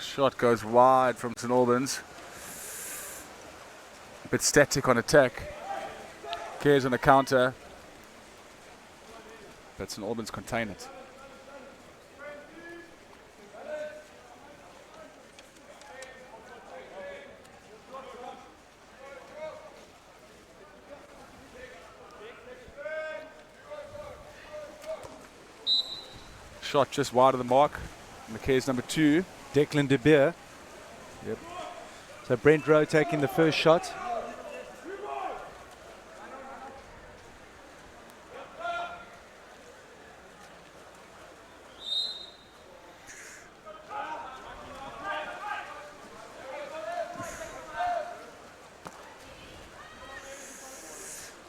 F: Shot goes wide from St Albans. A bit static on attack. Kears on the counter. But St Albans contain it. Shot just wide of the mark. And the Kears number 2.
C: Declan de Beer.
F: Yep.
C: So Brent Rowe taking the first shot.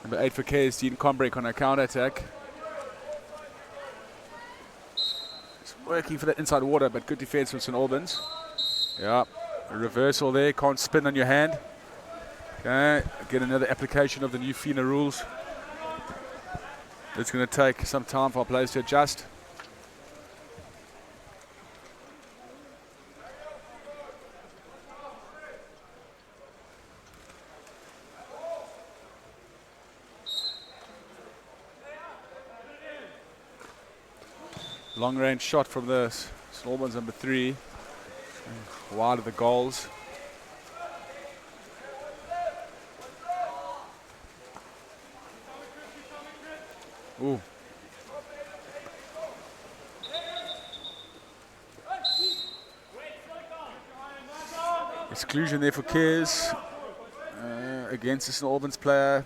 F: Number 8 for Kears, Dean Combrink on a counter-attack. Working for that inside water, but good defense from St Albans. Yeah, a reversal there, can't spin on your hand. Okay, get another application of the new FINA rules. It's going to take some time for our players to adjust. Long range shot from the St Albans number 3. Wide of the goals. Ooh. Exclusion there for Kears against the St Albans player.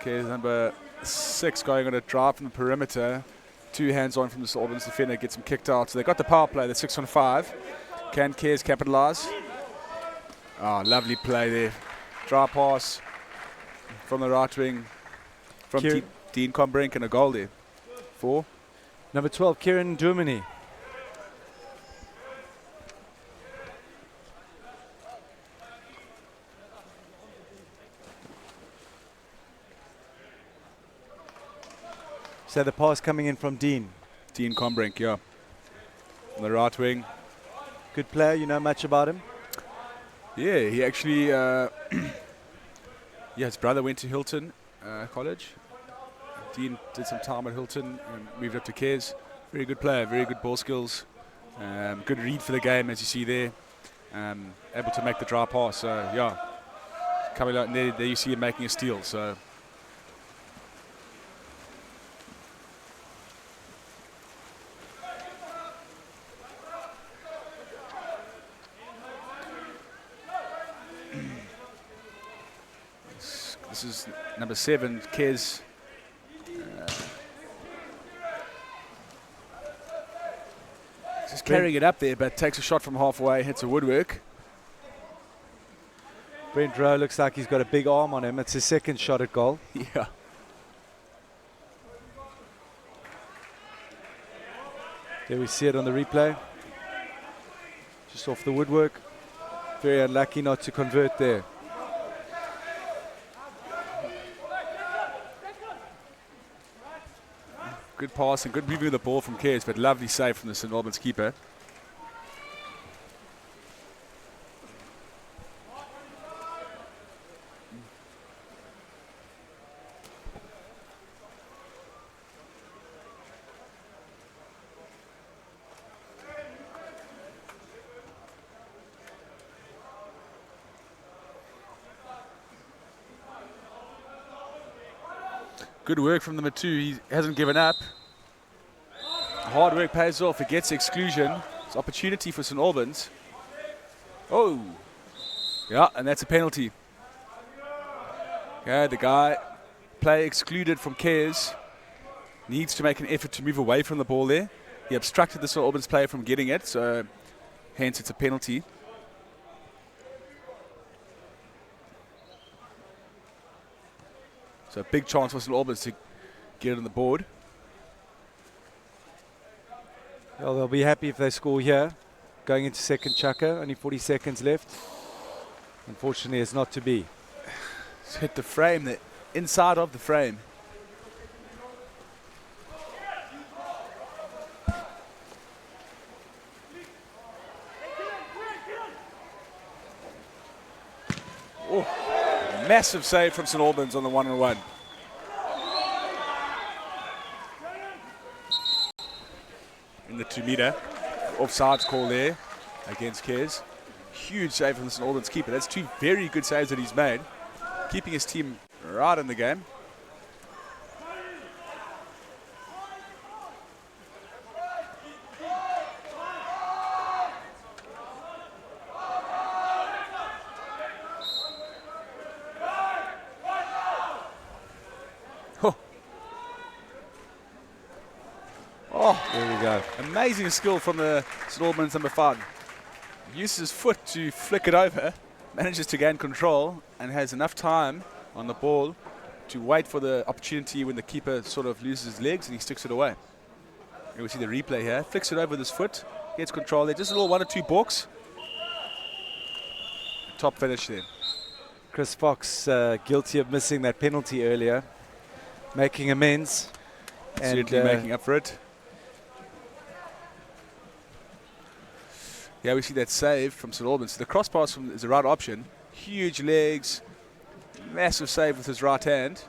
F: Kears number 6 going on a drive from the perimeter. 2 hands on from the St Albans defender, gets him kicked out. So they got the power play, the 6-on-5. Can Kears capitalise? Oh, lovely play there. Dry pass from the right wing from Dean Combrink and a goal there. 4.
C: Number 12, Kieran Durban. So the pass coming in from Dean.
F: Dean Combrink, yeah. On the right wing.
C: Good player, you know much about him?
F: Yeah, he actually, his brother went to Hilton College. Dean did some time at Hilton and moved up to Kears. Very good player, very good ball skills. Good read for the game, as you see there. Able to make the dry pass, so yeah. Coming out, and there you see him making a steal, so. This is number 7, Kez. Just carrying it up there, but takes a shot from halfway, hits a woodwork.
C: Brent Rowe looks like he's got a big arm on him. It's his second shot at goal.
F: Yeah.
C: There we see it on the replay. Just off the woodwork. Very unlucky not to convert there.
F: Good pass and good moving of the ball from Kears, but lovely save from the St Albans keeper. Good work from number 2. He hasn't given up. Hard work pays off. It gets exclusion. It's opportunity for St Albans. Oh. Yeah, and that's a penalty. Okay, the player excluded from Cares needs to make an effort to move away from the ball there. He obstructed the St Albans player from getting it, so hence it's a penalty. So a big chance for St Albans to get it on the board.
C: Well, they'll be happy if they score here. Going into second chukker, only 40 seconds left. Unfortunately, it's not to be.
F: It's hit the frame, the inside of the frame. Oh, massive save from St Albans on the 1-on-1. In the 2-meter. Offsides call there against Kes. Huge save from the St Albans keeper. That's two very good saves that he's made. Keeping his team right in the game. Oh,
C: there we go.
F: Amazing skill from the St Albans number 5. Uses his foot to flick it over, manages to gain control, and has enough time on the ball to wait for the opportunity when the keeper sort of loses his legs and he sticks it away. And we see the replay here. Flicks it over with his foot, gets control there. Just a little 1 or 2 balks. Top finish there.
C: Chris Fox guilty of missing that penalty earlier, making amends.
F: Certainly making up for it. Yeah, we see that save from St Albans. So the cross pass is the right option. Huge legs, massive save with his right hand.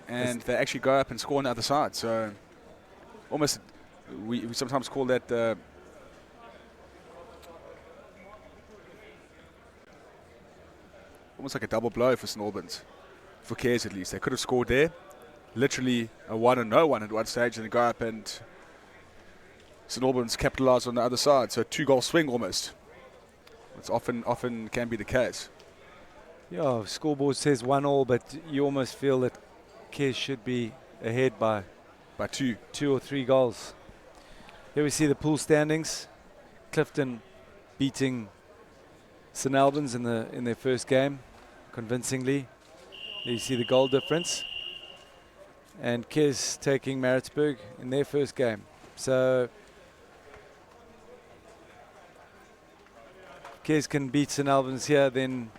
F: And they actually go up and score on the other side. So almost, we sometimes call that almost like a double blow for St Albans. For Cares at least. They could have scored there. Literally a 1-0 at one stage, and they go up and St Albans capitalised on the other side. So a 2-goal swing almost. It's often can be the case.
C: Yeah, scoreboard says 1-1, but you almost feel that Kes should be ahead by
F: 2
C: or 3 goals. Here we see the pool standings. Clifton beating St Albans in their first game convincingly. There you see the goal difference. And Kes taking Maritzburg in their first game. So Kes can beat St Albans here, then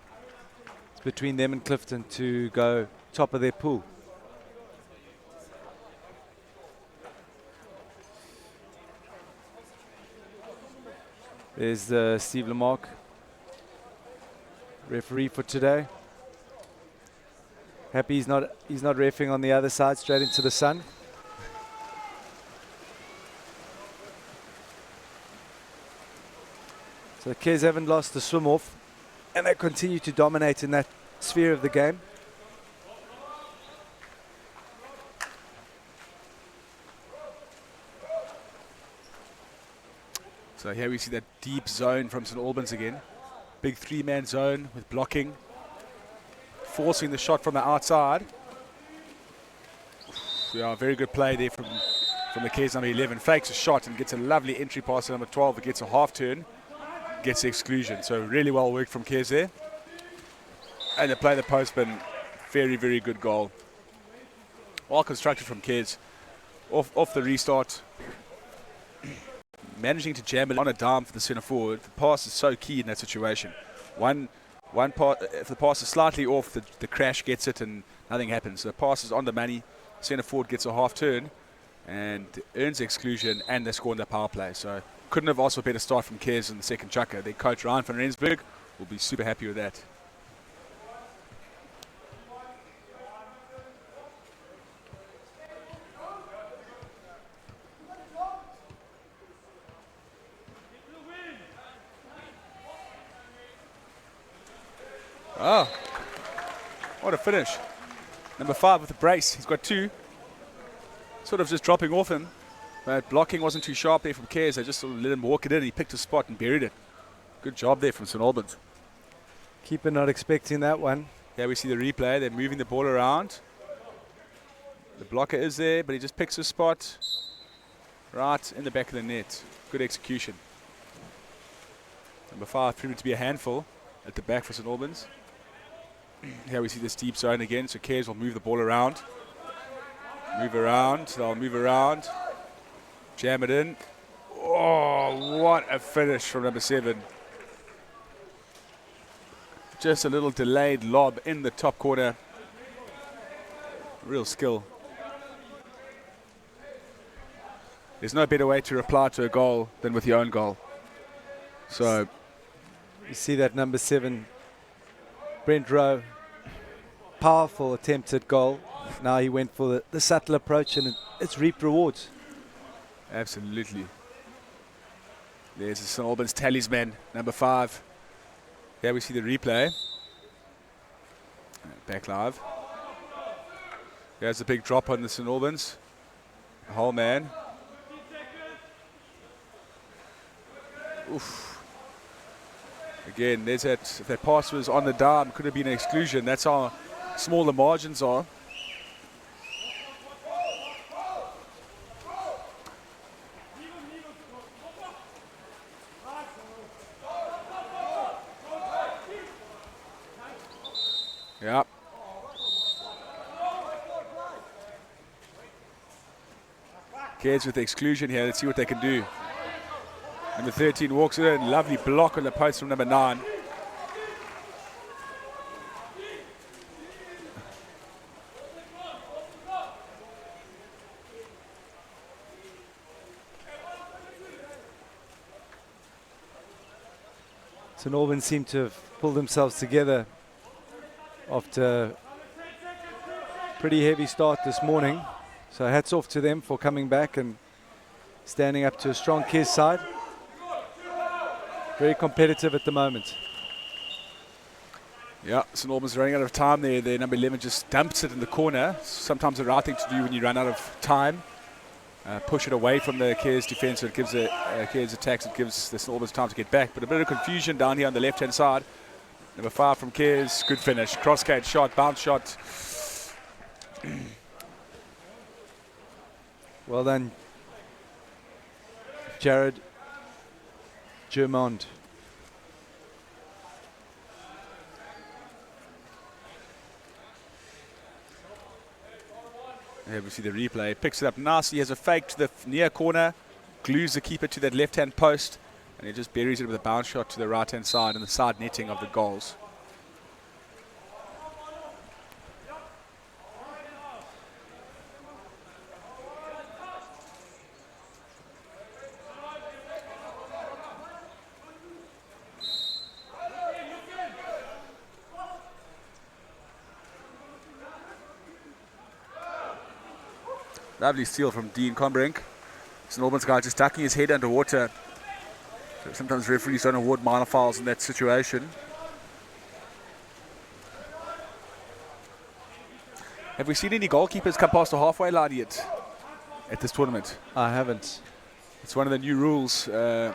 C: it's between them and Clifton to go top of their pool. There's Steve Lamarck, referee for today. Happy he's not reffing on the other side, straight into the sun. So the Kes haven't lost the swim off, and they continue to dominate in that sphere of the game.
F: So here we see that deep zone from St Albans again. Big 3-man zone with blocking. Forcing the shot from the outside. Yeah, very good play there from the Kes number 11. Fakes a shot and gets a lovely entry pass to number 12. It gets a half turn. Gets the exclusion. So really well worked from Kes there. And they play the postman. Very, very good goal. Well constructed from Kes. Off the restart. Managing to jam it on a dime for the centre forward. The pass is so key in that situation. One part, if the pass is slightly off, the crash gets it and nothing happens. So the pass is on the money. Centre forward gets a half turn and earns exclusion, and they score in the power play. So couldn't have asked for a better start from Kes in the second chukker. Their coach Ryan van Rensburg will be super happy with that. Oh, what a finish. Number 5 with the brace. He's got 2. Sort of just dropping off him. But blocking wasn't too sharp there from Cares. They just sort of let him walk it in. He picked a spot and buried it. Good job there from St Albans.
C: Keeper not expecting that one.
F: Here we see the replay. They're moving the ball around. The blocker is there, but he just picks a spot right in the back of the net. Good execution. Number 5 proving to be a handful at the back for St Albans. Here we see this deep zone again, so Cares will move the ball around. Move around, they'll move around. Jam it in. Oh, what a finish from number 7. Just a little delayed lob in the top corner. Real skill. There's no better way to reply to a goal than with your own goal. So
C: you see that number 7, Brent Rowe, powerful attempt at goal. Now he went for the subtle approach, and it's reaped rewards.
F: Absolutely. There's the St Albans talisman, number 5. There we see the replay. Back live. There's a big drop on the St Albans. The whole man. Oof. Again, there's that. If that pass was on the dime, could have been an exclusion. That's how small the margins are. Yeah. Cares with the exclusion here. Let's see what they can do. Number 13 walks it in. Lovely block on the post from number 9.
C: St Albans seem to have pulled themselves together after a pretty heavy start this morning. So hats off to them for coming back and standing up to a strong Kiers side. Very competitive at the moment.
F: Yeah, St Albans running out of time there. Their number 11 just dumps it in the corner. Sometimes the right thing to do when you run out of time. Push it away from the Kiers defence, so it gives the Kiers attacks, it gives the St Albans time to get back. But a bit of confusion down here on the left-hand side. Number 5 from Kiers, good finish. Cross-cage shot, bounce shot.
C: Well done, Jared Germond.
F: Here we see the replay. Picks it up nicely. He has a fake to the near corner, glues the keeper to that left-hand post, and he just buries it with a bounce shot to the right-hand side and the side netting of the goals. Lovely steal from Dean Combrink. St Albans guy just ducking his head underwater. So sometimes referees don't award minor fouls in that situation. Have we seen any goalkeepers come past the halfway line yet at this tournament?
C: I haven't.
F: It's one of the new rules. As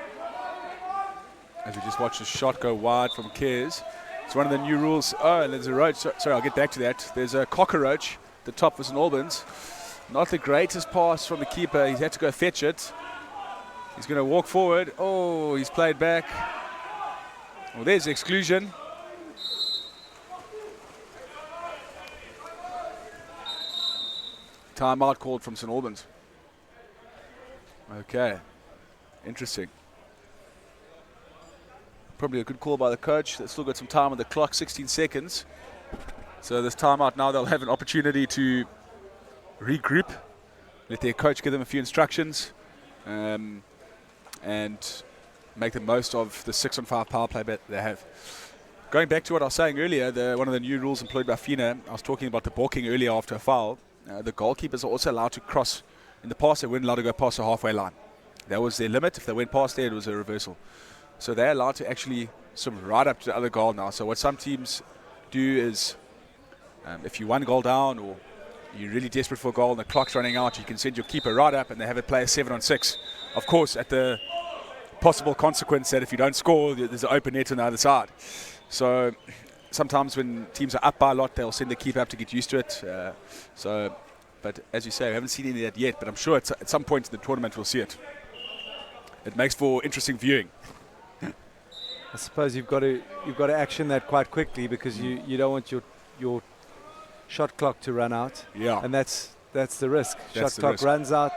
F: we just watched a shot go wide from Cares. It's one of the new rules. Oh, and there's a roach. Sorry, I'll get back to that. There's a cockroach at the top for St Albans. Not the greatest pass from the keeper. He's had to go fetch it. He's going to walk forward. Oh, he's played back. Well, there's the exclusion. Timeout called from St Albans. Okay. Interesting. Probably a good call by the coach. They've still got some time on the clock, 16 seconds. So this timeout now, they'll have an opportunity to regroup, let their coach give them a few instructions, and make the most of the 6-on-5 power play bet they have. Going back to what I was saying earlier, one of the new rules employed by FINA, I was talking about the balking earlier after a foul. The goalkeepers are also allowed to cross. In the past, they weren't allowed to go past the halfway line. That was their limit. If they went past there, it was a reversal. So they're allowed to actually swim right up to the other goal now. So what some teams do is, if you're one goal down or you're really desperate for a goal and the clock's running out, you can send your keeper right up and they have it play a 7-on-6. Of course, at the possible consequence that if you don't score, there's an open net on the other side. So sometimes when teams are up by a lot, they'll send the keeper up to get used to it. But as you say, we haven't seen any of that yet, but I'm sure at some point in the tournament we'll see it. It makes for interesting viewing.
C: I suppose you've got to action that quite quickly because you don't want your shot clock to run out.
F: Yeah.
C: And that's the risk.
F: That's
C: Shot
F: the
C: clock
F: risk.
C: runs out,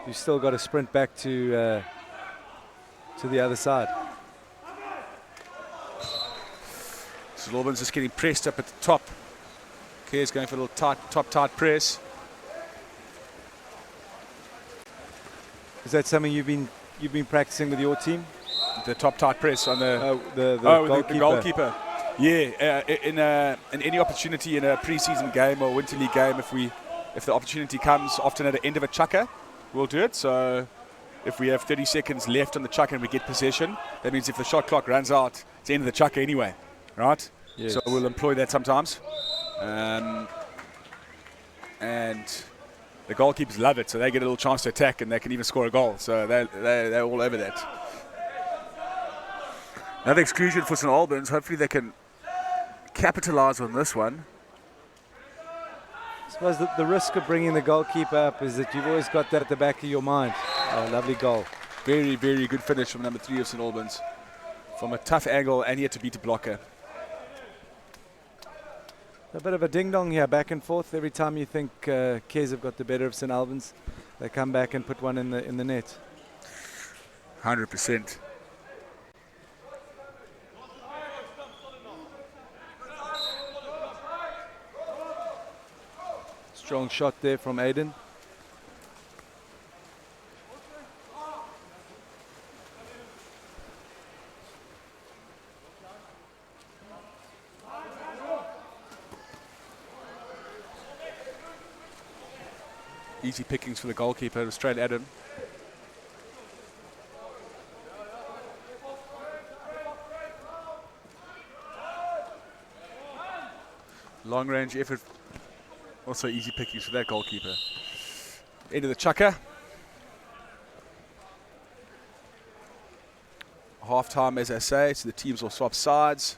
C: you've still got to sprint back to the other side.
F: St Alban's just getting pressed up at the top. Kerr's going for a little tight press.
C: Is that something you've been practicing with your team?
F: The top tight press on the
C: goalkeeper.
F: the goalkeeper. Yeah, in any opportunity in a pre-season game or winter league game, if the opportunity comes, often at the end of a chukker, we'll do it. So if we have 30 seconds left on the chukker and we get possession, that means if the shot clock runs out, it's the end of the chukker anyway, right?
C: Yes.
F: So we'll employ that sometimes. And the goalkeepers love it, so they get a little chance to attack and they can even score a goal. So they're all over that. Another exclusion for St Albans. Hopefully they can capitalise on this one.
C: I suppose that the risk of bringing the goalkeeper up is that you've always got that at the back of your mind. Oh, lovely goal.
F: Very, very good finish from number 3 of St Albans. From a tough angle, and he had to beat a blocker.
C: A bit of a ding-dong here, back and forth. Every time you think Kes have got the better of St Albans, they come back and put one in the net.
F: 100%.
C: Strong shot there from Aiden.
F: Easy pickings for the goalkeeper. It was straight at him. Long range effort. Also easy pickings for that goalkeeper. End of the chukker. Half time, as I say, so the teams will swap sides.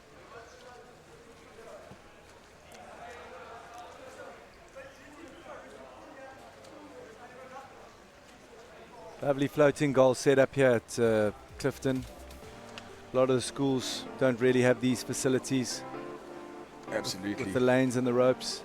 C: Lovely floating goal set up here at Clifton. A lot of the schools don't really have these facilities.
F: Absolutely.
C: With the lanes and the ropes.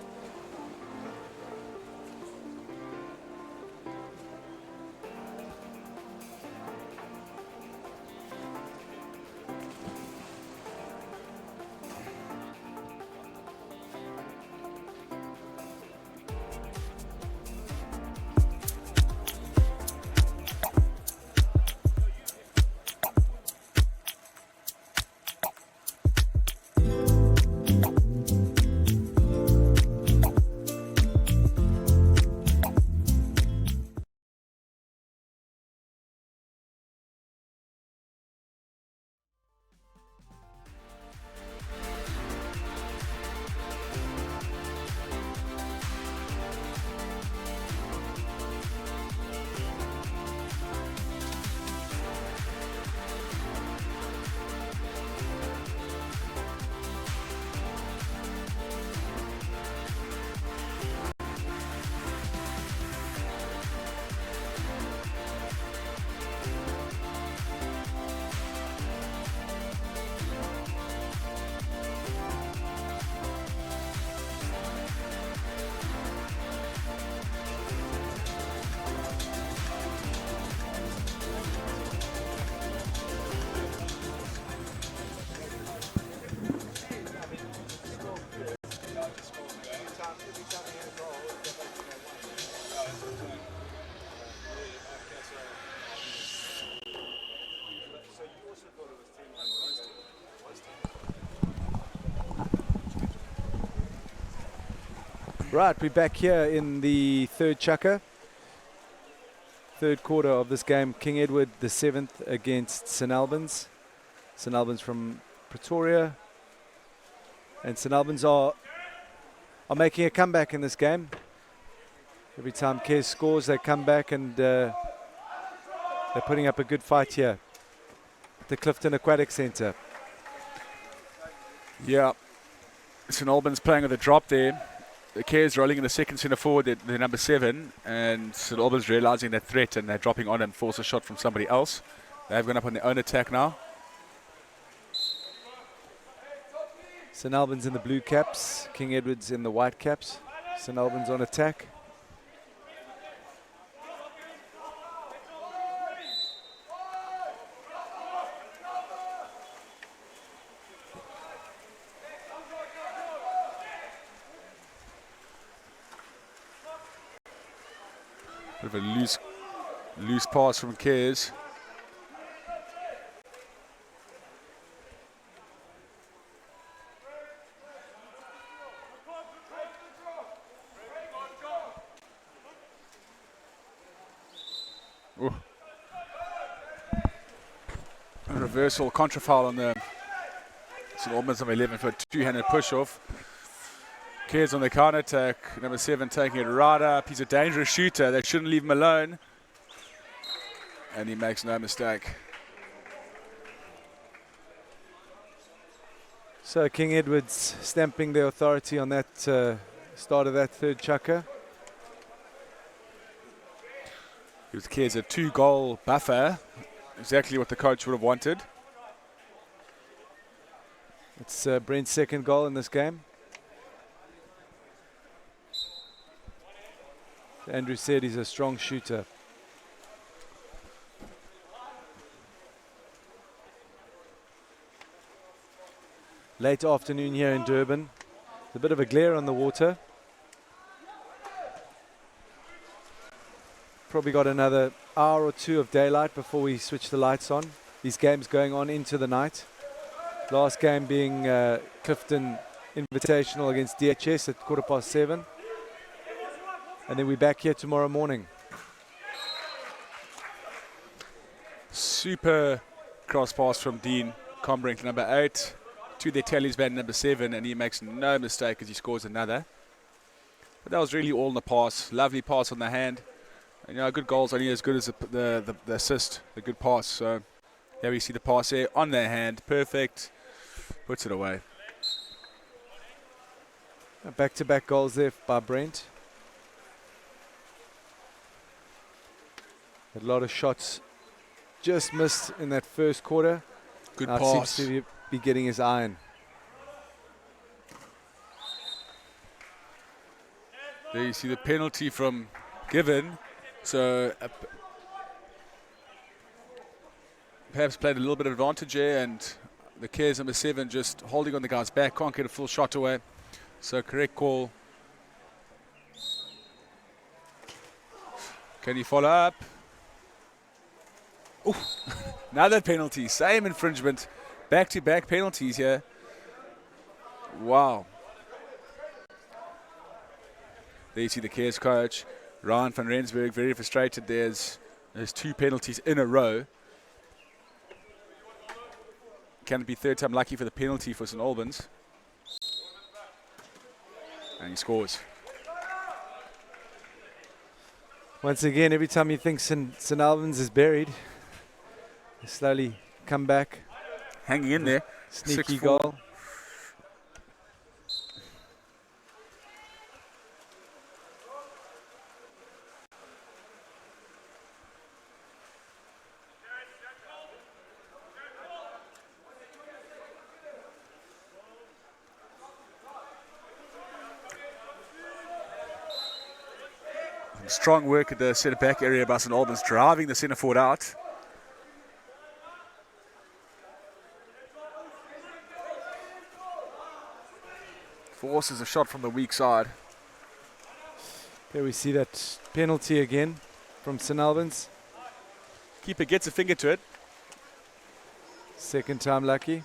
C: Right, we're back here in the third chukker. Third quarter of this game. King Edward the 7th against St Albans. St Albans from Pretoria. And St Albans are making a comeback in this game. Every time Kes scores, they come back and they're putting up a good fight here at the Clifton Aquatic Centre.
F: Yeah. St Alban's playing with a drop there. The Cares rolling in the second centre forward, they're number 7, and St Alban's realising that threat and they're dropping on and force a shot from somebody else. They've gone up on their own attack now.
C: St Alban's in the blue caps, King Edward's in the white caps. St Alban's on attack.
F: Bit of a loose pass from Cares. Ooh. A reversal contra foul on the St Albans number 11 for a two-handed push-off. Cares on the counter attack. Number 7 taking it right up. He's a dangerous shooter. They shouldn't leave him alone. And he makes no mistake.
C: So King Edward's stamping their authority on that start of that third chukker.
F: Gives Cares a 2-goal buffer. Exactly what the coach would have wanted.
C: It's Brent's second goal in this game. Andrew said he's a strong shooter. Late afternoon here in Durban. There's a bit of a glare on the water. Probably got another hour or two of daylight before we switch the lights on. These games going on into the night. Last game being Clifton Invitational against DHS at 7:15. And then we're back here tomorrow morning.
F: Super cross pass from Dean Combrink, number 8, to their talisman, number 7, and he makes no mistake as he scores another. But that was really all in the pass. Lovely pass on the hand. And, you know, good goals only as good as the assist, the good pass. So there we see the pass there on their hand. Perfect. Puts it away.
C: Back-to-back goals there by Brent. A lot of shots just missed in that first quarter.
F: Good
C: now
F: pass.
C: Seems to be getting his iron.
F: There you see the penalty from Given. So perhaps played a little bit of advantage there, and the Cares number 7 just holding on the guy's back, can't get a full shot away. So correct call. Can he follow up? Ooh, another penalty, same infringement. Back-to-back penalties here. Wow. There you see the Cares coach, Ryan van Rensburg, very frustrated. There's 2 penalties in a row. Can it be third time lucky for the penalty for St Albans? And he scores.
C: Once again, every time you think St Albans is buried, they slowly come back.
F: Hanging in there.
C: Sneaky
F: 6-4.
C: goal.
F: Strong work at the centre back area by St Albans, driving the centre forward out. Forces a shot from the weak side.
C: Here we see that penalty again from St Albans.
F: Keeper gets a finger to it.
C: Second time lucky.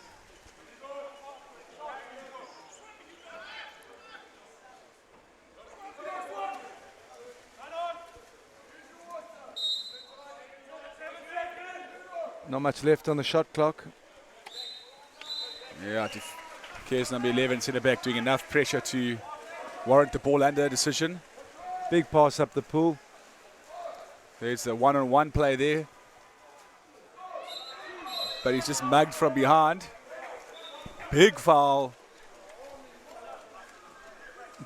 C: Not much left on the shot clock.
F: Yeah, Cares number 11 centre back doing enough pressure to warrant the ball under decision.
C: Big pass up the pool.
F: There's the one-on-one play there. But he's just mugged from behind. Big foul.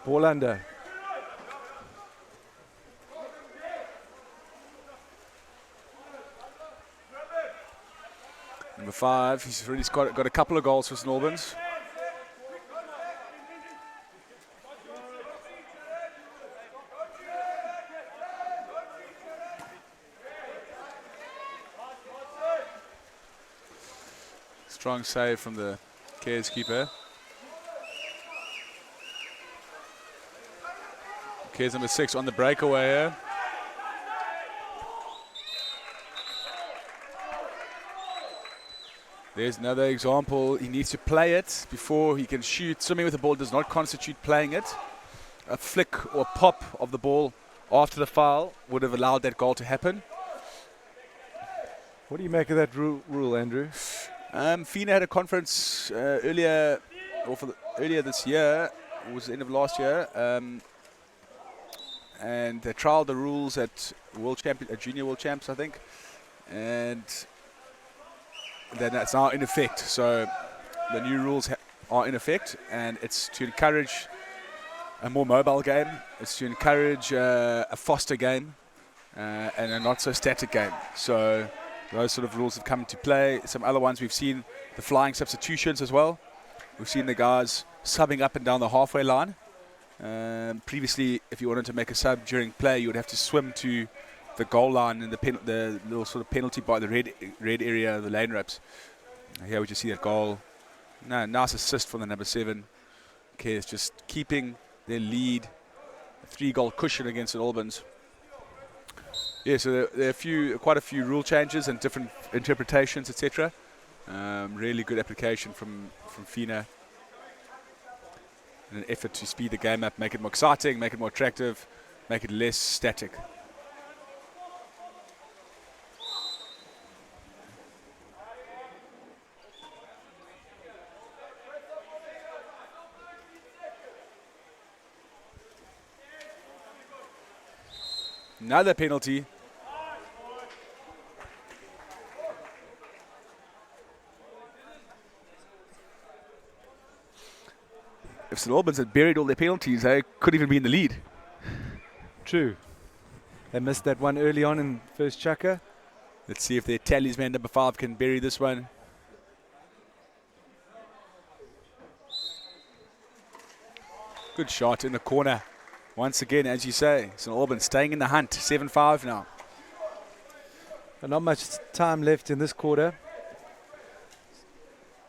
C: Ball under.
F: Number 5, he's already got a couple of goals for St Albans. Strong save from the Cares keeper. Cares number 6 on the breakaway here. There's another example. He needs to play it before he can shoot. Swimming with the ball does not constitute playing it. A flick or pop of the ball after the foul would have allowed that goal to happen.
C: What do you make of that rule, Andrew?
F: FINA had a conference earlier this year. It was the end of last year. And they trialed the rules at Junior World Champs, I think. And then that's now in effect. So the new rules are in effect, and it's to encourage a more mobile game. It's to encourage a faster game and a not so static game. So those sort of rules have come into play. Some other ones we've seen, the flying substitutions as well. We've seen the guys subbing up and down the halfway line. Previously, if you wanted to make a sub during play, you would have to swim to the goal line and the little sort of penalty by the red area, the lane wraps. Here we just see that goal. Nice assist from the number 7. Okay, it's just keeping their lead. A 3-goal cushion against St Albans. Yeah, so there are quite a few rule changes and different interpretations, etc. Really good application from FINA. In an effort to speed the game up, make it more exciting, make it more attractive, make it less static. Another penalty. If St Albans had buried all their penalties, they could even be in the lead.
C: True. They missed that one early on in first chukker.
F: Let's see if their talisman number 5 can bury this one. Good shot in the corner. Once again, as you say, St Albans staying in the hunt. 7-5 now.
C: And not much time left in this quarter.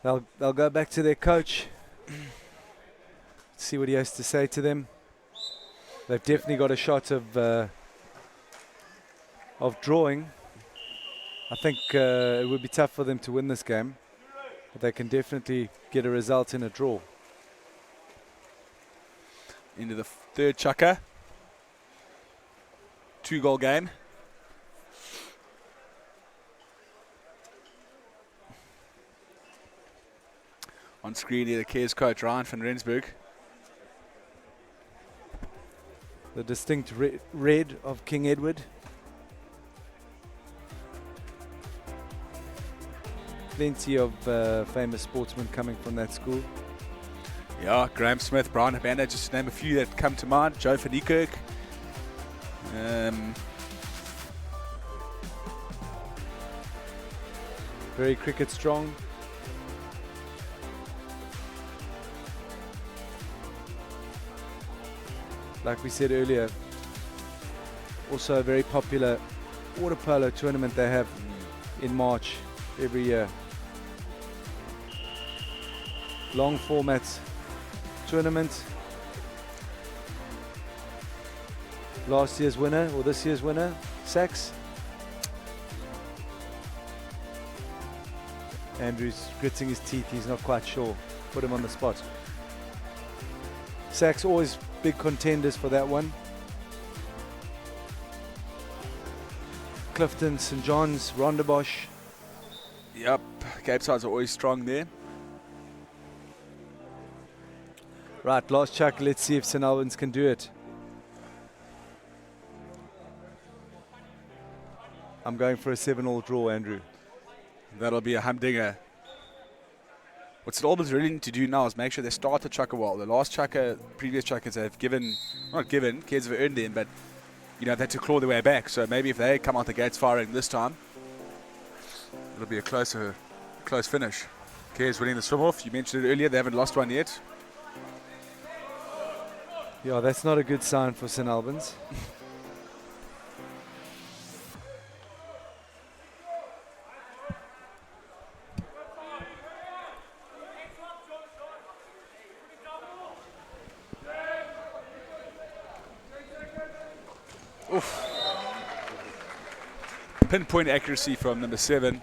C: They'll go back to their coach. See what he has to say to them. They've definitely got a shot of drawing. I think it would be tough for them to win this game, but they can definitely get a result in a draw.
F: Into the third chukker. 2-goal game. On screen here, the Cares coach, Ryan van Rensburg.
C: The distinct red of King Edward. Plenty of famous sportsmen coming from that school.
F: Yeah, Graham Smith, Brian Habana, just to name a few that come to mind. Joe van Niekerk.
C: Very cricket strong. Like we said earlier, also a very popular water polo tournament they have in March every year. Long format tournament. Last year's winner, or this year's winner, Sachs. Andrew's gritting his teeth, he's not quite sure. Put him on the spot. Sachs always big contenders for that one. Clifton, St John's, Rondebosch.
F: Yep, Cape Sides are always strong there.
C: Right, last chuck. Let's see if St Albans can do it. I'm going for a 7-all draw, Andrew.
F: That'll be a humdinger. What St Albans really need to do now is make sure they start the chucker well. The last chucker, previous chuckers have not given, kids have earned them, but you know, they had to claw their way back. So maybe if they come out the gates firing this time, it'll be a close finish. Cares winning the swim off. You mentioned it earlier, they haven't lost one yet.
C: Yeah, that's not a good sign for St Albans.
F: Oof. Pinpoint accuracy from number 7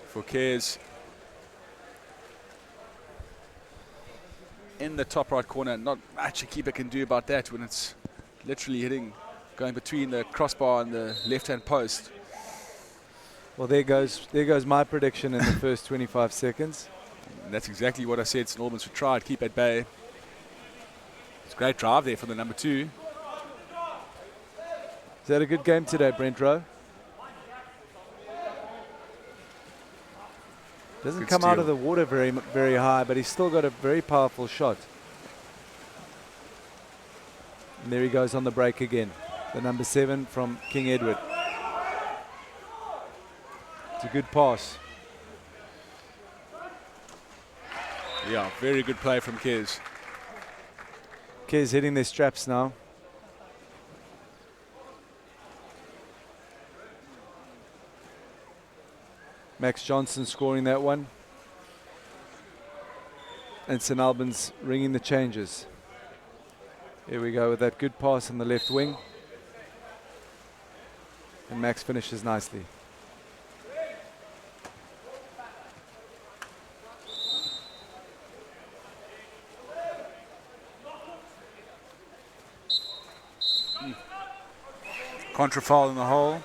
F: for Cares. In the top right corner, not much a keeper can do about that when it's literally going between the crossbar and the left-hand post.
C: Well, there goes my prediction in the first 25 seconds.
F: And that's exactly what I said. St Albans would try to keep at bay. It's a great drive there from the number 2.
C: Is that a good game today, Brent Rowe? Doesn't
F: Good
C: come out
F: steal.
C: of the water very high, but he's still got a very powerful shot. And there he goes on the break again. The number 7 from King Edward. It's a good pass.
F: Yeah, very good play from Kez.
C: Kez hitting their straps now. Max Johnson scoring that one. And St Albans ringing the changes. Here we go with that good pass in the left wing. And Max finishes nicely.
F: Contra foul in the hole.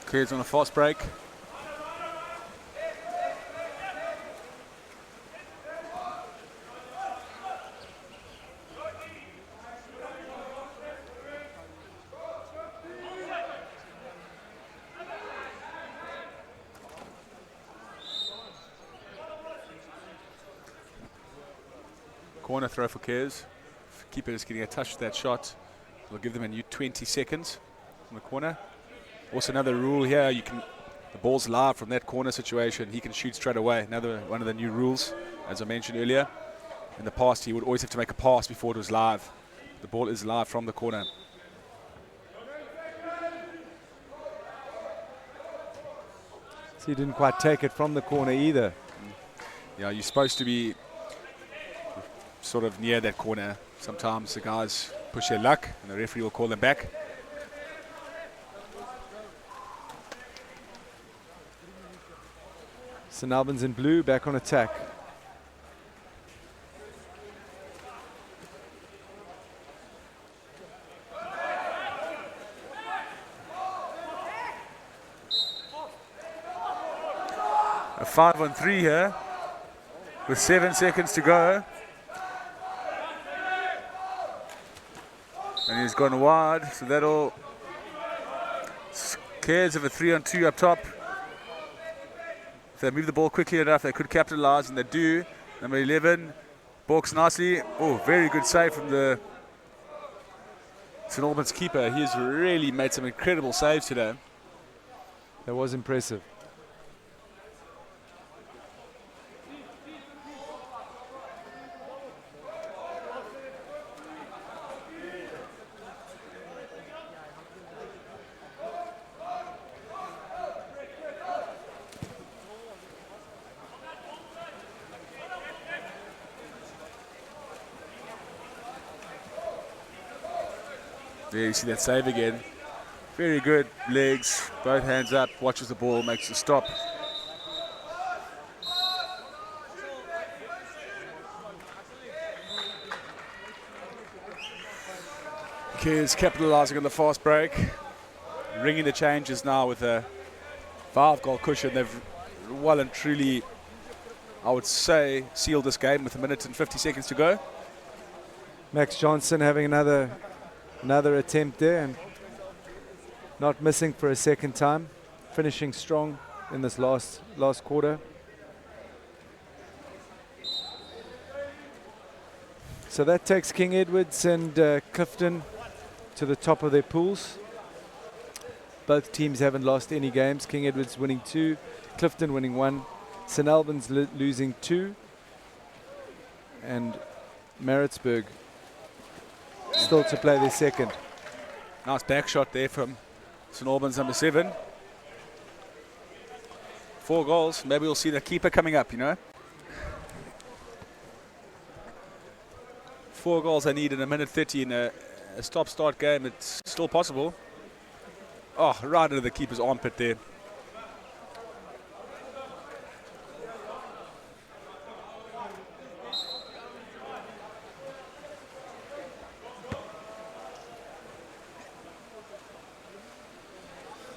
F: Kids on a fast break. Corner throw for Kez. Keeper is getting a touch to that shot. We'll give them a new 20 seconds from the corner. Also another rule here, the ball's live from that corner situation. He can shoot straight away. Another one of the new rules, as I mentioned earlier. In the past, he would always have to make a pass before it was live. The ball is live from the corner.
C: So he didn't quite take it from the corner either.
F: Yeah, you're supposed to be sort of near that corner. Sometimes the guys push their luck and the referee will call them back.
C: St Albans in blue back on attack.
F: A 5-on-3 here with 7 seconds to go. And he's gone wide, so that'll Cares of a 3-on-2 up top. If they move the ball quickly enough, they could capitalize, and they do. Number 11 balks nicely. Oh, very good save from the St Albans keeper. He has really made some incredible saves today.
C: That was impressive.
F: There you see that save again. Very good legs, both hands up, watches the ball, makes the stop. Kids capitalizing on the fast break. Ringing the changes now with a 5-goal cushion. They've well and truly, I would say, sealed this game with 1 minute and 50 seconds to go.
C: Max Johnson having another attempt there, and not missing for a second time, finishing strong in this last quarter. So that takes King Edward's and Clifton to the top of their pools. Both teams haven't lost any games. King Edward's winning 2, Clifton winning 1, St Alban's losing 2, and Maritzburg still to play their second.
F: Nice back shot there from St Alban's number 7. 4 goals. Maybe we'll see the keeper coming up, you know. 4 goals I need in a minute 30 in a stop-start game. It's still possible. Oh, right into the keeper's armpit there.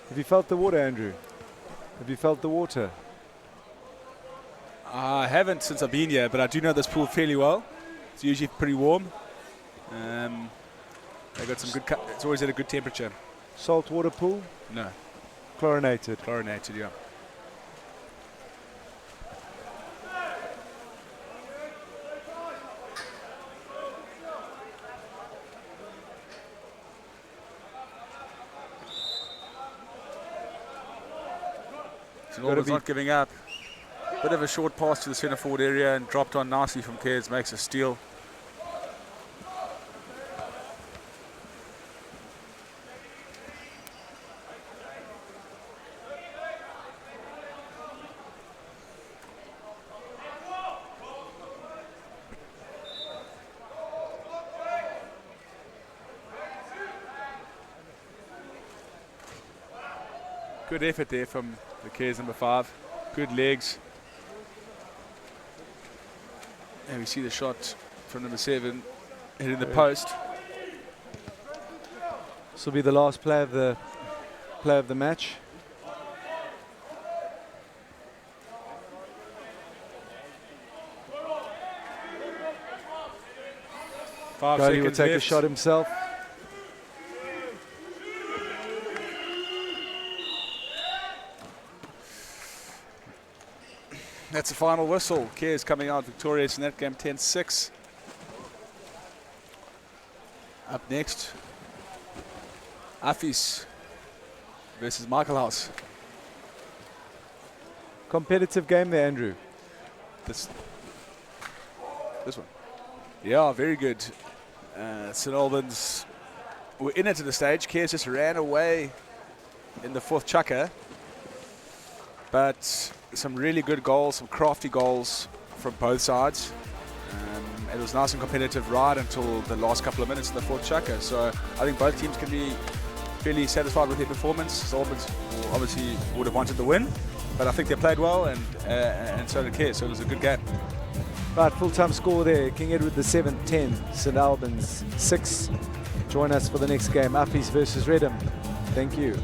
C: Have you felt the water, Andrew? Have you felt the water?
F: I haven't since I've been here, but I do know this pool fairly well. It's usually pretty warm. They got some good. It's always at a good temperature.
C: Salt water pool?
F: No,
C: Chlorinated.
F: chlorinated. Yeah. St Albans not giving up. Bit of a short pass to the centre forward area and dropped on nicely from Cairns, makes a steal. Good effort there from the Cairns number 5. Good legs. And we see the shot from number 7 hitting the post.
C: This will be the last play of the match. Cody will take a shot himself.
F: That's the final whistle. Cairns coming out victorious in that game, 10-6. Up next, Affies versus Michaelhouse.
C: Competitive game there, Andrew.
F: This one. Yeah, very good. St Albans were in it at the stage. Cairns just ran away in the 4th chukker. But some really good goals, some crafty goals from both sides. It was nice and competitive right until the last couple of minutes of the 4th chukker. So I think both teams can be fairly satisfied with their performance. St Albans obviously would have wanted the win, but I think they played well and so did Cairns. So it was a good game.
C: Right, full-time score there. King Edward the 7th, 10. St Albans 6. Join us for the next game. Affies versus Reddam. Thank you.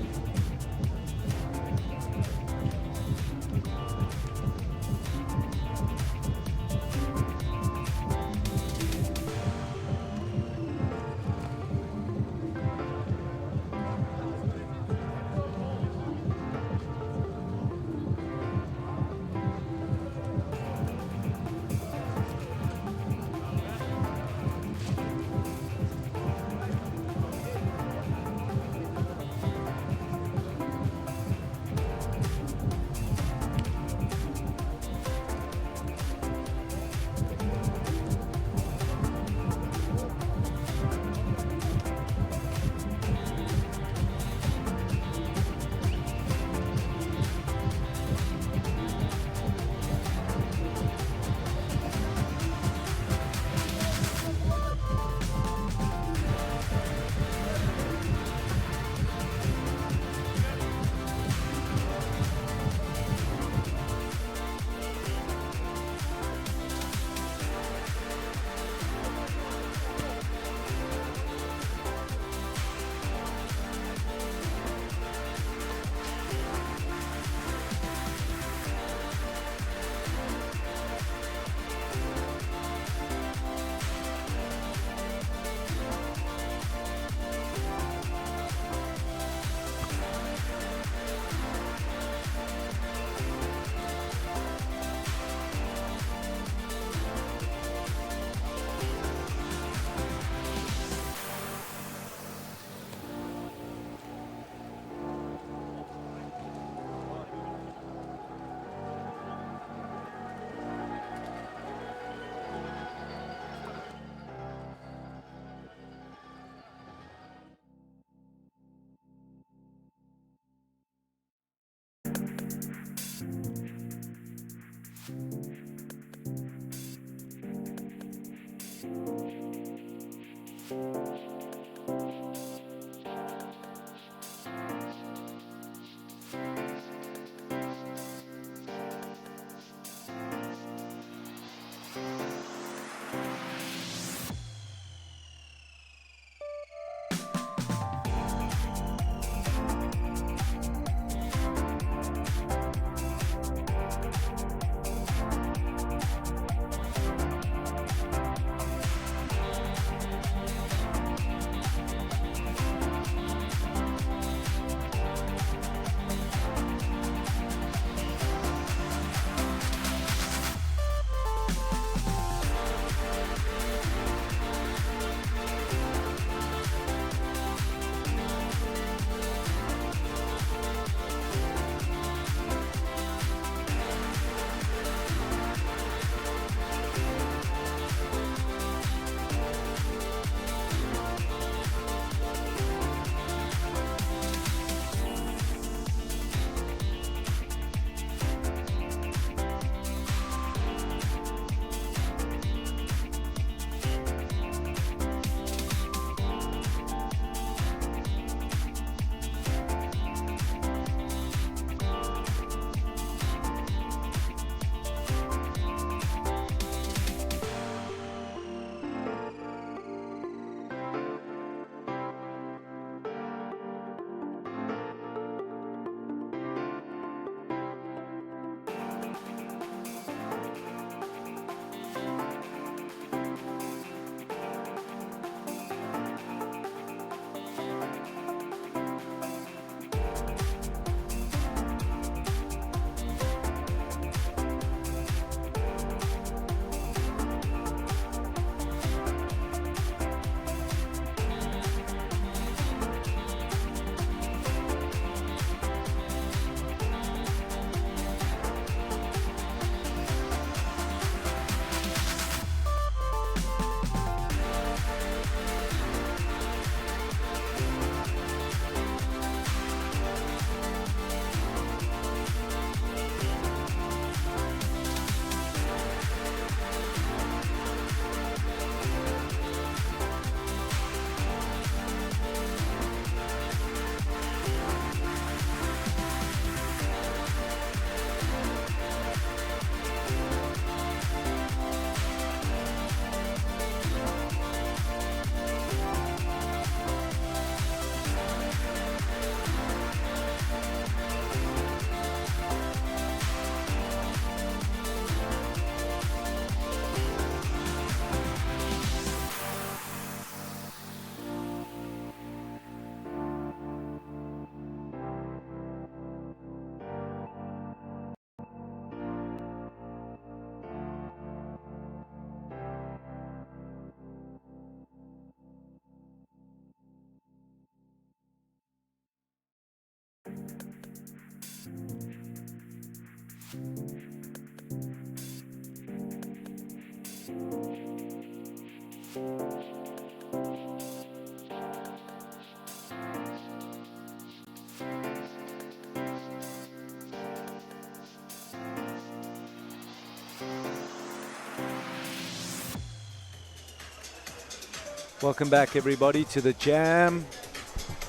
C: Welcome back, everybody, to the Jam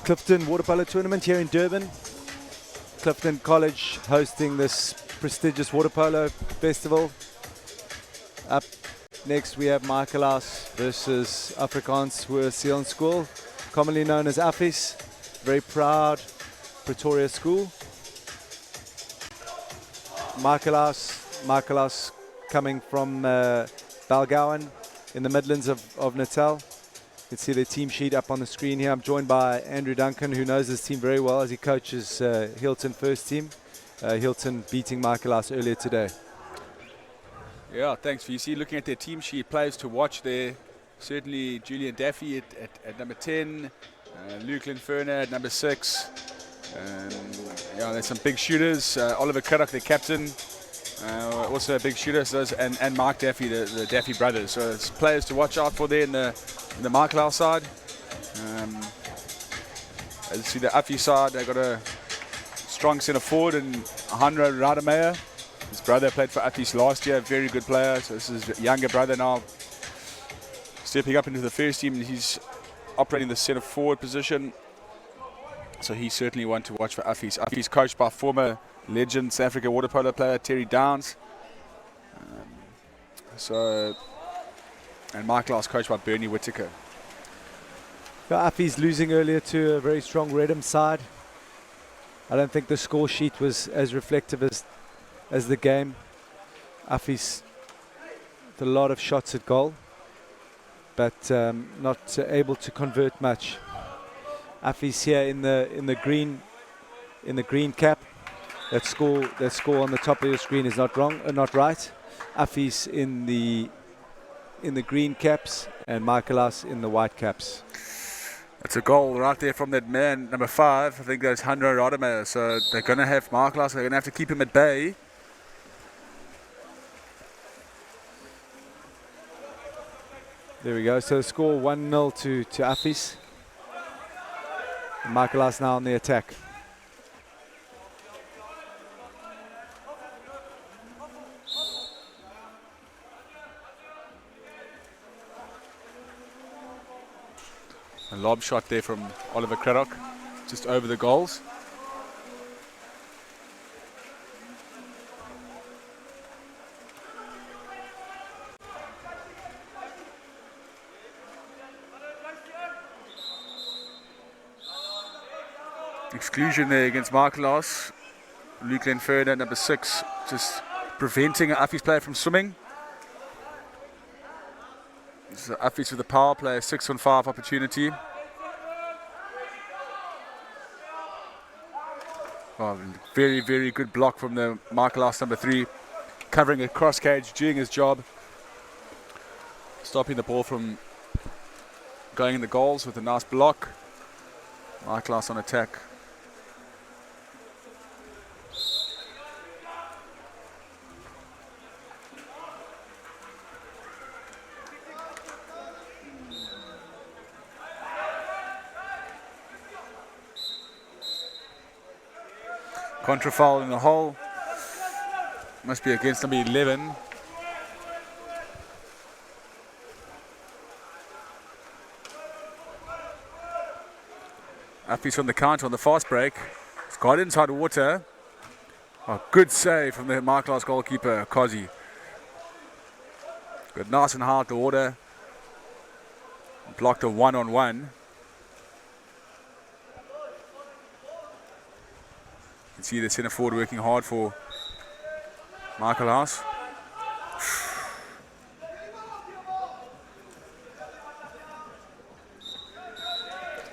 C: Clifton Waterpolo Tournament here in Durban. Clifton College hosting this prestigious Waterpolo Festival. Up next, we have Michaelhouse versus Afrikaans Hoërseun School, commonly known as Affies. Very proud Pretoria school. Michaelhouse coming from Balgowan in the Midlands of Natal. You can see the team sheet up on the screen here. I'm joined by Andrew Duncan, who knows this team very well as he coaches Hilton first team. Hilton beating Michaelhouse earlier today.
F: Yeah, thanks, VC. Looking at their team sheet, players to watch there. Certainly Julian Daffy at number 10, Luke Linferner at number 6. Yeah, there's some big shooters. Oliver Craddock, the captain, also a big shooter, so and Mark Daffy, the Daffy brothers. So it's players to watch out for there in the Michaelhouse side. As you see the Affie side, they got a strong centre forward in Hanra Rademacher. His brother played for Affies last year, very good player. So this is his younger brother now stepping up into the first team, and he's operating the centre forward position. So he's certainly one to watch for Affies. Affies coached by former legend South Africa water polo player Terry Downs. And Michaelhouse coached by Bernie Whittaker.
C: Affies losing earlier to a very strong Reddam side. I don't think the score sheet was as reflective as the game. Affies with a lot of shots at goal, but not able to convert much. Affies here in the green cap. That score on the top of your screen is not wrong, not right. Affies in the green caps and Michaelhouse in the white caps.
F: That's a goal right there from that man, number 5. I think that's Hanra Rademacher. So they're going to have Michaelhouse. They're going to have to keep him at bay.
C: There we go. So the score 1-0 to Affies. Michaelhouse now on the attack.
F: A lob shot there from Oliver Craddock, just over the goals. Exclusion there against Michaelhouse. Luke Linferner, number 6, just preventing an Affies player from swimming. So Affies with the power play, 6-on-5 opportunity. Oh, very, very good block from the Michaelhouse number 3, covering a cross cage, doing his job, stopping the ball from going in the goals with a nice block. Michaelhouse on attack. Contra foul in the hole. Must be against number 11. Affies on the counter on the fast break. It's got inside water. Oh, good save from the Michaelhouse goalkeeper, Kazi. Got nice and hard to water. Blocked a 1-on-1. You can see the centre forward working hard for Michaelhouse.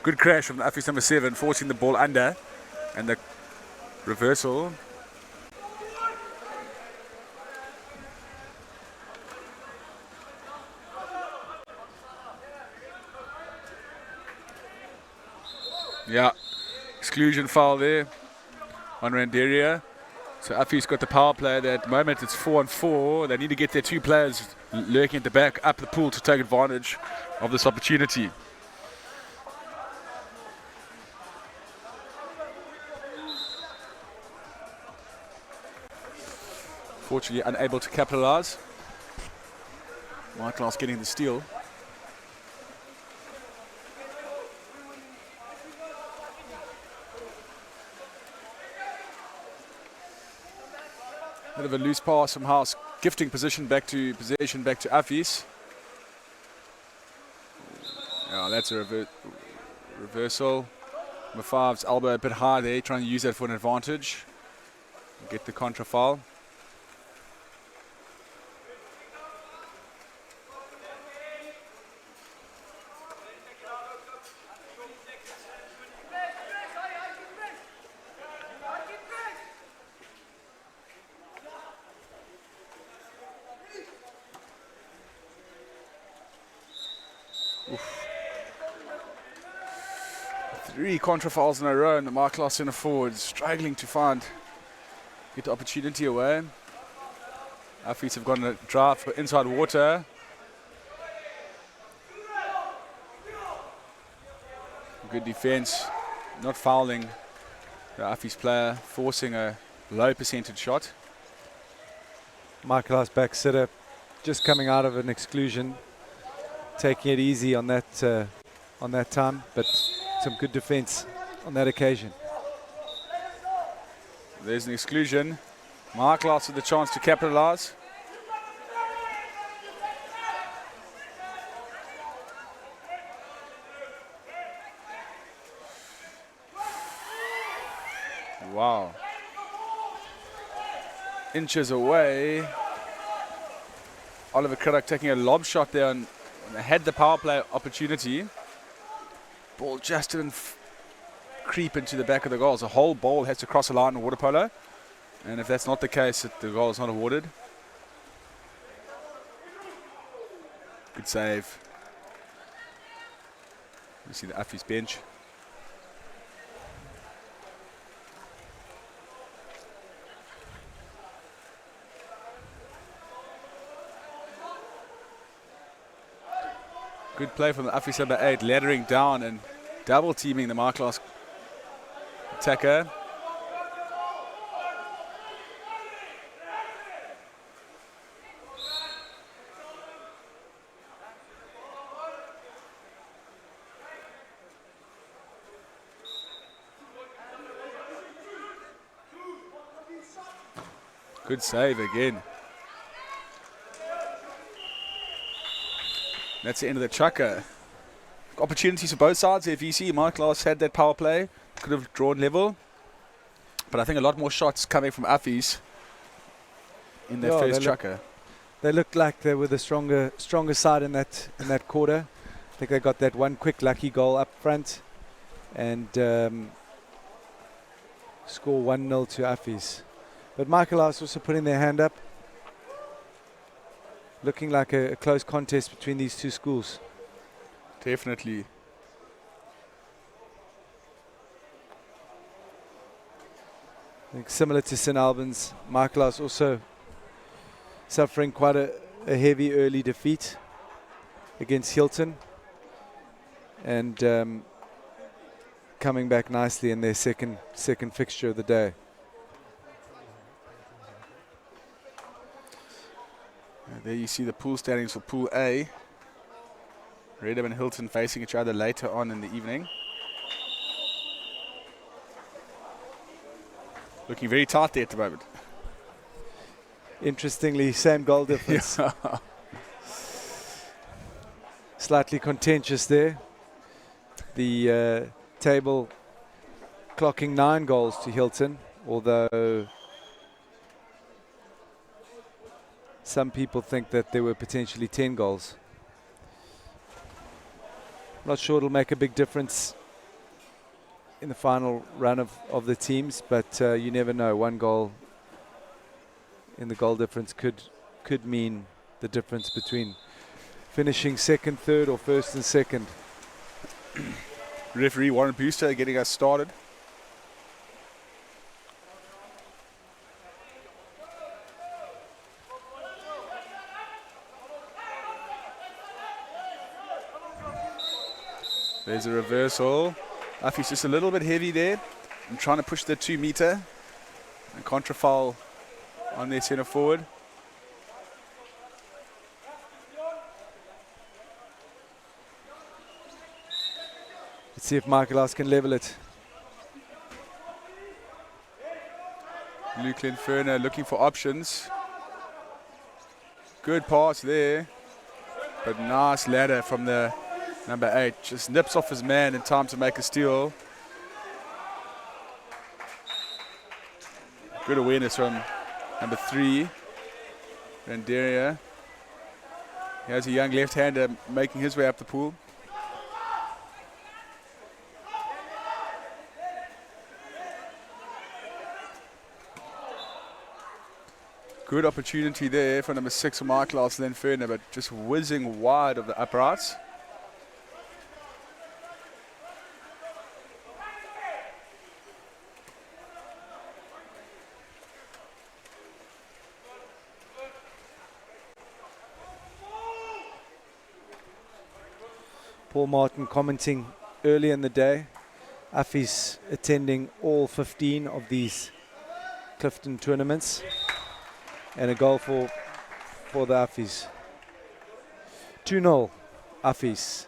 F: Good crash from the Affies number 7, forcing the ball under, and the reversal. Yeah, exclusion foul there on Randeria. So Affies got the power play. At the moment it's 4-on-4. They need to get their 2 players lurking at the back up the pool to take advantage of this opportunity. Fortunately unable to capitalise. Michaelhouse getting the steal. Bit of a loose pass from House, gifting possession back to Affies. Yeah, that's a reversal. Number 5's elbow a bit high there, trying to use that for an advantage. Get the contra foul. Three contra fouls in a row, and the Michaelhouse centre forward struggling to get the opportunity away. Affies have gone a drive for inside water. Good defence, not fouling the Affies player, forcing a low percentage shot.
C: Michaelhouse back sitter, just coming out of an exclusion, taking it easy on that time, but some good defence on that occasion.
F: There's an exclusion. Michaelhouse with the chance to capitalise. Wow. Inches away. Oliver Craddock taking a lob shot there and had the power play opportunity. Ball just didn't creep into the back of the goals. The whole ball has to cross a line in water polo. And if that's not the case, the goal is not awarded. Good save. You see the Affies bench. Good play from the Affies number 8, laddering down and double teaming the Michaelhouse attacker. Good save again. That's the end of the chucker. Opportunities for both sides. If you see Michaelhouse had that power play, could have drawn level. But I think a lot more shots coming from Affies in that first chucker.
C: They looked like they were the stronger side in that quarter. I think they got that one quick lucky goal up front and score 1-0 to Affies. But Michaelhouse also putting their hand up. Looking like a close contest between these two schools.
F: Definitely.
C: I think similar to St Alban's, Michaelhouse also suffering quite a heavy early defeat against Hilton. And coming back nicely in their second fixture of the day.
F: There you see the pool standings for Pool A. Reddam and Hilton facing each other later on in the evening. Looking very tight there at the moment.
C: Interestingly, same goal difference.
F: Yeah.
C: Slightly contentious there. The table clocking 9 goals to Hilton, although some people think that there were potentially 10 goals. Not sure it'll make a big difference in the final run of the teams, but you never know. One goal in the goal difference could mean the difference between finishing second, third, or first and second.
F: Referee Warren Booster getting us started. There's a reversal. Affies just a little bit heavy there. I'm trying to push the 2 meter. And contra foul on their centre forward.
C: Let's see if Michaelhouse can level it.
F: Luke Linferno looking for options. Good pass there. But nice ladder from the number 8. Just nips off his man in time to make a steal. Good awareness from number 3, Randaria. Here's a young left-hander making his way up the pool. Good opportunity there for number 6 for Michaelhouse Linferno, but just whizzing wide of the uprights.
C: Paul Martin commenting early in the day. Affies attending all 15 of these Clifton tournaments. And a goal for the Affies. 2-0 Affies.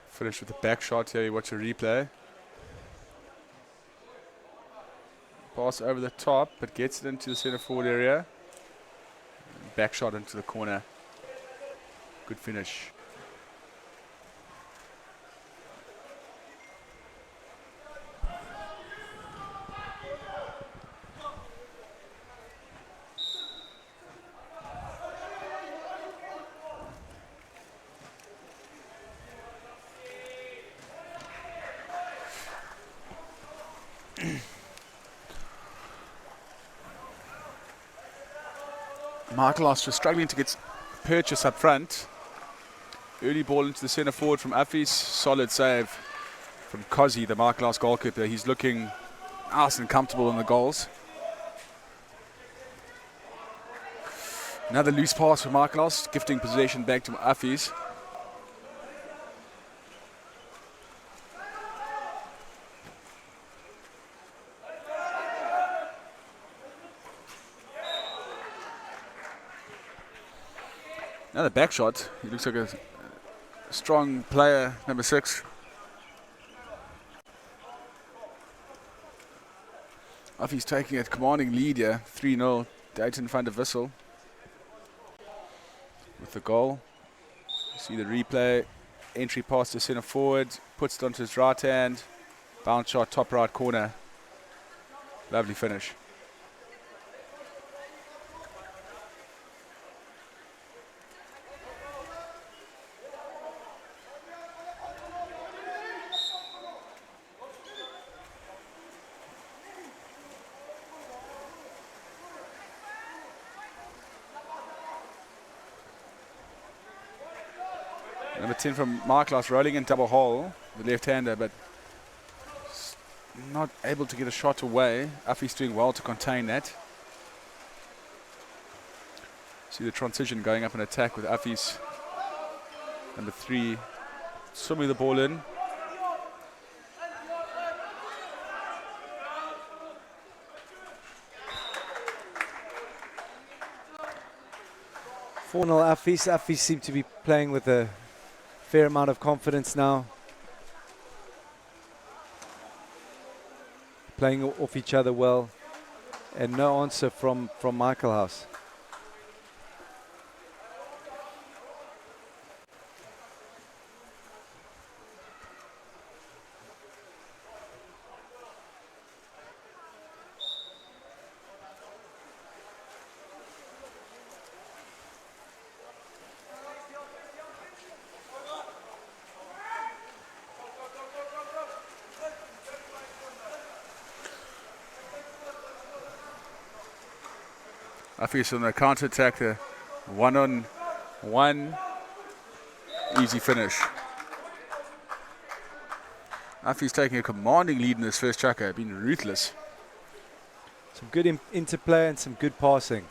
F: Finish with the back shot here. You watch a replay. Pass over the top, but gets it into the centre forward area. Back shot into the corner. Good finish. Michaelhouse was struggling to get purchase up front. Early ball into the centre forward from Affies. Solid save from Kozzy, the Michaelhouse goalkeeper. He's looking nice and comfortable in the goals. Another loose pass for Michaelhouse, gifting possession back to Affies. Another back shot. He looks like a strong player, number 6. Affies taking a commanding lead here, 3-0. Dayton van der Wissel with the goal. You see the replay. Entry pass to centre forward. Puts it onto his right hand. Bounce shot, top right corner. Lovely finish. Number 10 from Michaelhouse rolling in double hole, the left-hander, but not able to get a shot away. Affies doing well to contain that. See the transition going up in attack with Affies. Number 3 swimming the ball in.
C: Affies. Affies seem to be playing with a fair amount of confidence now. Playing off each other well. And no answer from Michaelhouse.
F: Affies on the counter-attack, the 1-on-1 easy finish. Affies taking a commanding lead in this first chukka, been ruthless.
C: Some good interplay and some good passing.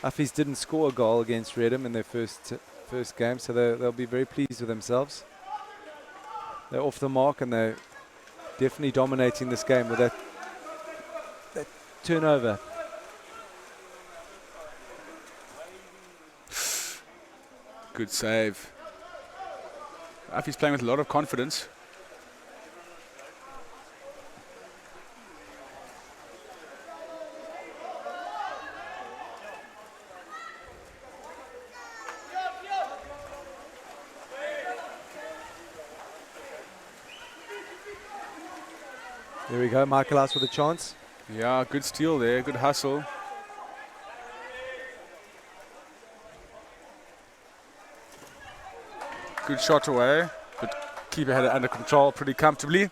C: Affies didn't score a goal against Reddam in their first game, so they'll be very pleased with themselves. They're off the mark and they're definitely dominating this game with that turnover.
F: Good save. Affies playing with a lot of confidence.
C: There we go, Michaelhouse with a chance.
F: Yeah, good steal there, good hustle. Good shot away, but keeper had it under control pretty comfortably.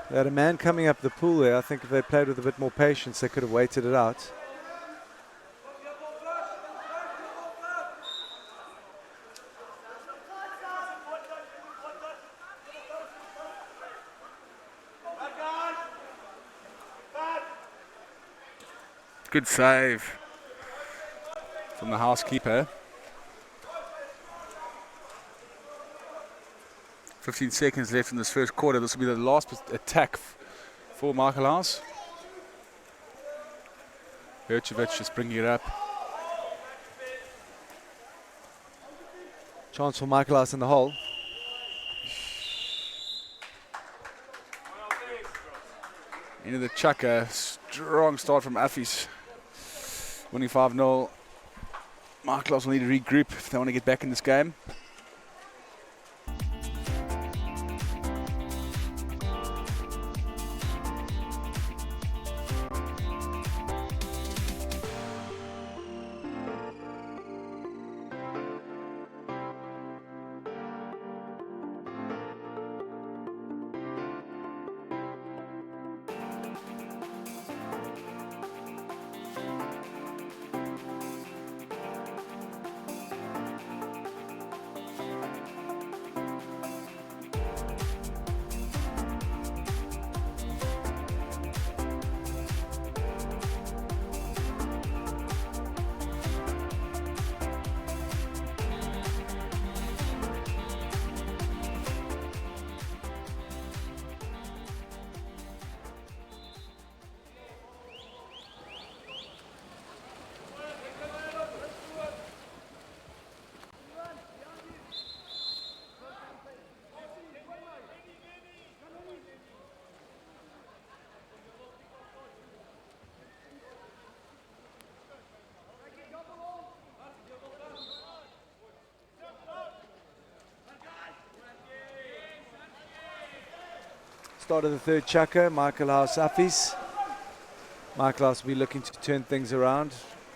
C: They had a man coming up the pool there. I think if they played with a bit more patience, they could have waited it out.
F: Good save from the housekeeper. 15 seconds left in this first quarter. This will be the last attack for Michaelhouse. Herchevich just bringing it up.
C: Chance for Michaelhouse in the hole.
F: Into the chucker. Strong start from Affies. Winning 5-0. Michaelhouse will need to regroup if they want to get back in this game.
C: Start of the third chukker, Michaelhouse Affies. Michaelhouse will be looking to turn things around.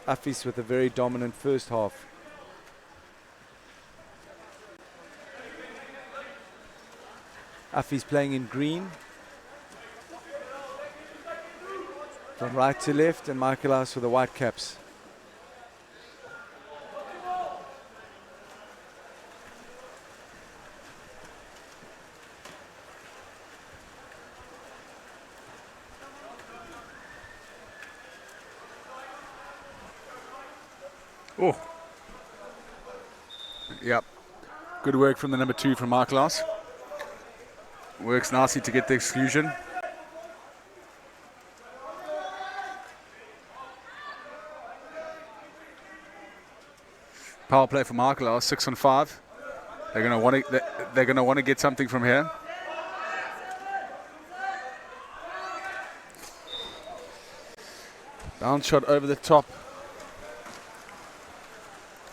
C: Affies with a very dominant first half. Affies playing in green. From right to left, and Michaelhouse with the white caps.
F: Oh. Yep. Good work from the number 2 from Michaelhouse. Works nicely to get the exclusion. Power play for Michaelhouse, 6 on 5. They're going to want to get something from here. Bounce shot over the top.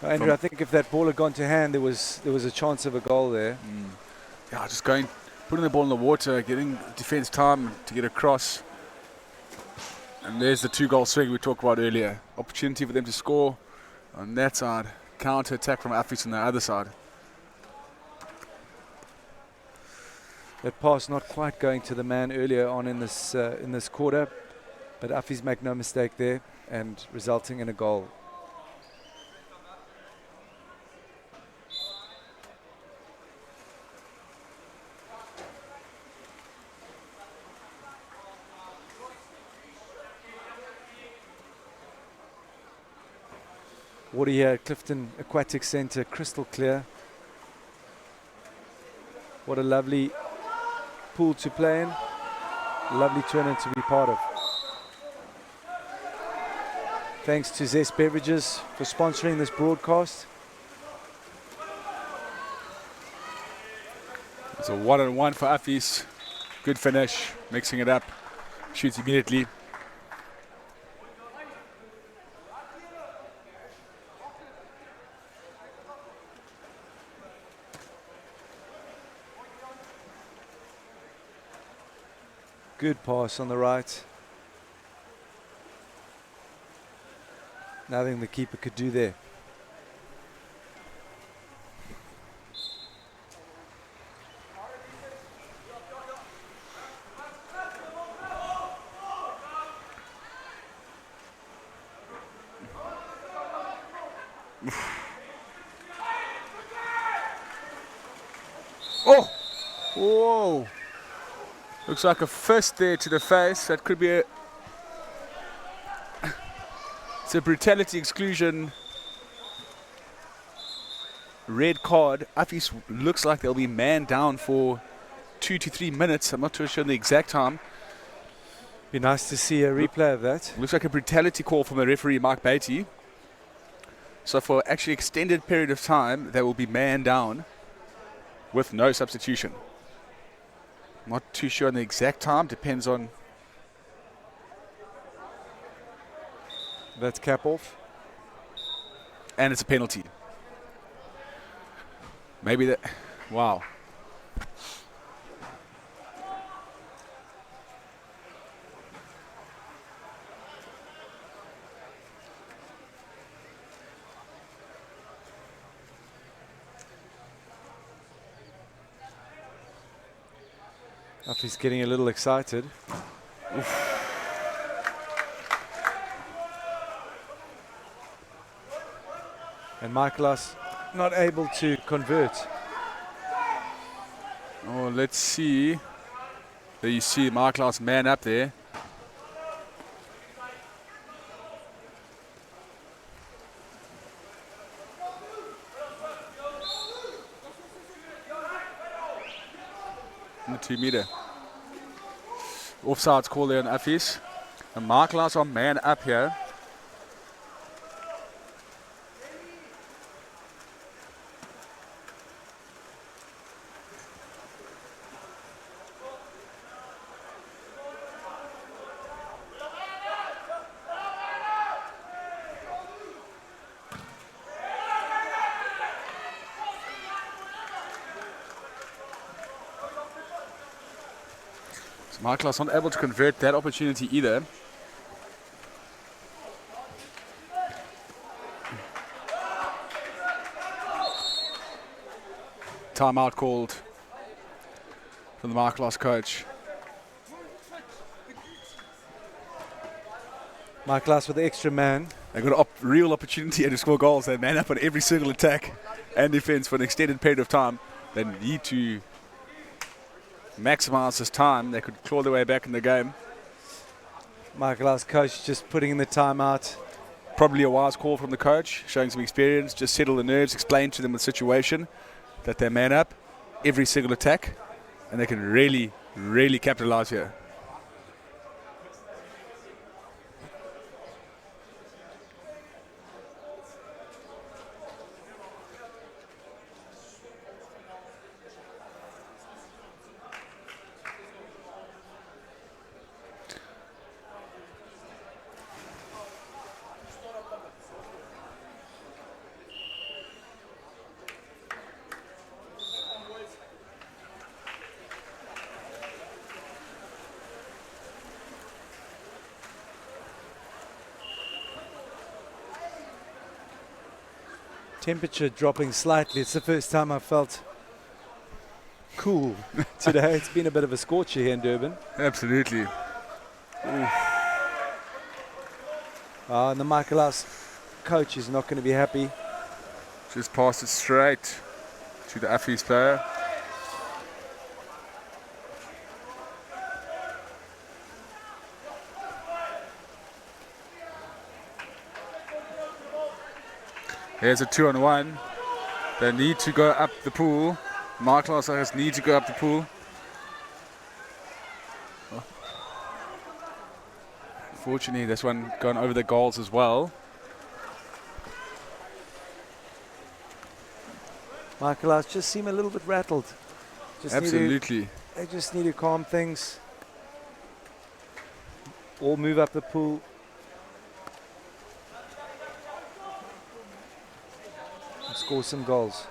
C: Andrew, I think if that ball had gone to hand, there was a chance of a goal there.
F: Yeah, just putting the ball in the water, getting defense time to get across. And there's the 2-goal swing we talked about earlier. Opportunity for them to score on that side. Counter attack from Affies on the other side.
C: That pass not quite going to the man earlier on in this quarter, but Affies make no mistake there and resulting in a goal. Water here at Clifton Aquatic Centre, crystal clear. What a lovely pool to play in. Lovely tournament to be part of. Thanks to Zest Beverages for sponsoring this broadcast.
F: It's a 1-on-1 for Affies. Good finish, mixing it up. Shoots immediately.
C: Good pass on the right. Nothing the keeper could do there.
F: Oh! Whoa! Looks like a fist there to the face. That could be a... It's a brutality exclusion. Red card. Affies looks like they'll be man down for 2 to 3 minutes. I'm not too sure the exact time.
C: Be nice to see a replay of that.
F: Looks like a brutality call from the referee, Mark Beatty. So for actually extended period of time, they will be man down with no substitution. Not too sure on the exact time. Depends on...
C: That's cap off.
F: And it's a penalty. Maybe that... Wow.
C: Affies getting a little excited. Oof. And Michaelhouse not able to convert.
F: Oh, let's see. There you see Michaelhouse man up there. In the 2 meter. Offsides call there on Affies. And Michaelhouse on man up here. Michaelhouse not able to convert that opportunity either. Timeout called from the Michaelhouse coach.
C: Michaelhouse with the extra man.
F: They got a real opportunity to score goals. They man up on every single attack and defense for an extended period of time. They need to maximize this time. They could claw their way back in the game.
C: Michaelhouse coach just putting in the timeout.
F: Probably a wise call from the coach, showing some experience, just settle the nerves, explain to them the situation, that they man up every single attack, and they can really, really capitalize here.
C: Temperature dropping slightly. It's the first time I felt cool today. It's been a bit of a scorcher here in Durban.
F: Absolutely.
C: And the Michaelhouse coach is not going to be happy.
F: Just passed it straight to the Affies player. Here's a 2-on-1. They need to go up the pool. Michaelhouse need to go up the pool. Fortunately, this one gone over the goals as well.
C: Michaelhouse just seem a little bit rattled.
F: Absolutely.
C: They just need to calm things. Or move up the pool. And score some goals.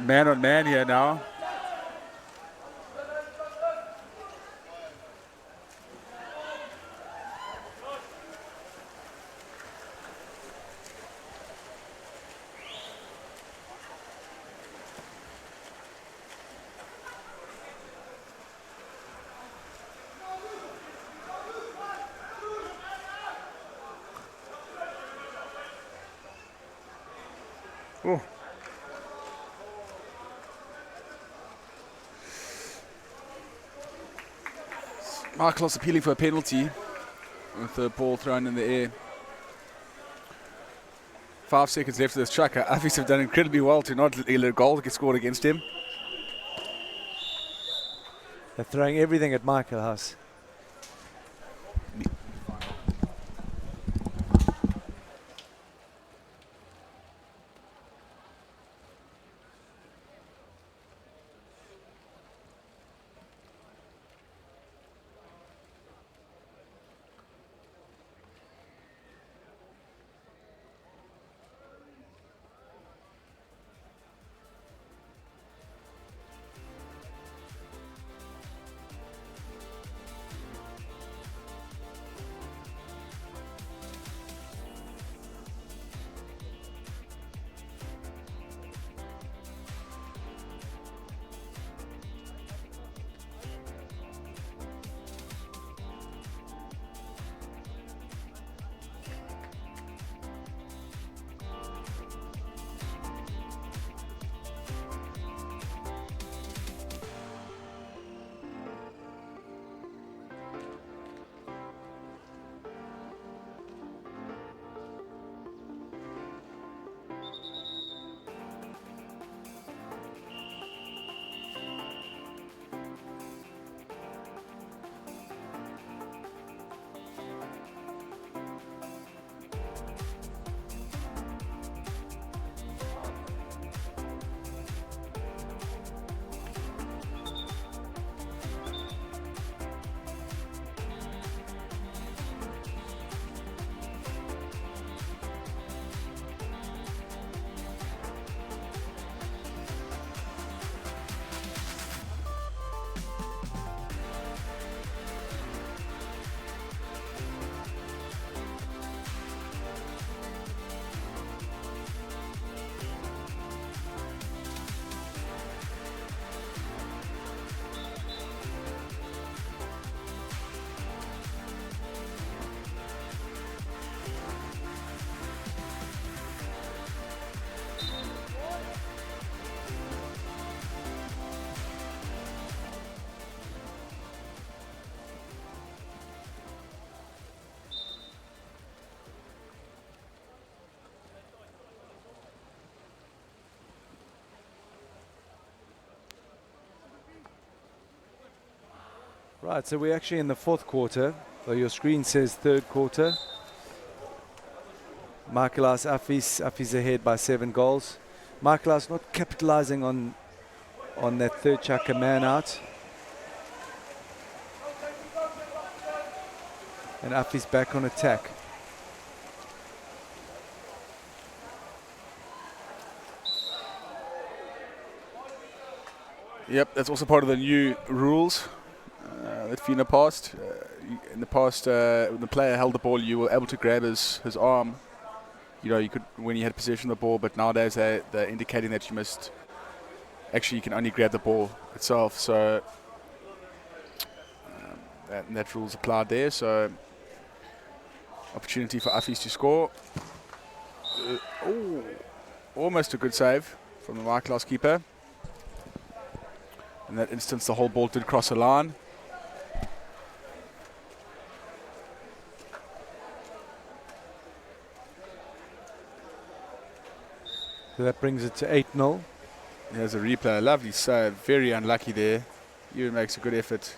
F: Man on man here now. Oh. Michaelhouse appealing for a penalty with the ball thrown in the air. 5 seconds left of this tracker. Affies have done incredibly well to not let a goal get scored against him.
C: They're throwing everything at Michaelhouse. Right, so we're actually in the fourth quarter. So your screen says third quarter. Michaelhouse Affies ahead by 7 goals. Michaelhouse not capitalizing on that third chucker man out. And Affies back on attack.
F: Yep, that's also part of the new rules that FINA passed. In the past, when the player held the ball, you were able to grab his arm. you could when you had possession of the ball, but nowadays they're indicating that you can only grab the ball itself. So that rule's applied there. So opportunity for Affies to score. Almost a good save from the Michaelhouse keeper. In that instance, the whole ball did cross the line.
C: So that brings it to 8-0.
F: There's a replay. A lovely save. Very unlucky there. Ewan makes a good effort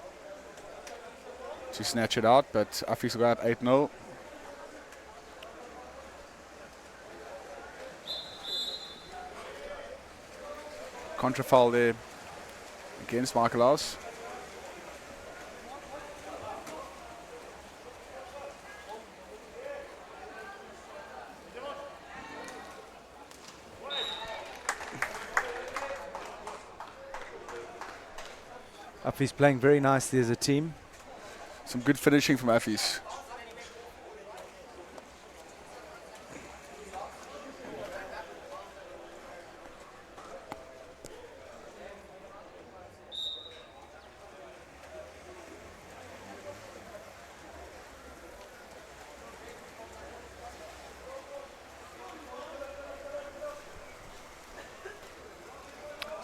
F: to snatch it out, but Affies will go up 8-0. Contra foul there against Michaelhouse.
C: Affies playing very nicely as a team.
F: Some good finishing from Affies.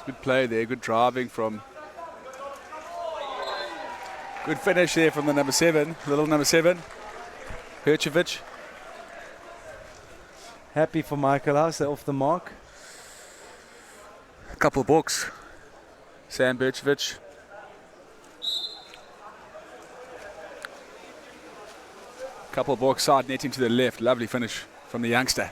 F: Good play there, good driving from... Good finish there from the number 7, little number 7, Herchevich.
C: Happy for Michaelhouse, they're off the mark.
F: A couple of books. Sam Berchevich. Couple of books, side netting to the left. Lovely finish from the youngster.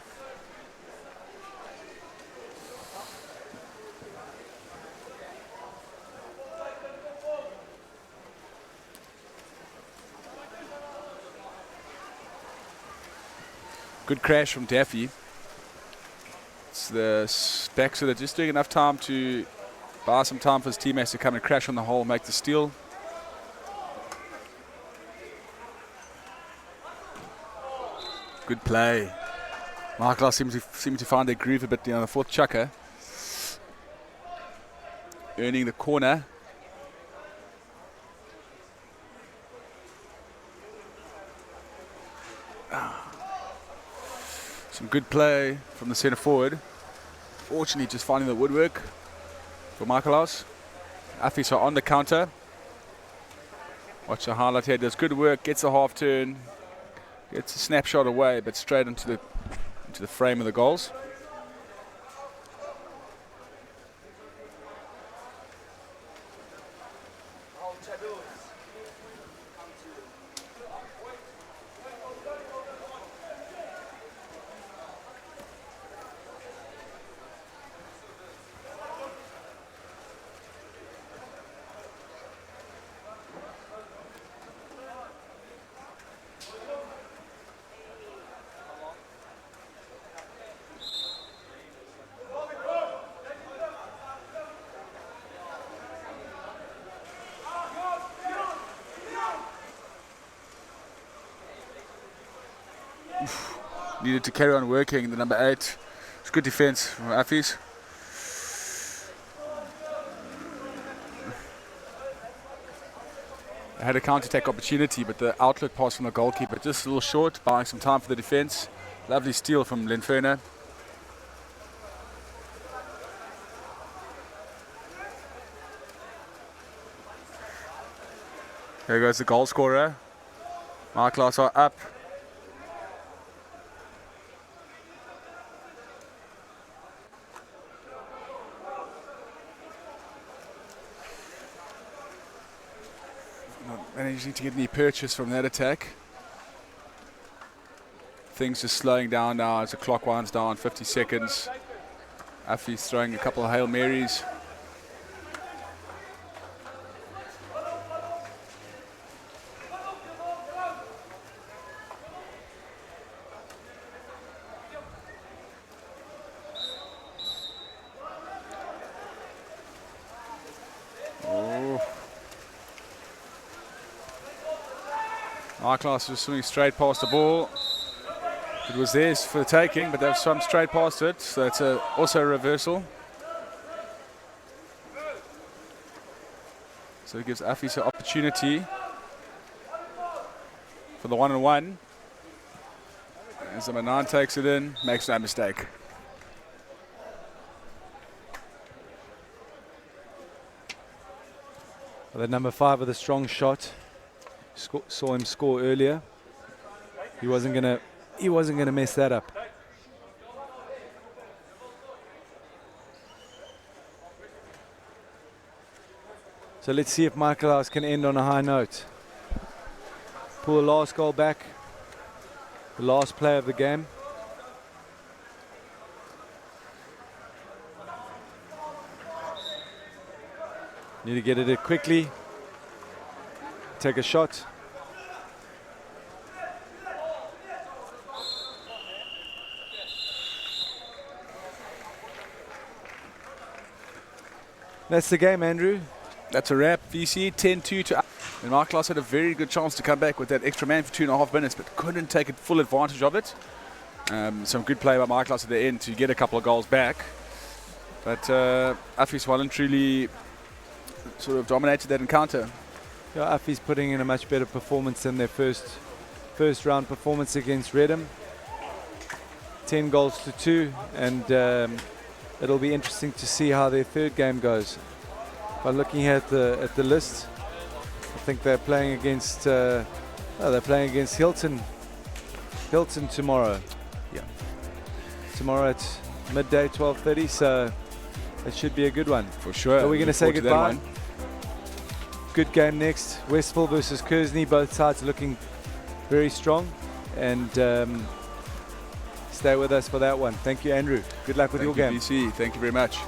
F: Good crash from Daffy. It's the back, so they're just doing enough time to buy some time for his teammates to come and crash on the hole, make the steal. Good play. Michaelhouse seem to find their groove a bit on the fourth chucker. Earning the corner. Some good play from the centre forward. Fortunately, just finding the woodwork for Michaelhouse. Affies are on the counter. Watch the highlight here. Does good work. Gets a half turn. Gets a snapshot away, but straight into the frame of the goals. Needed to carry on working, the number 8. It's good defence from Affies. They had a counter-attack opportunity, but the outlet pass from the goalkeeper just a little short, buying some time for the defence. Lovely steal from Lenferner. There goes the goal scorer. Michaelhouse are up. Managing to get any purchase from that attack. Things just slowing down now as the clock winds down, 50 seconds. Affies throwing a couple of Hail Marys. Michaelhouse just swimming straight past the ball. It was theirs for the taking, but they've swum straight past it, so it's also a reversal. So it gives Affies an opportunity for the 1-on-1. As the Manan takes it in, makes no mistake.
C: Well, the number 5 with a strong shot. Saw him score earlier. He wasn't gonna mess that up. So let's see if Michaelhouse can end on a high note. Pull the last goal back. The last play of the game. Need to get it in quickly. Take a shot. That's the game, Andrew.
F: That's a wrap. VC 10-2 to. And Michaelhouse had a very good chance to come back with that extra man for 2.5 minutes, but couldn't take full advantage of it. Some good play by Michaelhouse at the end to get a couple of goals back. But Affies well and truly sort of dominated that encounter.
C: Yeah, Affies putting in a much better performance than their first round performance against Reddam. 10 goals to 2, and it'll be interesting to see how their third game goes. By looking at the list, I think they're playing against Hilton tomorrow.
F: Yeah.
C: Tomorrow at midday, 12:30. So it should be a good one.
F: For sure.
C: Are we going to say goodbye? Good game next. Westville versus Kearsney. Both sides looking very strong, and stay with us for that one. Thank you, Andrew. Good luck with your game.
F: BC. Thank you very much.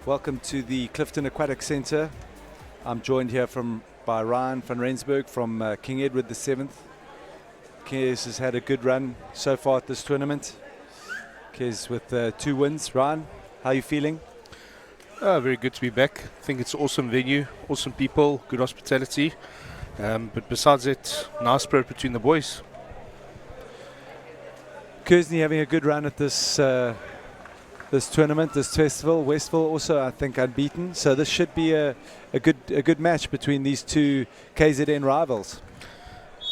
C: Welcome to the Clifton Aquatic Centre. I'm joined here by Ryan van Rensburg from King Edward VII. Kes has had a good run so far at this tournament. Kes with 2 wins. Ryan, how are you feeling?
G: Very good to be back. I think it's an awesome venue, awesome people, good hospitality. But besides it, nice spirit between the boys.
C: Kearsney having a good run at this this tournament, this festival. Westville also, I think, unbeaten. So this should be a good match between these two KZN rivals.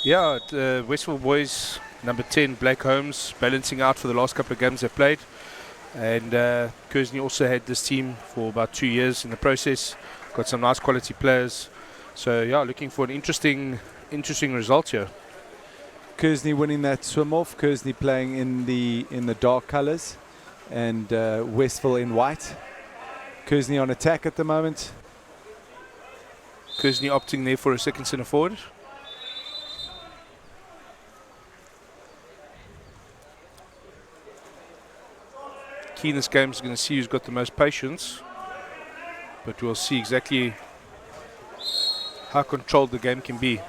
G: Yeah, Westville boys, number 10, Blake Holmes, balancing out for the last couple of games they've played. And Kearsney also had this team for about 2 years in the process. Got some nice quality players. So yeah, looking for an interesting result here.
C: Kearsney winning that swim off. Kearsney playing in the dark colours, and Westville in white. Kearsney on attack at the moment.
G: Kearsney opting there for a second centre forward. Key in this game is going to see who's got the most patience, but we'll see exactly how controlled the game can be.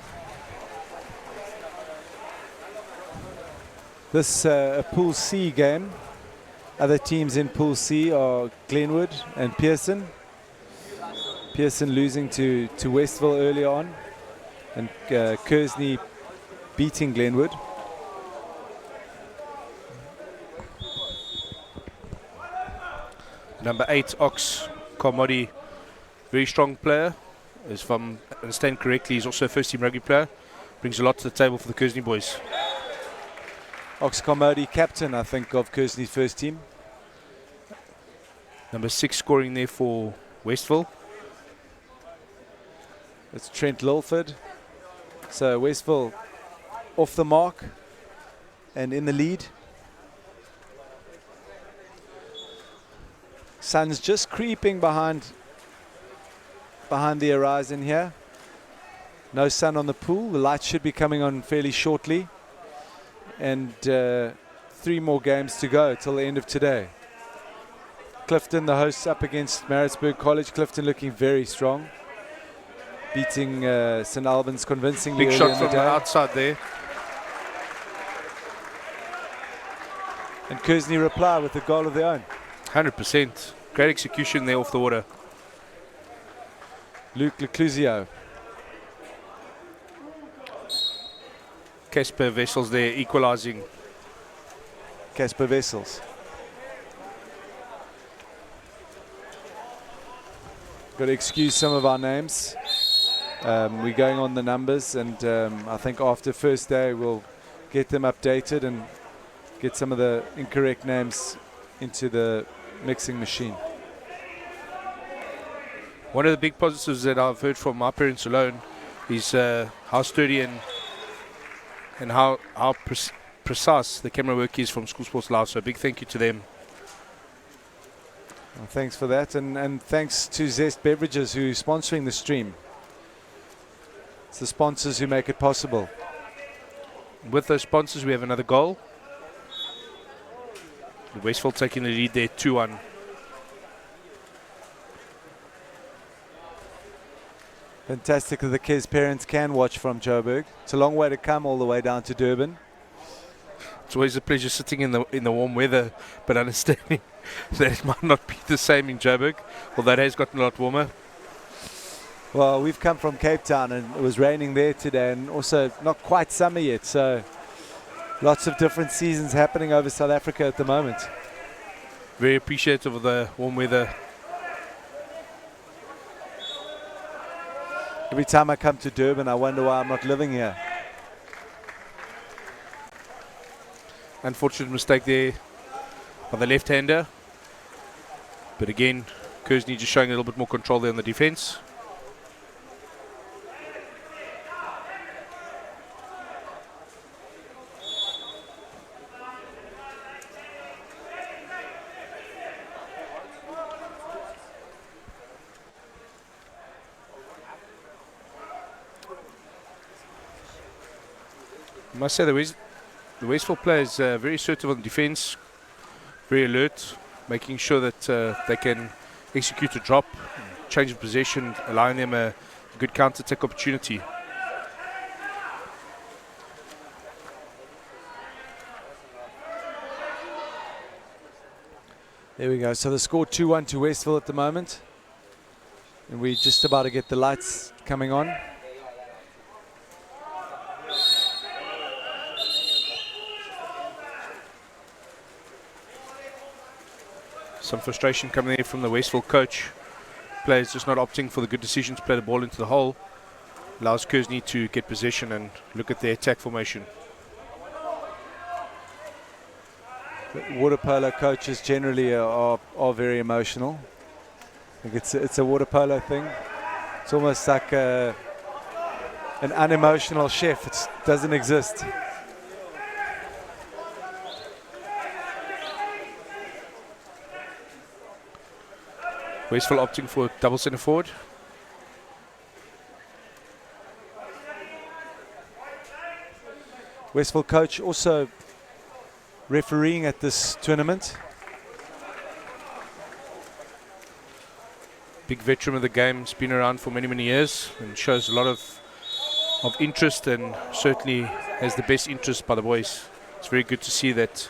C: This a Pool C game. Other teams in Pool C are Glenwood and Pearson. Pearson losing to Westville early on, and Kearsney beating Glenwood.
G: Number 8, Ox Carmody, very strong player. If I understand correctly, he's also a first-team rugby player. Brings a lot to the table for the Kearsney boys.
C: Ox Carmody, captain, I think, of Kearsney's first team.
G: Number 6 scoring there for Westville.
C: It's Trent Lilford. So Westville off the mark and in the lead. Sun's just creeping behind the horizon here. No sun on the pool. The lights should be coming on fairly shortly. And 3 more games to go till the end of today. Clifton, the hosts, up against Maritzburg College. Clifton looking very strong, beating St Albans convincingly.
G: Big shot from the outside there.
C: And Kearsney reply with a goal of their own.
G: 100%. Great execution there off the water.
C: Luke Leclusio.
G: Casper Vessels there equalising.
C: Casper Vessels. Got to excuse some of our names. We're going on the numbers, and I think after first day we'll get them updated and get some of the incorrect names into the mixing machine.
G: One of the big positives that I've heard from my parents alone is how sturdy and how precise the camera work is from School Sports Live. So a big thank you to them.
C: Well, thanks for that, and thanks to Zest Beverages who are sponsoring the stream. It's the sponsors who make it possible.
G: With those sponsors, we have another goal. Westville taking the lead there, 2-1.
C: Fantastic that the kids' parents can watch from Joburg. It's a long way to come all the way down to Durban.
G: It's always a pleasure sitting in the warm weather, but understanding that it might not be the same in Joburg, although it has gotten a lot warmer.
C: Well, we've come from Cape Town and it was raining there today, and also not quite summer yet, so lots of different seasons happening over South Africa at the moment.
G: Very appreciative of the warm weather.
C: Every time I come to Durban, I wonder why I'm not living here.
G: Unfortunate mistake there by the left-hander. But again, Kearsney just showing a little bit more control there on the defence. I must say the Westville players very assertive on defence, very alert, making sure that they can execute a drop, change of possession, allowing them a good counter-attack opportunity.
C: There we go. So the score 2-1 to Westville at the moment. And we're just about to get the lights coming on.
G: Some frustration coming there from the Westville coach. Players just not opting for the good decision to play the ball into the hole. Allows Kearsney to get possession and look at their attack formation.
C: Water polo coaches generally are very emotional. I think it's a water polo thing. It's almost like an unemotional chef. It doesn't exist.
G: Westville opting for a double centre forward.
C: Westville coach also refereeing at this tournament.
G: Big veteran of the game, has been around for many, many years and shows a lot of interest and certainly has the best interest by the boys. It's very good to see that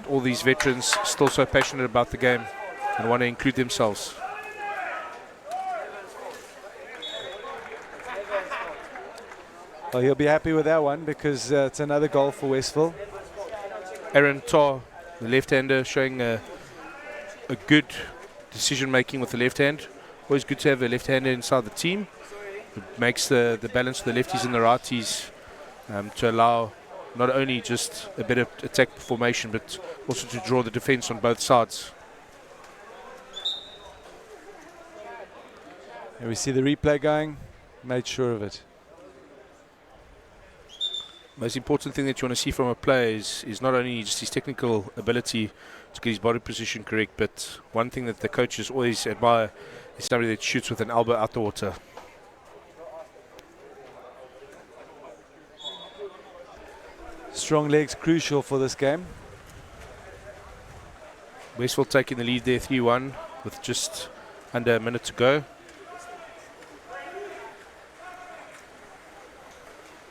G: all these veterans still so passionate about the game and want to include themselves.
C: Well, he'll be happy with that one because it's another goal for Westville.
G: Aaron Tar, the left-hander, showing a good decision-making with the left hand. Always good to have a left-hander inside the team. It makes the balance of the lefties and the righties to allow not only just a better attack formation, but also to draw the defence on both sides.
C: And we see the replay going. Made sure of it.
G: Most important thing that you want to see from a player is not only just his technical ability to get his body position correct, but one thing that the coaches always admire is somebody that shoots with an elbow out the water.
C: Strong legs crucial for this game.
G: Westville taking the lead there 3-1 with just under a minute to go.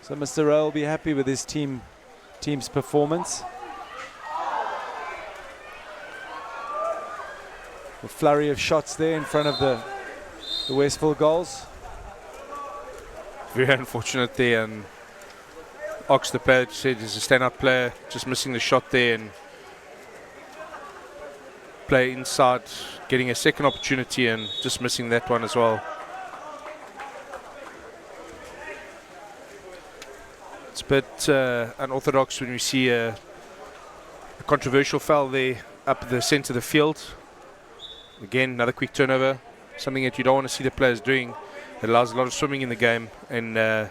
C: So Mr. Rowe will be happy with his team's performance. A flurry of shots there in front of the Westville goals.
G: Very unfortunate there, and Ox, the player, said he's a stand-up player, just missing the shot there and play inside, getting a second opportunity and just missing that one as well. It's a bit unorthodox when we see a controversial foul there up the centre of the field. Again, another quick turnover, something that you don't want to see the players doing. It allows a lot of swimming in the game and no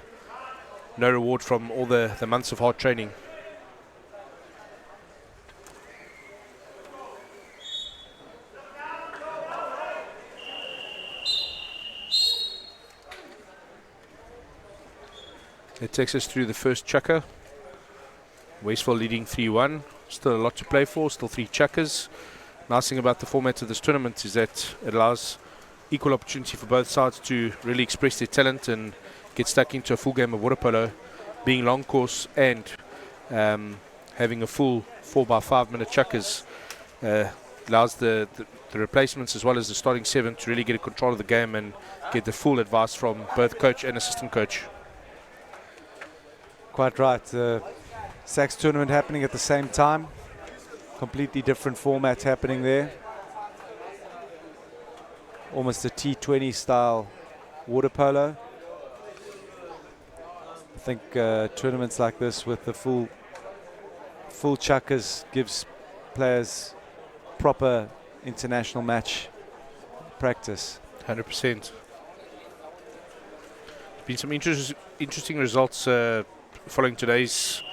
G: reward from all the months of hard training. It takes us through the first chukker. Westville leading 3-1. Still a lot to play for, still 3 chukkers. Nice thing about the format of this tournament is that it allows equal opportunity for both sides to really express their talent and get stuck into a full game of water polo, being long course and having a full 4x5 minute chukkers allows the replacements as well as the starting 7 to really get a control of the game and get the full advice from both coach and assistant coach.
C: Quite right. The Sax tournament happening at the same time. Completely different format happening there. Almost a T20 style water polo. I think tournaments like this with the full chukkers gives players proper international match practice.
G: 100%. Been some interesting results following today's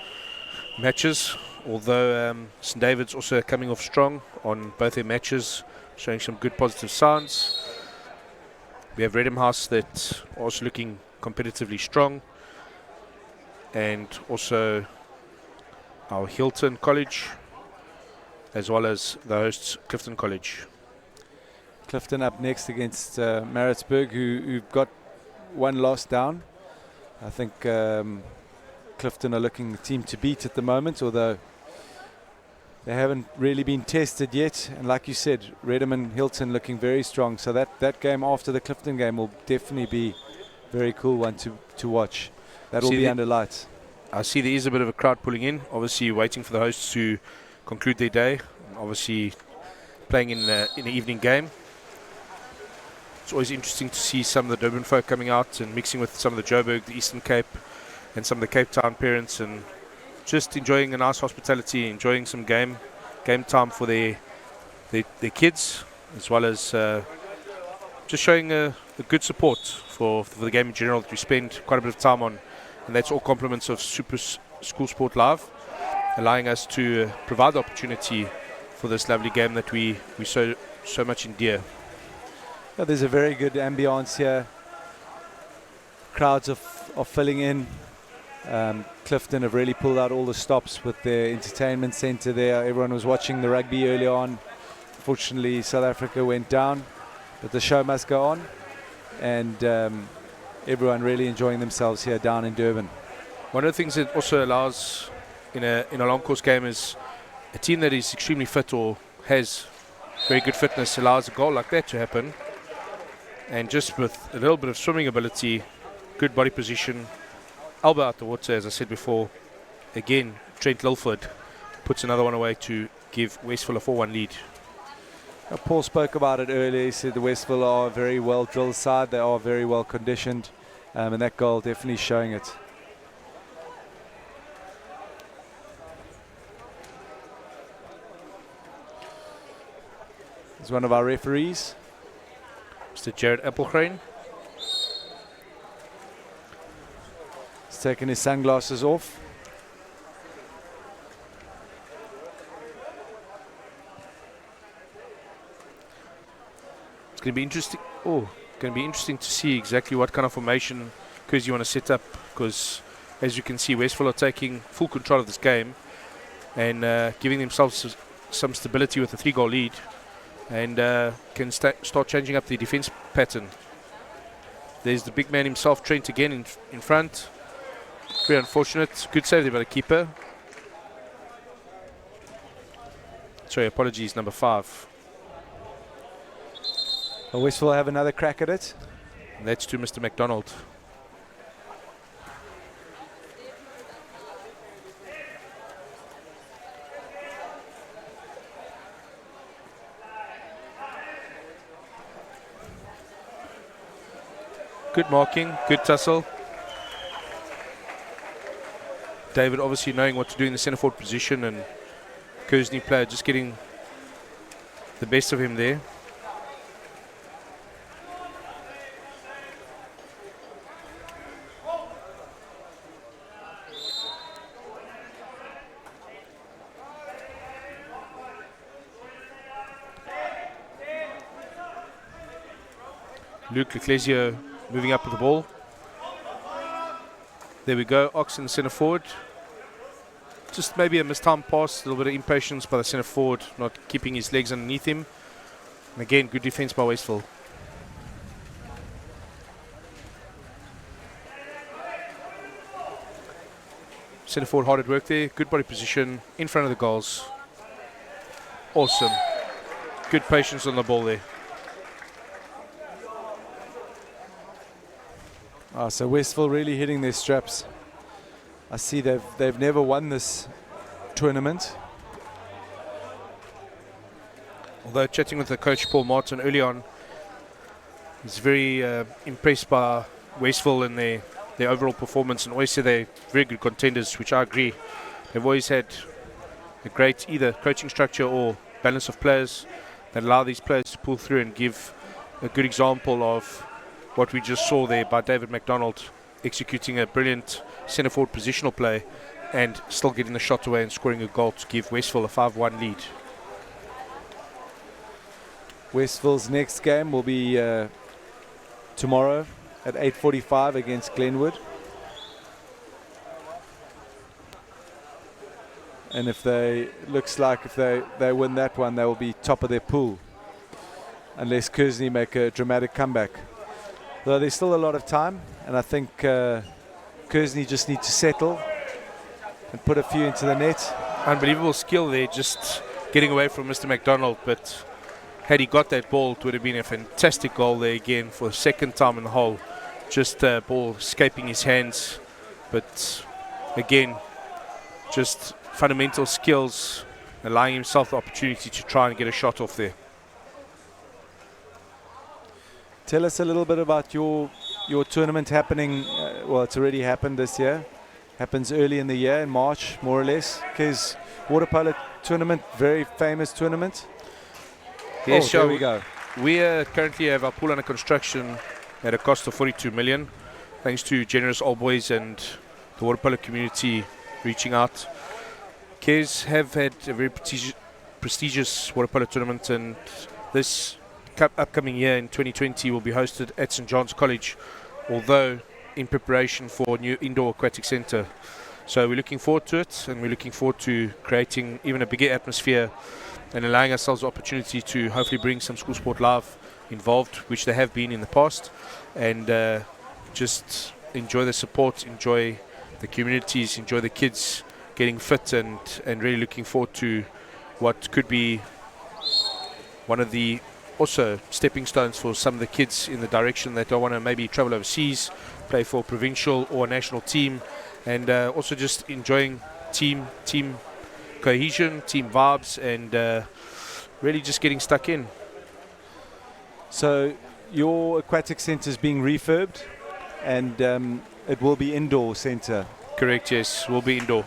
G: matches, although St David's also coming off strong on both their matches, showing some good positive signs. We have Reddam House that's also looking competitively strong, and also our Hilton College, as well as the hosts Clifton College.
C: Clifton up next against Maritzburg, who've got one loss down. I think Clifton are looking the team to beat at the moment, although they haven't really been tested yet. And like you said, Reddam and Hilton looking very strong. So that game after the Clifton game will definitely be a very cool one to watch. That will be under lights.
G: I see there is a bit of a crowd pulling in. Obviously waiting for the hosts to conclude their day. Obviously playing in the evening game. It's always interesting to see some of the Durban folk coming out and mixing with some of the Joburg, the Eastern Cape, and some of the Cape Town parents, and just enjoying a nice hospitality, enjoying some game time for their kids, as well as just showing a good support for the game in general that we spend quite a bit of time on. And that's all compliments of Super School Sport Live, allowing us to provide the opportunity for this lovely game that we so much endear.
C: Yeah, there's a very good ambience here. Crowds are filling in. Clifton have really pulled out all the stops with their entertainment centre there. Everyone was watching the rugby early on. Fortunately, South Africa went down, but the show must go on. And everyone really enjoying themselves here down in Durban.
G: One of the things that also allows in a long course game is a team that is extremely fit or has very good fitness allows a goal like that to happen. And just with a little bit of swimming ability, good body position, elbow out the water, as I said before. Again, Trent Lilford puts another one away to give Westville a 4-1 lead.
C: Paul spoke about it earlier. He said the Westville are a very well drilled side. They are very well conditioned, and that goal definitely showing it. He's one of our referees,
G: Mr. Jared Applecrane.
C: He's taken his sunglasses off.
G: It's going to be interesting. Going to be interesting to see exactly what kind of formation you want to set up, because as you can see, Westville are taking full control of this game and giving themselves some stability with a 3-goal lead, and can start changing up the defense pattern. There's the big man himself, Trent, again in front. Very unfortunate. Good save there by the keeper. Sorry, apologies, number 5.
C: Well, Westville have another crack at it.
G: And that's to Mr. McDonald. Good marking, good tussle. David obviously knowing what to do in the centre forward position, and Kearsney player just getting the best of him there. Luke Ecclesio moving up with the ball. There we go, Ox in the centre forward. Just maybe a mistimed pass, a little bit of impatience by the centre forward, not keeping his legs underneath him. And again, good defence by Westville. Centre forward hard at work there, good body position, in front of the goals. Awesome. Good patience on the ball there.
C: So Westville really hitting their straps. I see they've never won this tournament.
G: Although chatting with the coach Paul Martin early on, he's very impressed by Westville and their overall performance, and always say they're very good contenders, which I agree. They've always had a great either coaching structure or balance of players that allow these players to pull through and give a good example of what we just saw there by David McDonald, executing a brilliant centre forward positional play and still getting the shot away and scoring a goal to give Westville a 5-1 lead.
C: Westville's next game will be tomorrow at 8:45 against Glenwood. And if they win that one, they will be top of their pool. unless Kearsney make a dramatic comeback. Though there's still a lot of time, and I think Kearsney just need to settle and put a few into the net.
G: Unbelievable skill there, just getting away from Mr. McDonald, but had he got that ball, it would have been a fantastic goal there again for the second time in the hole. Just ball escaping his hands, but again, just fundamental skills, allowing himself the opportunity to try and get a shot off there.
C: Tell us a little bit about your tournament happening. Well, it's already happened this year. Happens early in the year, in March, more or less. Because Waterpolo tournament, very famous tournament.
G: Yes,
C: there we go.
G: We currently have our pool under construction at a cost of 42 million, thanks to generous old boys and the Waterpolo community reaching out. Kes have had a very prestigious Waterpolo tournament, and this upcoming year in 2020 will be hosted at St John's College, although in preparation for a new indoor aquatic centre. So we're looking forward to it, and we're looking forward to creating even a bigger atmosphere and allowing ourselves the opportunity to hopefully bring some school sport live involved, which they have been in the past, and just enjoy the support, enjoy the communities, enjoy the kids getting fit, and really looking forward to what could be one of the also stepping stones for some of the kids in the direction that don't want to maybe travel overseas, play for a provincial or a national team, and also just enjoying team cohesion, team vibes, and really just getting stuck in.
C: So your aquatic centre is being refurbed, and it will be indoor centre.
G: Correct, yes, will be indoor.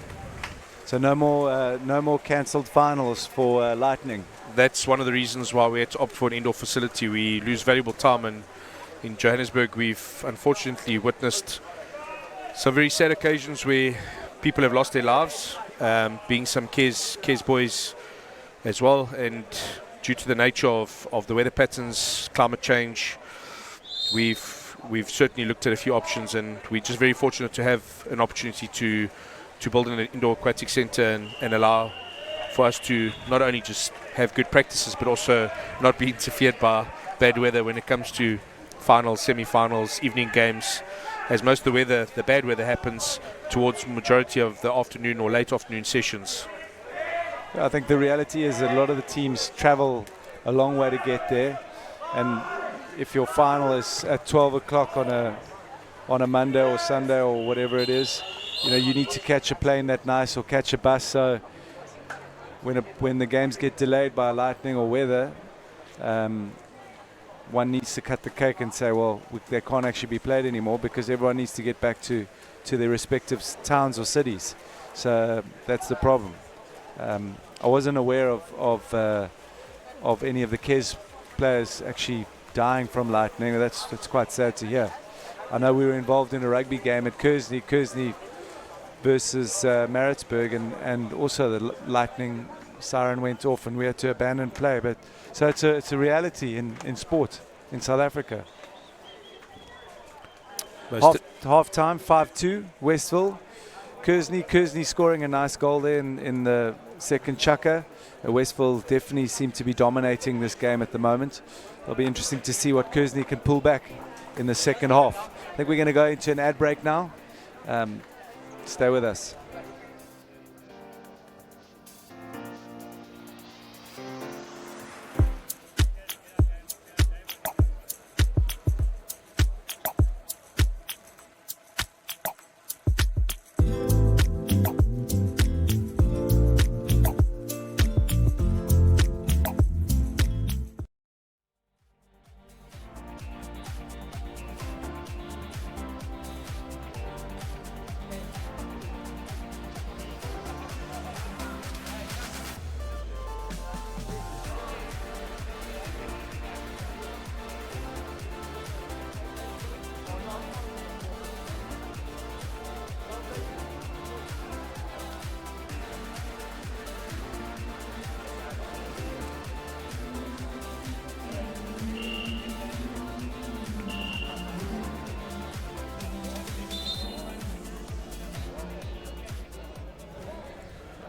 C: So no more cancelled finals for Lightning.
G: That's one of the reasons why we had to opt for an indoor facility. We lose valuable time, and in Johannesburg we've unfortunately witnessed some very sad occasions where people have lost their lives, being some Kes boys as well, and due to the nature of the weather patterns, climate change, we've certainly looked at a few options, and we're just very fortunate to have an opportunity to build an indoor aquatic centre and allow for us to not only just have good practices but also not be interfered by bad weather when it comes to finals, semi-finals, evening games, as most of the bad weather happens towards the majority of the afternoon or late afternoon sessions.
C: I think the reality is that a lot of the teams travel a long way to get there, and if your final is at 12 o'clock on a Monday or Sunday or whatever it is, you need to catch a plane that night or catch a bus. So when the games get delayed by lightning or weather, one needs to cut the cake and say, well, they can't actually be played anymore because everyone needs to get back to their respective towns or cities. So that's the problem. I wasn't aware of any of the Kes players actually dying from lightning. That's quite sad to hear. I know we were involved in a rugby game at Kearsney versus Maritzburg, and also the lightning siren went off and we had to abandon play. But so it's a reality in sport in South Africa. Half time 5-2 Westville. Kearsney scoring a nice goal there in the second chukker. Westville definitely seem to be dominating this game at the moment. It'll be interesting to see what Kearsney can pull back in the second half. I think we're going to go into an ad break now. Stay with us.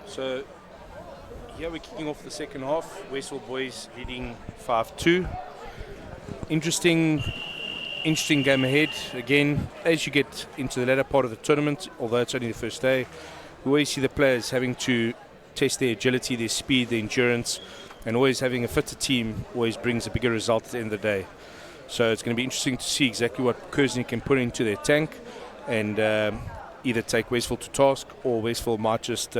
G: So here we're kicking off the second half. Westville boys leading 5-2. Interesting game ahead. Again, as you get into the latter part of the tournament, although it's only the first day, we always see the players having to test their agility, their speed, their endurance, and always having a fitter team always brings a bigger result at the end of the day. So it's going to be interesting to see exactly what Kearsney can put into their tank and either take Westville to task, or Westville might just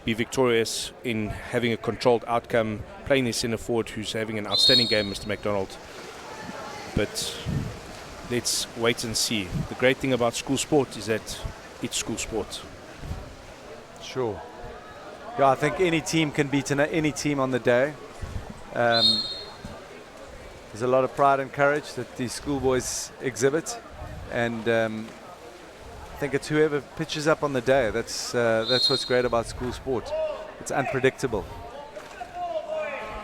G: be victorious in having a controlled outcome, playing their centre forward who's having an outstanding game, Mr. McDonald. But let's wait and see. The great thing about school sport is that it's school sport.
C: Sure. Yeah, I think any team can beat any team on the day. There's a lot of pride and courage that these schoolboys exhibit, and I think it's whoever pitches up on the day. That's what's great about school sport. It's unpredictable.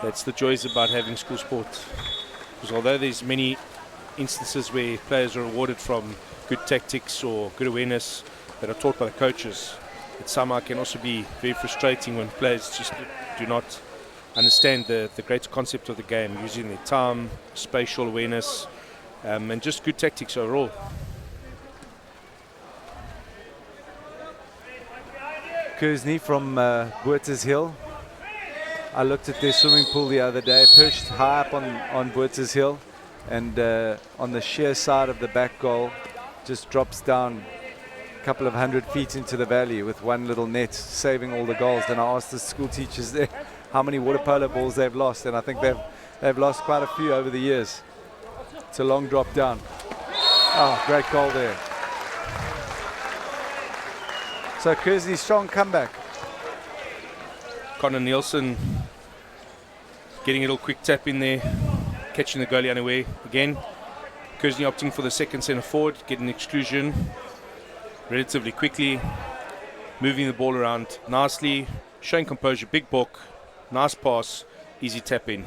G: That's the joys about having school sport. Because although there's many instances where players are rewarded from good tactics or good awareness that are taught by the coaches, it somehow can also be very frustrating when players just do not understand the greater concept of the game, using their time, spatial awareness, and just good tactics overall.
C: Kearsney from Boerters Hill. I looked at their swimming pool the other day, perched high up on Boerters Hill, and on the sheer side of the back goal, just drops down a couple of 100 feet into the valley with one little net, saving all the goals. And I asked the school teachers there how many water polo balls they've lost, and I think they've lost quite a few over the years. It's a long drop down. Oh, great goal there. So Kearsney, strong comeback.
G: Connor Nielsen getting a little quick tap in there, catching the goalie unaware again. Kearsney opting for the second centre forward, getting exclusion relatively quickly, moving the ball around nicely, showing composure, big balk, nice pass, easy tap in.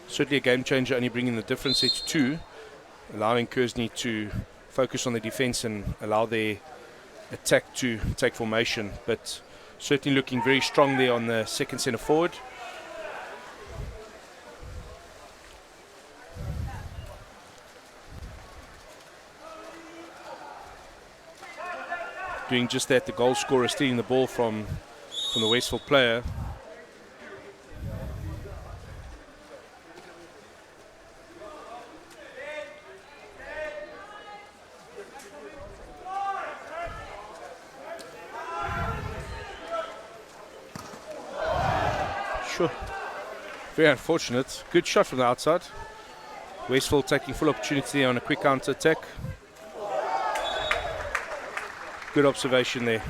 G: Certainly a game changer, only bringing the difference set to 2, allowing Kearsney to focus on the defence and allow their attack to take formation. But certainly looking very strong there on the second centre forward. Doing just that, the goal scorer stealing the ball from the Westville player. Sure. Very unfortunate. Good shot from the outside. Westville taking full opportunity on a quick counter attack. Good observation there.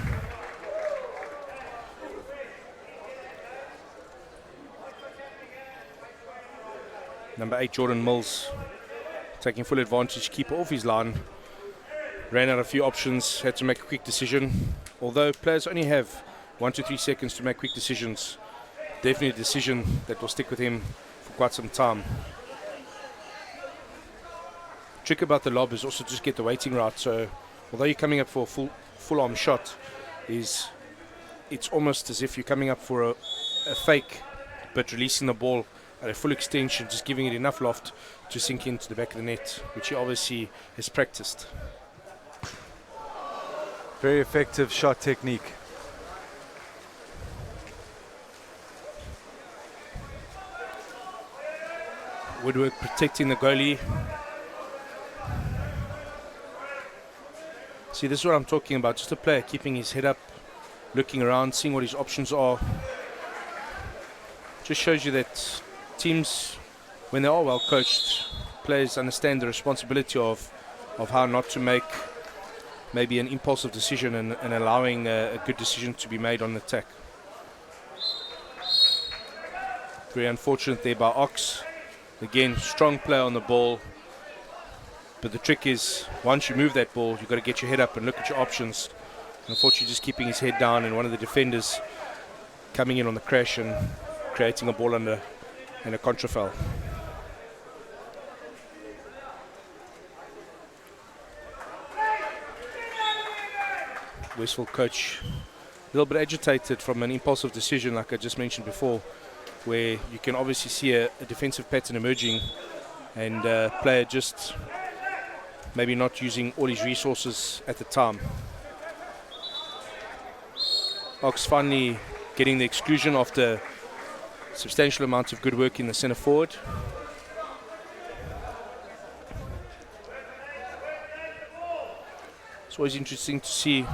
G: Number 8, Jordan Mills, taking full advantage, keeper off his line. Ran out a few options, had to make a quick decision. Although players only have 1 to 3 seconds to make quick decisions, definitely a decision that will stick with him for quite some time. Trick about the lob is also just get the weighting right. So although you're coming up for a full arm shot, it's almost as if you're coming up for a fake, but releasing the ball at a full extension, just giving it enough loft to sink into the back of the net, which he obviously has practiced.
C: Very effective shot technique.
G: Woodwork protecting the goalie. See, this is what I'm talking about. Just a player keeping his head up, looking around, seeing what his options are. Just shows you that teams, when they are well coached, players understand the responsibility of how not to make maybe an impulsive decision and allowing a good decision to be made on attack. Very unfortunate there by Ox. Again, strong play on the ball. But the trick is, once you move that ball, you've got to get your head up and look at your options. Unfortunately, just keeping his head down, and one of the defenders coming in on the crash and creating a ball under and a contrafoul. Westville coach a little bit agitated from an impulsive decision like I just mentioned before, where you can obviously see a defensive pattern emerging and player just maybe not using all his resources at the time. Ox finally getting the exclusion after substantial amount of good work in the centre forward. It's always interesting to see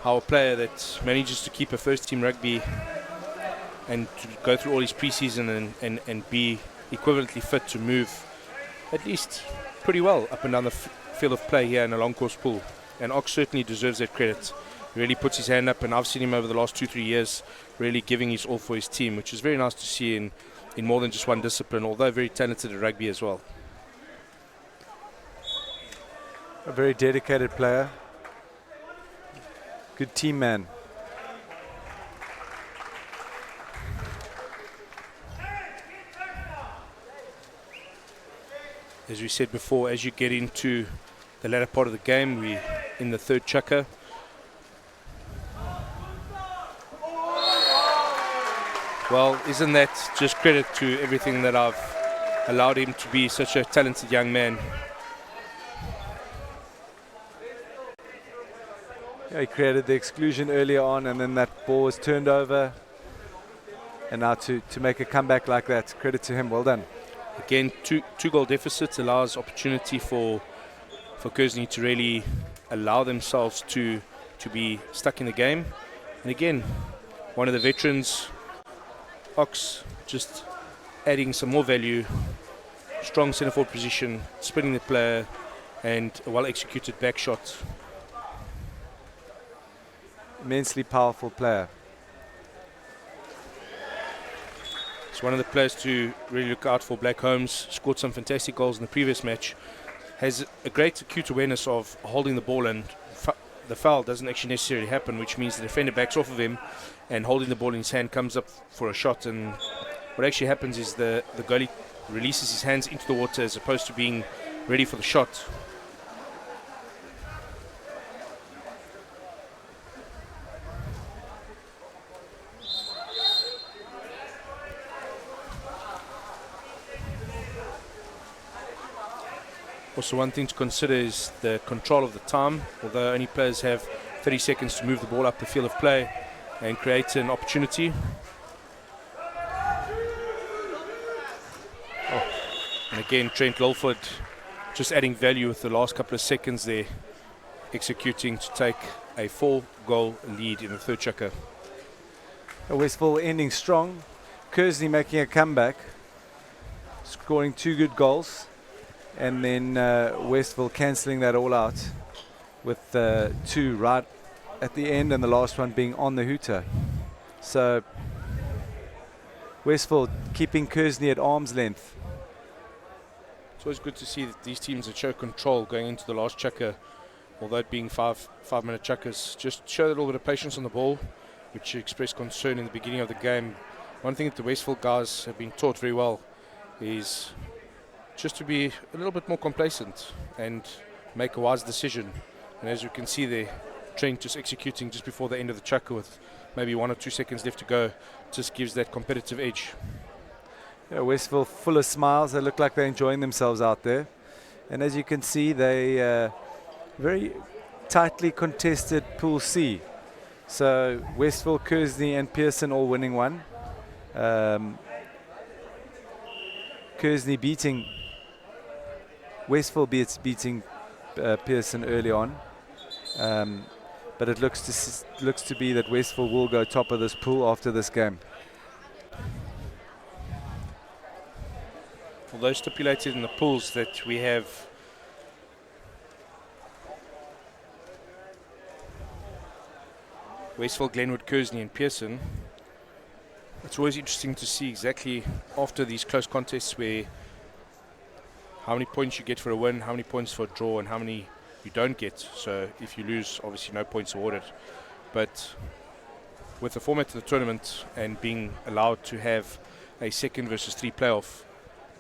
G: how a player that manages to keep a first team rugby and to go through all his pre-season and be equivalently fit to move at least pretty well up and down the field of play here in a long course pool. And Ox certainly deserves that credit. He really puts his hand up, and I've seen him over the last 2-3 years really giving his all for his team, which is very nice to see in more than just one discipline, although very talented at rugby as well.
C: A very dedicated player. Good team man.
G: As we said before, as you get into the latter part of the game, we're in the third chukker. Well, isn't that just credit to everything that I've allowed him to be such a talented young man?
C: Yeah, he created the exclusion earlier on, and then that ball was turned over. And now to make a comeback like that, credit to him, well done.
G: Again, two goal deficit allows opportunity for Kearsney to really allow themselves to be stuck in the game. And again, one of the veterans, Ox, just adding some more value, strong centre forward position, spinning the player, and a well executed back shot.
C: Immensely powerful player.
G: It's one of the players to really look out for. Black Holmes scored some fantastic goals in the previous match. Has a great acute awareness of holding the ball, and the foul doesn't actually necessarily happen, which means the defender backs off of him and holding the ball in his hand comes up for a shot. And what actually happens is the goalie releases his hands into the water as opposed to being ready for the shot. Also, one thing to consider is the control of the time. Although only players have 30 seconds to move the ball up the field of play and create an opportunity. And again, Trent Lawford just adding value with the last couple of seconds there, executing to take a 4-goal lead in the third chukker.
C: Westville ending strong. Kearsney making a comeback, scoring 2 good goals. And then Westville cancelling that all out with 2 right at the end and the last one being on the hooter. So Westville keeping Kearsney at arm's length.
G: It's always good to see that these teams that show control going into the last chukker, although it being 5-minute chukkers, just show a little bit of patience on the ball, which expressed concern in the beginning of the game. One thing that the Westville guys have been taught very well is just to be a little bit more complacent and make a wise decision. And as you can see there, Trent just executing just before the end of the chukker with maybe 1 or 2 seconds left to go, just gives that competitive edge.
C: Yeah, Westville full of smiles. They look like they're enjoying themselves out there. And as you can see, they very tightly contested Pool C. So Westville, Kearsney and Pearson all winning one. Kearsney beating Westville beating Pearson early on, but it looks to be that Westville will go top of this pool after this game.
G: Although stipulated in the pools that we have Westville, Glenwood, Kearsney and Pearson, it's always interesting to see exactly after these close contests where how many points you get for a win, how many points for a draw, and how many you don't get. So if you lose, obviously no points awarded. But with the format of the tournament and being allowed to have a 2nd versus 3 playoff,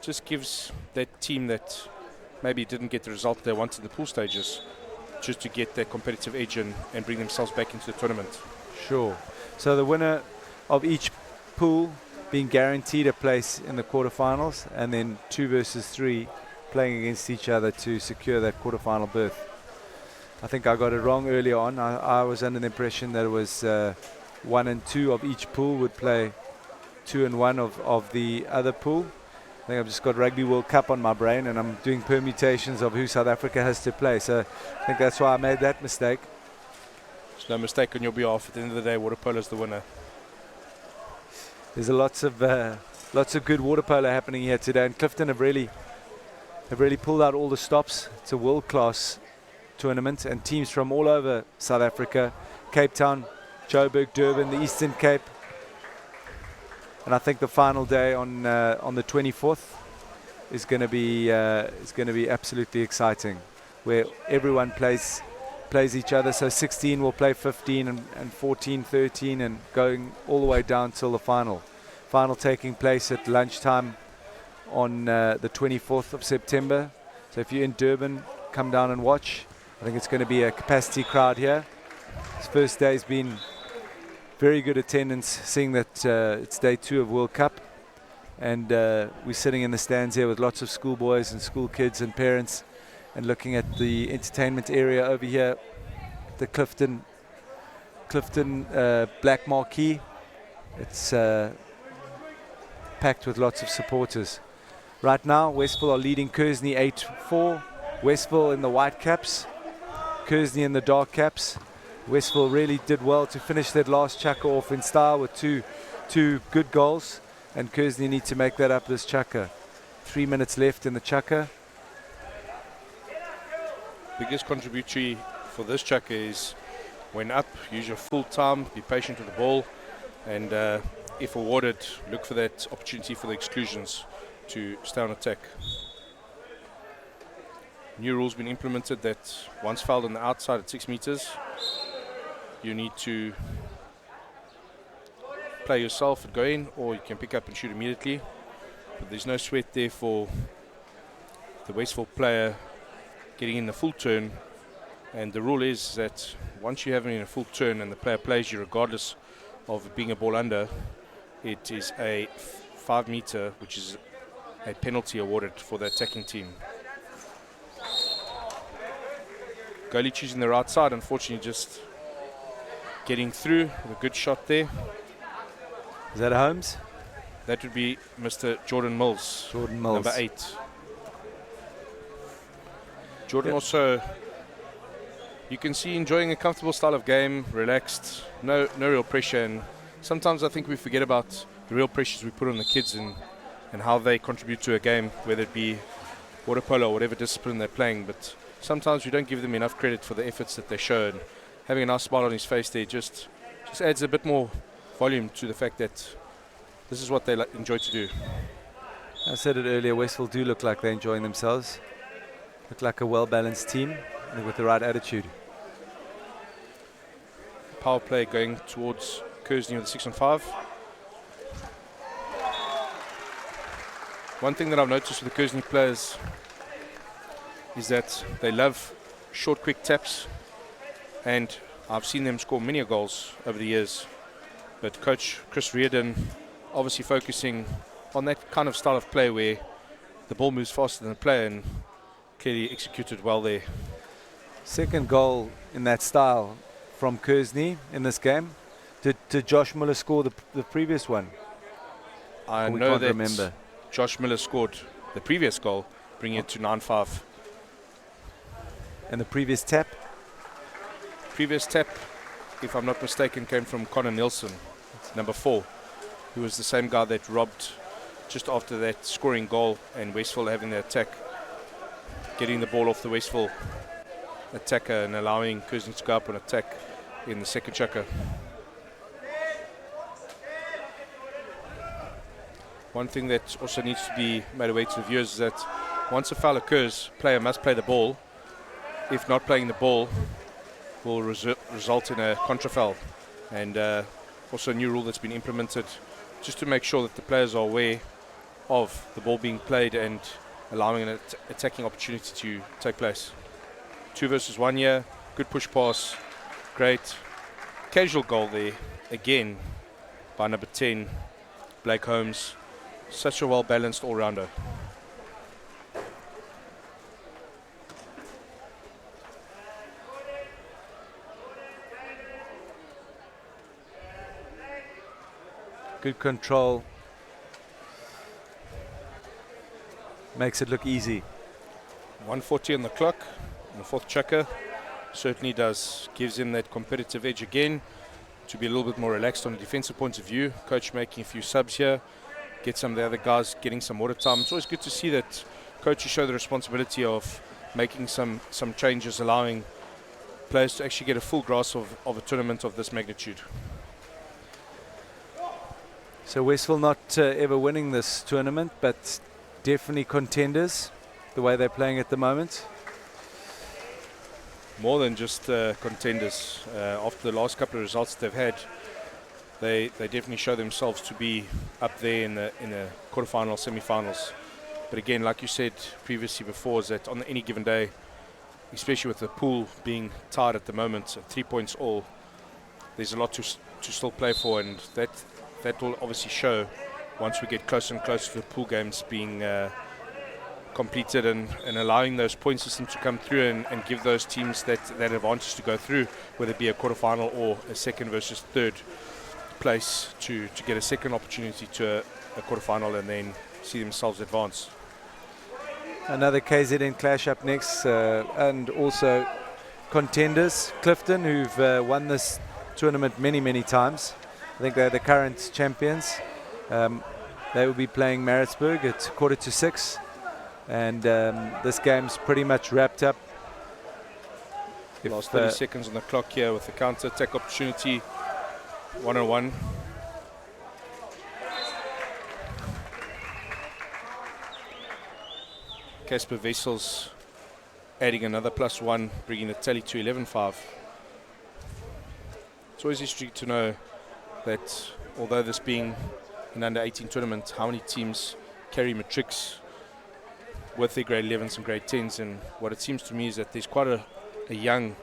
G: just gives that team that maybe didn't get the result they wanted in the pool stages just to get their competitive edge and bring themselves back into the tournament.
C: Sure. So the winner of each pool being guaranteed a place in the quarterfinals, and then 2 versus 3 playing against each other to secure that quarterfinal berth. I think I got it wrong earlier on. I was under the impression that it was 1 and 2 of each pool would play 2 and 1 of the other pool. I think I've just got Rugby World Cup on my brain, and I'm doing permutations of who South Africa has to play. So I think that's why I made that mistake.
G: There's no mistake on your behalf. At the end of the day, Waterpolo is the winner.
C: There's lots of good water polo happening here today, and Clifton have really pulled out all the stops. It's a world-class tournament, and teams from all over South Africa, Cape Town, Joburg, Durban, the Eastern Cape. And I think the final day on the 24th is going to be absolutely exciting, where everyone plays each other. So 16 will play 15 and 14, 13, and going all the way down till the final. Final taking place at lunchtime on the 24th of September. So if you're in Durban, come down and watch. I think it's going to be a capacity crowd here. This first day has been very good attendance, seeing that it's day 2 of World Cup, and we're sitting in the stands here with lots of schoolboys and school kids and parents, and looking at the entertainment area over here, the Clifton Black Marquee. It's packed with lots of supporters. Right now, Westville are leading Kearsney 8-4. Westville in the white caps, Kearsney in the dark caps. Westville really did well to finish that last chukker off in style with two good goals, and Kearsney need to make that up this chukker. 3 minutes left in the chukker.
G: Biggest contributory for this chukker is when up, use your full time, be patient with the ball, and if awarded, look for that opportunity for the exclusions to stay on attack. New rules been implemented that once fouled on the outside at 6 meters, you need to play yourself and go in, or you can pick up and shoot immediately. But there's no sweat there for the Westville player getting in the full turn. And the rule is that once you have it in a full turn and the player plays you, regardless of it being a ball under, it is a 5 meter, which is a penalty awarded for the attacking team. Goalie choosing the right side, unfortunately just getting through with a good shot there.
C: Is that Holmes?
G: That would be Mr. Jordan Mills.
C: Jordan Mills.
G: Number 8. Jordan also, you can see, enjoying a comfortable style of game, relaxed, no real pressure. And sometimes I think we forget about the real pressures we put on the kids and how they contribute to a game, whether it be water polo or whatever discipline they're playing. But sometimes we don't give them enough credit for the efforts that they show. And having a nice smile on his face there just adds a bit more volume to the fact that this is what they enjoy to do.
C: I said it earlier, Westville do look like they're enjoying themselves. Look like a well-balanced team and with the right attitude.
G: Power play going towards Kearsney with a 6-on-5. One thing that I've noticed with the Kearsney players is that they love short, quick taps, and I've seen them score many goals over the years. But Coach Chris Reddam obviously focusing on that kind of style of play where the ball moves faster than the player, and clearly executed well there.
C: Second goal in that style from Kearsney in this game. Did Josh Muller score the previous one?
G: I know that Josh Miller scored the previous goal, bringing it to 9-5.
C: And the previous tap?
G: Previous tap, if I'm not mistaken, came from Connor Nielsen, number 4, who was the same guy that robbed just after that scoring goal and Westville having the attack, getting the ball off the Westville attacker and allowing Kearsney to go up and attack in the second chukker. One thing that also needs to be made aware to the viewers is that once a foul occurs, player must play the ball. If not playing the ball, will result in a contra foul. And also a new rule that's been implemented just to make sure that the players are aware of the ball being played and allowing an attacking opportunity to take place. 2 versus 1 here. Good push pass. Great. Casual goal there. Again, by number 10, Blake Holmes. Such a well-balanced all-rounder.
C: Good control. Makes it look easy.
G: 1:40 on the clock. And the fourth chucker certainly gives him that competitive edge again, to be a little bit more relaxed on a defensive point of view. Coach making a few subs here, get some of the other guys getting some water time. It's always good to see that coaches show the responsibility of making some changes, allowing players to actually get a full grasp of a tournament of this magnitude.
C: So Westville not ever winning this tournament, but definitely contenders, the way they're playing at the moment.
G: More than just contenders. After the last couple of results they've had, they definitely show themselves to be up there in the quarterfinals, semi-finals. But again, like you said previously before, is that on any given day, especially with the pool being tied at the moment, 3 points all, there's a lot to still play for, and that will obviously show once we get closer and closer to the pool games being completed and allowing those point systems to come through and give those teams that advantage to go through, whether it be a quarterfinal or a second versus third place, to get a second opportunity to a quarterfinal and then see themselves advance.
C: Another KZN clash up next, and also contenders, Clifton, who've won this tournament many times. I think they're the current champions. They will be playing Maritzburg at 5:45. And this game's pretty much wrapped up.
G: Last 30 seconds on the clock here with the counter-attack opportunity. 1-on-1. Casper Wessels adding another +1, bringing the tally to 11-5. It's always interesting to know that although this being an under-18 tournament, how many teams carry matrics with their grade 11s and grade 10s, and what it seems to me is that there's quite a young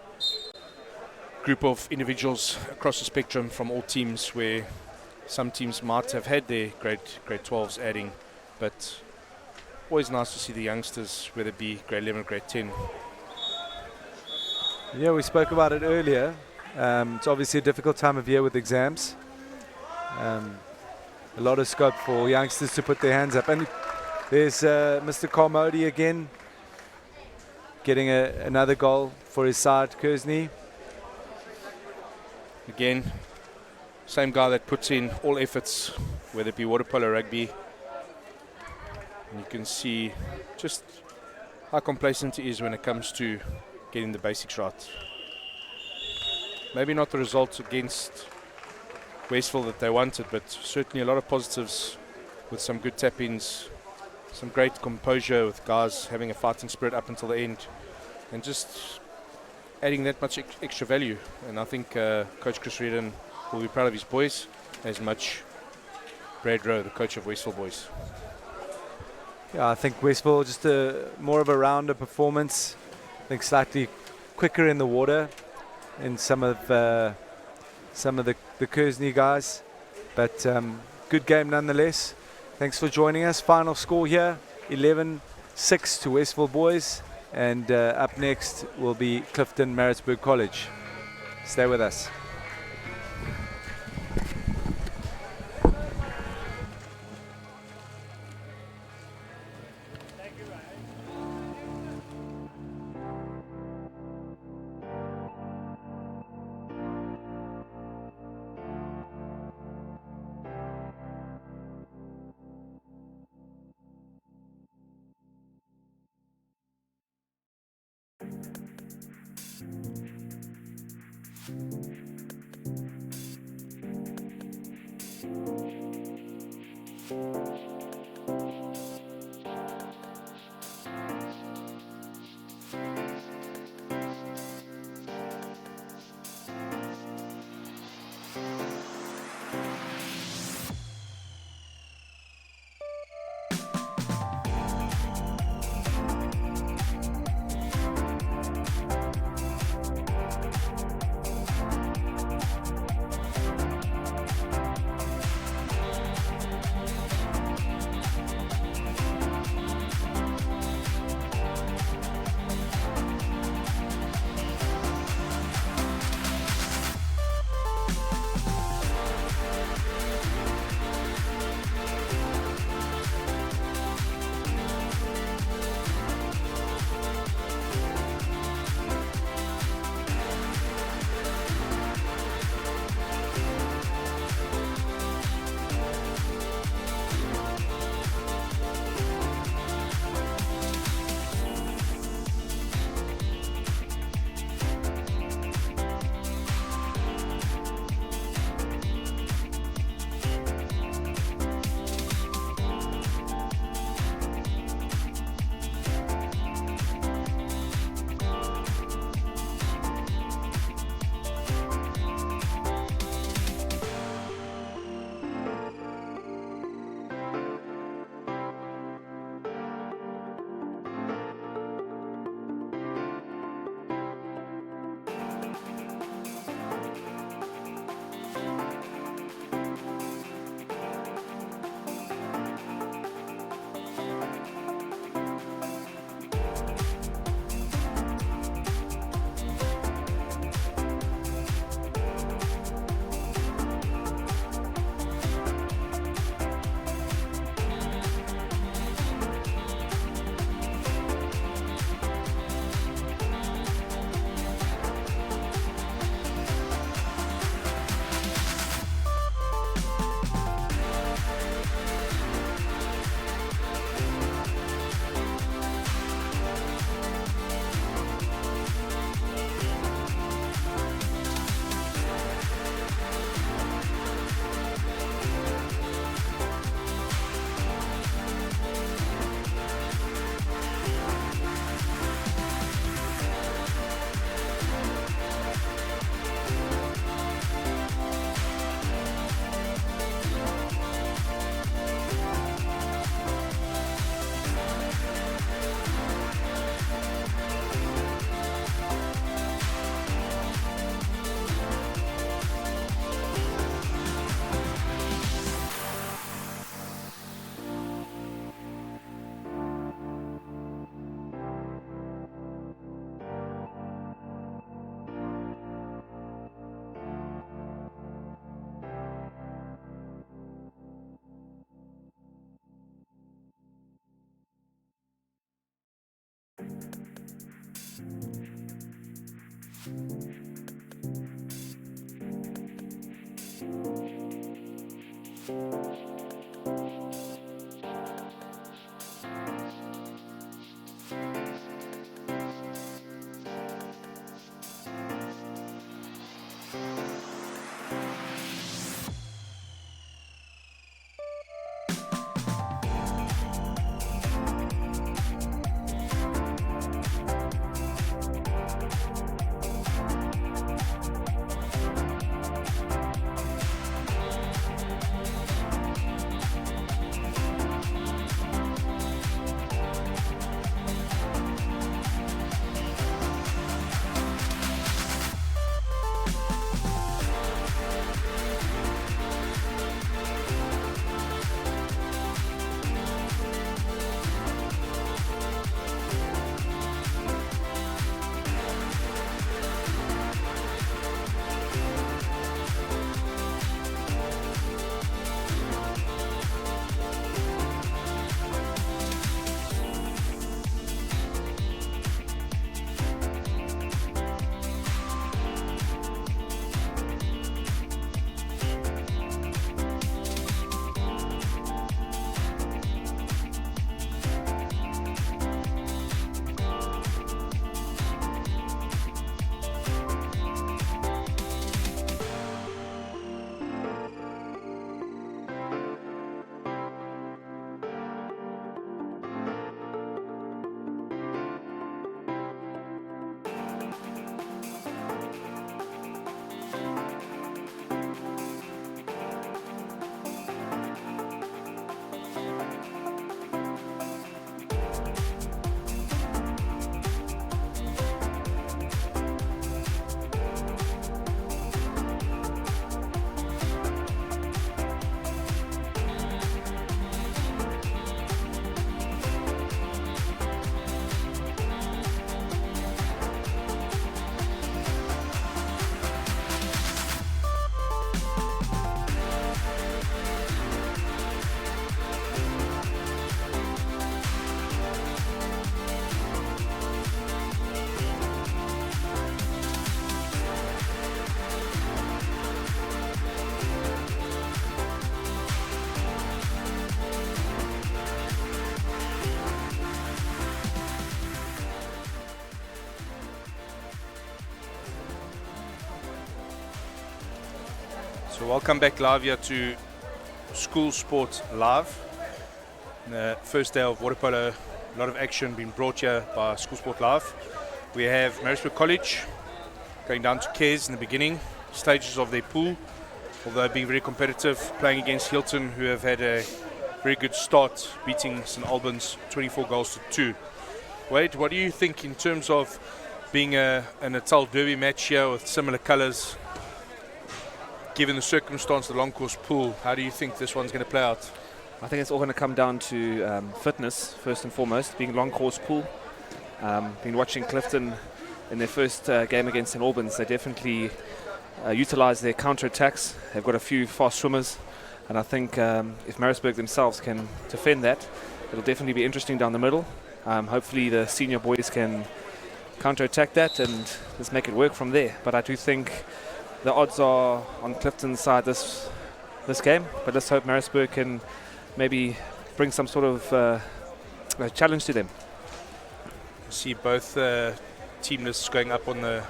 G: group of individuals across the spectrum from all teams, where some teams might have had their grade 12s adding, but always nice to see the youngsters, whether it be grade 11 or grade 10.
C: Yeah, we spoke about it earlier. It's obviously a difficult time of year with exams. A lot of scope for youngsters to put their hands up. And there's Mr. Carmody again, getting another goal for his side, Kearsney.
G: Again, same guy that puts in all efforts, whether it be water polo, rugby. And you can see just how complacent he is when it comes to getting the basics right. Maybe not the results against Westville that they wanted, but certainly a lot of positives with some good tap-ins, some great composure with guys having a fighting spirit up until the end, and just adding that much extra value. And I think Coach Chris Reddam will be proud of his boys, as much Brad Rowe, the coach of Westville boys.
C: Yeah, I think Westville just more of a rounder performance. I think slightly quicker in the water in some of the Kearsney guys, but good game nonetheless. Thanks for joining us. Final score here, 11-6 to Westville boys, and up next will be Clifton Maritzburg College. Stay with us.
G: So welcome back live here to School Sport Live. The first day of Waterpolo, a lot of action being brought here by School Sport Live. We have Maritzburg College going down to Kearsney in the beginning stages of their pool, although being very competitive, playing against Hilton, who have had a very good start, beating St Alban's 24 goals to 2. Wade, what do you think in terms of being a Natal Derby match here with similar colours? Given the circumstance, the long course pool, how do you think this one's going to play out?
H: I think it's all going to come down to fitness, first and foremost, being long course pool. Been watching Clifton in their first game against St Albans. They definitely utilise their counter-attacks. They've got a few fast swimmers, and I think if Maritzburg themselves can defend that, it'll definitely be interesting down the middle. Hopefully the senior boys can counter-attack that and just make it work from there. But I do think the odds are on Clifton's side this game, but let's hope Maritzburg can maybe bring some sort of challenge to them.
G: See both team lists going up on the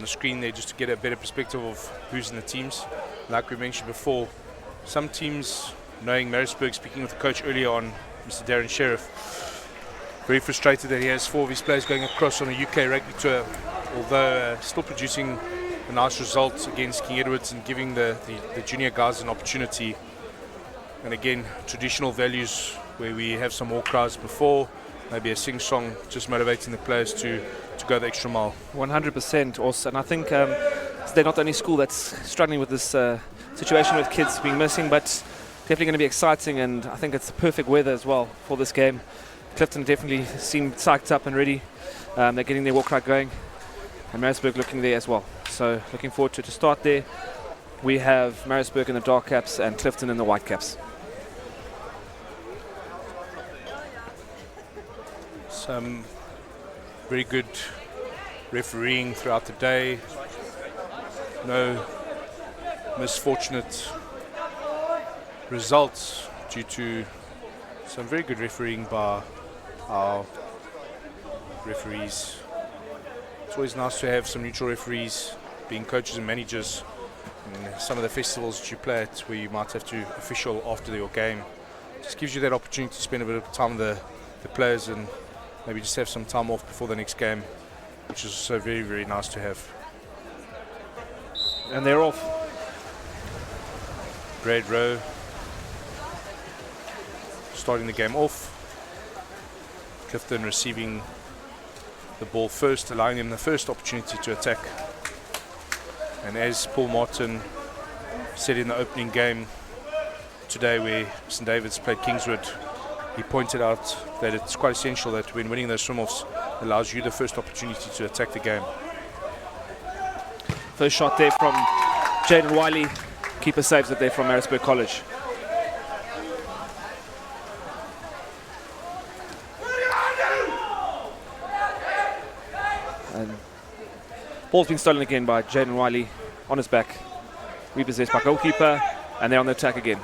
G: screen there just to get a better perspective of who's in the teams. Like we mentioned before, some teams, knowing Maritzburg, speaking with the coach earlier on, Mr. Darren Sheriff, very frustrated that he has 4 of his players going across on a UK rugby tour, although still producing a nice result against King Edward's and giving the junior guys an opportunity. And again, traditional values where we have some war cries before, maybe a sing-song, just motivating the players to go the extra mile.
H: 100% also, and I think they're not the only school that's struggling with this situation with kids being missing, but definitely going to be exciting, and I think it's the perfect weather as well for this game. Clifton definitely seem psyched up and ready. They're getting their war cry going, and Maritzburg looking there as well. So looking forward to start there. We have Maritzburg in the dark caps and Clifton in the white caps.
G: Some very good refereeing throughout the day. No misfortunate results due to some very good refereeing by our referees. It's always nice to have some neutral referees being coaches and managers in some of the festivals that you play at, where you might have to official after your game. Just gives you that opportunity to spend a bit of time with the players and maybe just have some time off before the next game, which is so very, very nice to have.
H: And they're off.
G: Brad Rowe starting the game off. Clifton receiving the ball first, allowing them the first opportunity to attack. And as Paul Martin said in the opening game today, where St David's played Kingswood, he pointed out that it's quite essential that when winning those swim-offs allows you the first opportunity to attack the game.
H: First shot there from Jaden Wiley. Keeper saves it there from Maritzburg College. And ball's been stolen again by Jaden Wiley on his back. Repossessed by goalkeeper, and they're on the attack again.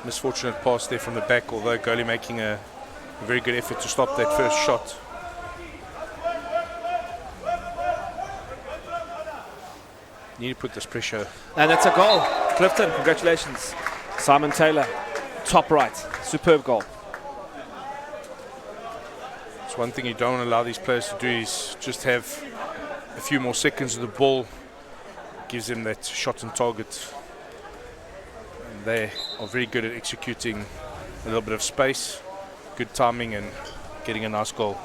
G: Misfortunate pass there from the back, although goalie making a very good effort to stop that first shot. Need to put this pressure.
H: And that's a goal. Clifton, congratulations. Simon Taylor, top right. Superb goal.
G: It's one thing you don't want to allow these players to do is just have a few more seconds of the ball. Gives them that shot and target. And they are very good at executing a little bit of space, good timing, and getting a nice goal.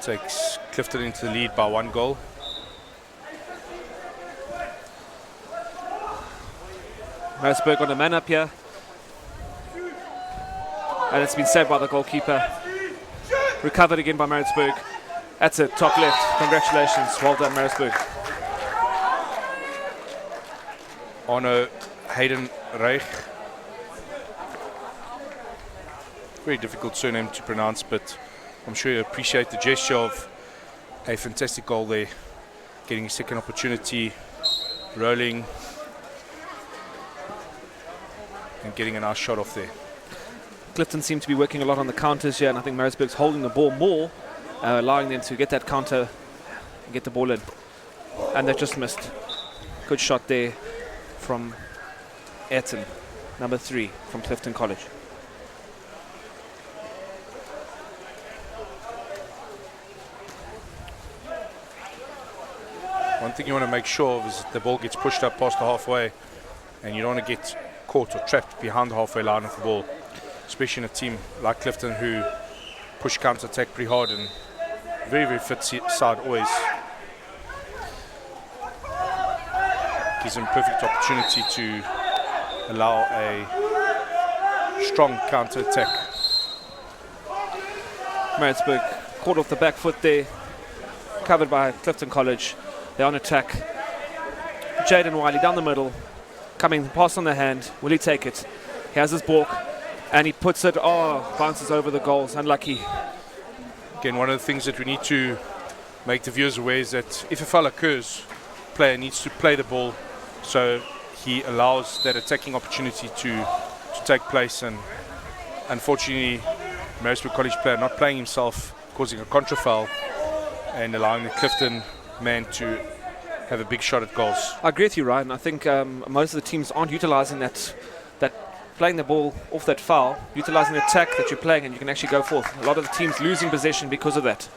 G: Takes Clifton into the lead by 1 goal.
H: Maritzburg on a man up here. And it's been saved by the goalkeeper. Recovered again by Maritzburg. That's it, top left. Congratulations. Well done, Maritzburg.
G: Arno Hayden Reich. Very difficult surname to pronounce, but I'm sure you appreciate the gesture of a fantastic goal there. Getting a second opportunity, rolling, and getting a nice shot off there.
H: Clifton seem to be working a lot on the counters here, and I think Maritzburg's holding the ball more, allowing them to get that counter and get the ball in. And they just missed. Good shot there from Ayrton, number 3 from Clifton College.
G: One thing you want to make sure of is the ball gets pushed up past the halfway, and you don't want to get caught or trapped behind the halfway line of the ball, especially in a team like Clifton who push counter-attack pretty hard and very, very fit side always. Gives them perfect opportunity to allow a strong counter-attack.
H: Maritzburg caught off the back foot there, covered by Clifton College. They're on attack. Jaden Wiley down the middle, coming, pass on the hand. Will he take it? He has his balk, and he puts it, bounces over the goals. Unlucky.
G: Again, one of the things that we need to make the viewers aware is that if a foul occurs, player needs to play the ball so he allows that attacking opportunity to take place. And unfortunately, Maritzburg College player not playing himself, causing a contra foul and allowing the Clifton man to have a big shot at goals.
H: I agree with you, Ryan. I think most of the teams aren't utilising that playing the ball off that foul, utilising the attack that you're playing, and you can actually go forth. A lot of the teams losing possession because of that.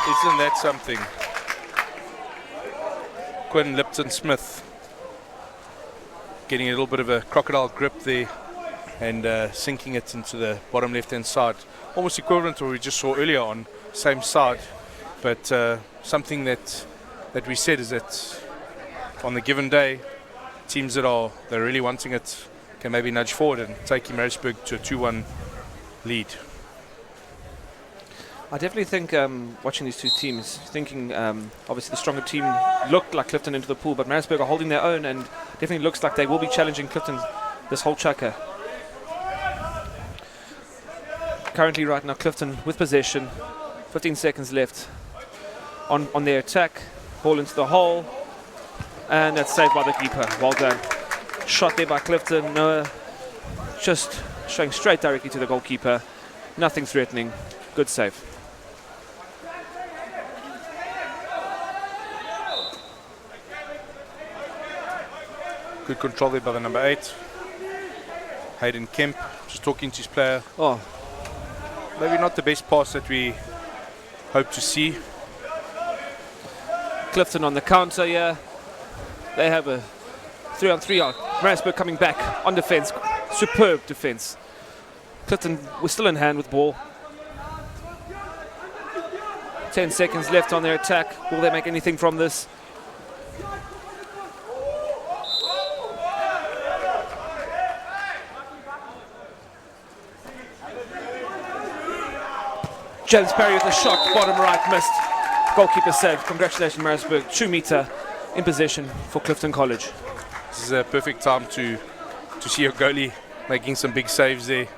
G: Isn't that something? Quinn Lipton-Smith getting a little bit of a crocodile grip there and sinking it into the bottom left-hand side. Almost equivalent to what we just saw earlier on, same side. But something that we said is that on the given day, teams they're really wanting it can maybe nudge forward and take Maritzburg to a 2-1 lead.
H: I definitely think watching these two teams, thinking obviously the stronger team looked like Clifton into the pool, but Maritzburg are holding their own and definitely looks like they will be challenging Clifton this whole chukka. Currently right now Clifton with possession, 15 seconds left on their attack, ball into the hole, and that's saved by the keeper. Well done. Shot there by Clifton, Noah just showing straight directly to the goalkeeper, nothing threatening, good save.
G: Good control there by the number 8. Hayden Kemp just talking to his player. Maybe not the best pass that we hope to see.
H: Clifton on the counter here. They have a 3-on-3 out. Maritzburg coming back on defense. Superb defense. Clifton was still in hand with ball. 10 seconds left on their attack. Will they make anything from this? James Perry with a shot, bottom right, missed. Goalkeeper saved. Congratulations, Maritzburg. 2 meter in possession for Clifton College.
G: This is a perfect time to see a goalie making some big saves there.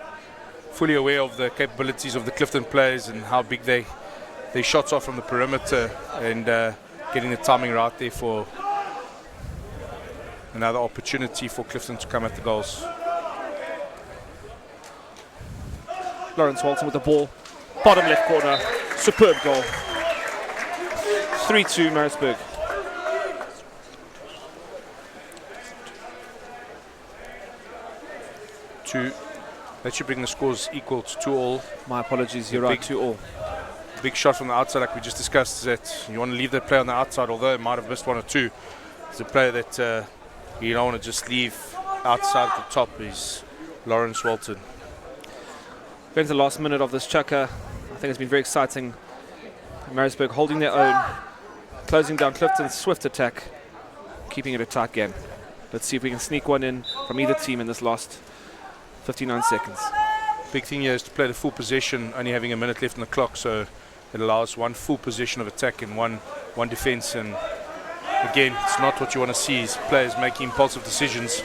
G: Fully aware of the capabilities of the Clifton players and how big their shots are from the perimeter, and getting the timing right there for another opportunity for Clifton to come at the goals.
H: Lawrence Walton with the ball. Bottom left corner. Superb goal. 3-2 Maritzburg.
G: That should bring the scores equal to 2-all.
H: My apologies, you're right, 2-all.
G: Big shot from the outside, like we just discussed, is that you want to leave that player on the outside, although it might have missed 1 or 2. It's a player that you don't want to just leave outside at the top, is Lawrence Walton.
H: Going to the last minute of this chukka. I think it's been very exciting. Maritzburg holding their own, closing down Clifton's swift attack, keeping it a tight game. Let's see if we can sneak one in from either team in this last 59 seconds.
G: Big thing here is to play the full possession, only having a minute left on the clock, so it allows one full possession of attack and one defense. And again, it's not what you want to see, is players making impulsive decisions,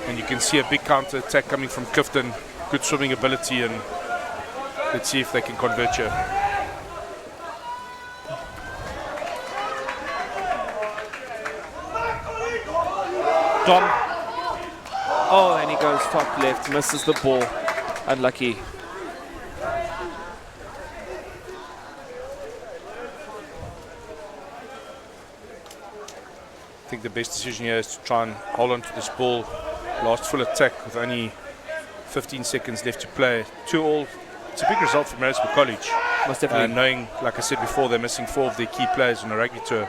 G: and you can see a big counter attack coming from Clifton. Good swimming ability, and let's see if they can convert here.
H: Dom Oh, and he goes top left, misses the ball. Unlucky.
G: I think the best decision here is to try and hold on to this ball. Last full attack with only 15 seconds left to play. 2-all. It's a big result for Maritzburg College.
H: Most definitely.
G: Knowing, like I said before, they're missing 4 of their key players on the rugby tour.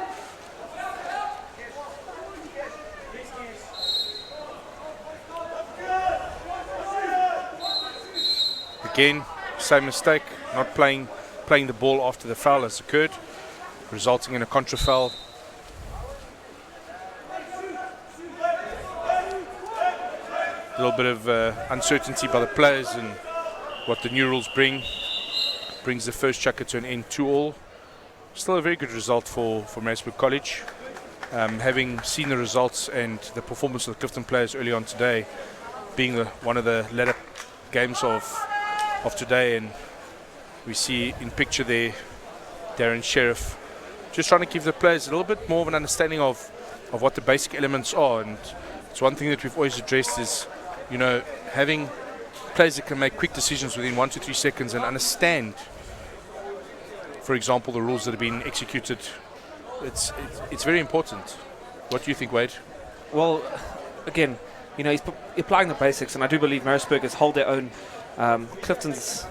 G: Again, same mistake, not playing the ball after the foul has occurred, resulting in a contra foul. A little bit of uncertainty by the players and what the new rules brings the first chukker to an end, 2-all. Still a very good result for Maritzburg College. Having seen the results and the performance of the Clifton players early on today, being one of the latter games of today, and we see in picture there Darren Sheriff just trying to give the players a little bit more of an understanding of what the basic elements are. And it's one thing that we've always addressed is, you know, having players that can make quick decisions within 1 to 3 seconds and understand, for example, the rules that have been executed. It's very important. What do you think, Wade?
H: Well, again, you know, he's applying the basics, and I do believe Maritzburg has held their own. Clifton's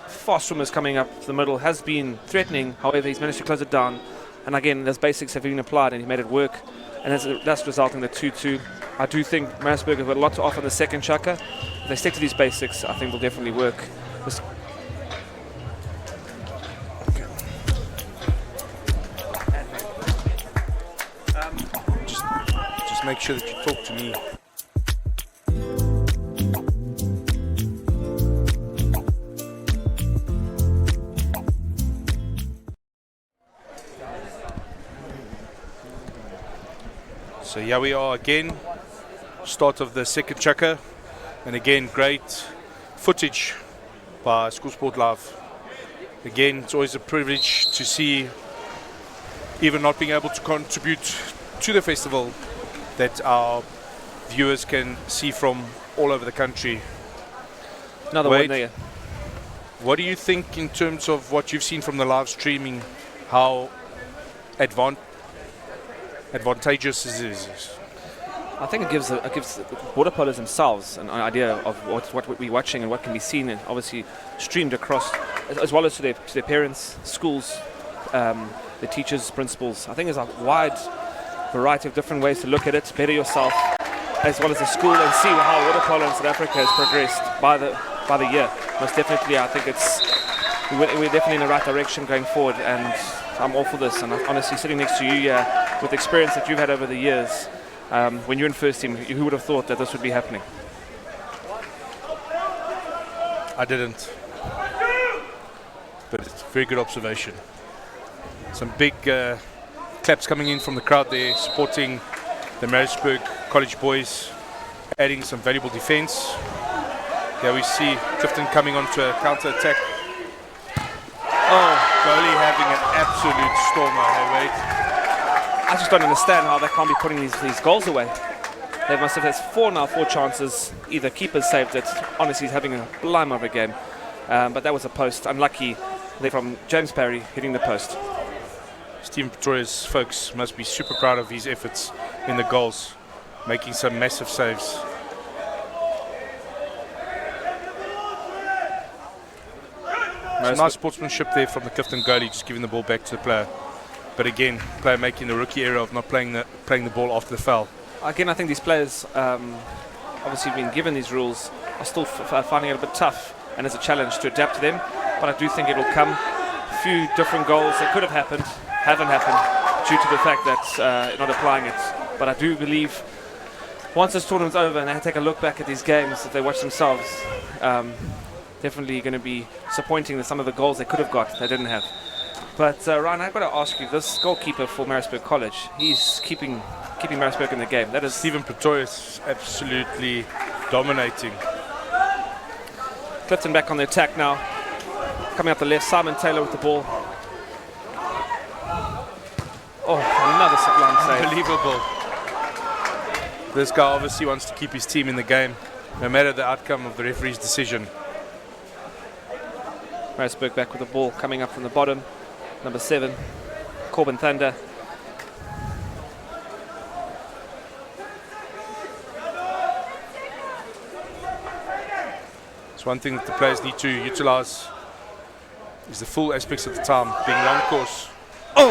H: fast swimmers coming up the middle has been threatening. However, he's managed to close it down, and again, those basics have been applied, and he made it work, and that's resulting in the 2-2. I do think Maritzburg have got a lot to offer in the second chukker. If they stick to these basics, I think they'll definitely work.
G: Just make sure that you talk to me. So here we are again, start of the second chukker, and again great footage by School Sport Live. Again, it's always a privilege to see, even not being able to contribute to the festival, that our viewers can see from all over the country.
H: Another
G: Wade,
H: one there.
G: what do you think in terms of what you've seen from the live streaming, how advantageous is this?
H: I think it gives waterpolos themselves an idea of what we're watching and what can be seen, and obviously streamed across, as well as to their parents, schools, the teachers, principals. I think there's a wide variety of different ways to look at it, better yourself, as well as the school, and see how waterpolo in South Africa has progressed by the year. Most definitely, I think we're definitely in the right direction going forward, and I'm all for this. And honestly, sitting next to you with the experience that you've had over the years, when you're in first team, who would have thought that this would be happening?
G: I didn't. But it's a very good observation. Some big claps coming in from the crowd there, supporting the Maritzburg College boys, adding some valuable defense. Here we see Clifton coming onto a counter-attack. Oh, goalie having an absolute stormer. Hey, wait.
H: I just don't understand how they can't be putting these goals away. They must have had 4 chances. Either keepers saved it. Honestly, he's having a blime of a game. But that was a post. Unlucky there from James Parry hitting the post.
G: Stephen Pretoria's folks must be super proud of his efforts in the goals, making some massive saves. Some nice sportsmanship there from the Clifton goalie, just giving the ball back to the player. But again, player making the rookie error of not playing the ball after the foul.
H: Again, I think these players, obviously being given these rules, are still finding it a bit tough, and it's a challenge to adapt to them. But I do think it will come. A few different goals that could have happened, haven't happened, due to the fact that not applying it. But I do believe once this tournament's over and they take a look back at these games, if they watch themselves, definitely going to be disappointing that some of the goals they could have got, they didn't have. But Ryan, I've got to ask you, this goalkeeper for Maritzburg College, he's keeping Maritzburg in the game. That is
G: Stephen Pretorius absolutely dominating.
H: Clifton back on the attack now. Coming up the left, Simon Taylor with the ball. Oh, another sublime save.
G: Unbelievable. This guy obviously wants to keep his team in the game, no matter the outcome of the referee's decision.
H: Maritzburg back with the ball coming up from the bottom. Number 7, Corbin Thunder.
G: It's one thing that the players need to utilize is the full aspects of the time, being long course.
H: Oh,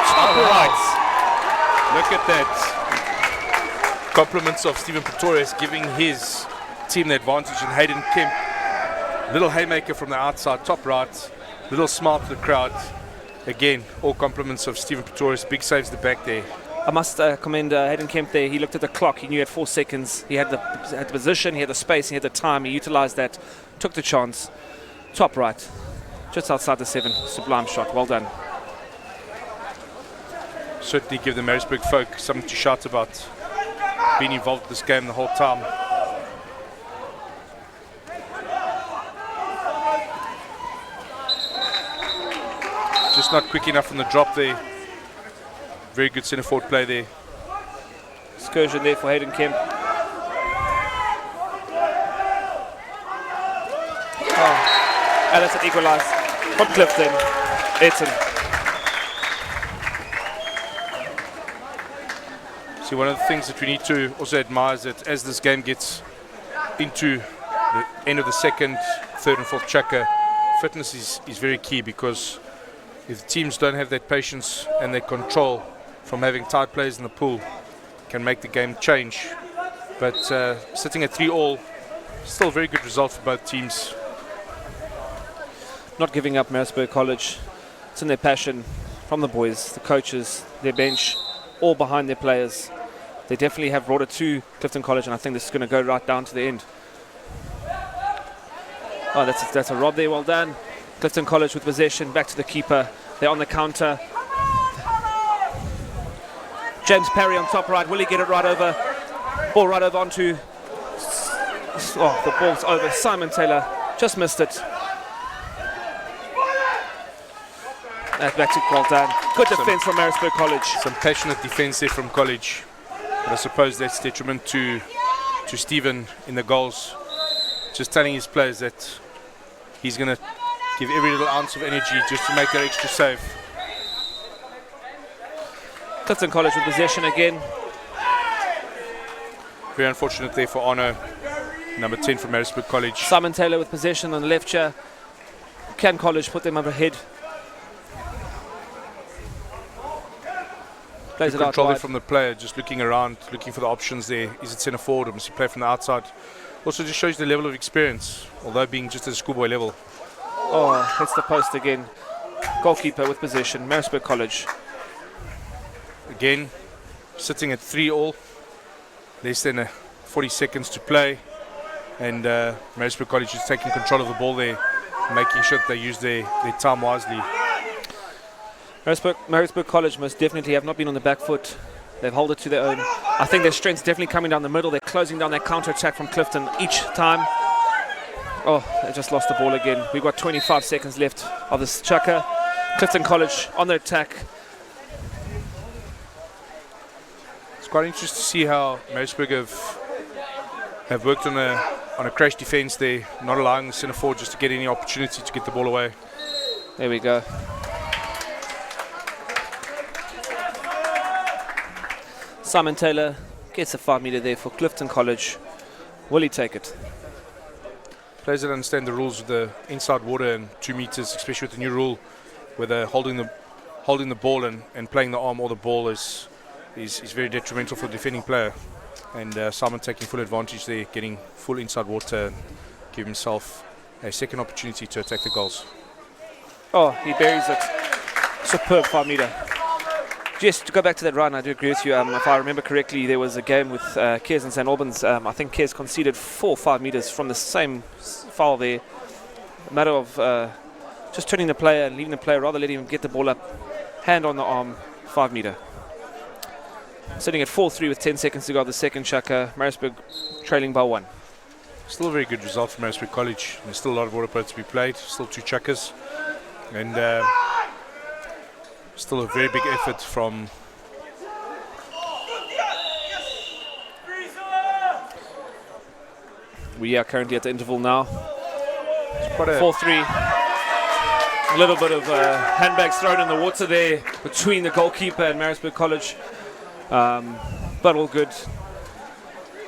H: top right.
G: Look at that. Compliments of Stephen Pretorius giving his team the advantage, and Hayden Kemp, little haymaker from the outside, top right, little smart to the crowd. Again, all compliments of Stephen Pretorius, big saves at the back there.
H: I must commend Hayden Kemp there. He looked at the clock. He knew he had 4 seconds. He had the position, he had the space, he had the time. He utilised that, took the chance. Top right, just outside the 7. Sublime shot. Well done.
G: Certainly give the Maritzburg folk something to shout about. Been involved in this game the whole time. Just not quick enough on the drop there. Very good centre forward play there.
H: Excursion there for Hayden Kemp. Oh, and that's an equaliser from Clifton. Edson.
G: See, one of the things that we need to also admire is that as this game gets into the end of the second, third and fourth chapter, fitness is very key, because if teams don't have that patience and that control from having tight players in the pool, can make the game change. But sitting at 3-all, still a very good result for both teams.
H: Not giving up Maritzburg College. It's in their passion from the boys, the coaches, their bench, all behind their players. They definitely have brought it to Clifton College, and I think this is going to go right down to the end. Oh, that's a rob there, well done. Clifton College with possession, back to the keeper. They're on the counter. James Parry on top right. Will he get it right over? Ball right over onto... Oh, the ball's over. Simon Taylor just missed it. That's back to well done. Good defence from Maritzburg College.
G: Some passionate defence there from College. But I suppose that's detriment to Stephen in the goals. Just telling his players that he's going to give every little ounce of energy just to make that extra save.
H: Clifton College with possession again.
G: Very unfortunate there for Arno, number 10 from Maritzburg College.
H: Simon Taylor with possession on the left here. Can College put them up ahead? Plays it out
G: Control there
H: wide.
G: from the player, just looking around, looking for the options there. Is it centre forward or must he play from the outside? Also just shows the level of experience, although being just at a schoolboy level.
H: Oh, hits the post again. Goalkeeper with possession, Maritzburg College.
G: Again, sitting at 3-all, less than 40 seconds to play, and Maritzburg College is taking control of the ball there, making sure that they use their time wisely.
H: Maritzburg College most definitely have not been on the back foot. They've held it to their own. I think their strength's definitely coming down the middle. They're closing down that counter-attack from Clifton each time. Oh, they just lost the ball again. We've got 25 seconds left of this chucker. Clifton College on the attack.
G: It's quite interesting to see how Maritzburg have worked on a crash defence there, not allowing the centre forward just to get any opportunity to get the ball away.
H: There we go. Simon Taylor gets a 5 metre there for Clifton College. Will he take it?
G: Players that understand the rules of the inside water and 2 meters, especially with the new rule, where they're holding the ball and playing the arm or the ball is very detrimental for the defending player. And Simon taking full advantage there, getting full inside water, give himself a second opportunity to attack the goals.
H: Oh, he buries it. Superb 5 metre. Just to go back to that run, I do agree with you. If I remember correctly, there was a game with Kears and St Albans. I think Kears conceded 4 5 metres from the same foul there. A matter of just turning the player and leaving the player, rather letting him get the ball up, hand on the arm, 5 metre. Sitting at 4-3 with 10 seconds to go of the second chucker. Maritzburg trailing by 1.
G: Still a very good result for Maritzburg College. There's still a lot of Waterpolo to be played, still 2 chuckers. And still a very big effort from
H: We are currently at the interval now.
G: It's quite a
H: 4-3. A little bit of handbags thrown in the water there between the goalkeeper and Maritzburg College. But all good.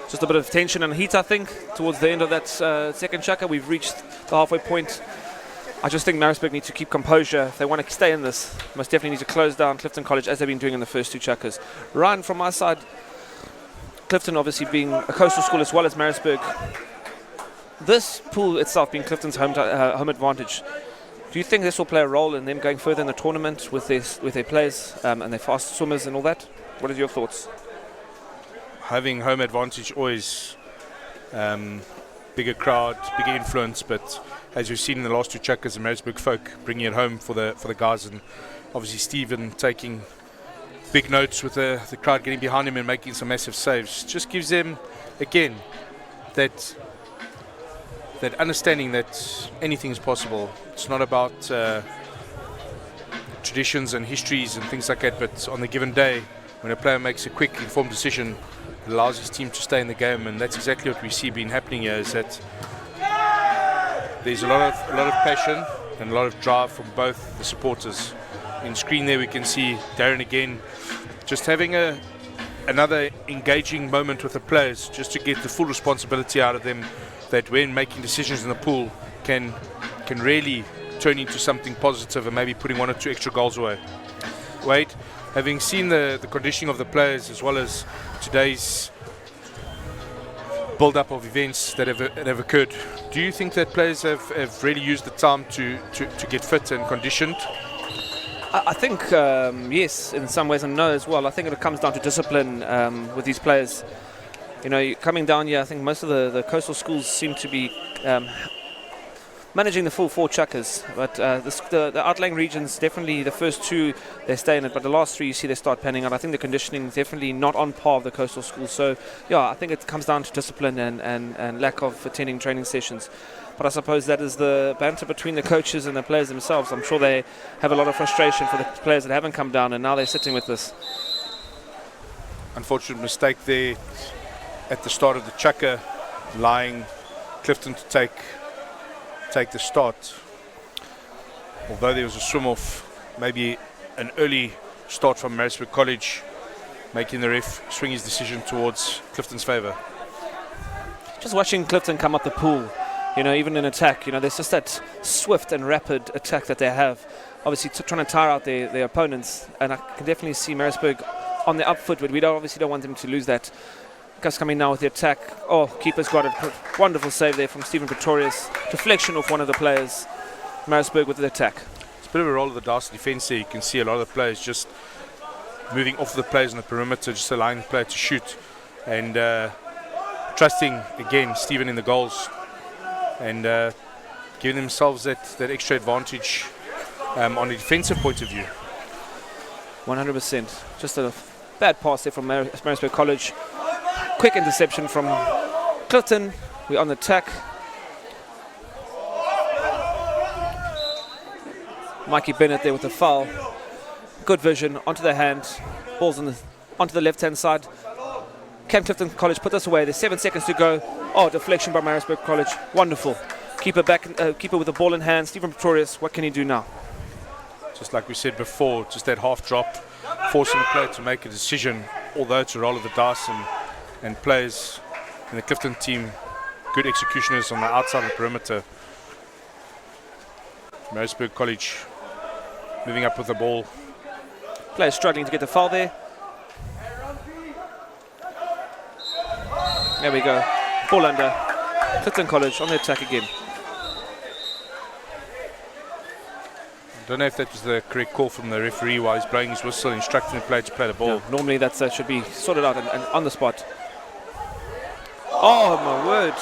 H: Just a bit of tension and heat, I think, towards the end of that second chukker. We've reached the halfway point. I just think Maritzburg need to keep composure. If they want to stay in this, most definitely need to close down Clifton College as they've been doing in the first 2 chukkers. Ryan, from my side, Clifton obviously being a coastal school as well as Maritzburg. This pool itself being Clifton's home advantage, do you think this will play a role in them going further in the tournament with their players and their fast swimmers and all that? What are your thoughts?
G: Having home advantage always bigger crowd, bigger influence, but as you've seen in the last 2 chukkers, the Maritzburg folk bringing it home for the guys, and obviously Stephen taking big notes with the crowd getting behind him and making some massive saves. Just gives them, again, that understanding that anything is possible. It's not about traditions and histories and things like that, but on the given day, when a player makes a quick, informed decision, it allows his team to stay in the game, and that's exactly what we see being happening here. Is that there's a lot of passion and a lot of drive from both the supporters. In screen there, we can see Darren again, just having another engaging moment with the players, just to get the full responsibility out of them. That when making decisions in the pool can really turn into something positive and maybe putting 1 or 2 extra goals away. Wade, having seen the conditioning of the players as well as today's build-up of events that have occurred, do you think that players have really used the time to get fit and conditioned?
H: I think yes, in some ways, and no as well. I think it comes down to discipline with these players. You know, coming down here, I think most of the coastal schools seem to be managing the full 4 chukkers, but the outlying regions, definitely the first 2 they stay in it, but the last 3 you see they start panning out. I think the conditioning is definitely not on par with the coastal schools. So yeah, I think it comes down to discipline and lack of attending training sessions. But I suppose that is the banter between the coaches and the players themselves. I'm sure they have a lot of frustration for the players that haven't come down, and now they're sitting with this.
G: Unfortunate mistake there at the start of the chukker, allowing Clifton to take the start. Although there was a swim off, maybe an early start from Maritzburg College, making the ref swing his decision towards Clifton's favour.
H: Just watching Clifton come up the pool, you know, even in attack, you know, there's just that swift and rapid attack that they have. Obviously trying to tire out their opponents, and I can definitely see Maritzburg on the up foot, but we obviously don't want them to lose that. Gus coming now with the attack. Oh, keeper's got a wonderful save there from Stephen Pretorius. Deflection off one of the players. Maritzburg with the attack.
G: It's a bit of a roll of the dice defence there. You can see a lot of the players just moving off the players on the perimeter, just allowing the player to shoot. And trusting, again, Stephen in the goals. And giving themselves that extra advantage on a defensive point of view.
H: 100%. Just a bad pass there from Maritzburg College. Quick interception from Clifton. We're on the attack. Mikey Bennett there with the foul. Good vision onto the hand. Ball's onto the left-hand side. Can Clifton College put this away? There's 7 seconds to go. Oh, deflection by Maritzburg College. Wonderful. Keeper with the ball in hand. Stephen Pretorius, what can he do now?
G: Just like we said before, just that half drop, forcing the player to make a decision, although it's a roll of the dice, and players in the Clifton team, good executioners on the outside of the perimeter. Maritzburg College moving up with the ball.
H: Players struggling to get the foul there. There we go. Ball under. Clifton College on the attack again.
G: I don't know if that was the correct call from the referee while he's blowing his whistle, instructing the player to play the ball.
H: No, normally that should be sorted out and on the spot. Oh my word.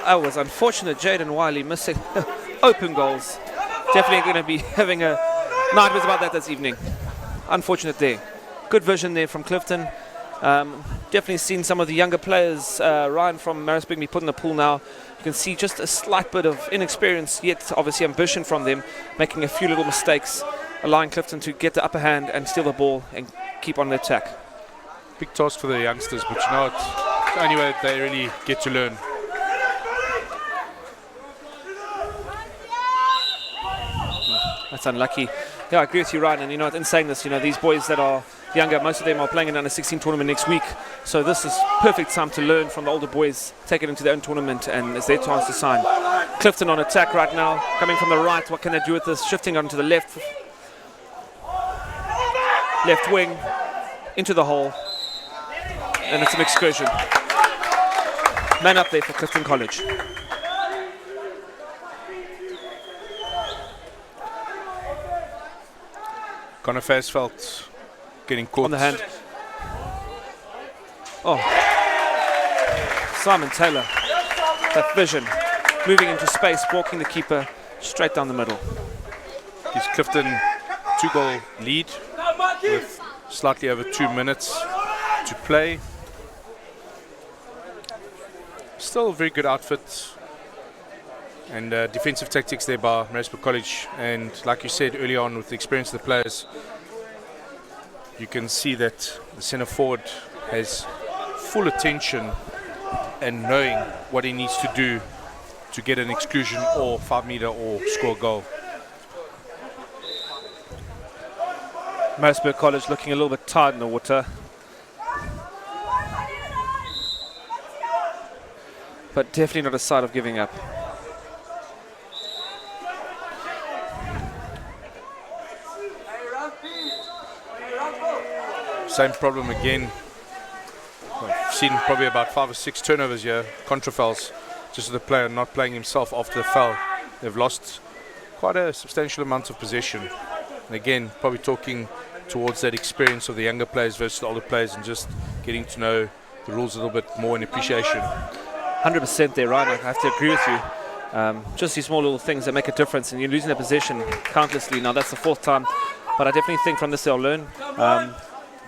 H: That was unfortunate. Jaden Wiley missing open goals. Definitely going to be having a nightmares about that this evening. Unfortunate there. Good vision there from Clifton. Definitely seen some of the younger players, Ryan from Maritzburg, be put in the pool now. You can see just a slight bit of inexperience, yet obviously ambition from them, making a few little mistakes, allowing Clifton to get the upper hand and steal the ball and keep on the attack.
G: Big task for the youngsters, but you know what? It's the only way that they really get to learn.
H: That's unlucky. Yeah, I agree with you, Ryan. And in saying this, these boys that are younger, most of them are playing in under 16 tournament next week. So this is perfect time to learn from the older boys, take it into their own tournament, and it's their chance to sign. Clifton on attack right now, coming from the right. What can they do with this? Shifting onto the left wing, into the hole, and it's an excursion. Man up there for Clifton College.
G: Connor Versveld getting caught
H: On the hand. Oh. Simon Taylor. That vision. Moving into space, walking the keeper straight down the middle.
G: Gives Clifton 2-goal lead with slightly over 2 minutes to play. Still a very good outfit. And defensive tactics there by Maritzburg College. And like you said early on, with the experience of the players, you can see that the centre forward has full attention and knowing what he needs to do to get an exclusion or 5-metre or score a goal.
H: Maritzburg College looking a little bit tired in the water. But definitely not a side of giving up.
G: Same problem again. I've seen probably about 5 or 6 turnovers here, contra fouls, just with the player not playing himself after the foul. They've lost quite a substantial amount of possession. And again, probably talking towards that experience of the younger players versus the older players and just getting to know the rules a little bit more in appreciation.
H: 100% there, Ryan. I have to agree with you. Just these small little things that make a difference, and you're losing the possession countlessly. Now that's the 4th time, but I definitely think from this they'll learn.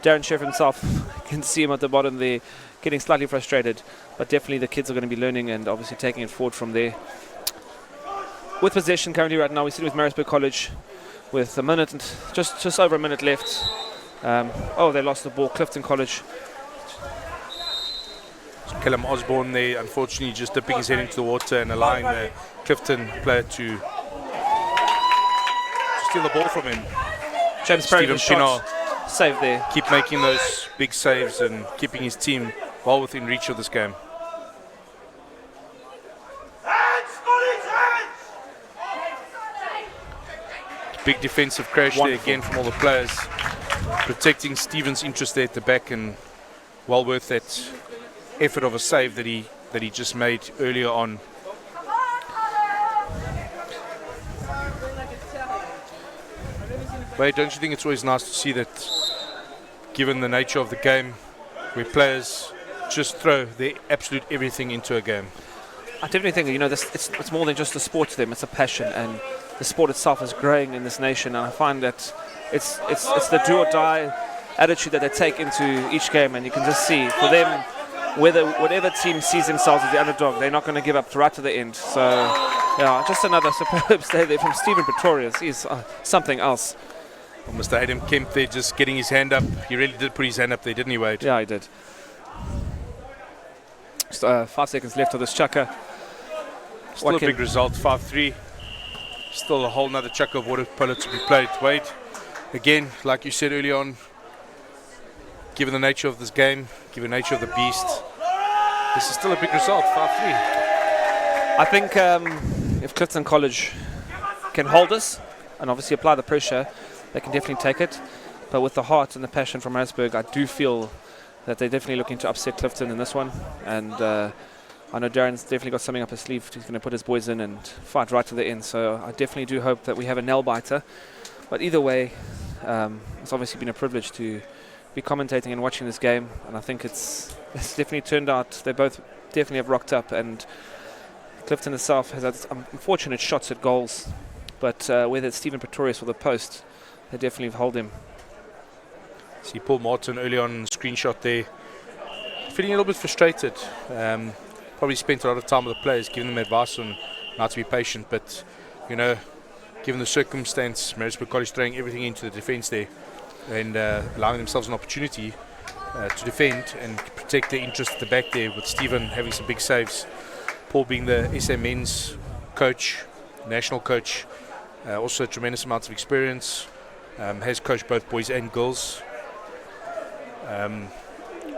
H: Darren Sheff himself, can see him at the bottom there, getting slightly frustrated, but definitely the kids are going to be learning and obviously taking it forward from there. With possession currently right now, we're sitting with Maritzburg College with a minute and just over a minute left. They lost the ball. Clifton College.
G: Callum Osborne there, unfortunately, just dipping his head into the water and allowing the Clifton player to steal the ball from him.
H: James Perry,
G: Stephen Pienaar.
H: Save there.
G: Keep making those big saves and keeping his team well within reach of this game. Big defensive crash there again from all the players. Protecting Stephen's interest there at the back, and well worth that effort of a save that he just made earlier on. But don't you think it's always nice to see that, given the nature of the game, where players just throw their absolute everything into a game?
H: I definitely think it's more than just a sport to them. It's a passion, and the sport itself is growing in this nation. And I find that it's the do or die attitude that they take into each game, and you can just see for them, whatever team sees themselves as the underdog, they're not going to give up right to the end. So yeah, just another superb stay there from Stephen Pretorius. He's something else.
G: Well, Mr. Adam Kemp there just getting his hand up. He really did put his hand up there, didn't he, Wade?
H: Yeah, he did. Just 5 seconds left of this chucker.
G: Still a big result, 5-3. Still a whole nother chucker of Waterpolo to be played. Wade, again, like you said early on, given the nature of this game, given the nature of the beast, this is still a big result, 5-3.
H: I think if Clifton College can hold us and obviously apply the pressure, they can definitely take it. But with the heart and the passion from Maritzburg, I do feel that they're definitely looking to upset Clifton in this one. And I know Darren's definitely got something up his sleeve. He's going to put his boys in and fight right to the end. So I definitely do hope that we have a nail-biter. But either way, it's obviously been a privilege to be commentating and watching this game. And I think it's definitely turned out, they both definitely have rocked up. And Clifton itself has had unfortunate shots at goals. But whether it's Stephen Pretorius or the post, they definitely hold him.
G: See Paul Martin early on in the screenshot there, feeling a little bit frustrated. Probably spent a lot of time with the players, giving them advice on how to be patient. But, you know, given the circumstance, Maritzburg College throwing everything into the defence there and allowing themselves an opportunity to defend and protect their interest at the back there, with Stephen having some big saves. Paul being the SA men's coach, national coach, Also a tremendous amount of experience. Has coached both boys and girls.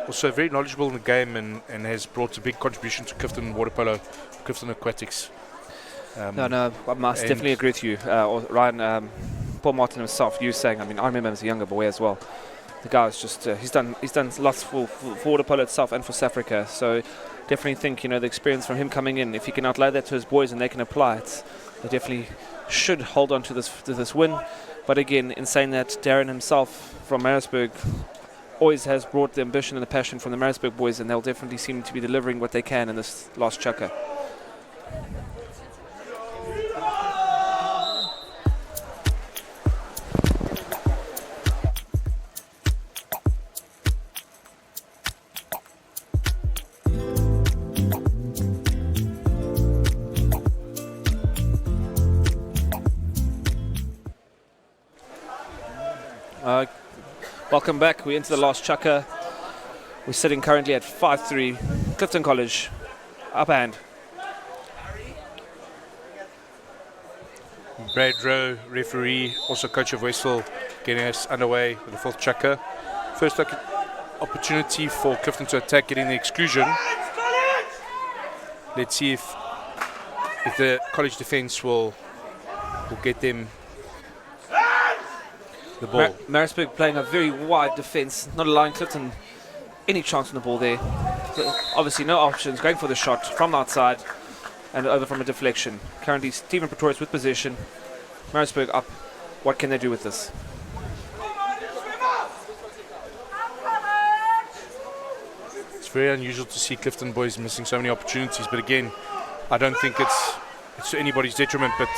G: Also very knowledgeable in the game and has brought a big contribution to Clifton Waterpolo, Clifton Aquatics.
H: No, I must definitely agree with you. Ryan, Paul Martin himself, you saying, I mean, I remember him as a younger boy as well. The guy is just, he's done lots for Waterpolo itself and for South Africa. So definitely think, the experience from him coming in, if he can outlay that to his boys and they can apply it, they definitely should hold on to this win. But again, in saying that, Darren himself from Maritzburg always has brought the ambition and the passion from the Maritzburg boys, and they'll definitely seem to be delivering what they can in this last chukka. Welcome back. We're into the last chukka. We're sitting currently at 5-3. Clifton College, upper hand.
G: Brad Rowe, referee, also coach of Westville, getting us underway with the fourth chukka. First opportunity for Clifton to attack, getting the exclusion. Let's see if the college defense will get them the ball.
H: Maritzburg playing a very wide defense, not allowing Clifton any chance on the ball there. So obviously no options, going for the shot from outside and over from a deflection. Currently Stephen Pretorius with possession. Maritzburg up. What can they do with this?
G: It's very unusual to see Clifton boys missing so many opportunities, but again, I don't think it's to anybody's detriment, but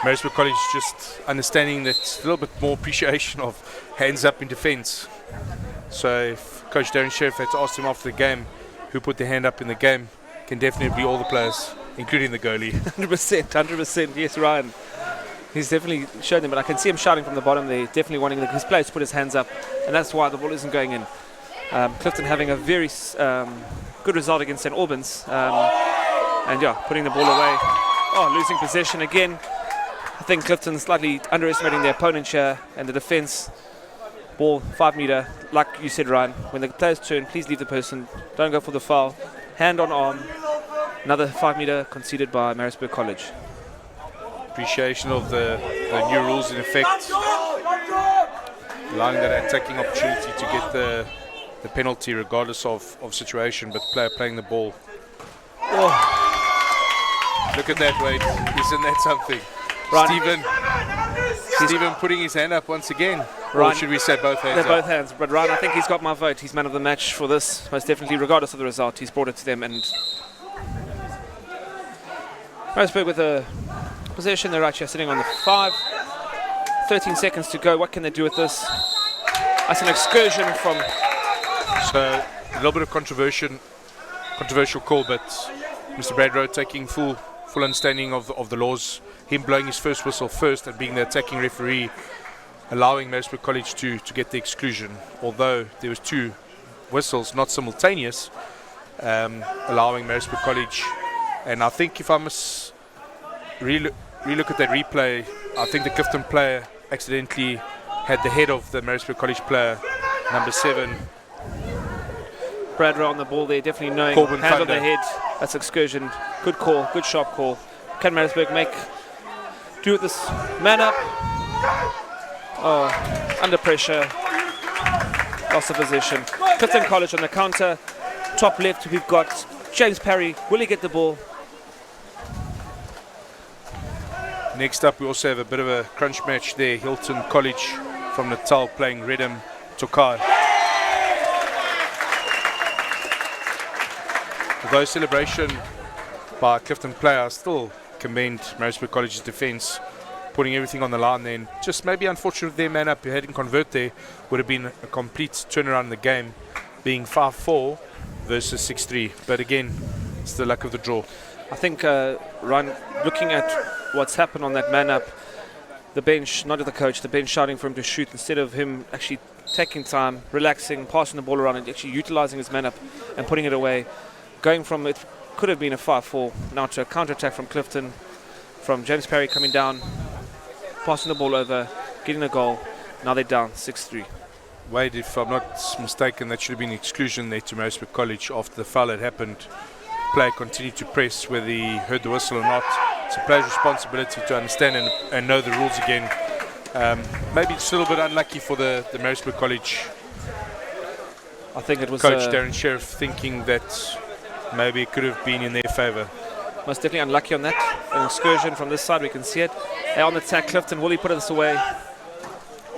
G: Maritzburg College just understanding that a little bit more appreciation of hands up in defence. So if Coach Darren Sheriff had to ask him after the game who put their hand up in the game, can definitely be all the players, including the goalie.
H: 100%, yes, Ryan. He's definitely showed them, but I can see him shouting from the bottom there, definitely wanting his players to put his hands up, and that's why the ball isn't going in. Clifton having a very good result against St Albans, and yeah, putting the ball away. Oh, losing possession again. I think Clifton slightly underestimating their opponent here, and the defence. Ball 5 metre, like you said, Ryan. When the players turn, please leave the person. Don't go for the foul. Hand on arm. Another 5 metre conceded by Maritzburg College.
G: Appreciation of the new rules in effect, allowing that attacking opportunity to get the penalty regardless of situation, but player playing the ball. Oh. Look at that, Wade. Isn't that something? Stephen putting his hand up once again. Ryan, or should we say both hands?
H: They're both hands, but Ryan, I think he's got my vote. He's man of the match for this, most definitely, regardless of the result. He's brought it to them, and Maritzburg with a possession. They're right here sitting on the 5. 13 seconds to go. What can they do with this? That's an excursion from...
G: So, a little bit of controversial call, but Mr. Bradrow taking full understanding of the laws. Him blowing his first whistle first and being the attacking referee, allowing Maritzburg College to get the exclusion. Although there was 2 whistles, not simultaneous, allowing Maritzburg College. And I think if I must relook at that replay, I think the Clifton player accidentally had the head of the Maritzburg College player, number 7.
H: Bradrow on the ball there, definitely knowing
G: Corbin
H: hand
G: Thunder.
H: on the head. That's excursion. Good call, good sharp call. Can Maritzburg do with this man up? Oh, under pressure. Loss of possession. Clifton College on the counter. Top left, we've got James Parry. Will he get the ball?
G: Next up, we also have a bit of a crunch match there. Hilton College from Natal playing Reddam Tokai. Although celebration by Clifton player, still commend Maritzburg College's defence, putting everything on the line then. Just maybe unfortunate with their man up, who hadn't convert there, would have been a complete turnaround in the game, being 5-4 versus 6-3. But again, it's the luck of the draw.
H: I think, Ryan, looking at what's happened on that man up, the bench, not the coach, the bench shouting for him to shoot instead of him actually taking time, relaxing, passing the ball around and actually utilising his man up and putting it away. Going from it could have been a 5-4 now to a counter-attack from Clifton, from James Parry coming down. passing the ball over, getting the goal. Now they're down 6-3.
G: Wade, if I'm not mistaken, that should have been exclusion there to Maritzburg College after the foul had happened. Player continued to press whether he heard the whistle or not. It's a player's responsibility to understand and know the rules again. Maybe it's a little bit unlucky for the Maritzburg College
H: I think it was
G: coach Darren Sheriff, thinking that maybe it could have been in their favour.
H: most definitely unlucky on that. An excursion from this side, we can see it. They're on the attack. Clifton, will he put this away?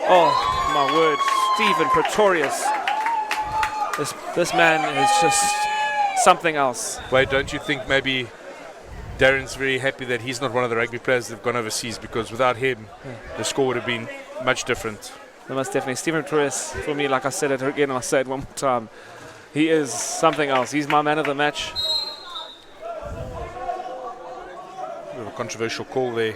H: Oh my word, Stephen Pretorius. This man is just something else.
G: Wade, don't you think maybe Darren's very happy that he's not one of the rugby players that have gone overseas, because without him, the score would have been much different.
H: Most definitely. Stephen Pretorius, for me, like I said it again, I'll say it one more time. He is something else. He's my man of the match.
G: Bit of a controversial call there.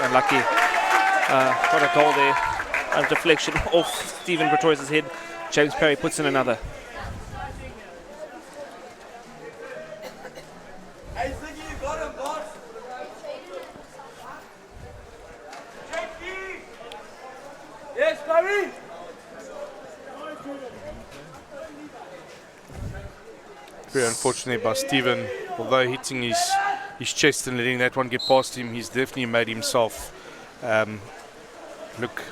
H: Unlucky. Got a goal there. A deflection off Stephen Pretorius' head. James Perry puts in another.
E: Hey, Ziggy, you got him, boss. Yes, Barry.
G: Very unfortunate by Stephen, although hitting his chest and letting that one get past him, he's definitely made himself look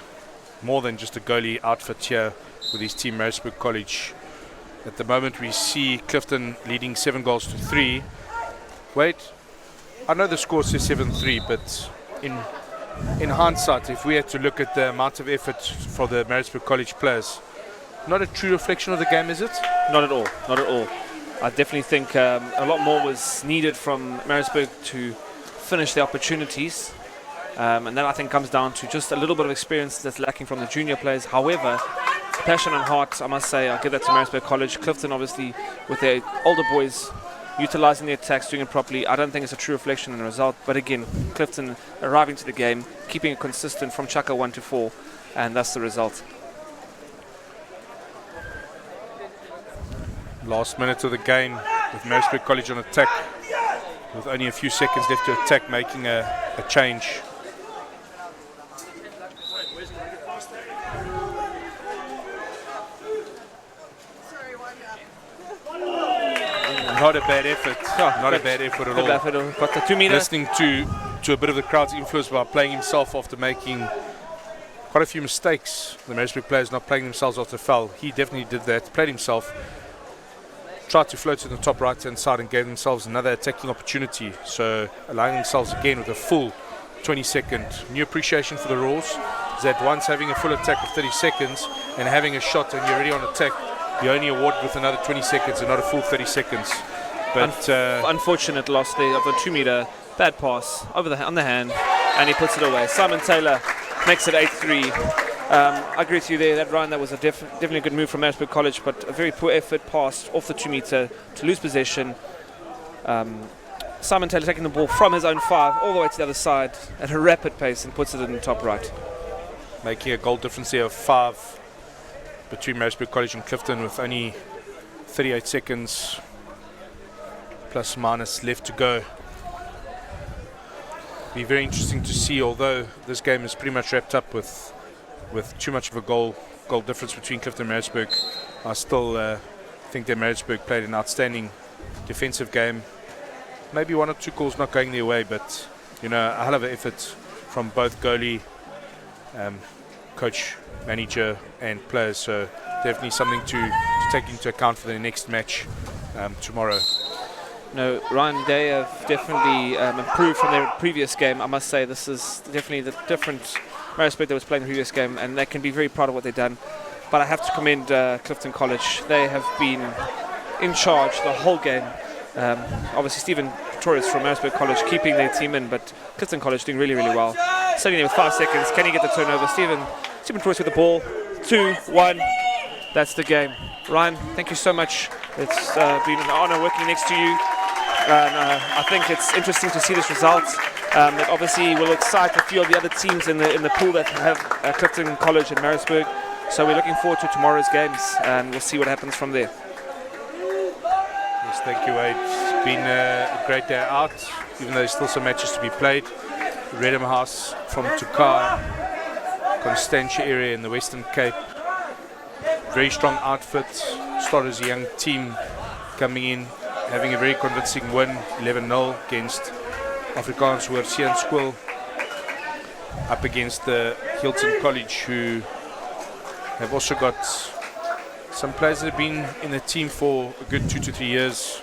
G: more than just a goalie outfit here with his team, Maritzburg College. At the moment we see Clifton leading 7-3. Wait, I know the score says 7-3, but in hindsight, if we had to look at the amount of effort for the Maritzburg College players, not a true reflection of the game, is it?
H: Not at all. Not at all. I definitely think a lot more was needed from Maritzburg to finish the opportunities. And that, I think, comes down to just a little bit of experience that's lacking from the junior players. However, passion and heart, I must say, I'll give that to Maritzburg College. Clifton, obviously, with their older boys, utilising their attacks, doing it properly. I don't think it's a true reflection in the result. But again, Clifton arriving to the game, keeping it consistent from Chaka 1 to 4, and that's the result.
G: Last minute of the game with Maritzburg College on attack, with only a few seconds left to attack, making a change. Not a bad effort. Not a bad effort at all.
H: Got the 2 meter.
G: Listening to a bit of the crowd's influence by playing himself after making quite a few mistakes. The Maritzburg players not playing themselves after foul. He definitely did that. Played himself. Tried to float to the top right-hand side and gave themselves another attacking opportunity. So allowing themselves again with a full 20-second. New appreciation for the rules is that once having a full attack of 30 seconds and having a shot and you're already on attack, you're only awarded with another 20 seconds and not a full 30 seconds. But
H: unfortunate loss there of a 2 meter. Bad pass over on the hand, and he puts it away. Simon Taylor makes it 8-3. I agree with you there, that Ryan, that was a definitely a good move from Maritzburg College, but a very poor effort pass off the 2 meter to lose possession. Simon Taylor taking the ball from his own 5 all the way to the other side at a rapid pace and puts it in the top right.
G: Making a goal difference there of 5 between Maritzburg College and Clifton with only 38 seconds plus minus left to go. Be very interesting to see, although this game is pretty much wrapped up with too much of a goal difference between Clifton and Maritzburg. I still think that Maritzburg played an outstanding defensive game. Maybe 1 or 2 calls not going their way, but a hell of an effort from both goalie, coach, manager and players. So definitely something to take into account for the next match tomorrow.
H: No, Ryan, they have definitely improved from their previous game. I must say this is definitely the different Maritzburg that was playing the previous game, and they can be very proud of what they've done. But I have to commend Clifton College. They have been in charge the whole game. Obviously Stephen Pretorius from Maritzburg College keeping their team in, but Clifton College doing really, really well. Sitting there with 5 seconds, can he get the turnover? Stephen Pretorius with the ball. 2-1. That's the game. Ryan, thank you so much. It's been an honor working next to you. And I think it's interesting to see this result. That obviously will excite a few of the other teams in the pool that have Clifton College and Maritzburg. So we're looking forward to tomorrow's games, and we'll see what happens from there.
G: We'll Yes, thank you, Wade. It's been a great day out, even though there's still some matches to be played. Reddam House from Tukai, Constantia area in the Western Cape. Very strong outfit. Started as a young team coming in, having a very convincing win, 11-0 against Afrikaans Hoërseun School, up against the Hilton College, who have also got some players that have been in the team for a good 2 to 3 years.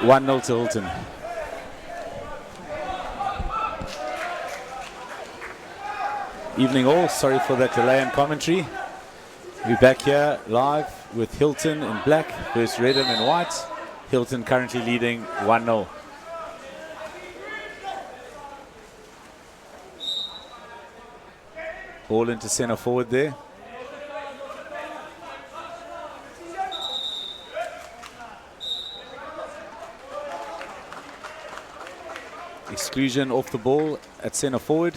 A: 1-0 to Hilton. Evening all, sorry for that delay in commentary. We're back here live with Hilton in black versus Reddam in white. Hilton currently leading 1-0. Ball into center forward there. Exclusion off the ball at center forward.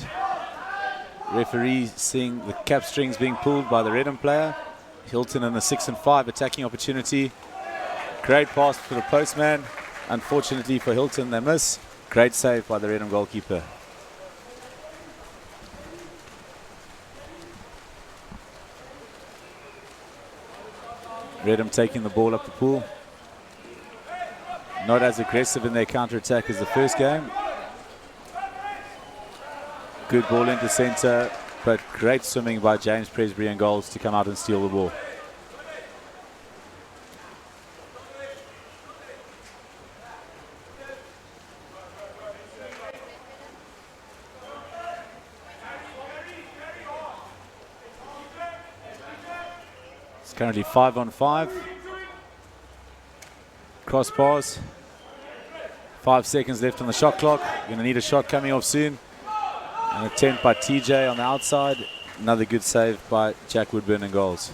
A: Referee seeing the cap strings being pulled by the Reddam player. Hilton in the 6 and 5 attacking opportunity. Great pass for the postman. Unfortunately for Hilton, they miss. Great save by the Reddam goalkeeper. Reddam taking the ball up the pool. Not as aggressive in their counter-attack as the first game. Good ball into centre, but great swimming by James Presbury and goals to come out and steal the ball. It's currently 5 on 5. Cross pass. 5 seconds left on the shot clock. Going to need a shot coming off soon. An attempt by TJ on the outside. Another good save by Jack Woodburn and goals.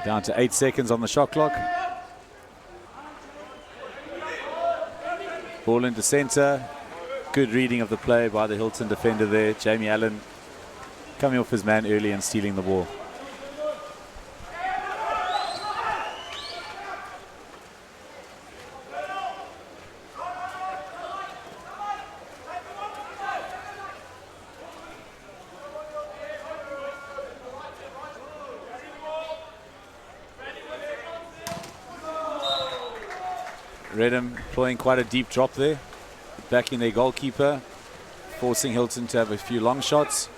A: Down to 8 seconds on the shot clock. Ball into centre. Good reading of the play by the Hilton defender there. Jamie Allen coming off his man early and stealing the ball. Reddam employing quite a deep drop there, backing their goalkeeper, forcing Hilton to have a few long shots.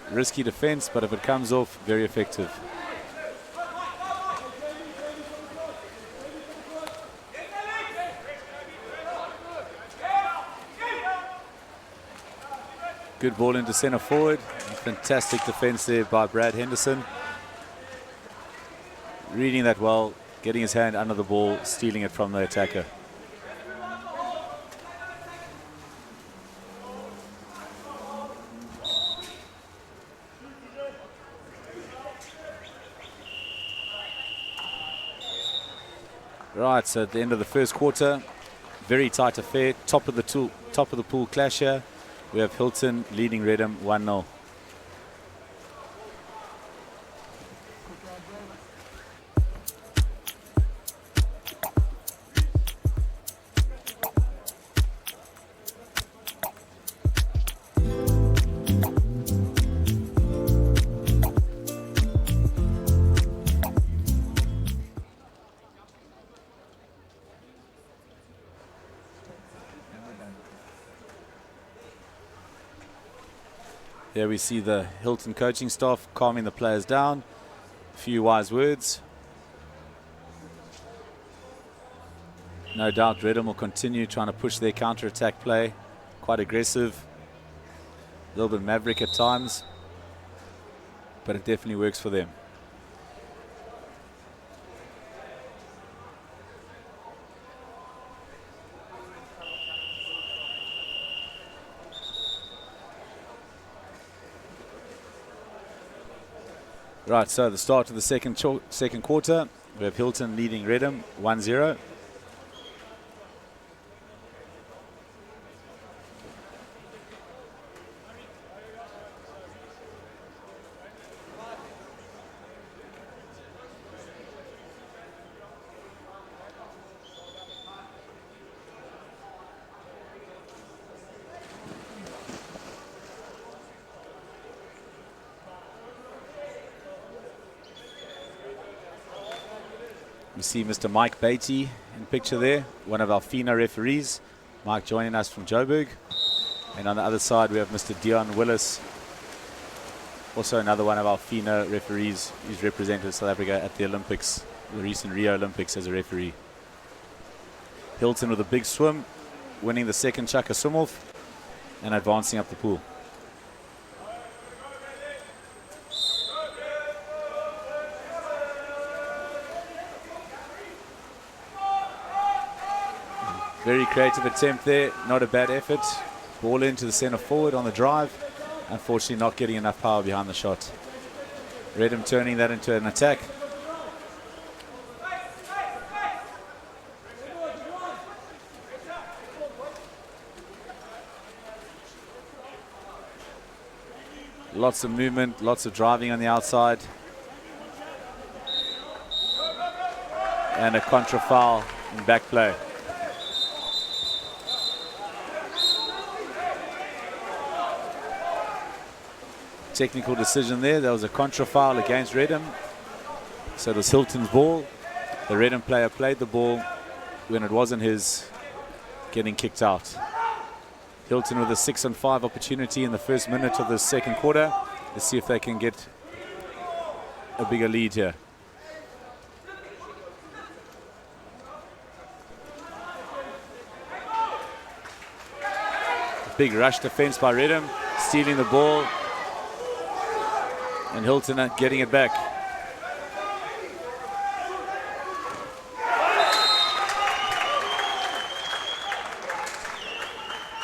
A: Risky defense, but if it comes off, very effective. Good ball into centre forward. Fantastic defense there by Brad Henderson. Reading that well, getting his hand under the ball, stealing it from the attacker. Right, so at the end of the first quarter, very tight affair. Top of the pool clash here. We have Hilton leading Reddam 1-0. There we see the Hilton coaching staff calming the players down. A few wise words. No doubt Reddam will continue trying to push their counter-attack play. Quite aggressive. A little bit maverick at times. But it definitely works for them. Right, so the start of the second quarter, we have Hilton leading Reddam 1-0. We see Mr. Mike Beatty in picture there, one of our FINA referees. Mike joining us from Joburg. And on the other side, we have Mr. Dion Willis, also another one of our FINA referees who's represented South Africa at the Olympics, the recent Rio Olympics as a referee. Hilton with a big swim, winning the second Chaka swim-off and advancing up the pool. Very creative attempt there, not a bad effort. Ball into the centre forward on the drive. Unfortunately not getting enough power behind the shot. Reddam turning that into an attack. Lots of movement, lots of driving on the outside. And a contra foul in back play. Technical decision there. There was a contra foul against Reddam. So it was Hilton's ball. The Reddam player played the ball when it wasn't his, getting kicked out. Hilton with a 6-on-5 opportunity in the first minute of the second quarter. Let's see if they can get a bigger lead here. Big rush defense by Reddam, stealing the ball. And Hilton getting it back.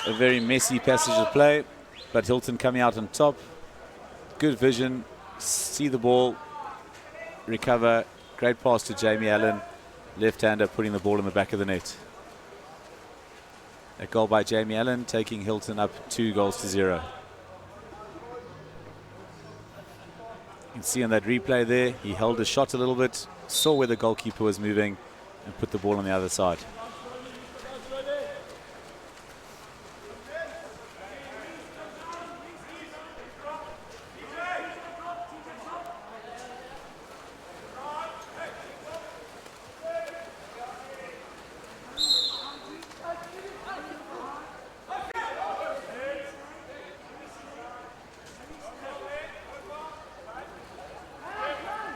A: A very messy passage of play, but Hilton coming out on top. Good vision, see the ball, recover. Great pass to Jamie Allen. Left-hander putting the ball in the back of the net. A goal by Jamie Allen, taking Hilton up 2-0. You can see on that replay there, he held his shot a little bit, saw where the goalkeeper was moving, and put the ball on the other side.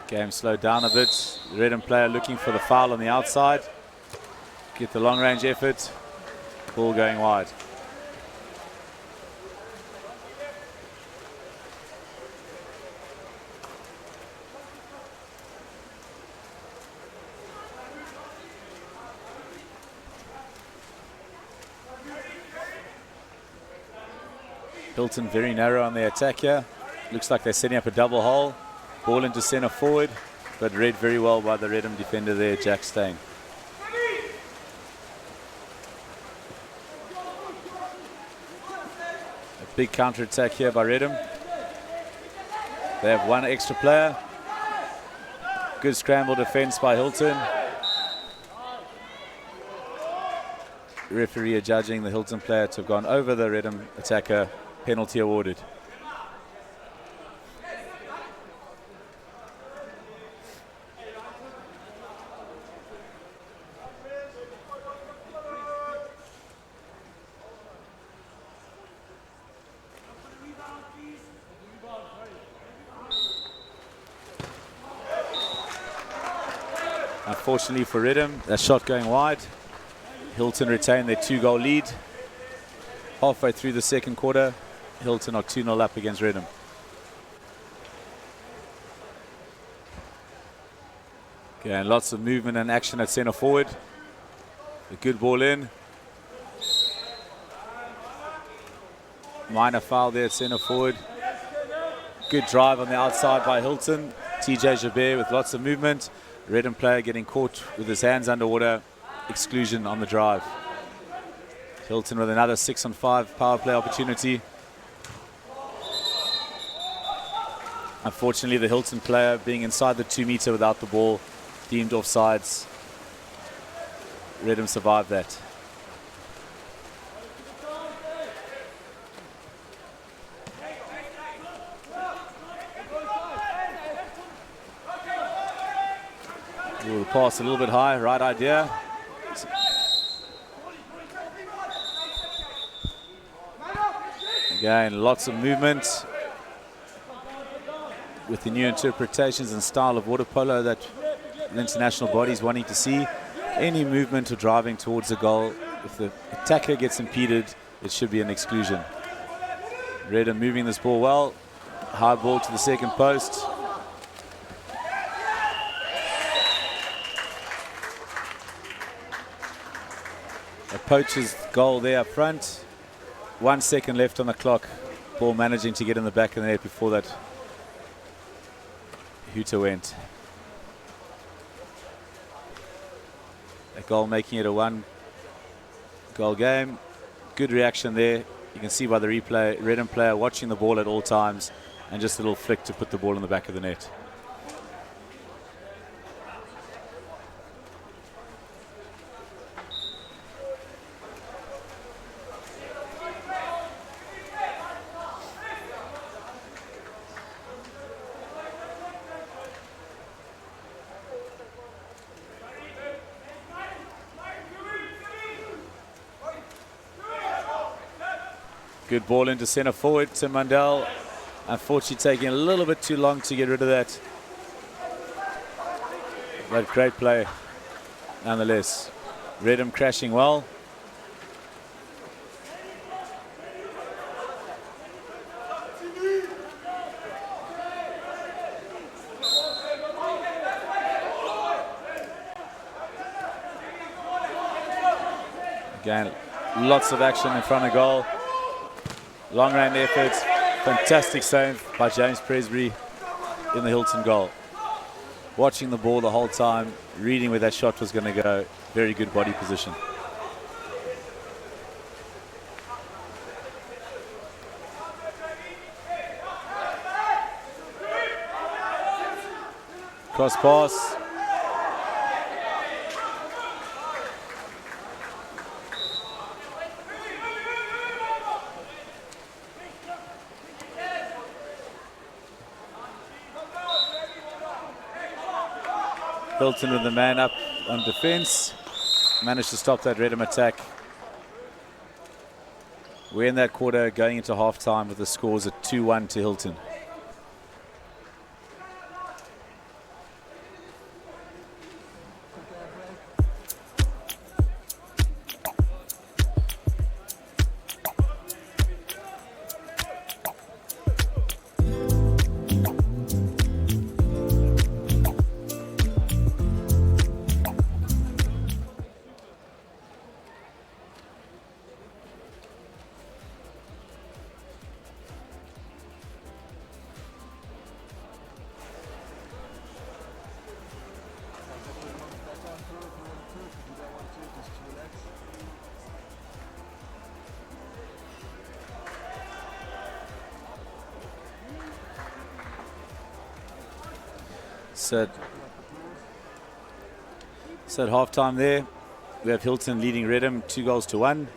A: Game slowed down a bit. The Reddam player looking for the foul on the outside. Get the long range effort. Ball going wide. Hilton very narrow on the attack here. Looks like they're setting up a double hole. Ball into centre forward, but read very well by the Reddam defender there, Jack Stein. A big counter-attack here by Reddam. They have one extra player. Good scramble defence by Hilton. Referee judging the Hilton player to have gone over the Reddam attacker. Penalty awarded. Unfortunately for Reddam, that shot going wide. Hilton retained their 2-goal lead. Halfway through the second quarter, Hilton are 2-0 up against Reddam. Okay, and lots of movement and action at centre forward. A good ball in. Minor foul there at centre forward. Good drive on the outside by Hilton. TJ Jabir with lots of movement. Reddam player getting caught with his hands underwater. Exclusion on the drive. Hilton with another 6-on-5 power play opportunity. Unfortunately, the Hilton player being inside the 2 meter without the ball, deemed offsides. Reddam survived that. Ooh, the pass a little bit high, right idea. Again, lots of movement with the new interpretations and style of Waterpolo that the international body is wanting to see. Any movement or driving towards the goal, if the attacker gets impeded, it should be an exclusion. Reddam moving this ball well. High ball to the second post. A poacher's goal there up front. 1 second left on the clock. Ball managing to get in the back of the net before that hooter went. A goal making it a 1-goal game. Good reaction there. You can see by the replay, Reddam player watching the ball at all times and just a little flick to put the ball in the back of the net. Good ball into centre forward. Tim Mundell, unfortunately taking a little bit too long to get rid of that. But great play nonetheless. Reddam crashing well. Again, lots of action in front of goal. Long range efforts, fantastic save by James Presbury in the Hilton goal. watching the ball the whole time, reading where that shot was going to go. Very good body position. Cross pass. Hilton with the man up on defense. Managed to stop that Reddam attack. We're in that quarter going into halftime with the scores at 2-1 to Hilton. So at halftime there, we have Hilton leading Reddam 2-1.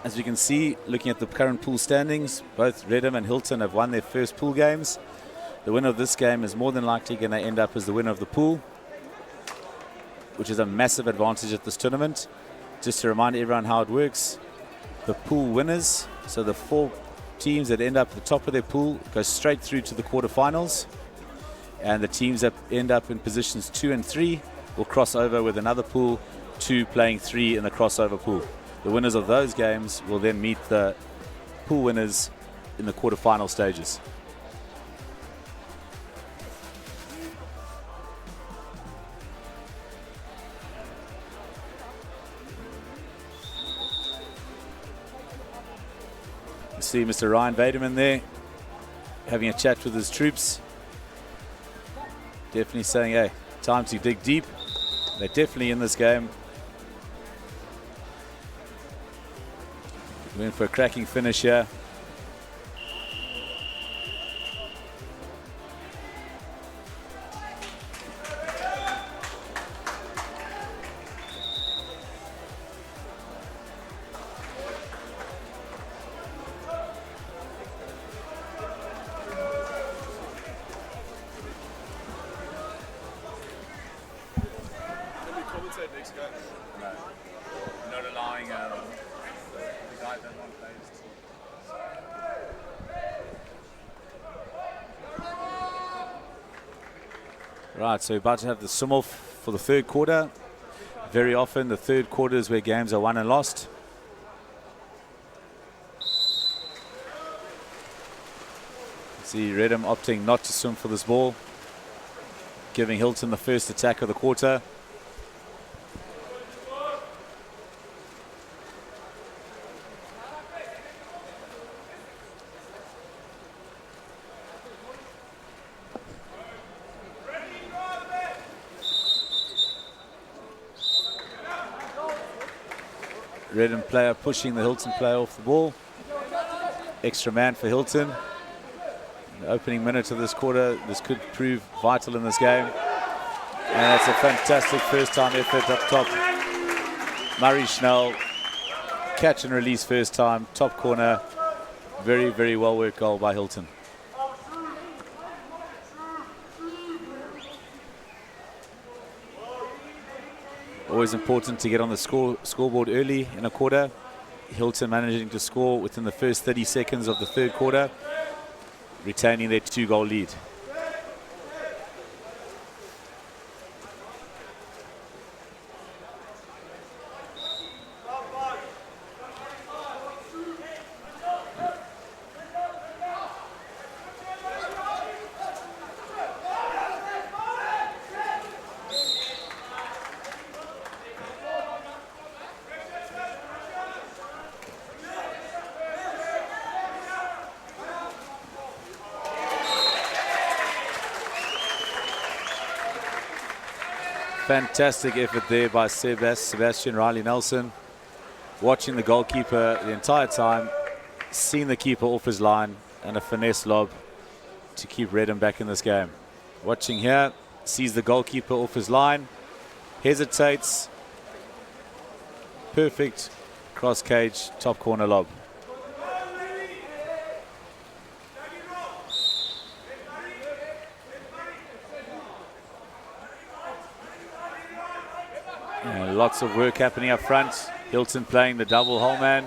A: As you can see, looking at the current pool standings, both Reddam and Hilton have won their first pool games. The winner of this game is more than likely going to end up as the winner of the pool, which is a massive advantage at this tournament. Just to remind everyone how it works, the pool winners, so the 4 teams that end up at the top of their pool, go straight through to the quarterfinals. And the teams that end up in positions 2 and 3 will cross over with another pool, 2 playing 3 in the crossover pool. The winners of those games will then meet the pool winners in the quarterfinal stages. You see Mr. Ryan Vaderman there having a chat with his troops. Definitely saying, hey, time to dig deep. They're definitely in this game. We're in for a cracking finish here. Right, so we're about to have the sum off for the third quarter. Very often the third quarter is where games are won and lost. See Reddam opting not to swim for this ball, giving Hilton the first attack of the quarter. Reddam player pushing the Hilton player off the ball. Extra man for Hilton. In the opening minute of this quarter, this could prove vital in this game. And it's a fantastic first time effort up top. Marist catch and release first time, top corner. Very, very well worked goal by Hilton. Always important to get on the scoreboard early in a quarter. Hilton managing to score within the first 30 seconds of the third quarter, retaining their 2-goal lead. Fantastic effort there by Sebastian Riley Nelson. Watching the goalkeeper the entire time, seeing the keeper off his line, and a finesse lob to keep Reddam back in this game. Watching here, sees the goalkeeper off his line, hesitates. Perfect cross cage, top corner lob. And lots of work happening up front. Hilton playing the double hole man.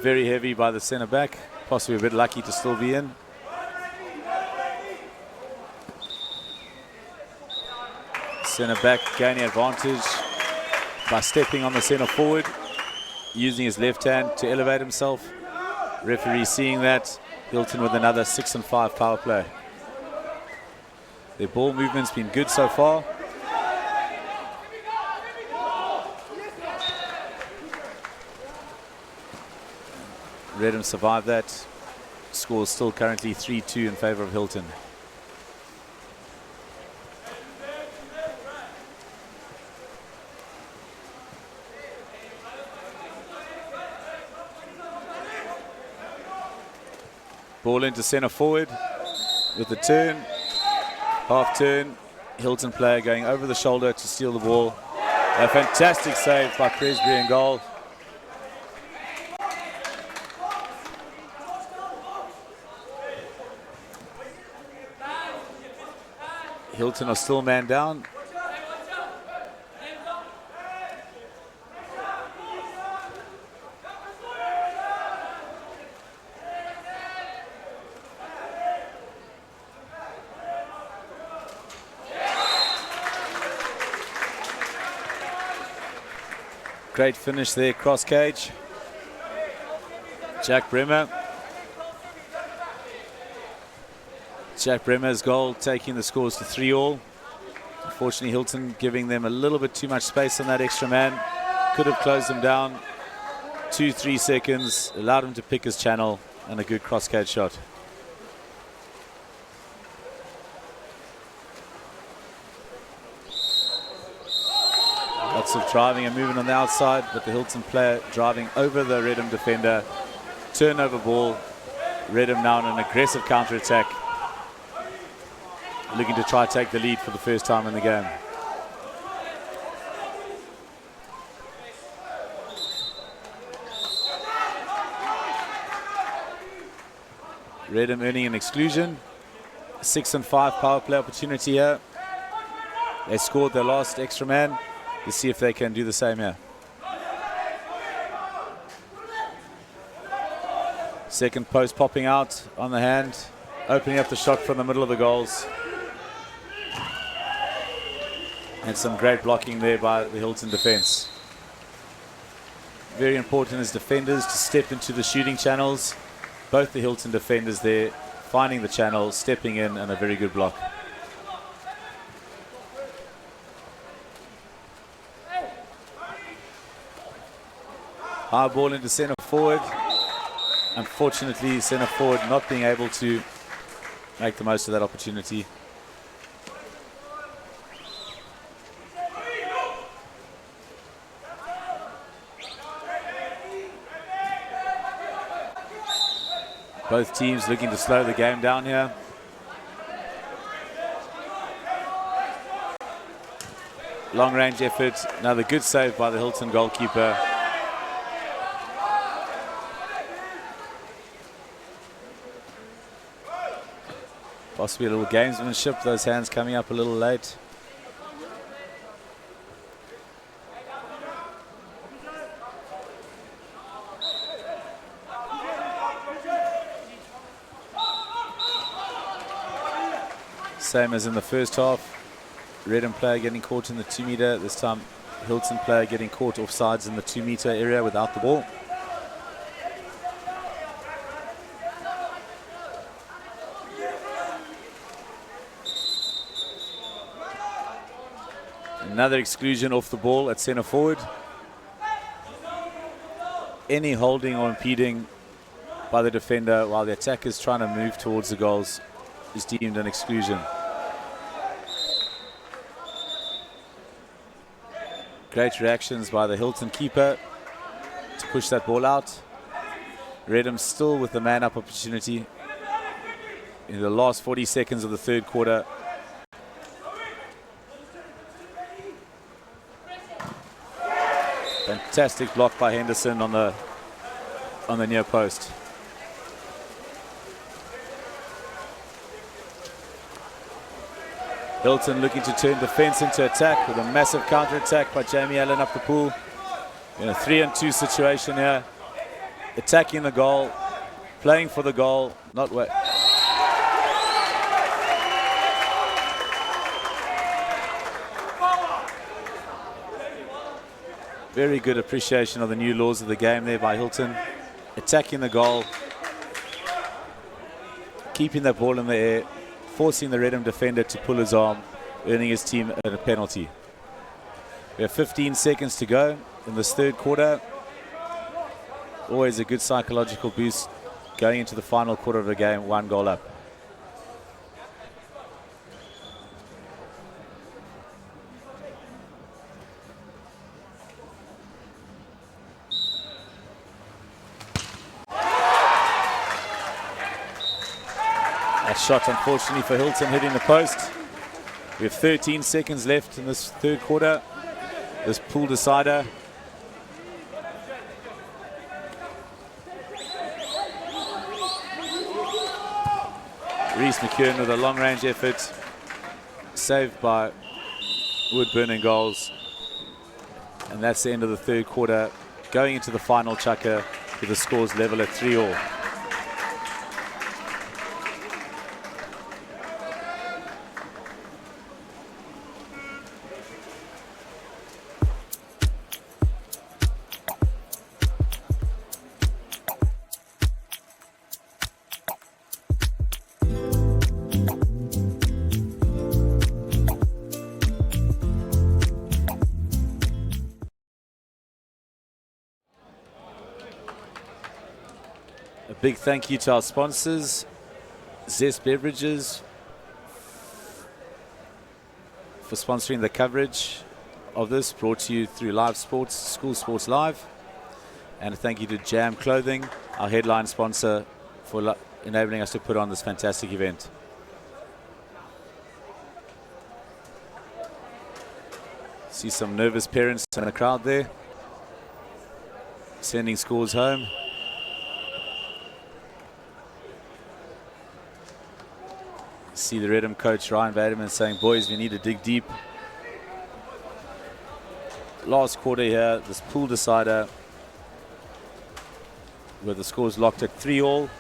A: Very heavy by the centre back. Possibly a bit lucky to still be in. Centre back gaining advantage by stepping on the centre forward, using his left hand to elevate himself. Referee seeing that. Hilton with another 6 and 5 power play. Their ball movement's been good so far. Reddam survived that. Score is still currently 3-2 in favour of Hilton. Ball into centre forward with the turn. Half turn, Hilton player going over the shoulder to steal the ball. A fantastic save by Presbury in goal. Hilton are still man down. Great finish there, cross cage. Jack Bremer's goal taking the scores to 3-all. Unfortunately, Hilton giving them a little bit too much space on that extra man. Could have closed them down. 2-3 seconds, allowed him to pick his channel, and a good cross cage shot. Lots of driving and moving on the outside, but the Hilton player driving over the Reddam defender. Turnover ball. Reddam now on an aggressive counter-attack, looking to try to take the lead for the first time in the game. Reddam earning an exclusion. 6 and 5 power play opportunity here. They scored their last extra man. Let's see if they can do the same here. Second post popping out on the hand, opening up the shot from the middle of the goals. And some great blocking there by the Hilton defense. Very important as defenders to step into the shooting channels. Both the Hilton defenders there finding the channel, stepping in, and a very good block. High ball into centre forward. Unfortunately, centre forward not being able to make the most of that opportunity. Both teams looking to slow the game down here. Long range effort. Another good save by the Hilton goalkeeper. Possibly a little gamesmanship, those hands coming up a little late. Same as in the first half. Reddam player getting caught in the 2 meter. This time Hilton player getting caught offsides in the 2 meter area without the ball. Another exclusion off the ball at centre forward. Any holding or impeding by the defender while the attacker is trying to move towards the goals is deemed an exclusion. Great reactions by the Hilton keeper to push that ball out. Reddam still with the man-up opportunity in the last 40 seconds of the third quarter. Fantastic block by Henderson on the near post. Hilton looking to turn defense into attack with a massive counter-attack by Jamie Allen up the pool. In a 3-on-2 situation here. Attacking the goal, playing for the goal, not wait. Very good appreciation of the new laws of the game there by Hilton. Attacking the goal, keeping that ball in the air, forcing the Reddam defender to pull his arm, earning his team a penalty. We have 15 seconds to go in this third quarter. Always a good psychological boost going into the final quarter of the game, 1 goal up. That shot, unfortunately for Hilton, hitting the post. We have 13 seconds left in this third quarter. This pool decider. Reese McKeown with a long-range effort, saved by Woodburn and goals. And that's the end of the third quarter. Going into the final chukker with the scores level at 3-all. Big thank you to our sponsors, Zest Beverages, for sponsoring the coverage of this, brought to you through Live Sports, School Sports Live. And a thank you to Jam Clothing, our headline sponsor, for enabling us to put on this fantastic event. See some nervous parents in the crowd there, sending schools home. See the Reddam coach Ryan Vaderman saying, boys, we need to dig deep. Last quarter here, this pool decider, where the score's locked at 3-all.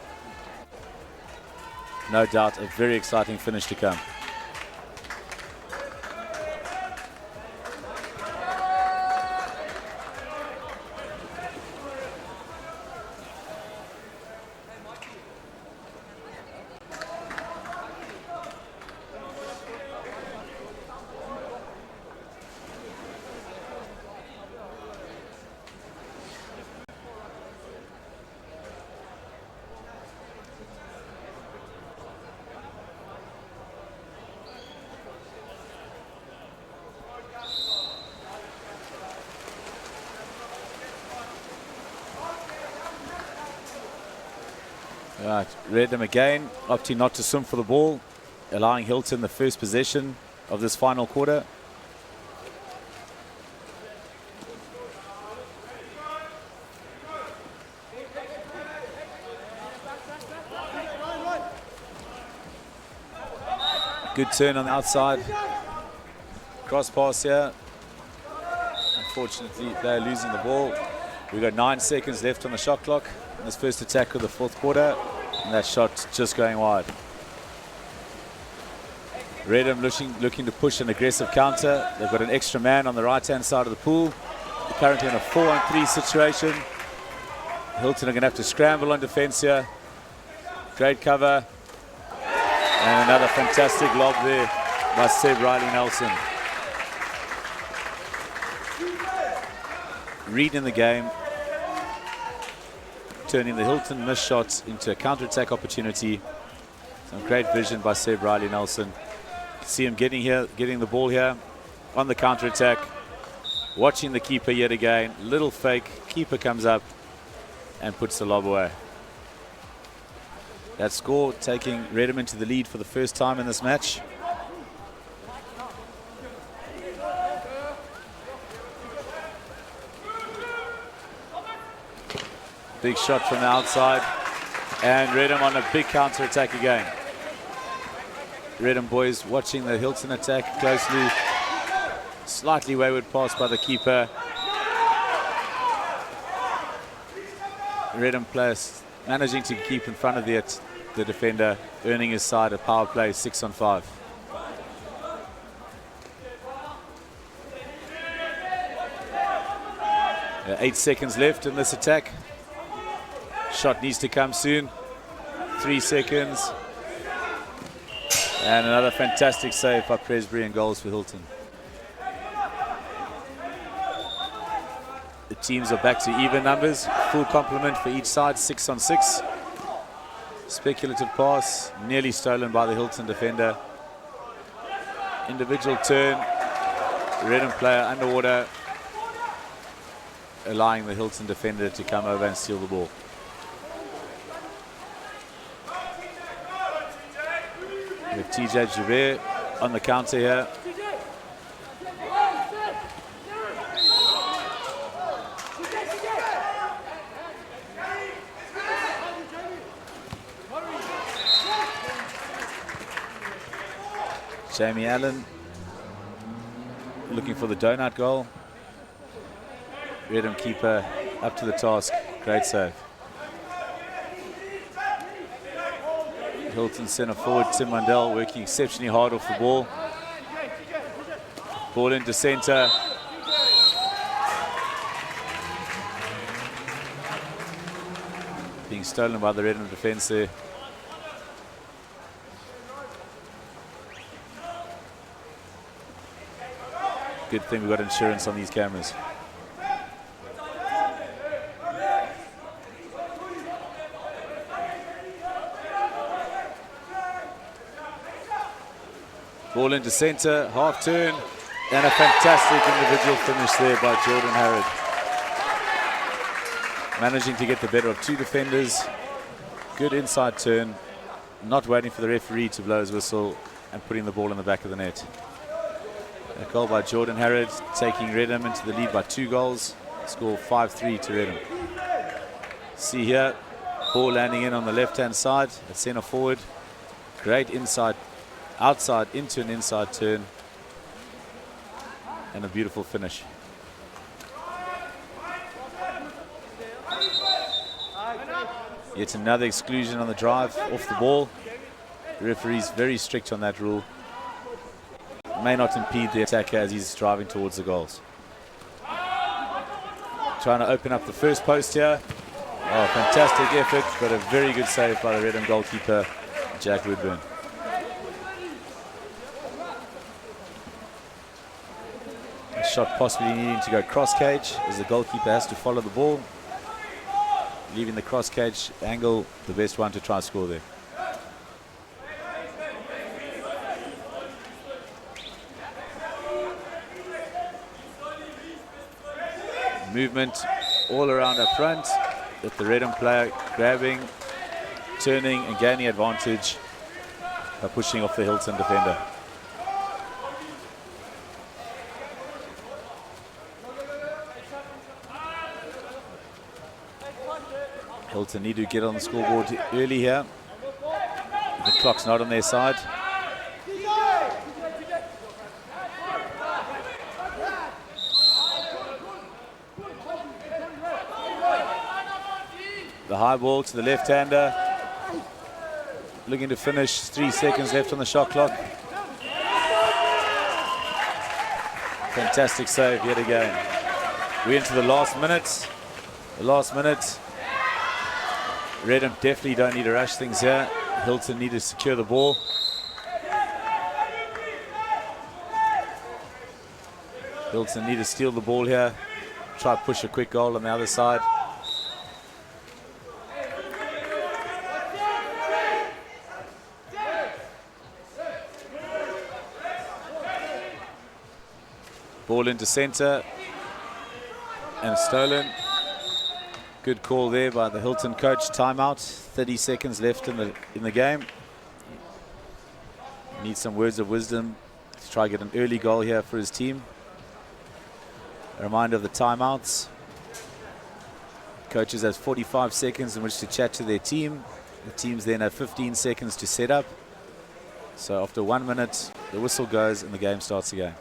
A: No doubt a very exciting finish to come. Right, Reddam again, opting not to swim for the ball, allowing Hilton the first possession of this final quarter. Good turn on the outside. Cross pass here. Unfortunately, they're losing the ball. We've got 9 seconds left on the shot clock in this first attack of the fourth quarter. And that shot just going wide. Reddam looking to push an aggressive counter. They've got an extra man on the right-hand side of the pool. They're currently in a 4-on-3 situation. Hilton are going to have to scramble on defense here. Great cover. And another fantastic lob there by Seb Riley Nelson. Reading the game, turning the Hilton missed shots into a counter-attack opportunity. Some great vision by Seb Riley Nelson. See him getting the ball here on the counter attack. Watching the keeper yet again. Little fake. Keeper comes up and puts the lob away. That score taking Reddam into the lead for the first time in this match. Big shot from the outside. And Reddam on a big counter attack again. Reddam boys watching the Hilton attack closely. Slightly wayward pass by the keeper. Reddam players managing to keep in front of the defender, earning his side a power play 6 on 5. There are 8 seconds left in this attack. Shot needs to come soon. 3 seconds. And another fantastic save by Presbury and goals for Hilton. The teams are back to even numbers. Full complement for each side, 6 on 6. Speculative pass, nearly stolen by the Hilton defender. Individual turn. Reddam player underwater, allowing the Hilton defender to come over and steal the ball. With TJ Javert on the counter here. Jamie Allen looking for the donut goal. Reddam keeper up to the task. Great save. Hilton centre forward Tim Mandel working exceptionally hard off the ball. Ball into centre. Being stolen by the Reddam defence there. Good thing we've got insurance on these cameras. Ball into centre, half turn, and a fantastic individual finish there by Jordan Harrod. Managing to get the better of 2 defenders. Good inside turn, not waiting for the referee to blow his whistle and putting the ball in the back of the net. A goal by Jordan Harrod, taking Reddam into the lead by 2 goals. Score 5-3 to Reddam. See here, ball landing in on the left-hand side at centre forward. Great inside, outside into an inside turn. And a beautiful finish. Yet another exclusion on the drive off the ball. The referee's very strict on that rule. May not impede the attacker as he's driving towards the goals. Trying to open up the first post here. Oh, fantastic effort, but a very good save by the Reddam goalkeeper, Jack Woodburn. A shot possibly needing to go cross cage as the goalkeeper has to follow the ball. Leaving the cross cage angle the best one to try and score there. Movement all around up front, with the Reddam player grabbing, turning and gaining advantage by pushing off the Hilton defender. Hilton need to get on the scoreboard early here. The clock's not on their side. The high ball to the left-hander. Looking to finish, 3 seconds left on the shot clock. Fantastic save yet again. We're into the last minute. The last minute. Reddam definitely don't need to rush things here. Hilton need to secure the ball. Hilton need to steal the ball here. Try to push a quick goal on the other side. Ball into centre. And stolen. Good call there by the Hilton coach. Timeout. 30 seconds left in the game. Needs some words of wisdom to try to get an early goal here for his team. A reminder of the timeouts. Coaches have 45 seconds in which to chat to their team. The teams then have 15 seconds to set up. So after 1 minute, the whistle goes and the game starts again.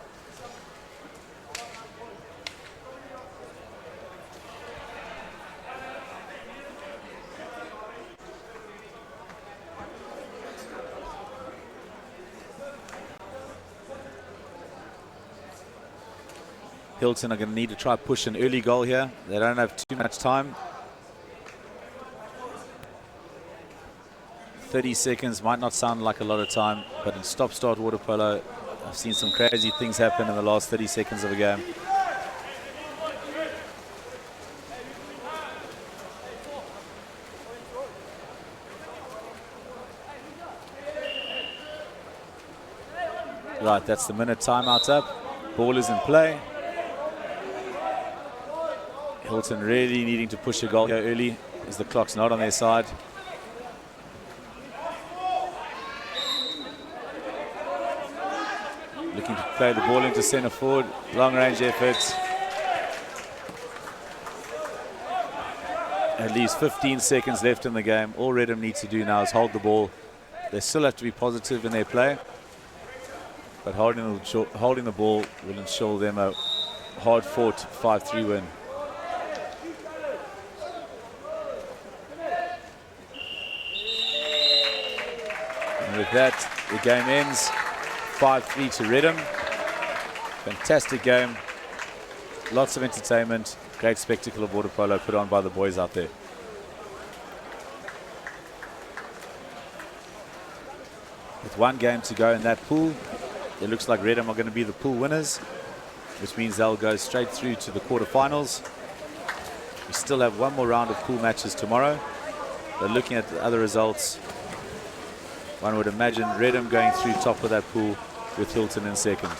A: Hilton are going to need to try push an early goal here. They don't have too much time. 30 seconds might not sound like a lot of time, but in stop-start water polo, I've seen some crazy things happen in the last 30 seconds of a game. Right, that's the minute timeout up. Ball is in play. Hilton really needing to push a goal here early as the clock's not on their side. Looking to play the ball into centre forward. Long range effort. At least 15 seconds left in the game. All Reddam need to do now is hold the ball. They still have to be positive in their play, but holding the ball will ensure them a hard-fought 5-3 win. And with that, the game ends 5-3 to Reddam. Fantastic game. Lots of entertainment. Great spectacle of water polo put on by the boys out there. With one game to go in that pool, it looks like Reddam are going to be the pool winners, which means they'll go straight through to the quarterfinals. We still have one more round of pool matches tomorrow. But looking at the other results, one would imagine Reddam going through top of that pool with Hilton in second.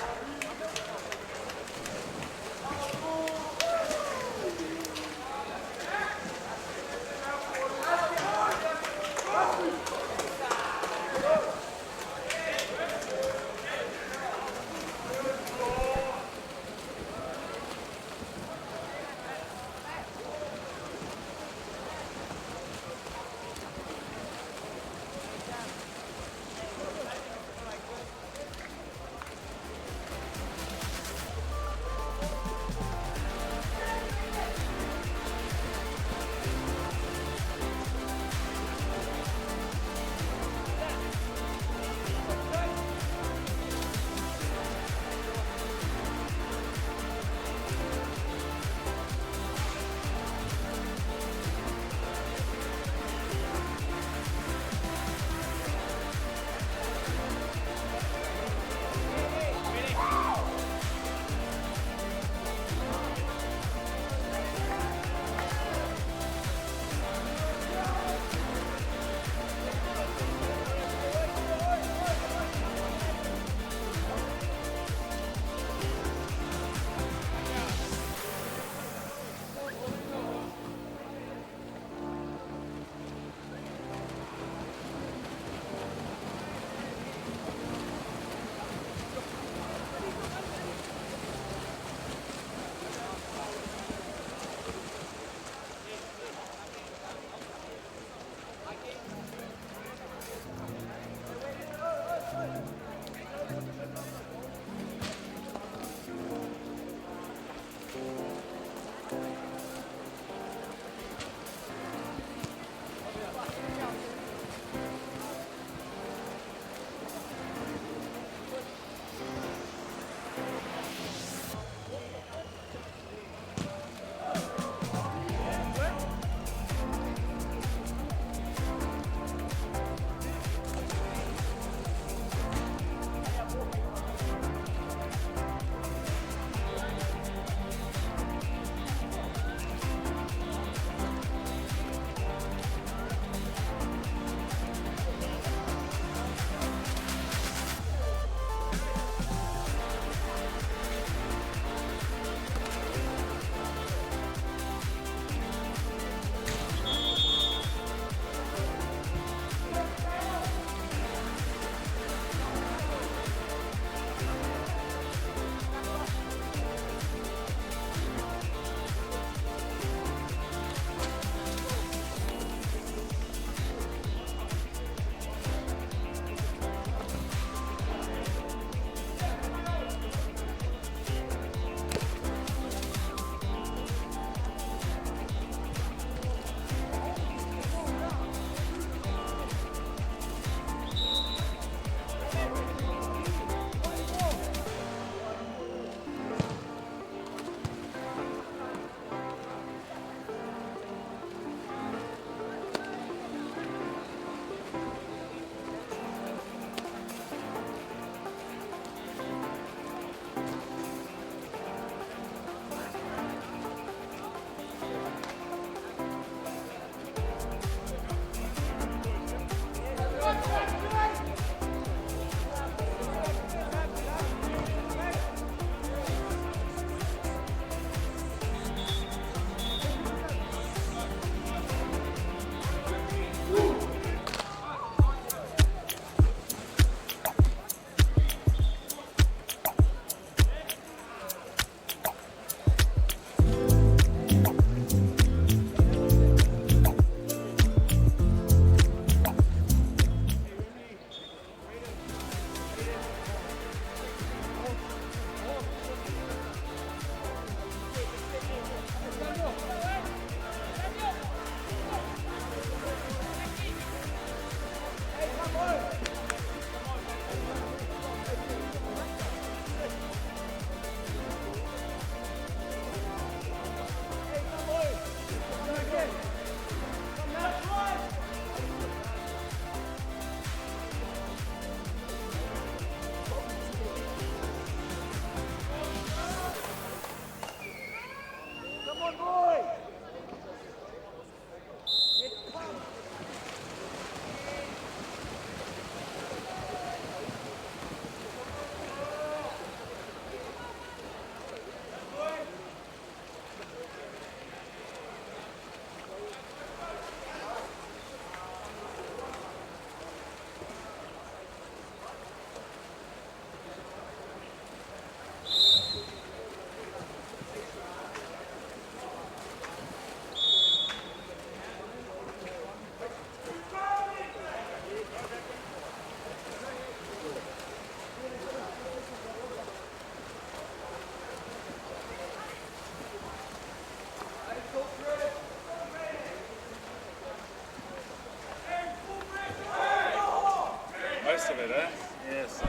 A: good, eh? Yes.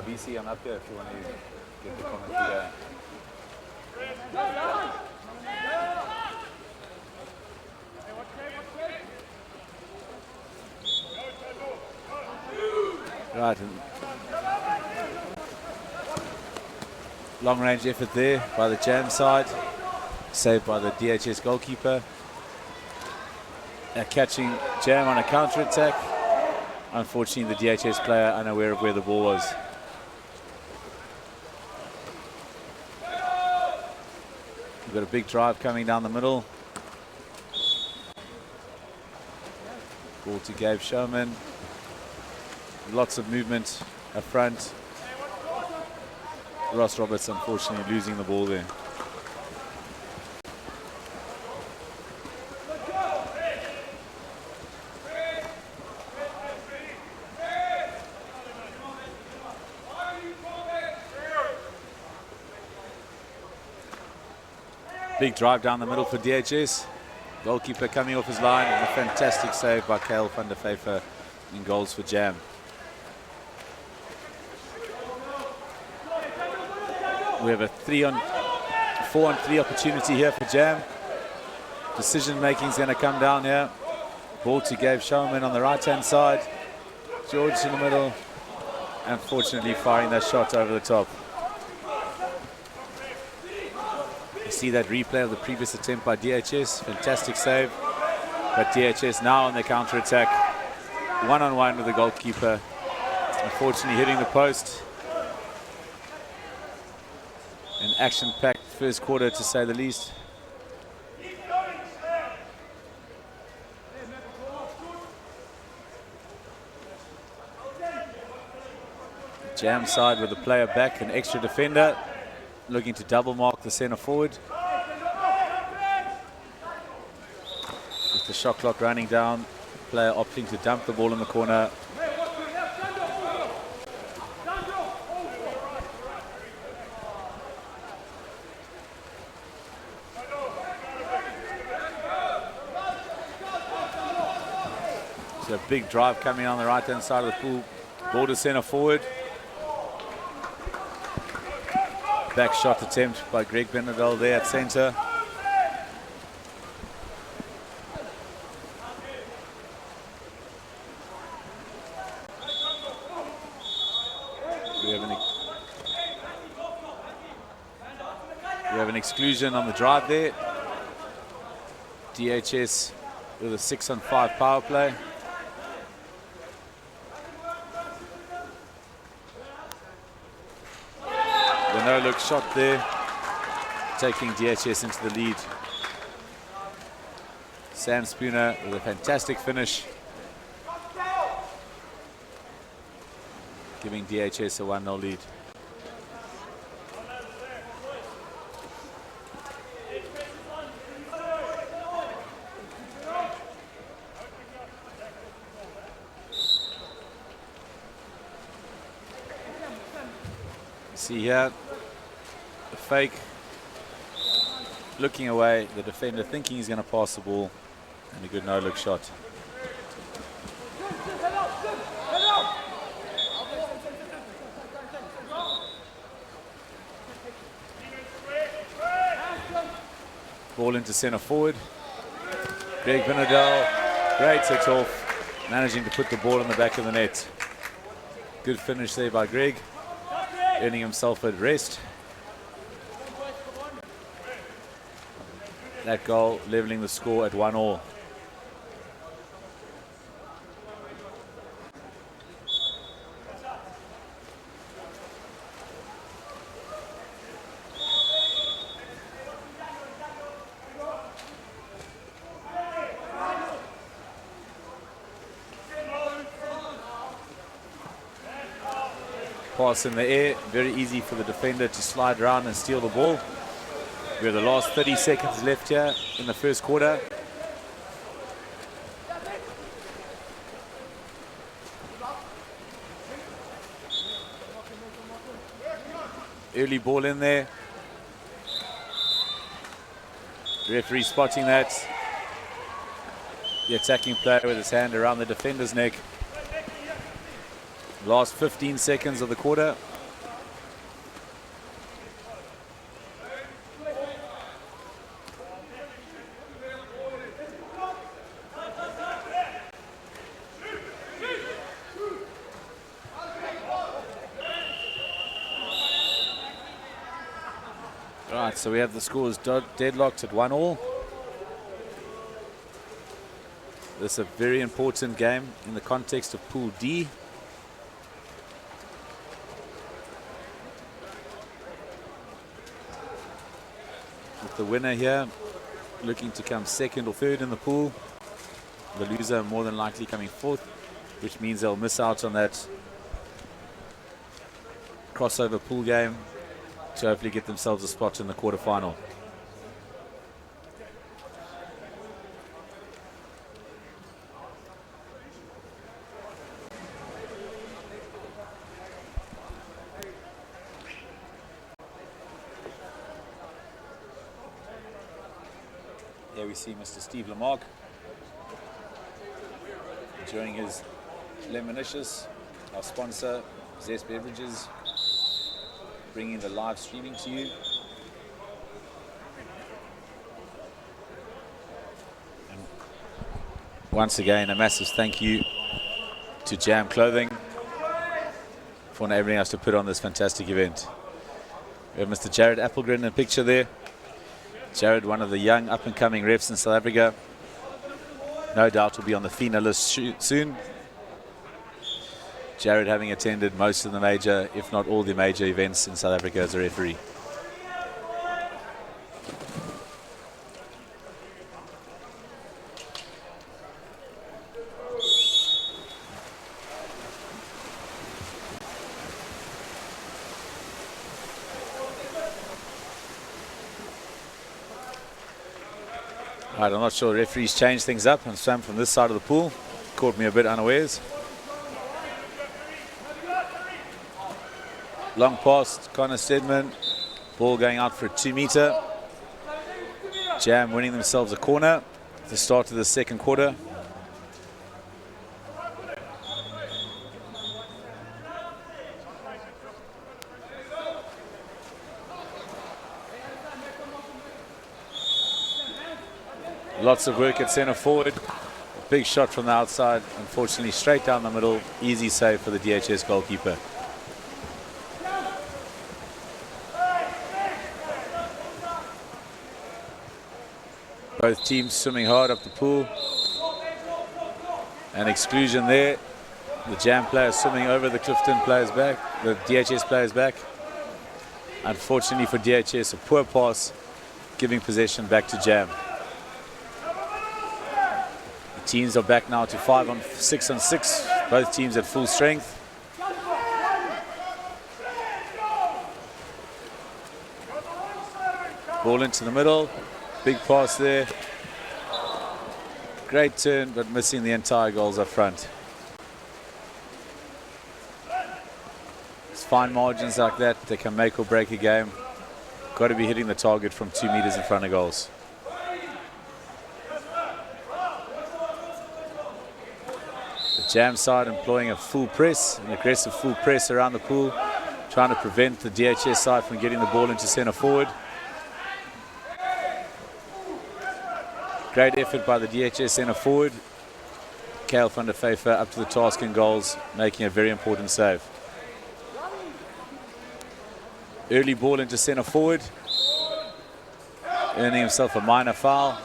A: BC, I'm up here if you want to get the comment together. Right, and long range effort there by the Jam side, saved by the DHS goalkeeper. Catching Jam on a counter attack. Unfortunately, the DHS player unaware of where the ball was. We've got a big drive coming down the middle. Ball to Gabe Showman. Lots of movement up front. Ross Roberts unfortunately losing the ball there. Big drive down the middle for DHS. Goalkeeper coming off his line and a fantastic save by Kale van der Vyver in goals for Jam. We have a 4-on-3 opportunity here for Jam. Decision making is going to come down here. Ball to Gabe Showman on the right hand side. George in the middle. Unfortunately firing that shot over the top. See that replay of the previous attempt by DHS. Fantastic save. But DHS now on the counter attack. One-on-one with the goalkeeper. Unfortunately hitting the post. An action-packed first quarter to say the least. Jam side with the player back, an extra defender. Looking to double mark the centre forward. With the shot clock running down, player opting to dump the ball in the corner. So a big drive coming on the right hand side of the pool. Ball to centre forward. Back shot attempt by Greg Benadol there at centre. We have an exclusion on the drive there. DHS with a 6-on-5 power play. No-look shot there, taking DHS into the lead. Sam Spooner with a fantastic finish, giving DHS a 1-0 lead. See here, the fake, looking away, the defender thinking he's going to pass the ball, and a good no-look shot. Ball into centre forward. Greg Benadell, great set off, managing to put the ball in the back of the net. Good finish there by Greg, earning himself a rest. That goal leveling the score at 1-1. Pass in the air, very easy for the defender to slide around and steal the ball. We have the last 30 seconds left here in the first quarter. Early ball in there. Referee spotting that. The attacking player with his hand around the defender's neck. Last 15 seconds of the quarter. Right, so we have the scores deadlocked at 1-1. This is a very important game in the context of Pool D. With the winner here looking to come second or third in the pool. The loser more than likely coming fourth, which means they'll miss out on that crossover pool game to hopefully get themselves a spot in the quarterfinal. Here we see Mr. Steve Lamarck enjoying his lemonicious, our sponsor, Zest Beverages, bringing the live streaming to you. And once again, a massive thank you to Jam Clothing for enabling us to put on this fantastic event. We have Mr. Jared Applegren in the picture there. Jared, one of the young up-and-coming refs in South Africa. No doubt will be on the FINA list soon. Jared having attended most of the major, if not all the major events in South Africa as a referee. Right, I'm not sure the referees changed things up and swam from this side of the pool. Caught me a bit unawares. Long pass, Connor Stedman. Ball going out for a 2-meter. Jam winning themselves a corner at the start of the second quarter. Lots of work at centre forward. A big shot from the outside, unfortunately straight down the middle. Easy save for the DHS goalkeeper. Both teams swimming hard up the pool. An exclusion there. The Jam players swimming over the Clifton players back, the DHS players back. Unfortunately for DHS, a poor pass, giving possession back to Jam. The teams are back now to 6 on 6. Both teams at full strength. Ball into the middle. Big pass there. Great turn, but missing the entire goals up front. It's fine margins like that. They can make or break a game. Got to be hitting the target from 2 meters in front of goals. The Jam side employing a full press, an aggressive full press around the pool, trying to prevent the DHS side from getting the ball into centre forward. Great effort by the DHS centre forward. Kale van der Pfeiffer up to the task in goals, making a very important save. Early ball into centre forward, earning himself a minor foul.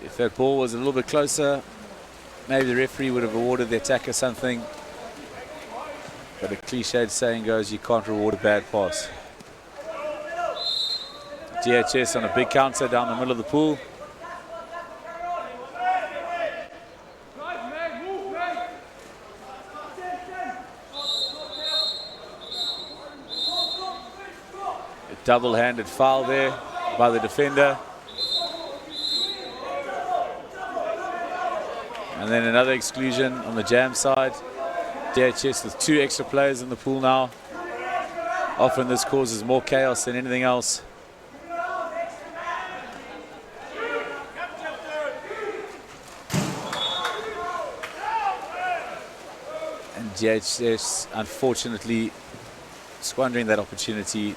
A: If that ball was a little bit closer, maybe the referee would have awarded the attacker something. But a cliched saying goes, you can't reward a bad pass. DHS on a big counter down the middle of the pool. A double-handed foul there by the defender. And then another exclusion on the Jam side. DHS with 2 extra players in the pool now. Often this causes more chaos than anything else. And DHS unfortunately squandering that opportunity.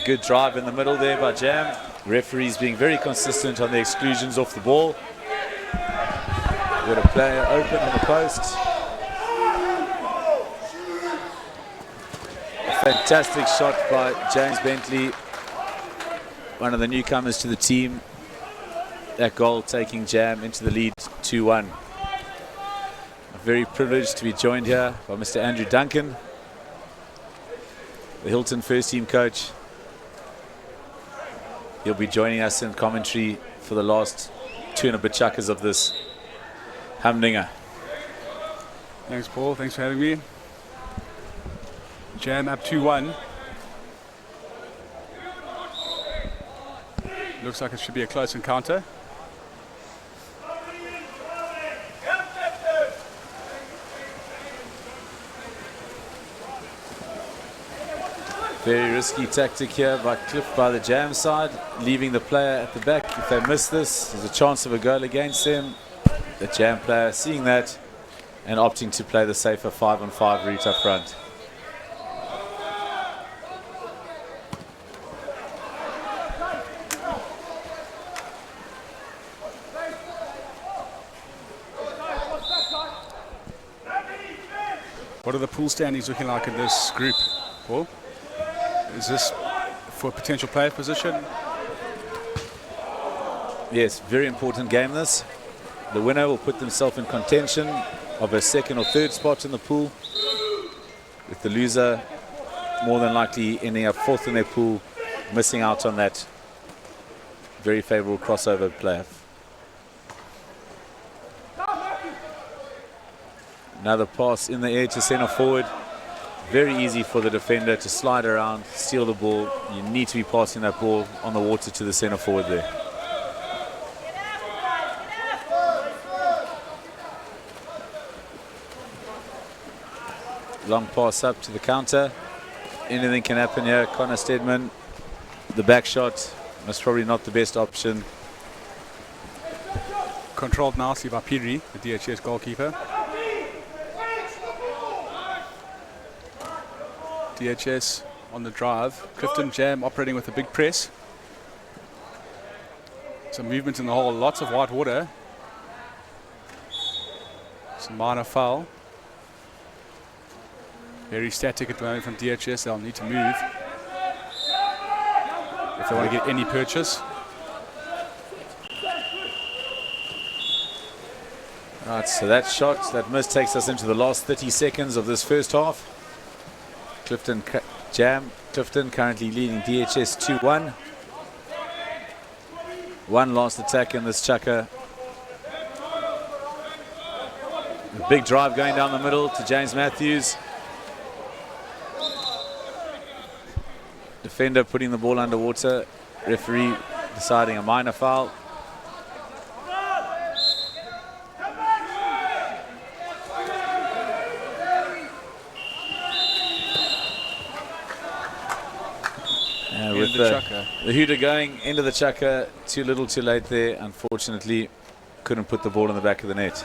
A: Good drive in the middle there by Jam. Referees being very consistent on the exclusions off the ball. Got a player open on the post. A fantastic shot by James Bentley, one of the newcomers to the team. That goal taking Jam into the lead 2-1. Very privileged to be joined here by Mr. Andrew Duncan, the Hilton first team coach. He'll be joining us in commentary for the last 2 and a bit chukkers of this humdinger.
F: Thanks, Paul. Thanks for having me. Jam up 2-1. Looks like it should be a close encounter.
A: Very risky tactic here by Cliff by the Jam side, leaving the player at the back. If they miss this, there's a chance of a goal against them. The Jam player seeing that and opting to play the safer 5-on-5 route up front.
F: What are the pool standings looking like in this group, Paul? Is this for a potential player position?
A: Yes, very important game this. The winner will put themselves in contention of a 2nd or 3rd spot in the pool, with the loser more than likely ending up 4th in their pool, missing out on that very favourable crossover player. Another pass in the air to centre forward. Very easy for the defender to slide around, steal the ball. You need to be passing that ball on the water to the centre forward there. Long pass up to the counter. Anything can happen here. Connor Stedman, the back shot, most probably not the best option.
F: Controlled nicely by Piri, the DHS goalkeeper. DHS on the drive. Clifton Jam operating with a big press. Some movement in the hole, lots of white water. Some minor foul. Very static at the moment from DHS. They'll need to move if they want to get any purchase.
A: Right, so that shot, that miss takes us into the last 30 seconds of this first half. Clifton currently leading DHS 2-1. One last attack in this chukker. A big drive going down the middle to James Matthews. Defender putting the ball underwater. Referee deciding a minor foul. With the hooter going into the chucker, too little too late there. Unfortunately, couldn't put the ball in the back of the net.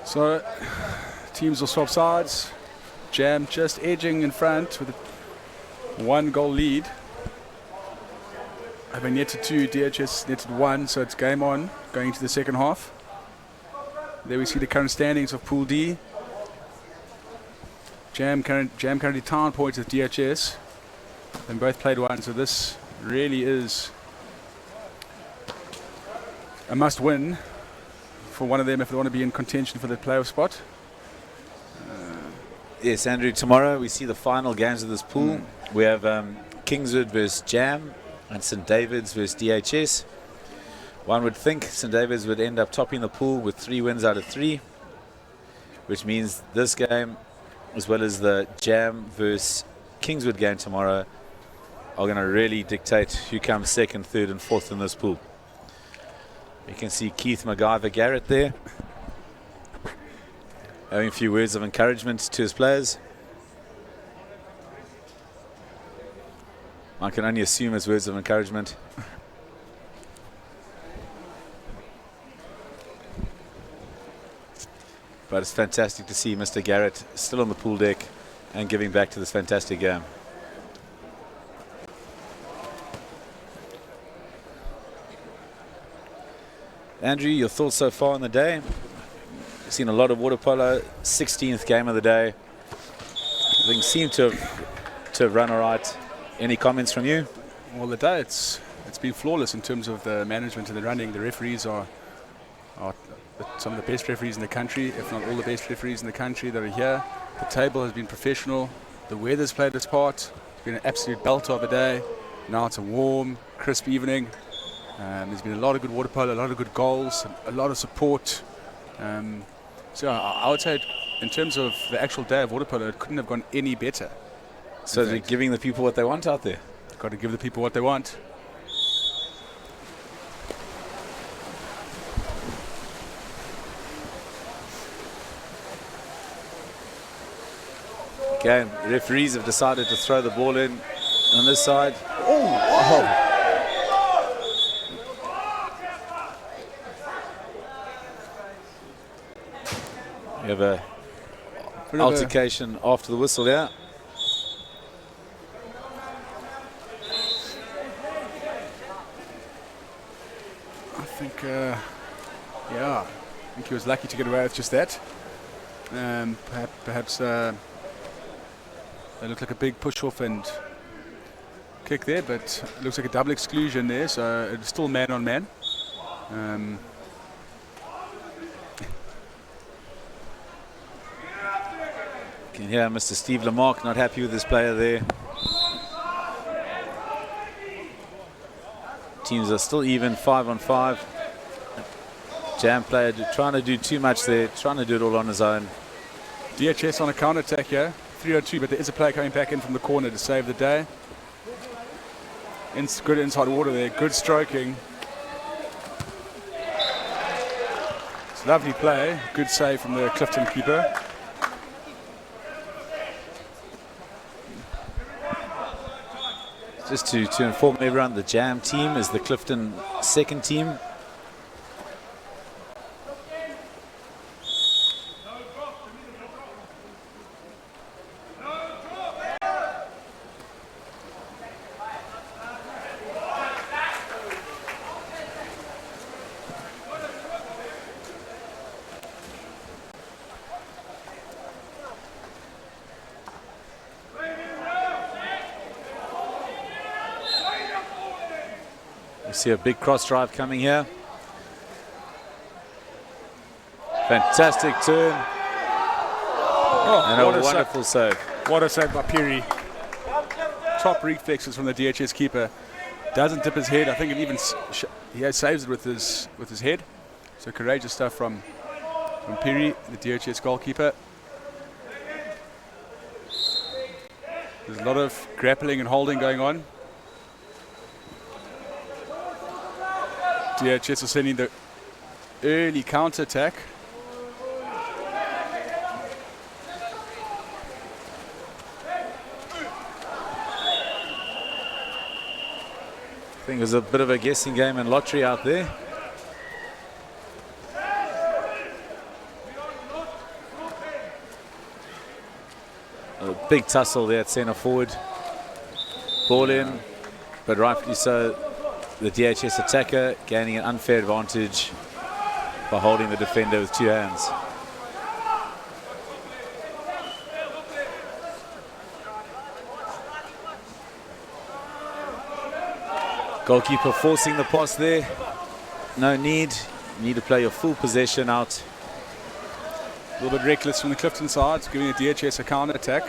F: So teams will swap sides. Jam just edging in front with a 1-goal lead. Having netted 2, DHS netted 1, so it's game on going into the second half. There we see the current standings of Pool D. Jam currently 10 points with DHS. They both played 1, so this really is a must-win for one of them if they want to be in contention for the playoff spot.
A: Yes, Andrew, tomorrow we see the final games of this pool. We have Kingswood versus Jam and St David's versus DHS. One would think St David's would end up topping the pool with 3 wins out of 3, which means this game, as well as the Jam versus Kingswood game tomorrow, are going to really dictate who comes second, third and fourth in this pool. You can see Keith MacGyver Garrett there, having a few words of encouragement to his players. I can only assume his words of encouragement. But it's fantastic to see Mr. Garrett still on the pool deck and giving back to this fantastic game. Andrew, your thoughts so far on the day? We've seen a lot of water polo, 16th game of the day. Things seem to have run all right. Any comments from you?
F: Well, the day it's been flawless in terms of the management and the running. The referees are some of the best referees in the country, if not all the best referees in the country that are here. The table has been professional. The weather's played its part. It's been an absolute belter of a day. Now it's a warm, crisp evening. There's been a lot of good water polo, a lot of good goals, a lot of support. So I would say in terms of the actual day of water polo, it couldn't have gone any better.
A: So they're giving the people what they want out there.
F: Got to give the people what they want.
A: Okay, referees have decided to throw the ball in on this side. Oh. We have a altercation after the whistle there.
F: I think he was lucky to get away with just that. Perhaps it looked like a big push-off and kick there, but it looks like a double exclusion there, so it's still man on man.
A: You can hear Mr. Steve Lamarck not happy with this player there. Teams are still even 5-on-5. Jam player trying to do too much there, trying to do it all on his own.
F: DHS on a counter-attack here, 3-on-2, but there is a player coming back in from the corner to save the day. Good inside water there, good stroking. It's a lovely play, good save from the Clifton keeper.
A: Just to inform everyone, the Jam team is the Clifton second team. We see a big cross drive coming here. Fantastic turn. And a wonderful save.
F: What a save by Peary. Top reflexes from the DHS keeper. Doesn't dip his head. I think it even he saves it with his head. So courageous stuff from Peary, the DHS goalkeeper. There's a lot of grappling and holding going on. DHS are sending the early counter-attack.
A: think it was a bit of a guessing game and lottery out there. A big tussle there at centre forward. Ball in, but rightfully so, the DHS attacker gaining an unfair advantage by holding the defender with 2 hands. Goalkeeper forcing the pass there. No need. You need to play your full possession out.
F: A little bit reckless from the Clifton side, giving the DHS a counter attack.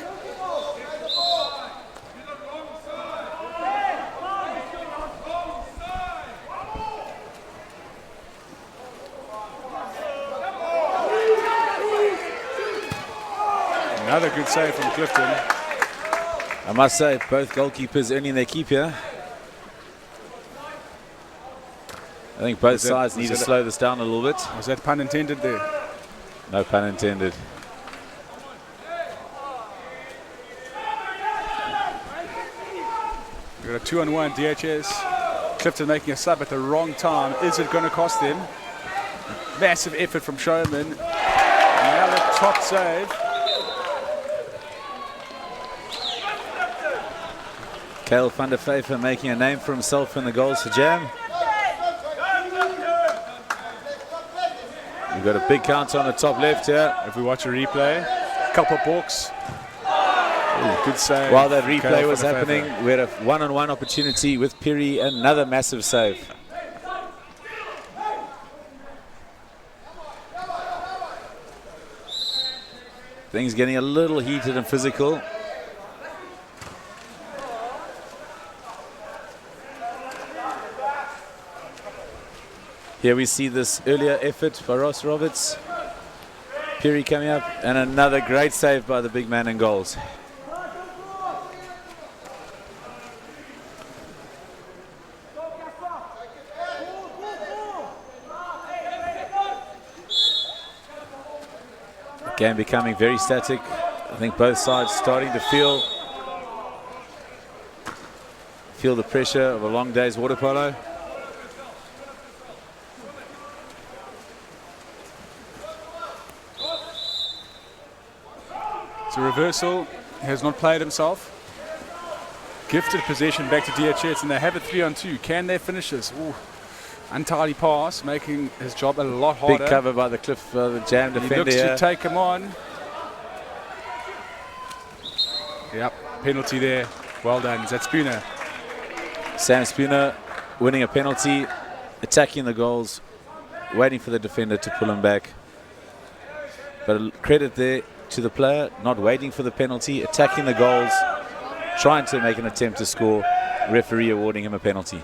F: Another good save from Clifton.
A: I must say, both goalkeepers earning their keep here. I think both sides need to slow this down a little bit.
F: Was that pun intended there?
A: No pun intended.
F: We've got a 2-on-1 DHS. Clifton making a sub at the wrong time. Is it going to cost them? Massive effort from Showman. Another top save.
A: Kale van der Pfeiffer making a name for himself in the goals for Jam. We've got a big counter on the top left here.
F: If we watch a replay, couple of balks. Ooh, good save.
A: While that replay was happening, we had a one-on-one opportunity with Piri, another massive save. Things getting a little heated and physical. Here we see this earlier effort by Ross Roberts. Piri coming up, and another great save by the big man in goals. The game becoming very static. I think both sides starting to feel the pressure of a long day's water polo.
F: It's a reversal. He has not played himself. Gifted possession back to DHS, and they have it 3-on-2. Can they finish this? Ooh. Untidy pass, making his job a lot harder.
A: Big cover by the the Jam defender.
F: He looks to take him on. Yep, penalty there. Well done. Is that Spooner?
A: Sam Spooner winning a penalty, attacking the goals, waiting for the defender to pull him back. But credit there to the player, not waiting for the penalty, attacking the goals, trying to make an attempt to score, referee awarding him a penalty.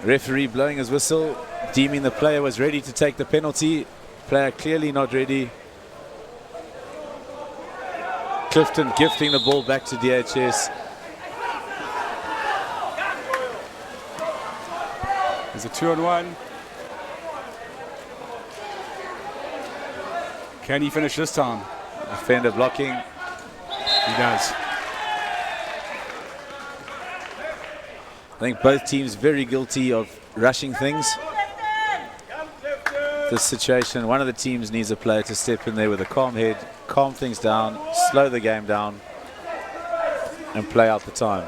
A: Referee blowing his whistle, deeming the player was ready to take the penalty. Player clearly not ready. Clifton gifting the ball back to DHS.
F: There's a 2-on-1. Can he finish this time?
A: Defender blocking.
F: He does.
A: I think both teams very guilty of rushing things. This situation, one of the teams needs a player to step in there with a calm head, calm things down, slow the game down, and play out the time.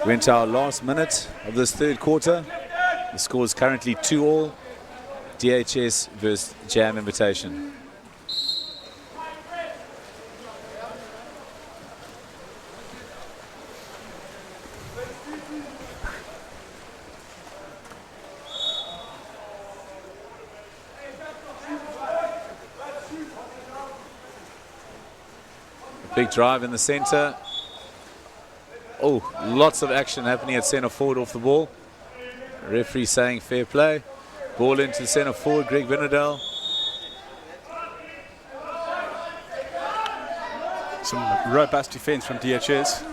A: We're into our last minute of this third quarter. The score is currently 2-all. DHS versus Jam Invitation. Big drive in the center. Oh, lots of action happening at center forward off the ball. Referee saying fair play. Ball into the center forward, Greg Vinadell.
F: Some robust defense from DHS.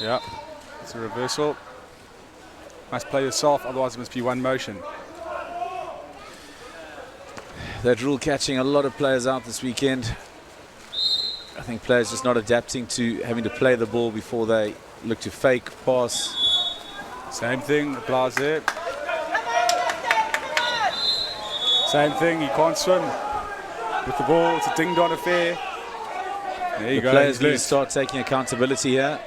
F: Yeah, it's a reversal. Must play yourself, otherwise it must be one motion.
A: That rule catching a lot of players out this weekend. I think players just not adapting to having to play the ball before they look to fake, pass.
F: Same thing applies there. Same thing, he can't swim with the ball. It's a ding-dong affair. There you go.
A: Players need to start taking accountability here.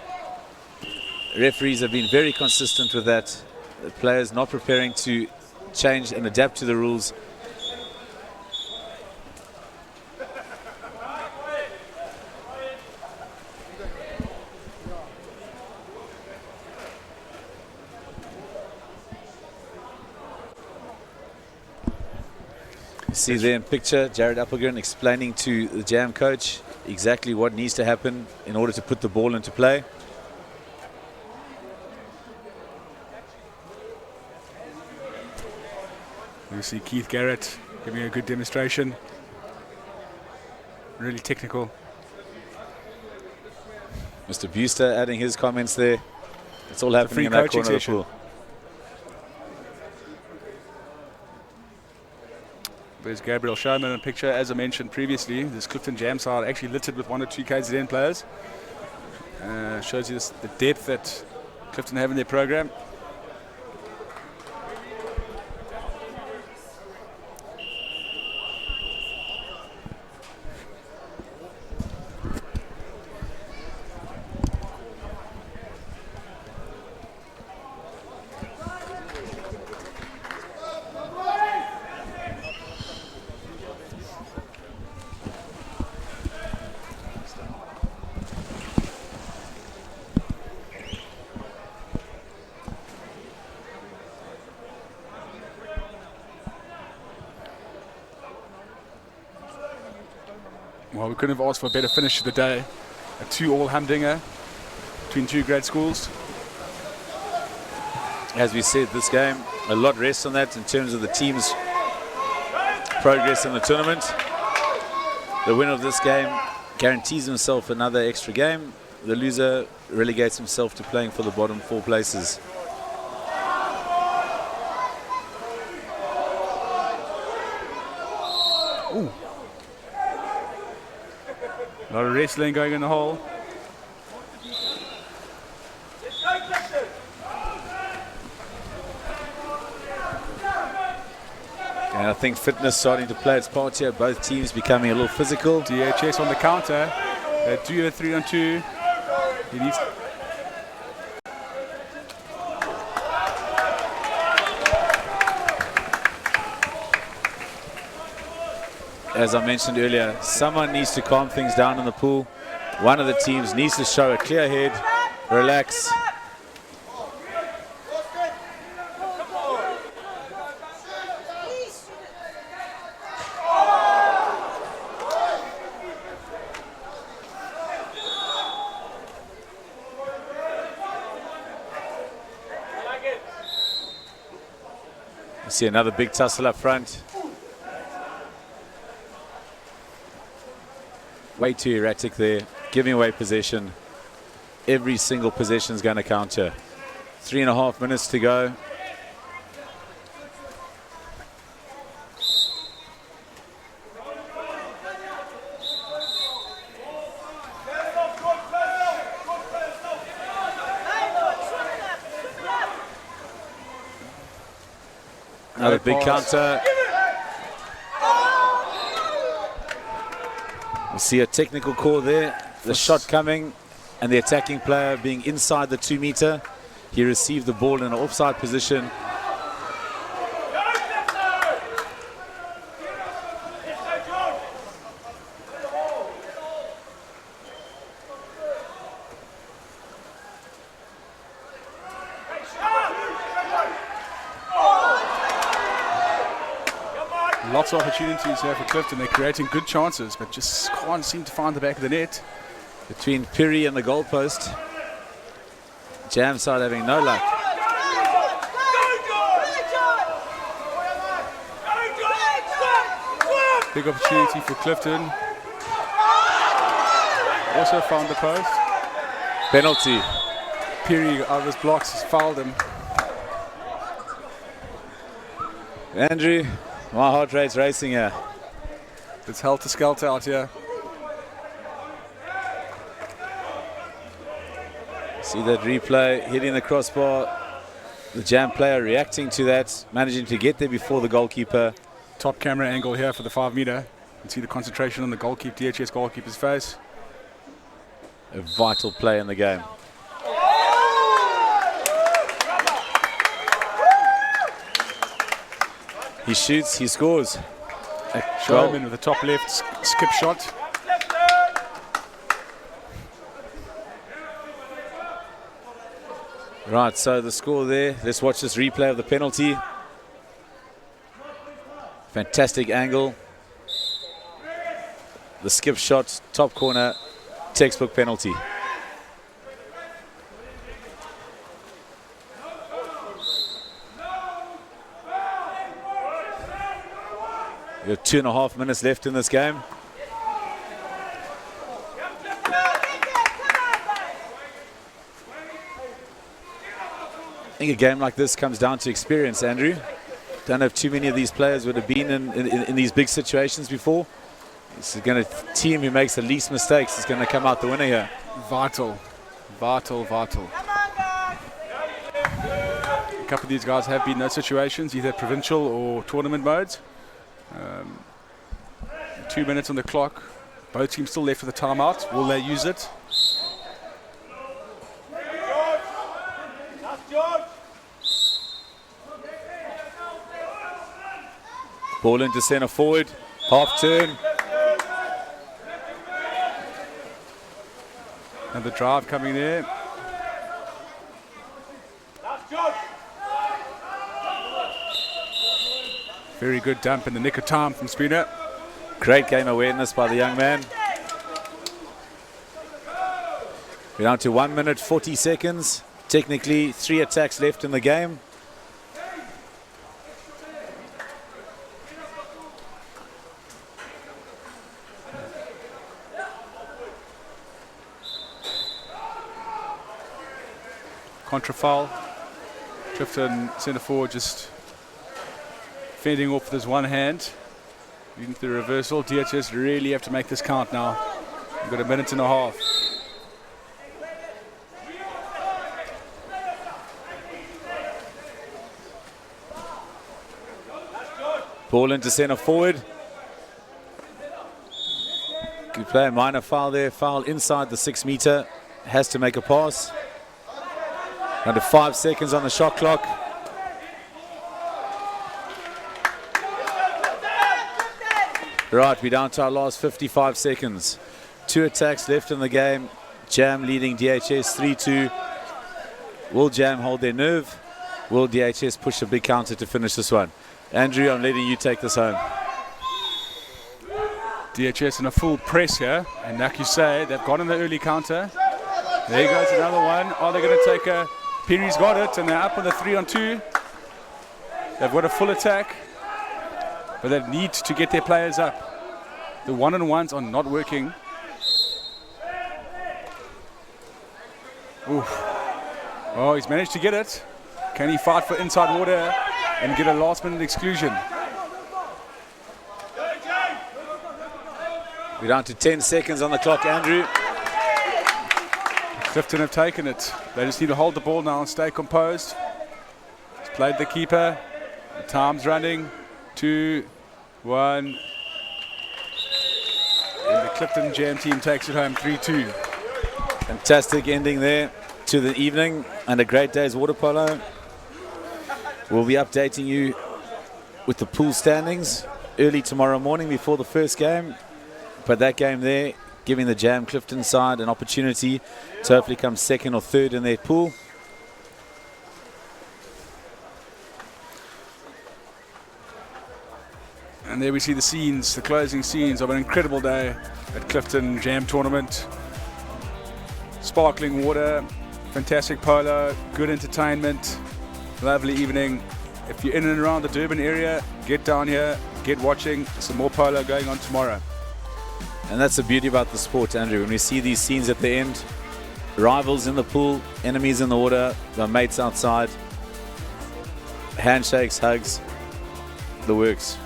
A: Referees have been very consistent with that. The players not preparing to change and adapt to the rules. See there in picture, Jared Appelgren explaining to the Jam coach exactly what needs to happen in order to put the ball into play.
F: You see Keith Garrett giving a good demonstration. Really technical.
A: Mr. Buster adding his comments there. It's all happening in that corner of the pool.
F: There's Gabriel Showman in the picture. As I mentioned previously, this Clifton Jam side actually littered with 1 or 2 KZN players. Shows you the depth that Clifton have in their program. Well, we couldn't have asked for a better finish of the day. A 2-all humdinger between 2 great schools.
A: As we said, this game, a lot rests on that in terms of the team's progress in the tournament. The winner of this game guarantees himself another extra game. The loser relegates himself to playing for the bottom 4 places.
F: Ooh. A lot of wrestling going in the hole.
A: And I think fitness starting to play its part here. Both teams becoming a little physical.
F: DHS on the counter. They do a 3-on-2. He needs.
A: As I mentioned earlier, someone needs to calm things down in the pool. One of the teams needs to show a clear head, relax. You see another big tussle up front. Way too erratic there, giving away possession. Every single possession is going to count here. 3.5 minutes to go. Another big counter. We see a technical call there. The shot coming and the attacking player being inside the 2 meter. He received the ball in an offside position.
F: Lots of opportunities here for Clifton. They're creating good chances, but just can't seem to find the back of the net.
A: Between Piri and the goalpost. Jam side having no luck.
F: Big opportunity for Clifton. Also found the post.
A: Penalty.
F: Peary out of his blocks, he's fouled him.
A: Andrew, my heart rate's racing here.
F: It's helter-skelter out here.
A: See that replay, hitting the crossbar. The Jam player reacting to that, managing to get there before the goalkeeper.
F: Top camera angle here for the 5 meter. You can see the concentration on the goalkeeper, DHS goalkeeper's face.
A: A vital play in the game. He shoots, he scores.
F: Sherman with the top left skip shot.
A: Right, so the score there. Let's watch this replay of the penalty. Fantastic angle. The skip shot, top corner, textbook penalty. We have 2.5 minutes left in this game. I think a game like this comes down to experience, Andrew. Don't know if too many of these players would have been in these big situations before. This is going to team who makes the least mistakes is going to come out the winner here.
F: Vital. Vital, vital. A couple of these guys have been in those situations, either provincial or tournament modes. 2 minutes on the clock. Both teams still left with a timeout. Will they use it?
A: Ball into centre forward. Half turn.
F: And the drive coming there. Very good dump in the nick of time from Spooner.
A: Great game awareness by the young man. We're down to 1 minute 40 seconds. Technically 3 attacks left in the game.
F: Contra foul. Clifton centre forward just fending off with his one hand. Into the reversal. DHS really have to make this count now. We've got 1.5 minutes.
A: Ball into centre forward. Good play, minor foul there. Foul inside the 6 meter. Has to make a pass. Under 5 seconds on the shot clock. Right, we're down to our last 55 seconds. 2 attacks left in the game. Jam leading DHS 3-2. Will Jam hold their nerve? Will DHS push a big counter to finish this one? Andrew, I'm letting you take this home.
F: DHS in a full press here. And like you say, they've got in the early counter. There goes another one. Are they going to take a... Peary's got it, and they're up on the 3-on-2. They've got a full attack, but they need to get their players up. The one-on-ones are not working. Oof. Oh, he's managed to get it. Can he fight for inside water and get a last-minute exclusion?
A: We're down to 10 seconds on the clock, Andrew.
F: Clifton have taken it. They just need to hold the ball now and stay composed. He's played the keeper. The time's running. 2, 1. And the Clifton Jam team takes it home 3-2.
A: Fantastic ending there to the evening and a great day's water polo. We'll be updating you with the pool standings early tomorrow morning before the first game. But that game there, giving the Jam Clifton side an opportunity to hopefully come 2nd or 3rd in their pool.
F: And there we see the scenes, the closing scenes of an incredible day at Clifton Jam Tournament. Sparkling water, fantastic polo, good entertainment, lovely evening. If you're in and around the Durban area, get down here, get watching. Some more polo going on tomorrow.
A: And that's the beauty about the sport, Andrew. When we see these scenes at the end, rivals in the pool, enemies in the water, the mates outside, handshakes, hugs, the works.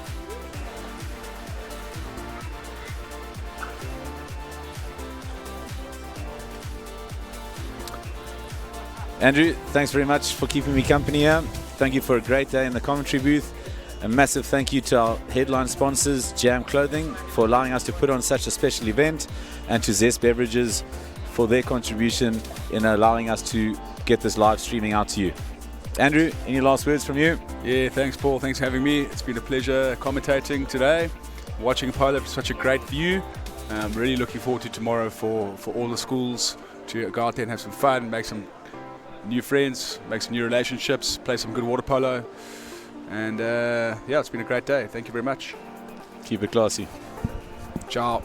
A: Andrew, thanks very much for keeping me company here. Thank you for a great day in the commentary booth. A massive thank you to our headline sponsors, Jam Clothing, for allowing us to put on such a special event, and to Zest Beverages for their contribution in allowing us to get this live streaming out to you. Andrew, any last words from you?
F: Yeah, thanks, Paul. Thanks for having me. It's been a pleasure commentating today, watching polo, such a great view. I'm really looking forward to tomorrow for all the schools to go out there and have some fun, make some new friends, make some new relationships, play some good water polo. And yeah, it's been a great day. Thank you very much.
A: Keep it classy.
F: Ciao.